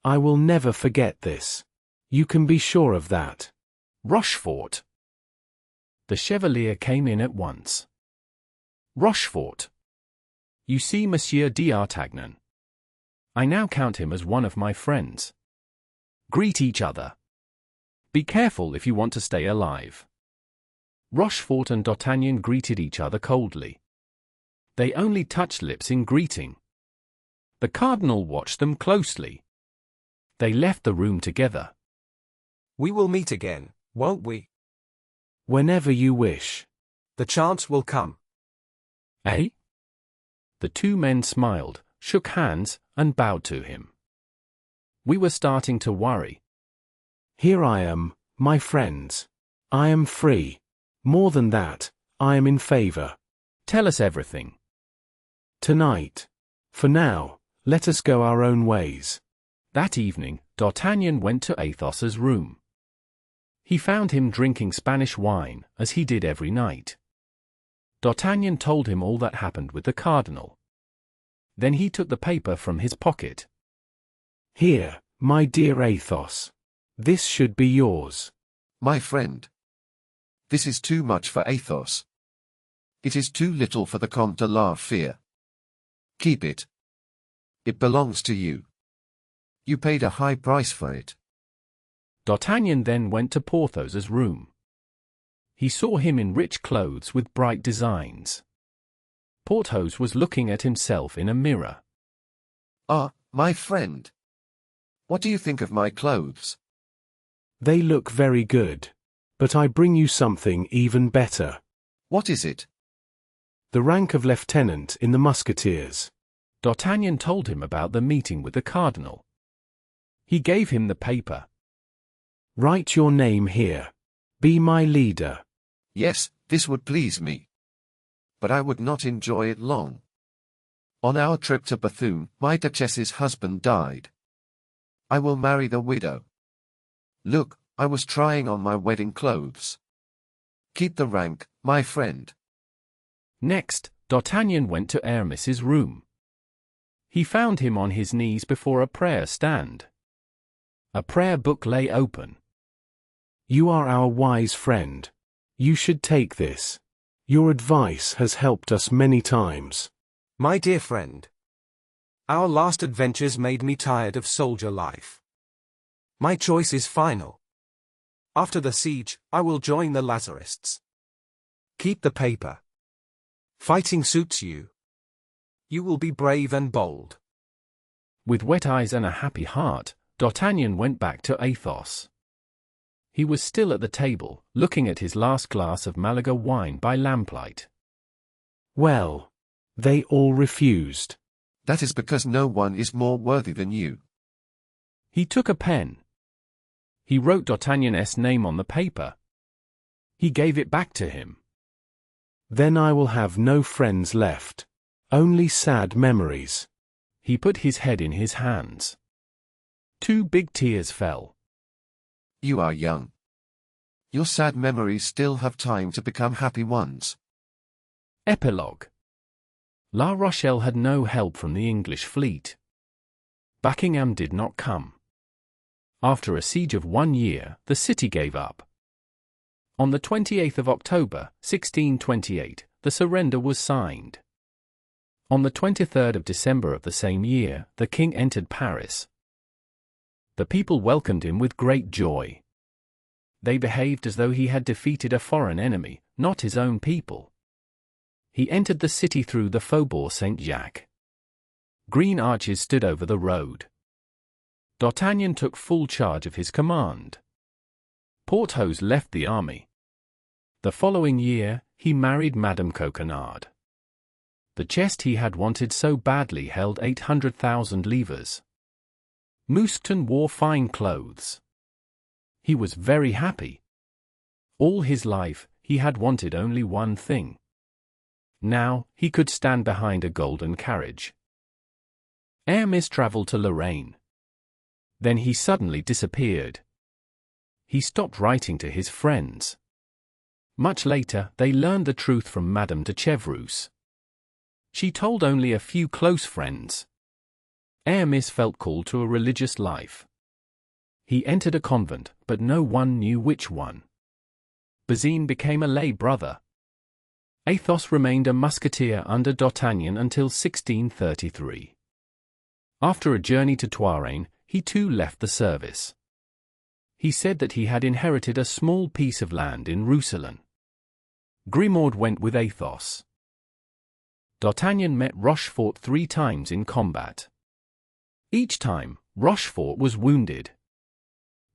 S2: I will never forget this. You can be sure of that.
S3: Rochefort. The Chevalier came in at once. Rochefort. You see Monsieur d'Artagnan. I now count him as one of my friends. Greet each other. Be careful if you want to stay alive. Rochefort and D'Artagnan greeted each other coldly. They only touched lips in greeting. The cardinal watched them closely. They left the room together.
S7: We will meet again, won't we?
S2: Whenever you wish.
S7: The chance will come.
S3: Eh? The 2 men smiled, shook hands, and bowed to him. We were starting to worry.
S2: Here I am, my friends. I am free. More than that, I am in favor.
S3: Tell us everything.
S2: Tonight. For now, let us go our own ways.
S3: That evening, D'Artagnan went to Athos's room. He found him drinking Spanish wine, as he did every night. D'Artagnan told him all that happened with the cardinal. Then he took the paper from his pocket.
S2: Here, my dear Athos. This should be yours.
S6: My friend. This is too much for Athos. It is too little for the Comte de la Fere. Keep it. It belongs to you. You paid a high price for it.
S3: D'Artagnan then went to Porthos's room. He saw him in rich clothes with bright designs. Porthos was looking at himself in a mirror.
S6: Ah, my friend. What do you think of my clothes?
S2: They look very good. But I bring you something even better.
S6: What is it?
S2: The rank of lieutenant in the Musketeers.
S3: D'Artagnan told him about the meeting with the cardinal. He gave him the paper.
S2: Write your name here. Be my leader.
S6: Yes, this would please me. But I would not enjoy it long. On our trip to Bethune, my duchess's husband died. I will marry the widow. Look, I was trying on my wedding clothes. Keep the rank, my friend.
S3: Next, D'Artagnan went to Aramis's room. He found him on his knees before a prayer stand. A prayer book lay open.
S2: You are our wise friend. You should take this. Your advice has helped us many times.
S7: My dear friend, our last adventures made me tired of soldier life. My choice is final. After the siege, I will join the Lazarists. Keep the paper. Fighting suits you. You will be brave and bold.
S3: With wet eyes and a happy heart, D'Artagnan went back to Athos. He was still at the table, looking at his last glass of Malaga wine by lamplight.
S2: Well, they all refused.
S6: That is because no one is more worthy than you.
S3: He took a pen. He wrote D'Artagnan's name on the paper. He gave it back to him.
S2: Then I will have no friends left. Only sad memories.
S3: He put his head in his hands. 2 big tears fell.
S6: You are young. Your sad memories still have time to become happy ones.
S3: Epilogue. La Rochelle had no help from the English fleet. Buckingham did not come. After a siege of 1 year, the city gave up. On the 28th of October, 1628, the surrender was signed. On the 23rd of December of the same year, the king entered Paris. The people welcomed him with great joy. They behaved as though he had defeated a foreign enemy, not his own people. He entered the city through the Faubourg Saint-Jacques. Green arches stood over the road. D'Artagnan took full charge of his command. Porthos left the army. The following year, he married Madame Coquenard. The chest he had wanted so badly held 800,000 livres. Mousqueton wore fine clothes. He was very happy. All his life, he had wanted only one thing. Now, he could stand behind a golden carriage. Aramis traveled to Lorraine. Then he suddenly disappeared. He stopped writing to his friends. Much later, they learned the truth from Madame de Chevreuse. She told only a few close friends. Aramis felt called to a religious life. He entered a convent, but no one knew which one. Bazin became a lay brother. Athos remained a musketeer under D'Artagnan until 1633. After a journey to Touraine, he too left the service. He said that he had inherited a small piece of land in Roussillon. Grimaud went with Athos. D'Artagnan met Rochefort 3 times in combat. Each time, Rochefort was wounded.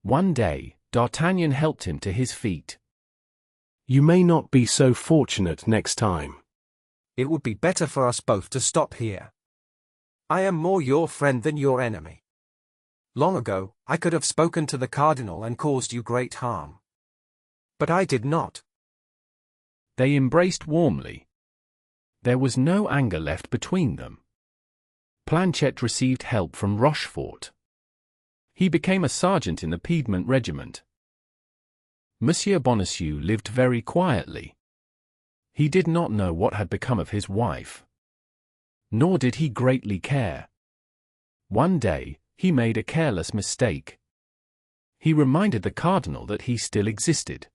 S3: One day, D'Artagnan helped him to his feet.
S2: You may not be so fortunate next time.
S7: It would be better for us both to stop here. I am more your friend than your enemy. Long ago, I could have spoken to the cardinal and caused you great harm. But I did not.
S3: They embraced warmly. There was no anger left between them. Planchet received help from Rochefort. He became a sergeant in the Piedmont regiment. Monsieur Bonacieux lived very quietly. He did not know what had become of his wife. Nor did he greatly care. One day, he made a careless mistake. He reminded the cardinal that he still existed.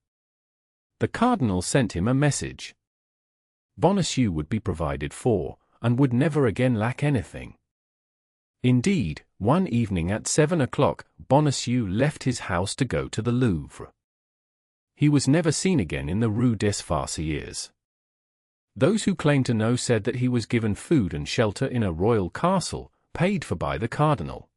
S3: The cardinal sent him a message. Bonacieux would be provided for, and would never again lack anything. Indeed, one evening at 7 o'clock, Bonacieux left his house to go to the Louvre. He was never seen again in the Rue des Farceurs. Those who claimed to know said that he was given food and shelter in a royal castle, paid for by the cardinal.